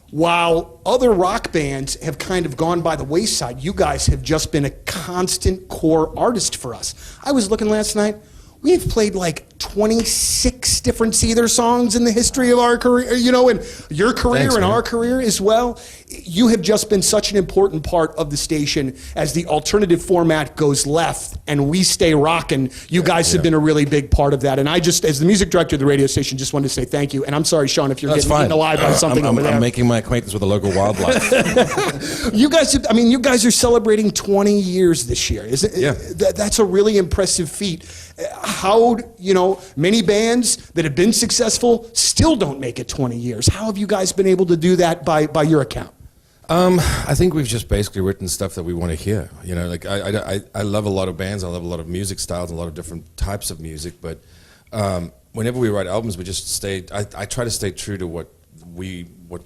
While other rock bands have kind of gone by the wayside, you guys have just been a constant core artist for us. I was looking last night. We've played like 26 different Seether songs in the history of our career, and your career. Thanks, and man. our career as well. You have just been such an important part of the station as the alternative format goes left and we stay rocking. You guys have been a really big part of that. And I just, as the music director of the radio station, just wanted to say thank you. And I'm sorry, Sean, if you're getting eaten alive by something over there. I'm making my acquaintance with the local wildlife. You guys are celebrating 20 years this year. That's a really impressive feat. How, many bands that have been successful still don't make it 20 years. How have you guys been able to do that by your account? I think we've just basically written stuff that we want to hear. I love a lot of bands. I love a lot of music styles, and a lot of different types of music. But whenever we write albums, we just stay. I try to stay true to what we like.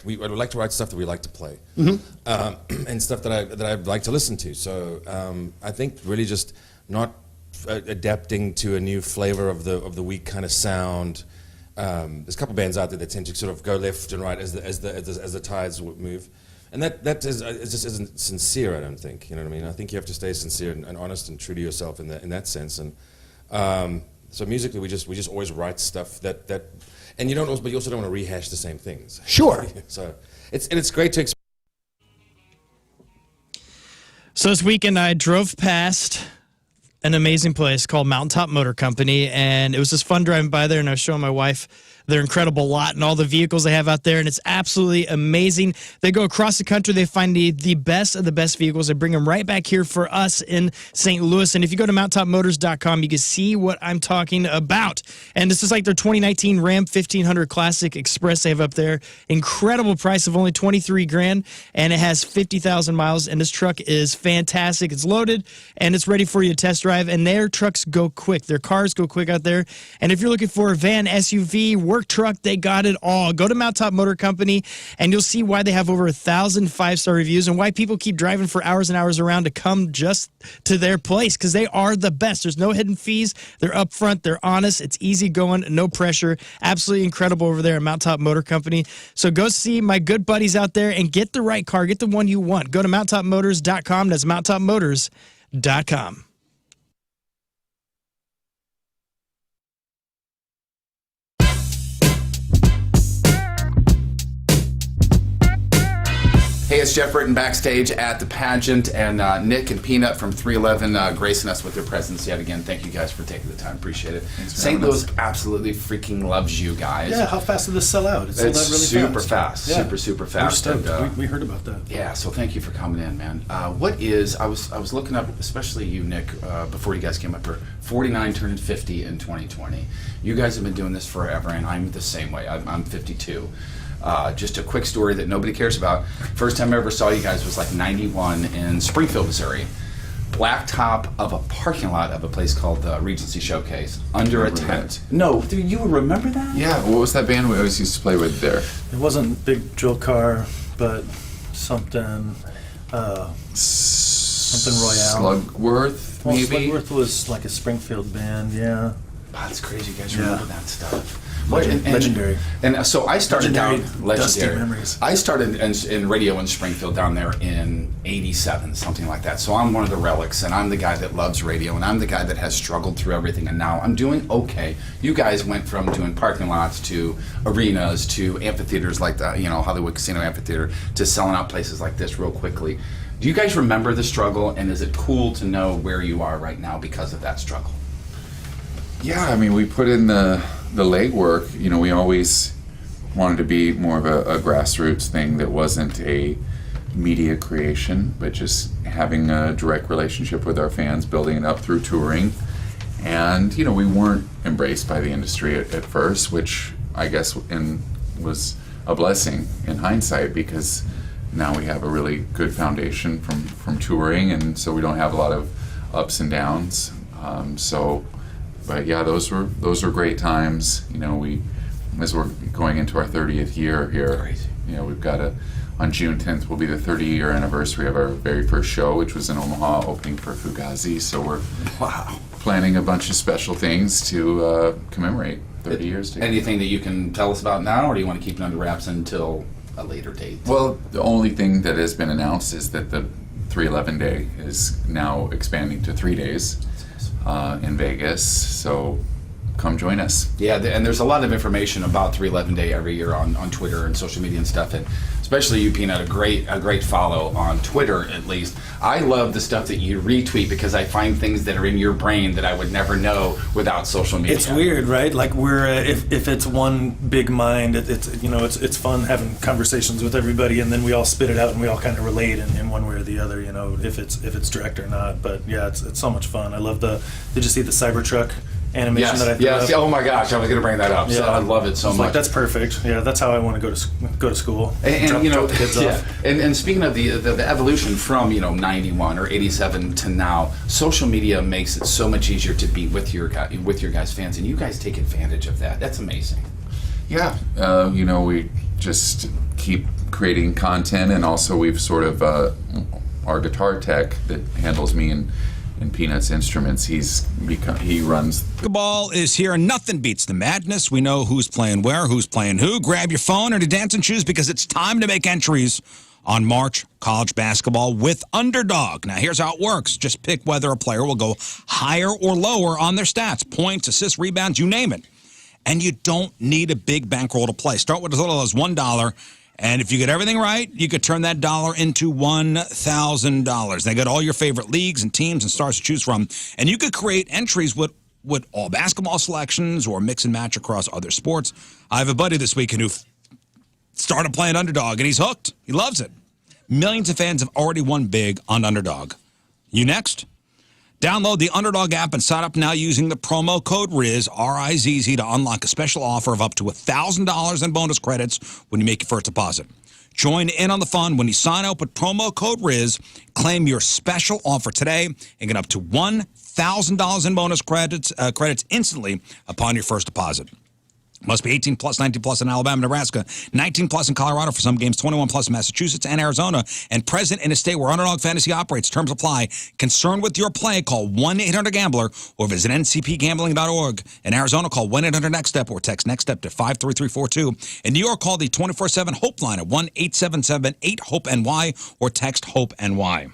We like to write stuff that we like to play, and stuff that I like to listen to. So I think really just not adapting to a new flavor of the week kind of sound. There's a couple bands out there that tend to sort of go left and right as the tides move, and that just isn't sincere. I don't think. You know what I mean? I think you have to stay sincere and honest and true to yourself in that sense. And so musically, we just always write stuff that and you also don't want to rehash the same things. Sure. So it's great to. So this weekend, I drove past an amazing place called Mountaintop Motor Company, and it was just fun driving by there, and I was showing my wife their incredible lot and all the vehicles they have out there, and it's absolutely amazing. They go across the country, they find the best of the best vehicles, they bring them right back here for us in St. Louis, and if you go to mountaintopmotors.com, you can see what I'm talking about. And this is like their 2019 Ram 1500 Classic Express they have up there. Incredible price of only $23,000, and it has 50,000 miles, and this truck is fantastic. It's loaded, and it's ready for you to test drive, and their trucks go quick. Their cars go quick out there, and if you're looking for a van, SUV, work truck, they got it all. Go to Mountaintop Motor Company, and you'll see why they have over 1,000 5-star reviews and why people keep driving for hours and hours around to come just to their place, because they are the best. There's no hidden fees. They're upfront. They're honest. It's easy going. No pressure. Absolutely incredible over there at Mountaintop Motor Company. So go see my good buddies out there and get the right car. Get the one you want. Go to mountaintopmotors.com. That's mountaintopmotors.com. Hey, it's Jeff Britton backstage at the pageant, and Nick and Peanut from 311 gracing us with their presence yet again. Thank you guys for taking the time. Appreciate it. St. Louis absolutely freaking loves you guys. Yeah, how fast did this sell out? It sold out really super fast. Yeah. Super fast. We're stoked. We heard about that. Yeah, so thank you for coming in, man. I was looking up, especially you, Nick, before you guys came up here, 49 turning 50 in 2020. You guys have been doing this forever, and I'm the same way. I'm 52. Just a quick story that nobody cares about. First time I ever saw you guys was like 91 in Springfield, Missouri. Blacktop of a parking lot of a place called the Regency Showcase, under a tent. No, you would remember that? Yeah, what was that band we always used to play with there? It wasn't Big Drill Car, but something Royale. Slugworth, Well, maybe? Slugworth was like a Springfield band, yeah. Wow, that's crazy you guys remember that stuff. Legendary. And so I started Dusty memories. I started in radio in Springfield down there in '87, something like that. So I'm one of the relics, and I'm the guy that loves radio, and I'm the guy that has struggled through everything, and now I'm doing okay. You guys went from doing parking lots to arenas to amphitheaters like the Hollywood Casino Amphitheater to selling out places like this real quickly. Do you guys remember the struggle, and is it cool to know where you are right now because of that struggle? Yeah, I mean, we put in the legwork. We always wanted to be more of a grassroots thing that wasn't a media creation, but just having a direct relationship with our fans, building it up through touring. And, we weren't embraced by the industry at first, which I guess was a blessing in hindsight, because now we have a really good foundation from touring, and so we don't have a lot of ups and downs. But yeah, those were great times. As we're going into our 30th year here, crazy. We've got on June 10th will be the 30-year anniversary of our very first show, which was in Omaha, opening for Fugazi. So we're planning a bunch of special things to commemorate 30 years together. Anything that you can tell us about now, or do you want to keep it under wraps until a later date? Well, the only thing that has been announced is that the 311 day is now expanding to 3 days in Vegas. So come join us. Yeah, and there's a lot of information about 311 Day every year on Twitter and social media and stuff, and especially you, Peanut, a great follow on Twitter, at least. I love the stuff that you retweet, because I find things that are in your brain that I would never know without social media. It's weird, right? Like we're if it's one big mind, it's fun having conversations with everybody, and then we all spit it out and we all kind of relate in one way or the other. If it's direct or not. But yeah, it's so much fun. I love did you see the Cybertruck animation that I threw up? Oh my gosh, I was going to bring that up. Yeah. So I love it so much. Like, that's perfect. Yeah, that's how I want to go to school. And drop the kids off. And speaking of the evolution from 91 or 87 to now, social media makes it so much easier to be with your guys' fans, and you guys take advantage of that. That's amazing. Yeah, we just keep creating content, and also we've sort of our guitar tech that handles me and Peanut's instruments. He runs. Basketball is here, and nothing beats the madness. We know who's playing where, who's playing who. Grab your phone or your dancing shoes, because it's time to make entries on March college basketball with Underdog. Now, here's how it works. Just pick whether a player will go higher or lower on their stats, points, assists, rebounds, you name it. And you don't need a big bankroll to play. Start with as little as $1. And if you get everything right, you could turn that dollar into $1,000. They got all your favorite leagues and teams and stars to choose from. And you could create entries with all basketball selections or mix and match across other sports. I have a buddy this weekend who started playing Underdog, and he's hooked. He loves it. Millions of fans have already won big on Underdog. You next? Download the Underdog app and sign up now using the promo code Rizz, R-I-Z-Z, to unlock a special offer of up to $1,000 in bonus credits when you make your first deposit. Join in on the fun when you sign up with promo code Rizz. Claim your special offer today and get up to $1,000 in bonus credits instantly upon your first deposit. Must be 18 plus, 19 plus in Alabama, Nebraska, 19 plus in Colorado for some games, 21 plus in Massachusetts and Arizona, and present in a state where Underdog Fantasy operates. Terms apply. Concerned with your play, call 1-800-GAMBLER or visit ncpgambling.org. In Arizona, call 1-800-NEXT-STEP or text NEXT STEP to 53342. In New York, call the 24/7 Hope line at 1-877-8-HOPE-NY or text HOPE-NY.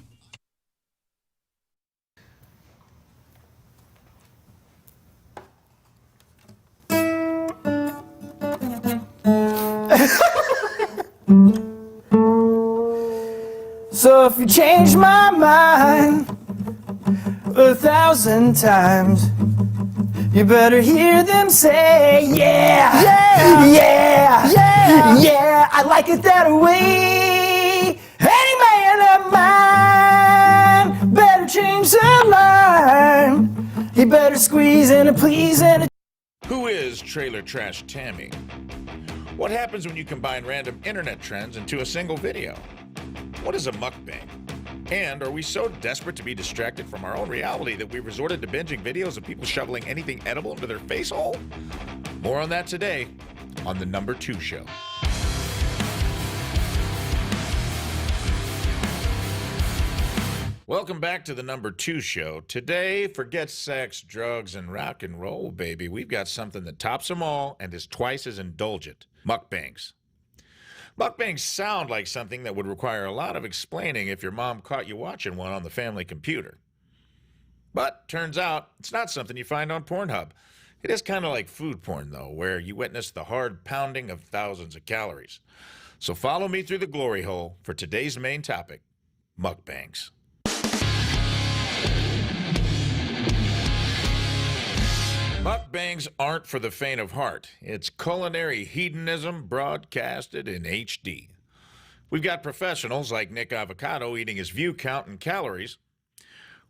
So if you change my mind 1,000 times, you better hear them say, yeah, yeah, yeah, yeah, yeah, I like it that way. Any man of mine better change their mind. He better squeeze in a please and a... Who is Trailer Trash Tammy? What happens when you combine random internet trends into a single video? What is a mukbang? And are we so desperate to be distracted from our own reality that we resorted to binging videos of people shoveling anything edible into their face hole? More on that today on the Number 2 Show. Welcome back to the number 2 show. Today, forget sex, drugs, and rock and roll, baby. We've got something that tops them all and is twice as indulgent. Mukbangs. Mukbangs sound like something that would require a lot of explaining if your mom caught you watching one on the family computer. But turns out it's not something you find on Pornhub. It is kind of like food porn, though, where you witness the hard pounding of thousands of calories. So follow me through the glory hole for today's main topic, mukbangs. Mukbangs aren't for the faint of heart. It's culinary hedonism broadcasted in HD. We've got professionals like Nick Avocado eating his view count in calories,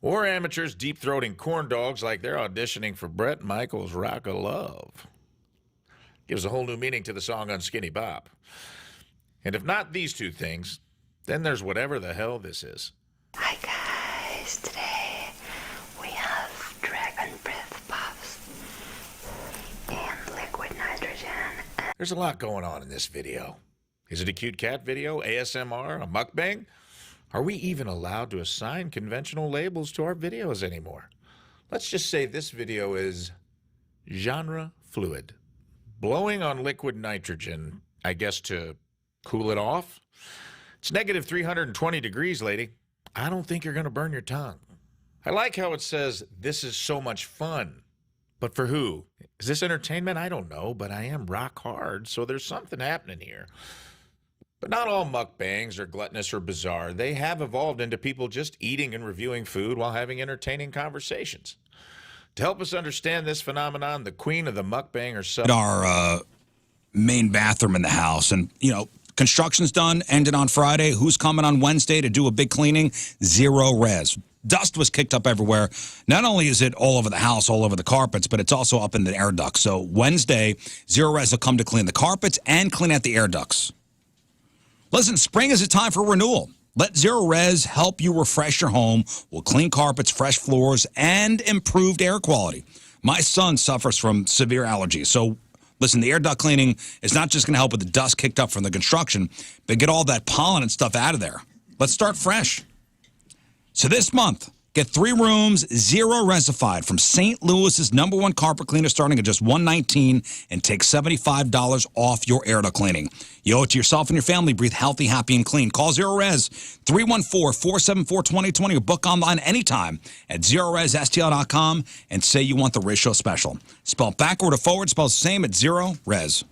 or amateurs deep-throating corn dogs like they're auditioning for Bret Michaels' Rock of Love. Gives a whole new meaning to the song on Skinny Bob. And if not these two things, then there's whatever the hell this is. Hi guys, today we have dragon breath puffs and liquid nitrogen. There's a lot going on in this video. Is it a cute cat video, ASMR, a mukbang? Are we even allowed to assign conventional labels to our videos anymore? Let's just say this video is genre fluid. Blowing on liquid nitrogen, I guess to cool it off. It's negative 320 degrees, lady. I don't think you're going to burn your tongue. I like how it says, this is so much fun. But for who? Is this entertainment? I don't know, but I am rock hard, so there's something happening here. But not all mukbangs are gluttonous or bizarre. They have evolved into people just eating and reviewing food while having entertaining conversations. To help us understand this phenomenon, the queen of the mukbang herself. Our main bathroom in the house, and construction's done, ended on Friday. Who's coming on Wednesday to do a big cleaning? Zero res. Dust was kicked up everywhere. Not only is it all over the house, all over the carpets, but it's also up in the air ducts. So Wednesday, Zero Res will come to clean the carpets and clean out the air ducts. Listen, spring is a time for renewal. Let Zero Res help you refresh your home with clean carpets, fresh floors, and improved air quality. My son suffers from severe allergies, so listen, the air duct cleaning is not just going to help with the dust kicked up from the construction, but get all that pollen and stuff out of there. Let's start fresh. So this month, get 3 rooms, Zero Resified from St. Louis's #1 carpet cleaner starting at just $119 and take $75 off your air duct cleaning. You owe it to yourself and your family. Breathe healthy, happy, and clean. Call Zero Res 314-474-2020 or book online anytime at ZeroResSTL.com and say you want the RizzShow special. Spelled backward or forward, spells the same at Zero Res.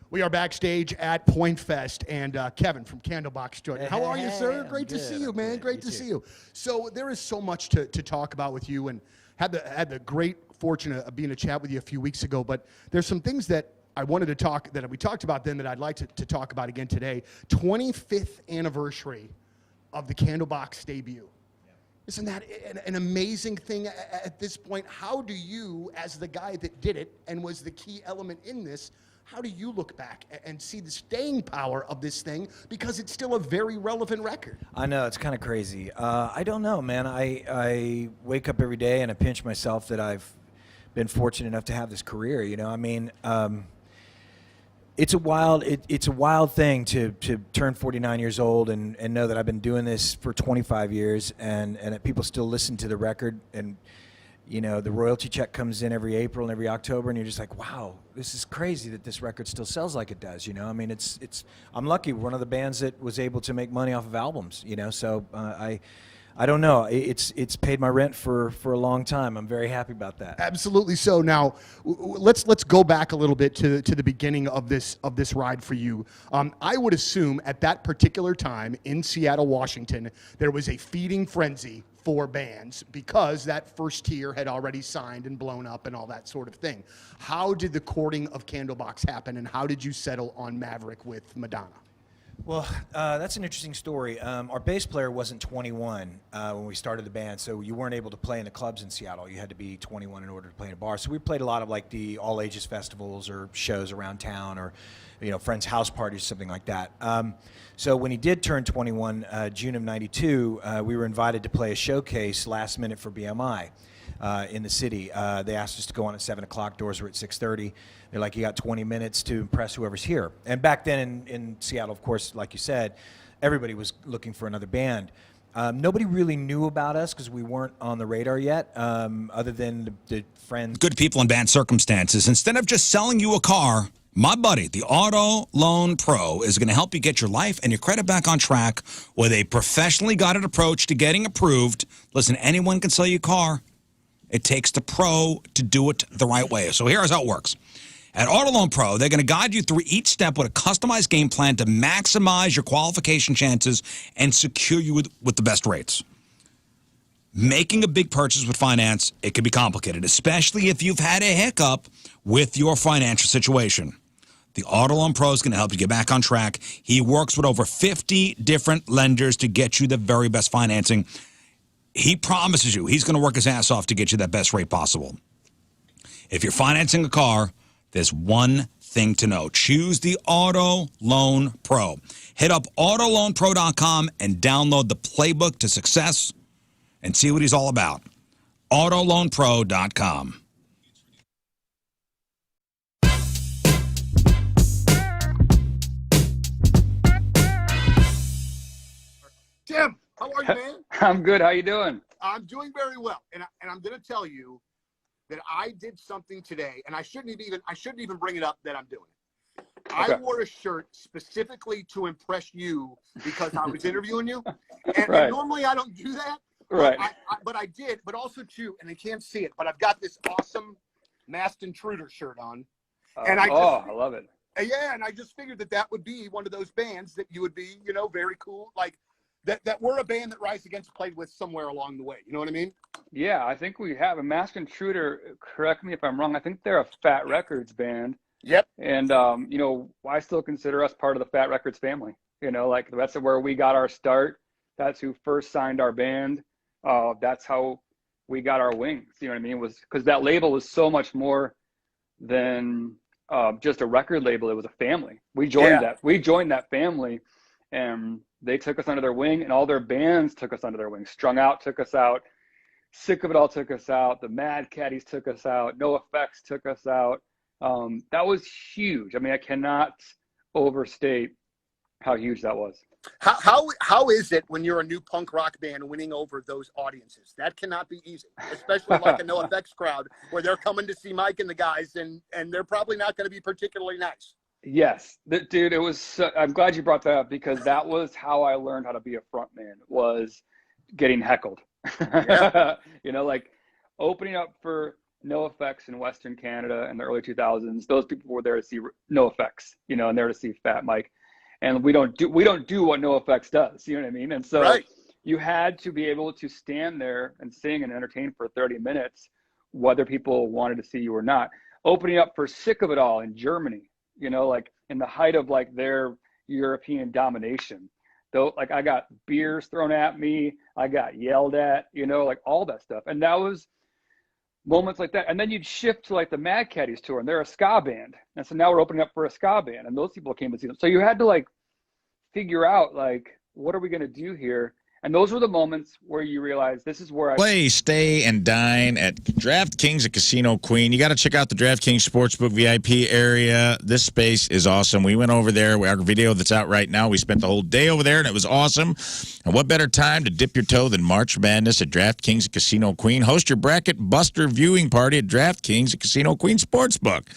We are backstage at Point Fest, and Kevin from Candlebox joined. How are you, sir? I'm Great to good, see you, I'm man. good. Great to see you. So there is so much to talk about with you, and had the great fortune of being a chat with you a few weeks ago. But there's some things that I wanted to talk that we talked about then that I'd like to talk about again today. 25th anniversary of the Candlebox debut. Isn't that an amazing thing at this point? How do you, as the guy that did it and was the key element in this, how do you look back and see the staying power of this thing, because it's still a very relevant record? I know, it's kind of crazy. I don't know, man. I wake up every day and I pinch myself that I've been fortunate enough to have this career. I mean, it's a wild thing to turn 49 years old and know that I've been doing this for 25 years and that people still listen to the record, and the royalty check comes in every April and every October, and you're just like, wow, this is crazy that this record still sells like it does. I mean, I'm lucky. We're one of the bands that was able to make money off of albums. So I don't know. It's paid my rent for a long time. I'm very happy about that. Absolutely so. Now, let's go back a little bit to the beginning of this ride for you. I would assume at that particular time in Seattle, Washington, there was a feeding frenzy for bands because that first tier had already signed and blown up and all that sort of thing. How did the courting of Candlebox happen, and how did you settle on Maverick with Madonna? Well, that's an interesting story. Our bass player wasn't 21 when we started the band, so you weren't able to play in the clubs in Seattle. You had to be 21 in order to play in a bar. So we played a lot of like the all ages festivals or shows around town, or friends' house parties, something like that. So when he did turn 21, June of '92, we were invited to play a showcase last minute for BMI. In the city. They asked us to go on at 7 o'clock. Doors were at 6:30. They're like, you got 20 minutes to impress whoever's here. And back then in Seattle, of course, like you said, everybody was looking for another band. Nobody really knew about us because we weren't on the radar yet, other than the friends. Good people in bad circumstances. Instead of just selling you a car, my buddy, the Auto Loan Pro, is going to help you get your life and your credit back on track with a professionally guided approach to getting approved. Listen, anyone can sell you a car. It takes the pro to do it the right way. So here's how it works. At Auto Loan Pro, they're going to guide you through each step with a customized game plan to maximize your qualification chances and secure you with the best rates. Making a big purchase with finance, it can be complicated, especially if you've had a hiccup with your financial situation. The Auto Loan Pro is going to help you get back on track. He works with over 50 different lenders to get you the very best financing. He promises you he's going to work his ass off to get you that best rate possible. If you're financing a car, there's one thing to know. Choose the Auto Loan Pro. Hit up autoloanpro.com and download the playbook to success and see what he's all about. autoloanpro.com. Tim, how are you, man? I'm good. How you doing? I'm doing very well, and I'm going to tell you that I did something today, and I shouldn't even bring it up that I'm doing it. Okay. I wore a shirt specifically to impress you because I was interviewing you, and, right. And normally I don't do that, right? But I did. But also too, and they can't see it, but I've got this awesome masked intruder shirt on, and I love it. Yeah, and I just figured that would be one of those bands that you would be, very cool, like. That we're a band that Rise Against played with somewhere along the way. You know what I mean? Yeah, I think we have a Masked Intruder. Correct me if I'm wrong. I think they're a Fat Records band. Yep. And I still consider us part of the Fat Records family. Like that's where we got our start. That's who first signed our band. That's how we got our wings. You know what I mean? It was because that label was so much more than just a record label. It was a family. We joined that. We joined that family, and they took us under their wing, and all their bands took us under their wing. Strung Out took us out. Sick of It All took us out. The Mad Caddies took us out. No Effects took us out. That was huge. I mean, I cannot overstate how huge that was. How is it when you're a new punk rock band winning over those audiences? That cannot be easy, especially like a No Effects crowd where they're coming to see Mike and the guys, and they're probably not going to be particularly nice. Yes, dude, it was. I'm glad you brought that up because that was how I learned how to be a front man, was getting heckled. Yeah. Like opening up for No Effects in Western Canada in the early 2000s. Those people were there to see No Effects, and there to see Fat Mike. And we don't do what No Effects does. You know what I mean? And so you had to be able to stand there and sing and entertain for 30 minutes, whether people wanted to see you or not. Opening up for Sick of It All in Germany. Like in the height of like their European domination, though, like I got beers thrown at me, I got yelled at, like all that stuff. And that was moments like that. And then you'd shift to like the Mad Caddies tour, and they're a ska band. And so now we're opening up for a ska band, and those people came to see them. So you had to like figure out like, what are we going to do here? And those were the moments where you realize this is where I play, stay, and dine at DraftKings at Casino Queen. You got to check out the DraftKings Sportsbook VIP area. This space is awesome. We went over there. Our video that's out right now, we spent the whole day over there, and it was awesome. And what better time to dip your toe than March Madness at DraftKings at Casino Queen? Host your bracket buster viewing party at DraftKings at Casino Queen Sportsbook.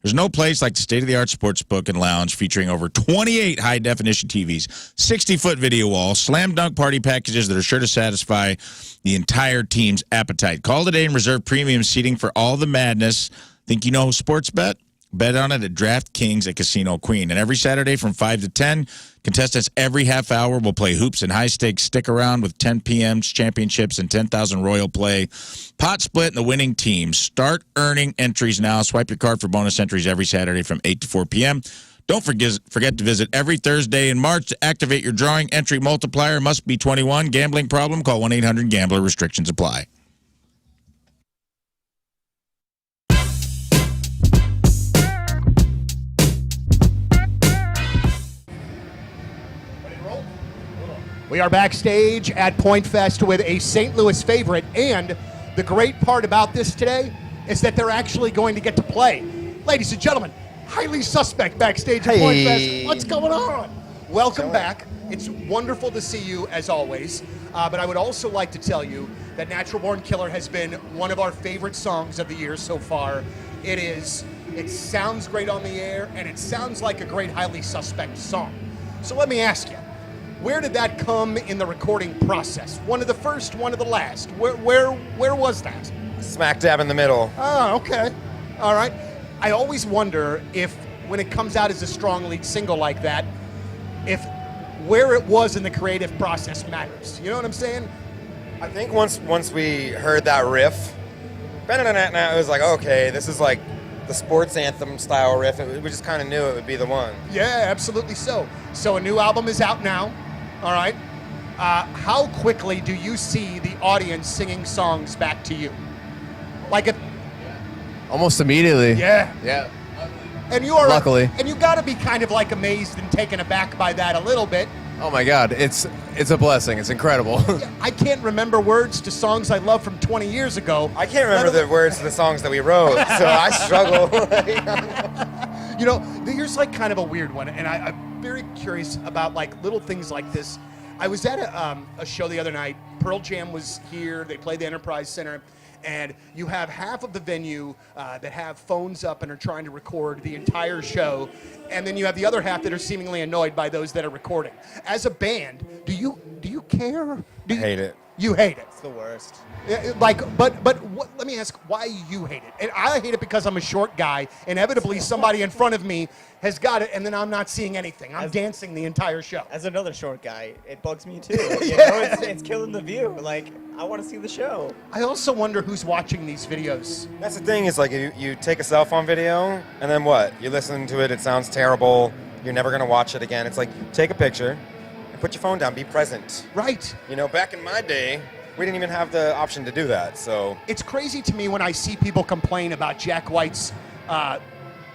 There's no place like the state-of-the-art sports book and lounge featuring over 28 high-definition TVs, 60-foot video wall, slam dunk party packages that are sure to satisfy the entire team's appetite. Call today and reserve premium seating for all the madness. Think you know sports bet? Bet on it at DraftKings at Casino Queen. And every Saturday from 5 to 10, contestants every half hour will play hoops and high-stakes stick-around with 10 p.m.'s championships and 10,000 royal play. Pot split and the winning teams. Start earning entries now. Swipe your card for bonus entries every Saturday from 8 to 4 p.m. Don't forget to visit every Thursday in March to activate your drawing entry multiplier. Must be 21. Gambling problem? Call 1-800-GAMBLER. Restrictions apply. We are backstage at Point Fest with a St. Louis favorite, and the great part about this today is that they're actually going to get to play. Ladies and gentlemen, highly suspect backstage at Point Fest. What's going on? Welcome back. It's wonderful to see you as always, but I would also like to tell you that Natural Born Killer has been one of our favorite songs of the year so far. It sounds great on the air, and it sounds like a great highly suspect song. So let me ask you, where did that come in the recording process? One of the first, one of the last? Where was that? Smack dab in the middle. Oh, okay. All right. I always wonder if, when it comes out as a strong lead single like that, if where it was in the creative process matters. You know what I'm saying? I think once we heard that riff, it was like, okay, this is like the sports anthem style riff. We just kind of knew it would be the one. Yeah, absolutely so. So a new album is out now. All right. How quickly do you see the audience singing songs back to you? Like if Almost immediately. Yeah. Yeah. And you are Luckily. And you got to be kind of like amazed and taken aback by that a little bit. Oh my God, it's a blessing. It's incredible. I can't remember words to songs I love from 20 years ago. I can't remember the words to the songs that we wrote, so I struggle. You know, here's like kind of a weird one, and I'm very curious about like little things like this. I was at a show the other night. Pearl Jam was here. They played the Enterprise Center. And you have half of the venue that have phones up and are trying to record the entire show. And then you have the other half that are seemingly annoyed by those that are recording. As a band, do you care? I hate it. You hate it. It's the worst. Let me ask why you hate it. And I hate it because I'm a short guy. Inevitably, somebody in front of me has got it, and then I'm not seeing anything. I'm dancing the entire show. As another short guy, it bugs me too. You know, it's killing the view. Like, I want to see the show. I also wonder who's watching these videos. That's the thing is like you take a cell phone video, and then what? You listen to it, it sounds terrible. You're never going to watch it again. It's like, take a picture and put your phone down. Be present. Right. You know, back in my day, we didn't even have the option to do that, so. It's crazy to me when I see people complain about Jack White's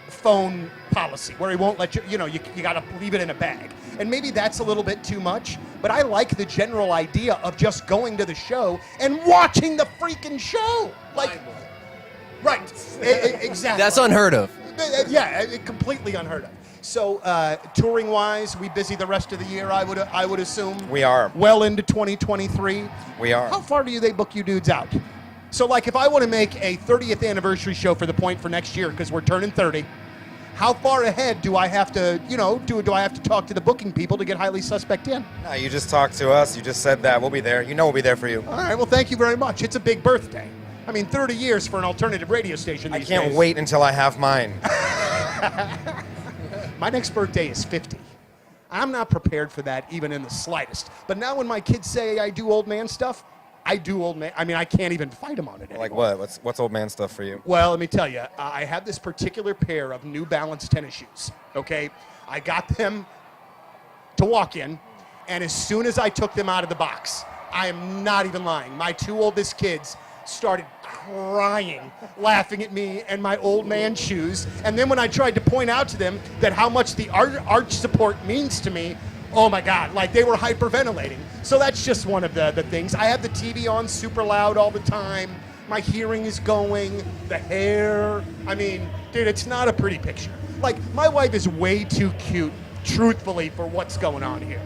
phone policy, where he won't let you, you got to leave it in a bag. And maybe that's a little bit too much, but I like the general idea of just going to the show and watching the freaking show. Like, right, exactly. That's unheard of. Yeah, completely unheard of. So, touring-wise, we busy the rest of the year, I would assume? We are. Well into 2023? We are. How far do they book you dudes out? So, like, if I want to make a 30th anniversary show for The Point for next year, because we're turning 30, how far ahead do I have to, do I have to talk to the booking people to get Highly Suspect in? No, you just talked to us. You just said that. We'll be there. You know we'll be there for you. All right, well, thank you very much. It's a big birthday. I mean, 30 years for an alternative radio station these days. I can't wait until I have mine. My next birthday is 50. I'm not prepared for that even in the slightest. But now when my kids say I do old man stuff, I do old man. I mean, I can't even fight them on it anymore. Like what? What's old man stuff for you? Well, let me tell you. I have this particular pair of New Balance tennis shoes, okay? I got them to walk in, and as soon as I took them out of the box, I am not even lying, my two oldest kids started crying, laughing at me and my old man shoes. And then when I tried to point out to them that how much the arch support means to me, oh my God, like they were hyperventilating. So that's just one of the things. I have the TV on super loud all the time. My hearing is going, the hair. I mean, dude, it's not a pretty picture. Like, my wife is way too cute, truthfully, for what's going on here.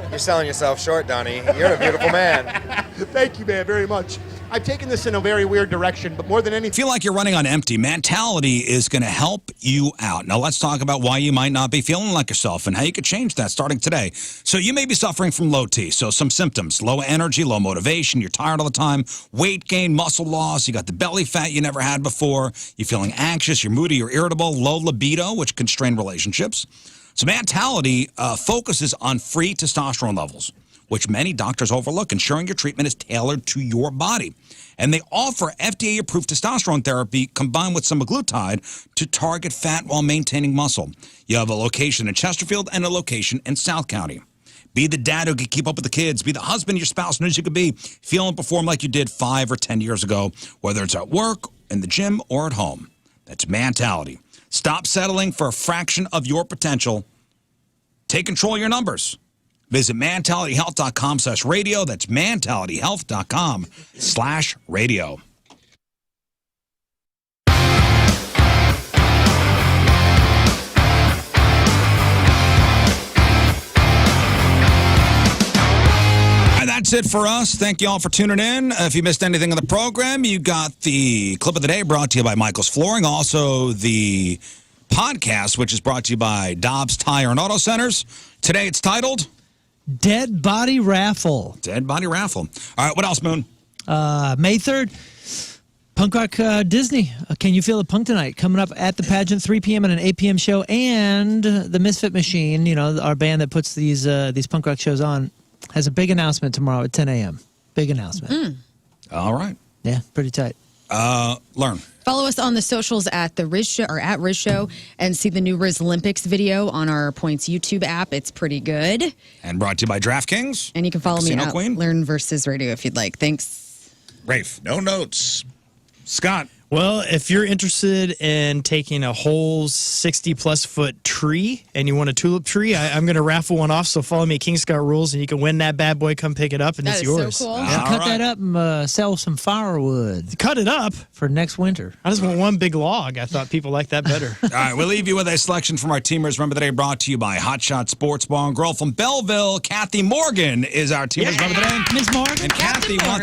You're selling yourself short, Donnie. You're a beautiful man. Thank you, man, very much. I've taken this in a very weird direction, but more than anything. Feel like you're running on empty, Mentality is going to help you out. Now, let's talk about why you might not be feeling like yourself and how you could change that starting today. So you may be suffering from low T. So some symptoms: low energy, low motivation, you're tired all the time, weight gain, muscle loss, you got the belly fat you never had before, you're feeling anxious, you're moody, you're irritable, low libido, which can strain relationships. So Mentality focuses on free testosterone levels, which many doctors overlook, ensuring your treatment is tailored to your body. And they offer FDA-approved testosterone therapy combined with semaglutide to target fat while maintaining muscle. You have a location in Chesterfield and a location in South County. Be the dad who can keep up with the kids. Be the husband your spouse knows you could be. Feel and perform like you did 5 or 10 years ago, whether it's at work, in the gym, or at home. That's Mentality. Stop settling for a fraction of your potential. Take control of your numbers. Visit mentalityhealth.com/radio. That's mentalityhealth.com/radio. And that's it for us. Thank you all for tuning in. If you missed anything in the program, you got the clip of the day brought to you by Michael's Flooring. Also, the podcast, which is brought to you by Dobbs Tire and Auto Centers. Today it's titled Dead Body Raffle. Dead Body Raffle. All right, what else, Moon? May 3rd, Punk Rock Disney. Can You Feel the Punk Tonight? Coming up at the pageant, 3 p.m. and an 8 p.m. show. And the Misfit Machine, you know, our band that puts these punk rock shows on, has a big announcement tomorrow at 10 a.m. Big announcement. All right. Yeah, pretty tight. Learn. Follow us on the socials at the RizzShow or at RizzShow and see the new Rizz Olympics video on our Points YouTube app. It's pretty good. And brought to you by DraftKings. And you can follow me Casino at Queen. Learn versus Radio if you'd like. Thanks. Rafe. No notes. Scott. Well, if you're interested in taking a whole 60-plus foot tree and you want a tulip tree, I'm going to raffle one off. So follow me at King Scott Rules, and you can win that bad boy. Come pick it up, and That it's is yours. so cool. You should cut that up and sell some firewood Cut it up. for next winter. I just want one big log. I thought people liked that better. All right, we'll leave you with a selection from our teamers. Remember today brought to you by Hot Shot Sports Bar and Grill from Belleville. Kathy Morgan is our teamers. Remember today? Ms. Morgan. And Kathy wants